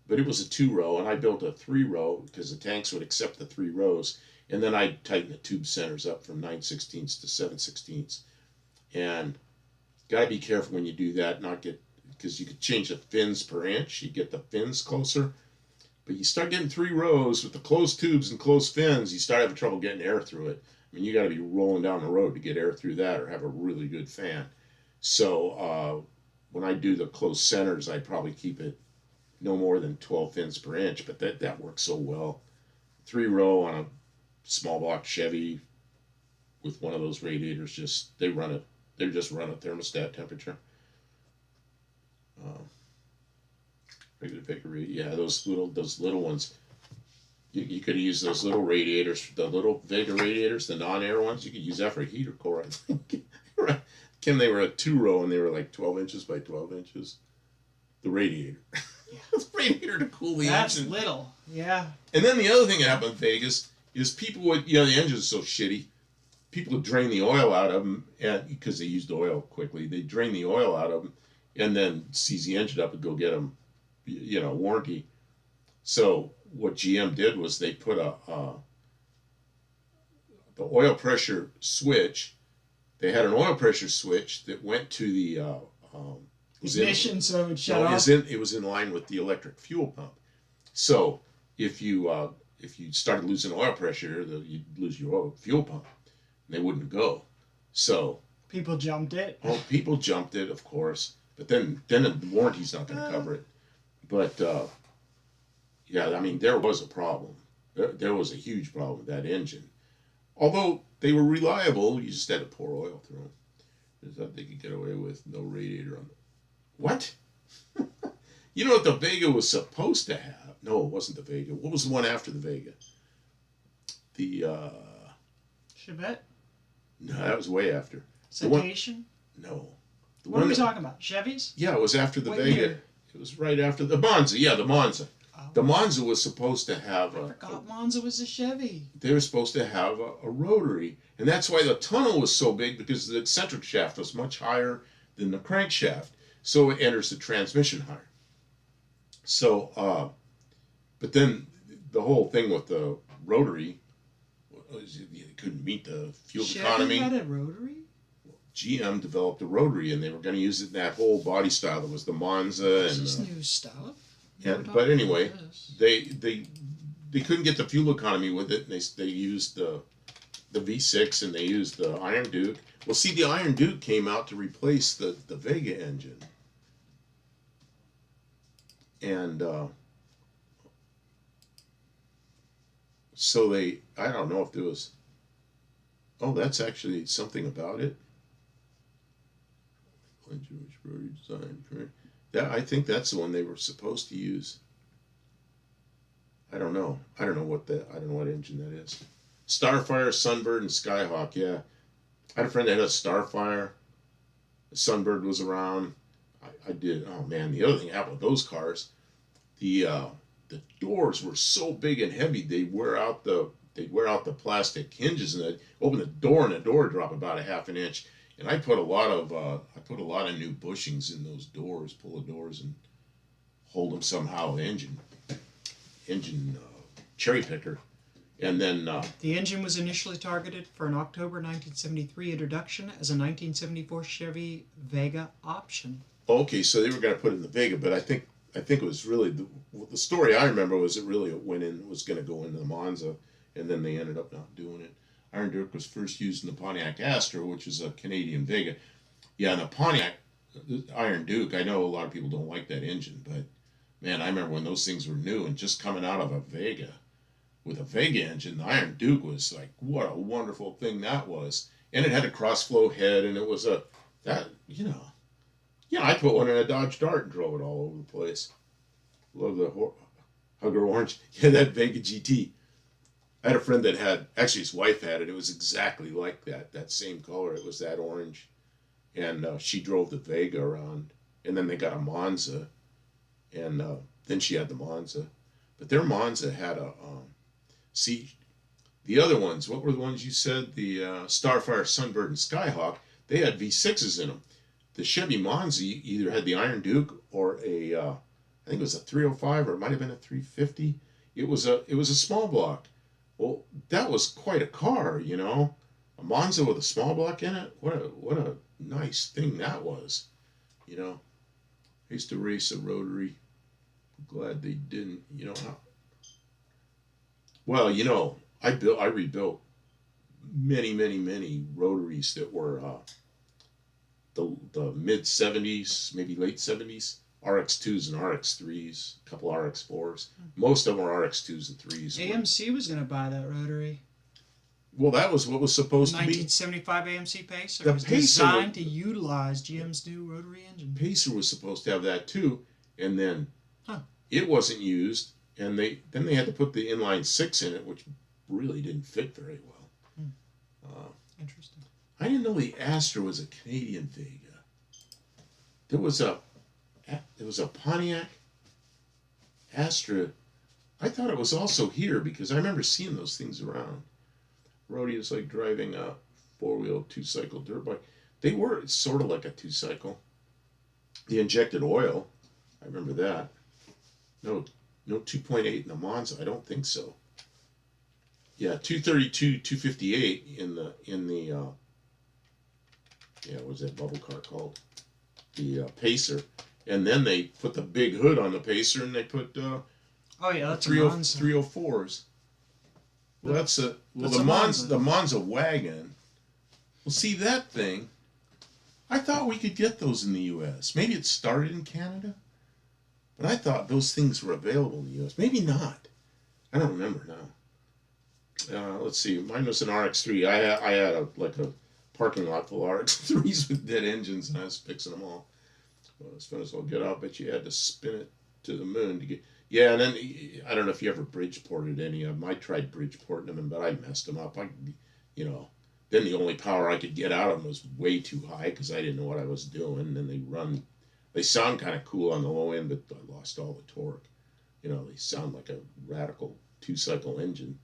but it was a 2-row, and I built a 3-row because the tanks would accept the 3 rows, and then I'd tighten the tube centers up from 9/16 to 7/16. And got to be careful when you do that, because you could change the fins per inch, you get the fins closer, but you start getting 3 rows with the closed tubes and closed fins, you start having trouble getting air through it. I mean, you got to be rolling down the road to get air through that or have a really good fan. So when I do the closed centers, I'd probably keep it no more than 12 fins per inch, but that works so well. 3-row on a small block Chevy with one of those radiators, they run it They're just run at thermostat temperature. Uh, Regular Vega radiator. Yeah, those little ones. You could use those little radiators, the little Vega radiators, the non-air ones. You could use that for a heater core, I think. Kim, they were a 2-row and they were like 12 inches by 12 inches. The radiator. Yeah. The radiator to cool the That's engine. little. Yeah. And then the other thing that happened in Vegas is people would, the engine's so shitty, people would drain the oil out of them because they used oil quickly. They drain the oil out of them and then seize the engine up and go get them, warranty. So what GM did was they put the oil pressure switch. They had an oil pressure switch that went to the ignition, so it would shut off. It was in line with the electric fuel pump. So if you started losing oil pressure, you'd lose your fuel pump. And they wouldn't go. So people jumped it. Well, people jumped it, of course. But then the warranty's not going to cover it. But yeah, I mean, there was a problem. There was a huge problem with that engine. Although they were reliable, you just had to pour oil through them. They thought they could get away with no radiator on them. What? You know what the Vega was supposed to have? No, it wasn't the Vega. What was the one after the Vega? The Chevette? No, that was way after. Citation? No. What are we talking about? Chevys? Yeah, it was after the What Vega. year? It was right after the Monza. Yeah, the Monza. Oh. The Monza was supposed to have I forgot Monza was a Chevy. They were supposed to have a rotary, and that's why the tunnel was so big, because the eccentric shaft was much higher than the crankshaft, so it enters the transmission higher. So, but then the whole thing with the rotary was it couldn't meet the fuel economy. Chevy had a rotary? GM developed a rotary, and they were going to use it in that whole body style that was the Monza. This and is new stuff. but anyway, they couldn't get the fuel economy with it, and they used the V6 and they used the Iron Duke. Well, see, the Iron Duke came out to replace the Vega engine, and so I don't know if there was. Oh, that's actually something about it. Rotary design, correct? I think that's the one they were supposed to use. I don't know what engine that is. Starfire, Sunbird, and Skyhawk. Yeah, I had a friend that had a Starfire. The Sunbird was around. I did. Oh man, the other thing happened with those cars, the doors were so big and heavy they'd wear out the plastic hinges, and they'd open the door and the door would drop about a half an inch. And I put a lot of new bushings in those doors, pull the doors and hold them somehow. Engine cherry picker, and then the engine was initially targeted for an October 1973 introduction as a 1974 Chevy Vega option. Okay, so they were going to put it in the Vega, but I think it was really the story I remember was it really was going to go into the Monza, and then they ended up not doing it. Iron Duke was first used in the Pontiac Astra, which is a Canadian Vega. Yeah, and the Pontiac Iron Duke, I know a lot of people don't like that engine, but man, I remember when those things were new and just coming out of a Vega. With a Vega engine, the Iron Duke was like, what a wonderful thing that was. And it had a cross-flow head, and it was I put one in a Dodge Dart and drove it all over the place. Love the Hugger Orange. Yeah, that Vega GT. I had a friend that actually his wife had it. It was exactly like that same color. It was that orange. And she drove the Vega around. And then they got a Monza. And then she had the Monza. But their Monza had the other ones, what were the ones you said? The Starfire, Sunbird, and Skyhawk, they had V6s in them. The Chevy Monza either had the Iron Duke or I think it was a 305 or it might have been a 350. It was a small block. Well, that was quite a car, A Monza with a small block in it. What a nice thing that was, I used to race a rotary. I'm glad they didn't, Well, I rebuilt many rotaries that were the mid 70s, maybe late 70s. RX2s and RX3s, a couple RX4s. Most of them were RX2s and 3s. AMC was going to buy that rotary. Well, that was what was supposed to be. 1975 AMC Pacer The was Pacer designed was- to utilize GM's new rotary engine. Pacer was supposed to have that too, and then Huh. it wasn't used, and they had to put the inline six in it, which really didn't fit very well. Interesting. I didn't know the Astra was a Canadian Vega. There was a Pontiac Astra. I thought it was also here because I remember seeing those things around. Rodeos like driving a four-wheel, two-cycle dirt bike. They were sort of like a two-cycle. The injected oil, I remember that. No 2.8 in the Monza. I don't think so. Yeah, 232, 258 in the what's that bubble car called? The Pacer. And then they put the big hood on the Pacer, and they put Oh yeah, that's 304s. Well, that's the Monza wagon. Well, see that thing. I thought we could get those in the U.S. Maybe it started in Canada, but I thought those things were available in the U.S. Maybe not. I don't remember now. Let's see. Mine was an RX-3. I had a parking lot full of RX-3s with dead engines, and I was fixing them all. Well, as fun as I'll get out, but you had to spin it to the moon to get. Yeah, and then I don't know if you ever Bridgeported any of them. I tried Bridgeporting them, but I messed them up. Then the only power I could get out of them was way too high because I didn't know what I was doing. And then they sound kind of cool on the low end, but I lost all the torque. They sound like a radical two-cycle engine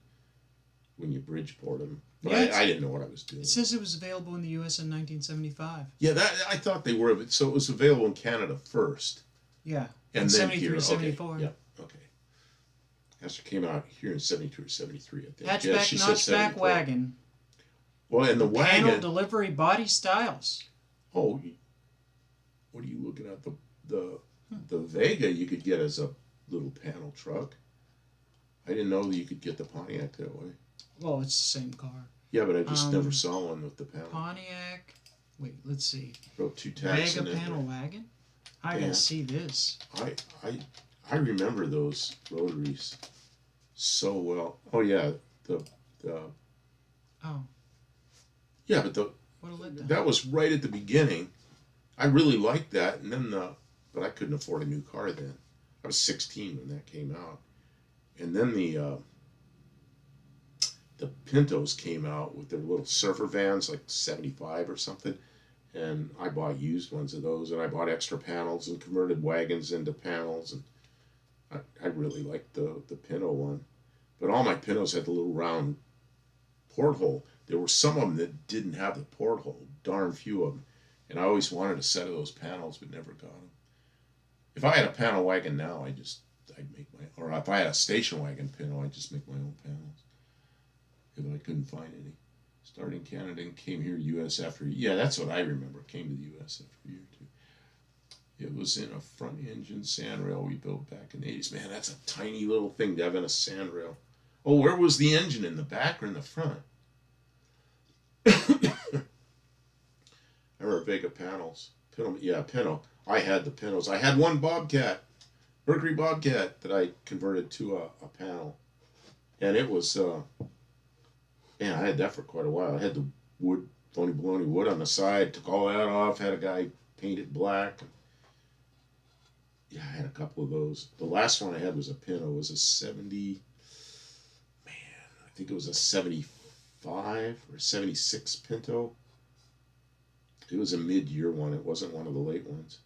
when you Bridgeport them. But Yeah, I didn't know what I was doing. It says it was available in the U.S. in 1975. Yeah, I thought they were. So it was available in Canada first. Yeah. And then 73, here. 74. Okay. Yeah. Okay. Astra came out here in 72 or 73, I think. Hatchback, she said notchback 74. wagon. Well, and the Panel wagon. delivery body styles. Oh, what are you looking at? The Vega you could get as a little panel truck. I didn't know that you could get the Pontiac that way. Well, it's the same car. Yeah, but I just never saw one with the panel. Pontiac. Wait, let's see. Wrote two tags Vega in it. panel wagon. I gotta see this. I remember those rotaries so well. Oh yeah, the Oh. Yeah, but What a letdown. that was right at the beginning. I really liked that, and then but I couldn't afford a new car then. I was 16 when that came out, and then the Pintos came out with their little surfer vans, like 75 or something, and I bought used ones of those, and I bought extra panels and converted wagons into panels, and I really liked the Pinto one, but all my Pintos had the little round porthole. There were some of them that didn't have the porthole, darn few of them, and I always wanted a set of those panels, but never got them. If I had a panel wagon now, I'd make or if I had a station wagon Pinto, I'd just make my own panels. If I couldn't find any. Started in Canada and came here U.S. after. Yeah, that's what I remember. Came to the U.S. after a year or two. It was in a front engine sandrail we built back in the 80s. Man, that's a tiny little thing to have in a sandrail. Oh, where was the engine? In the back or in the front? I remember Vega panels. Pinto. I had the Pintos. I had one Bobcat, Mercury Bobcat, that I converted to a panel. And it was, man, I had that for quite a while. I had the wood, phony baloney wood on the side, took all that off, had a guy paint it black. Yeah, I had a couple of those. The last one I had was a Pinto. It was a 70, man, I think it was a 75 or 76 Pinto. It was a mid-year one. It wasn't one of the late ones.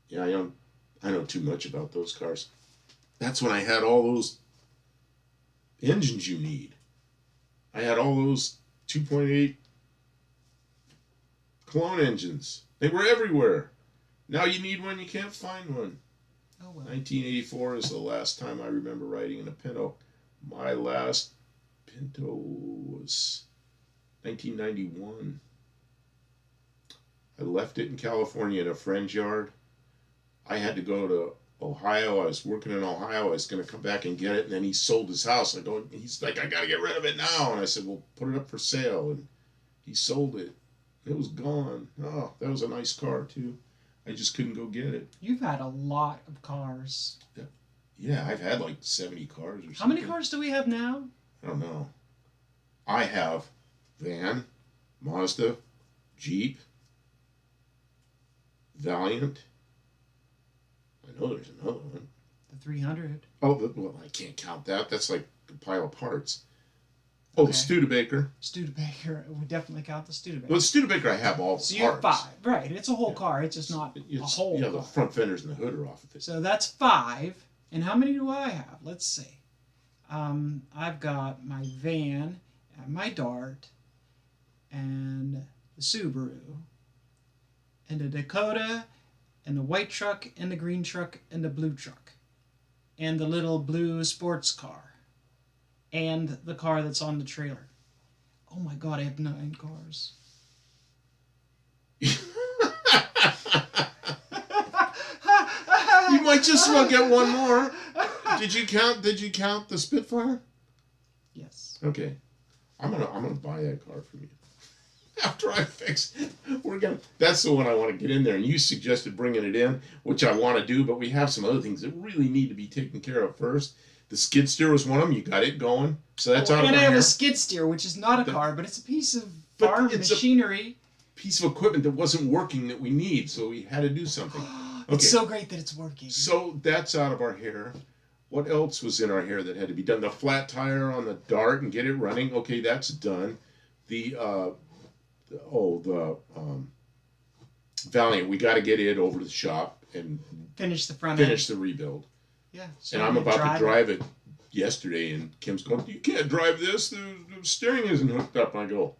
Yeah, I know too much about those cars. That's when I had all those engines you need. I had all those 2.8 clone engines. They were everywhere. Now you need one, you can't find one. Oh well. 1984 is the last time I remember riding in a Pinto. My last Pinto was 1991. I left it in California in a friend's yard. I had to go to Ohio. I was working in Ohio. I was going to come back and get it, and then he sold his house. He's like, I got to get rid of it now. And I said, well, put it up for sale. And he sold it. It was gone. Oh, that was a nice car, too. I just couldn't go get it. You've had a lot of cars. Yeah, I've had like 70 cars or something. How many cars do we have now? I don't know. I have van, Mazda, Jeep, Valiant. I know there's another one. The 300. Oh, well, I can't count that. That's like a pile of parts. Oh, Okay. the Studebaker. Studebaker. We definitely count the Studebaker. Well, the Studebaker, I have all the So parts. you have 5. Right. It's a whole car. It's just not a whole Yeah, car. the front fenders and the hood are off of it. So that's 5. And how many do I have? Let's see. I've got my van, and my Dart, and the Subaru, and the Dakota, and the white truck, and the green truck, and the blue truck, and the little blue sports car, and the car that's on the trailer. Oh my God, I have 9 cars. You might just well get one more. Did you count the Spitfire? Yes. Okay. I'm gonna buy that car from you. After I fix it, that's the one I want to get in there. And you suggested bringing it in, which I want to do, but we have some other things that really need to be taken care of first. The skid steer was one of them. You got it going, so that's out of my And I have hair. a skid steer, which is not a car, but it's a piece of farm machinery. Piece of equipment that wasn't working that we need, so we had to do something. Okay. It's so great that it's working. So that's out of our hair. What else was in our hair that had to be done? The flat tire on the Dart and get it running. Okay, that's done. The Valiant, we got to get it over to the shop and finish the front finish the rebuild. Yeah. So and I'm about to drive it yesterday, and Kim's going, "You can't drive this. The steering isn't hooked up." And I go,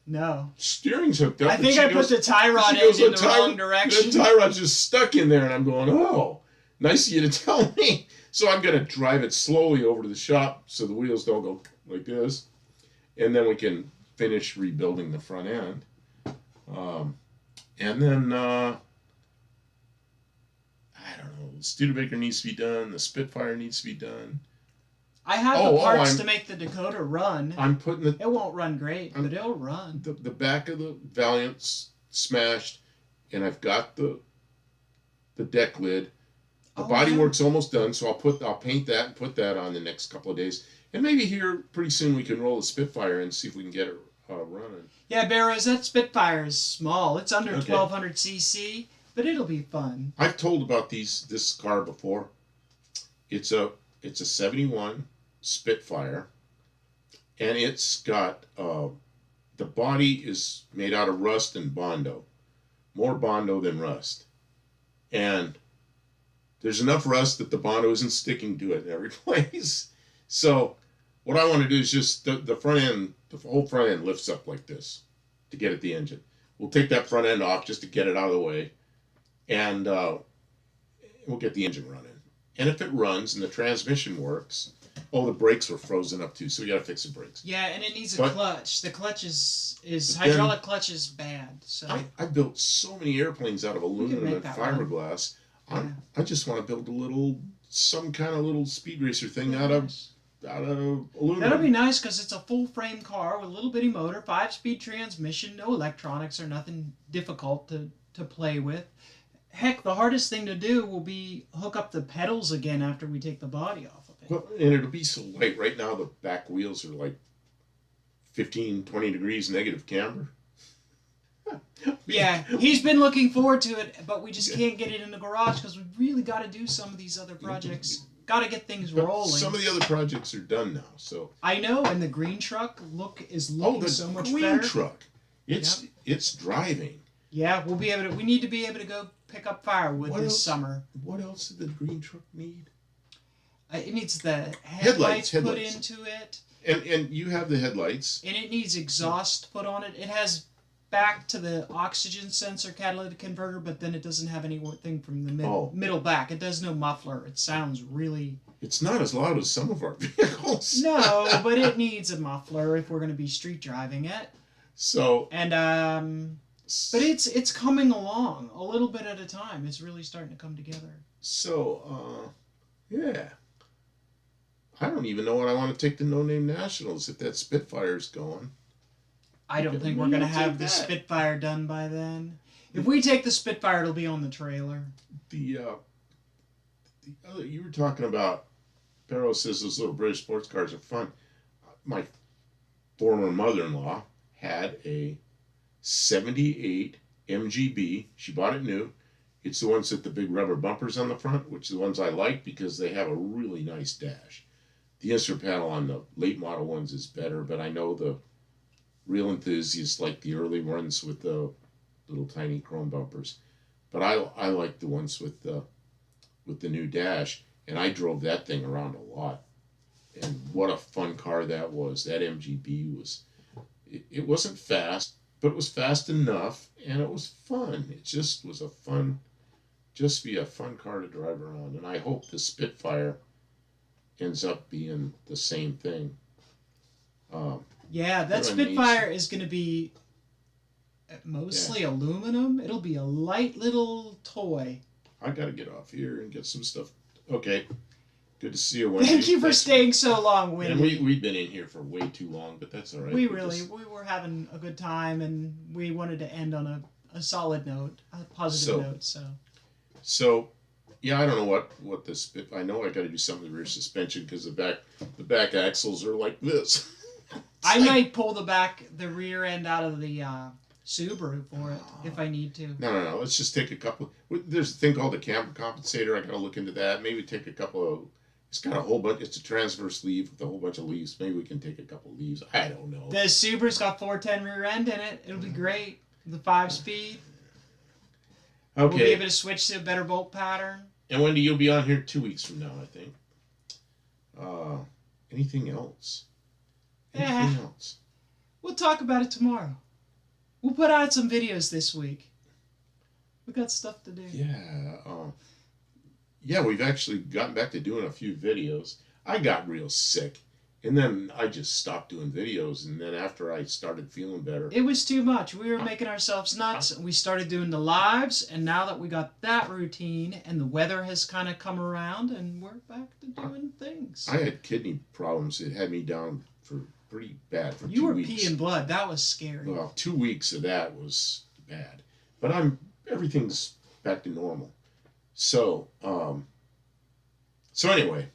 "No, steering's hooked up." I think I put the tie rod in the wrong direction. The tie rod's just stuck in there, and I'm going, "Oh, nice of you to tell me." So I'm gonna drive it slowly over to the shop so the wheels don't go like this, and then we can finish rebuilding the front end. And then I don't know. The Studebaker needs to be done. The Spitfire needs to be done. I have the parts to make the Dakota run. I'm putting the. It won't run great, but it'll run. The back of the Valiant's smashed, and I've got the deck lid. The bodywork's almost done, so I'll paint that and put that on the next couple of days, and maybe here pretty soon we can roll the Spitfire and see if we can get it running. Yeah, Barrows, that Spitfire is small. It's under 1200 cc, but it'll be fun. I've told about this car before. It's a 71 Spitfire, and it's got the body is made out of rust and Bondo, more Bondo than rust, and there's enough rust that the Bondo isn't sticking to it in every place. So what I want to do is just the front end, the whole front end lifts up like this to get at the engine. We'll take that front end off just to get it out of the way, and we'll get the engine running. And if it runs and the transmission works, the brakes were frozen up too, so we got to fix the brakes. Yeah, and it needs a clutch. The clutch is hydraulic clutch is bad. So I built so many airplanes out of aluminum and fiberglass. I just want to build some kind of little speed racer thing out of aluminum. That'll be nice because it's a full frame car with a little bitty motor, 5-speed transmission, no electronics or nothing difficult to play with. Heck, the hardest thing to do will be hook up the pedals again after we take the body off of it. Well, and it'll be so light. Right now the back wheels are like 15, 20 degrees negative camber. Yeah, he's been looking forward to it, but we just can't get it in the garage because we really got to do some of these other projects. Got to get things rolling. Some of the other projects are done now, so. I know, and the green truck is looking so much better. Oh, the green truck. It's driving. Yeah, we need to be able to go pick up firewood this summer. What else did the green truck need? It needs the headlights put into it. And you have the headlights. And it needs exhaust put on it. It has back to the oxygen sensor catalytic converter, but then it doesn't have anything from the middle back. It does no muffler. It sounds really... It's not as loud as some of our vehicles. No, but it needs a muffler if we're going to be street driving it. So... And, but it's coming along a little bit at a time. It's really starting to come together. So, yeah. I don't even know what I want to take to No Name Nationals if that Spitfire's going. I don't think we're going to have the Spitfire done by then. If we take the Spitfire, it'll be on the trailer. The other, you were talking about, Barrow says those little British sports cars are fun. my former mother-in-law had a 78 MGB. She bought it new. It's the ones with the big rubber bumpers on the front, which are the ones I like because they have a really nice dash. The instrument panel on the late model ones is better, but I know the real enthusiasts like the early ones with the little tiny chrome bumpers. But I like the ones with the new dash, and I drove that thing around a lot. And what a fun car that was. That MGB was, it wasn't fast, but it was fast enough, and it was fun. It just was a fun car to drive around. And I hope the Spitfire ends up being the same thing. Yeah, that Spitfire is going to be mostly aluminum. It'll be a light little toy. I got to get off here and get some stuff. Okay. Good to see you, Wendy. Thank you for staying so long, Wendy. And we've been in here for way too long, but that's all right. We were having a good time, and we wanted to end on a solid note, a positive note. So, yeah, I don't know what this. I know I got to do something with the rear suspension because the back axles are like this. I might pull the rear end out of the Subaru for it if I need to. No. Let's just take a couple. There's a thing called the camber compensator. I got to look into that. Maybe take a couple of. It's got a whole bunch. It's a transverse leaf with a whole bunch of leaves. Maybe we can take a couple of leaves. I don't know. The Subaru's got 410 rear end in it. It'll be great. The 5-speed. Okay. We'll be able to switch to a better bolt pattern. And Wendy, you'll be on here 2 weeks from now, I think. Anything else? Anything else? We'll talk about it tomorrow. We'll put out some videos this week. We got stuff to do. Yeah, we've actually gotten back to doing a few videos. I got real sick, and then I just stopped doing videos, and then after I started feeling better... It was too much. We were making ourselves nuts. We started doing the lives, and now that we got that routine, and the weather has kind of come around, and we're back to doing things. I had kidney problems. It had me down for pretty bad for 2 weeks. You were peeing blood. That was scary. Well, 2 weeks of that was bad. But everything's back to normal. So anyway,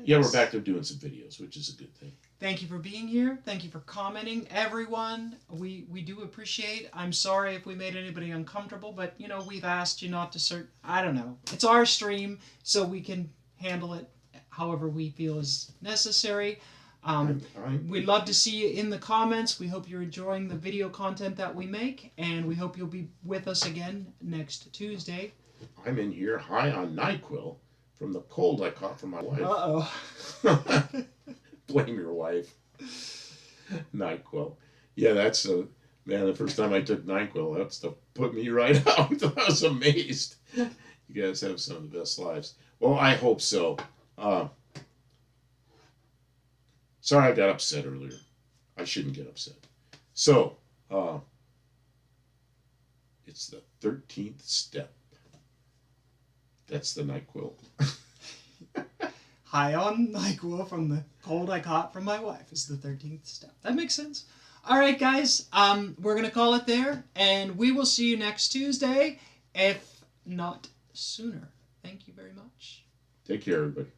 yeah, we're back to doing some videos, which is a good thing. Thank you for being here. Thank you for commenting, everyone. We do appreciate. I'm sorry if we made anybody uncomfortable, but we've asked you not to I don't know. It's our stream, so we can handle it however we feel is necessary. We'd love to see you in the comments. We hope you're enjoying the video content that we make, and we hope you'll be with us again next Tuesday. I'm in here high on NyQuil from the cold I caught from my wife. Uh-oh. Blame your wife. NyQuil. Yeah, that's man, the first time I took NyQuil, that stuff put me right out. I was amazed. You guys have some of the best lives. Well, I hope so. Sorry I got upset earlier. I shouldn't get upset. So, it's the 13th step. That's the NyQuil. High on NyQuil from the cold I caught from my wife is the 13th step. That makes sense. All right, guys. We're going to call it there, and we will see you next Tuesday, if not sooner. Thank you very much. Take care, everybody.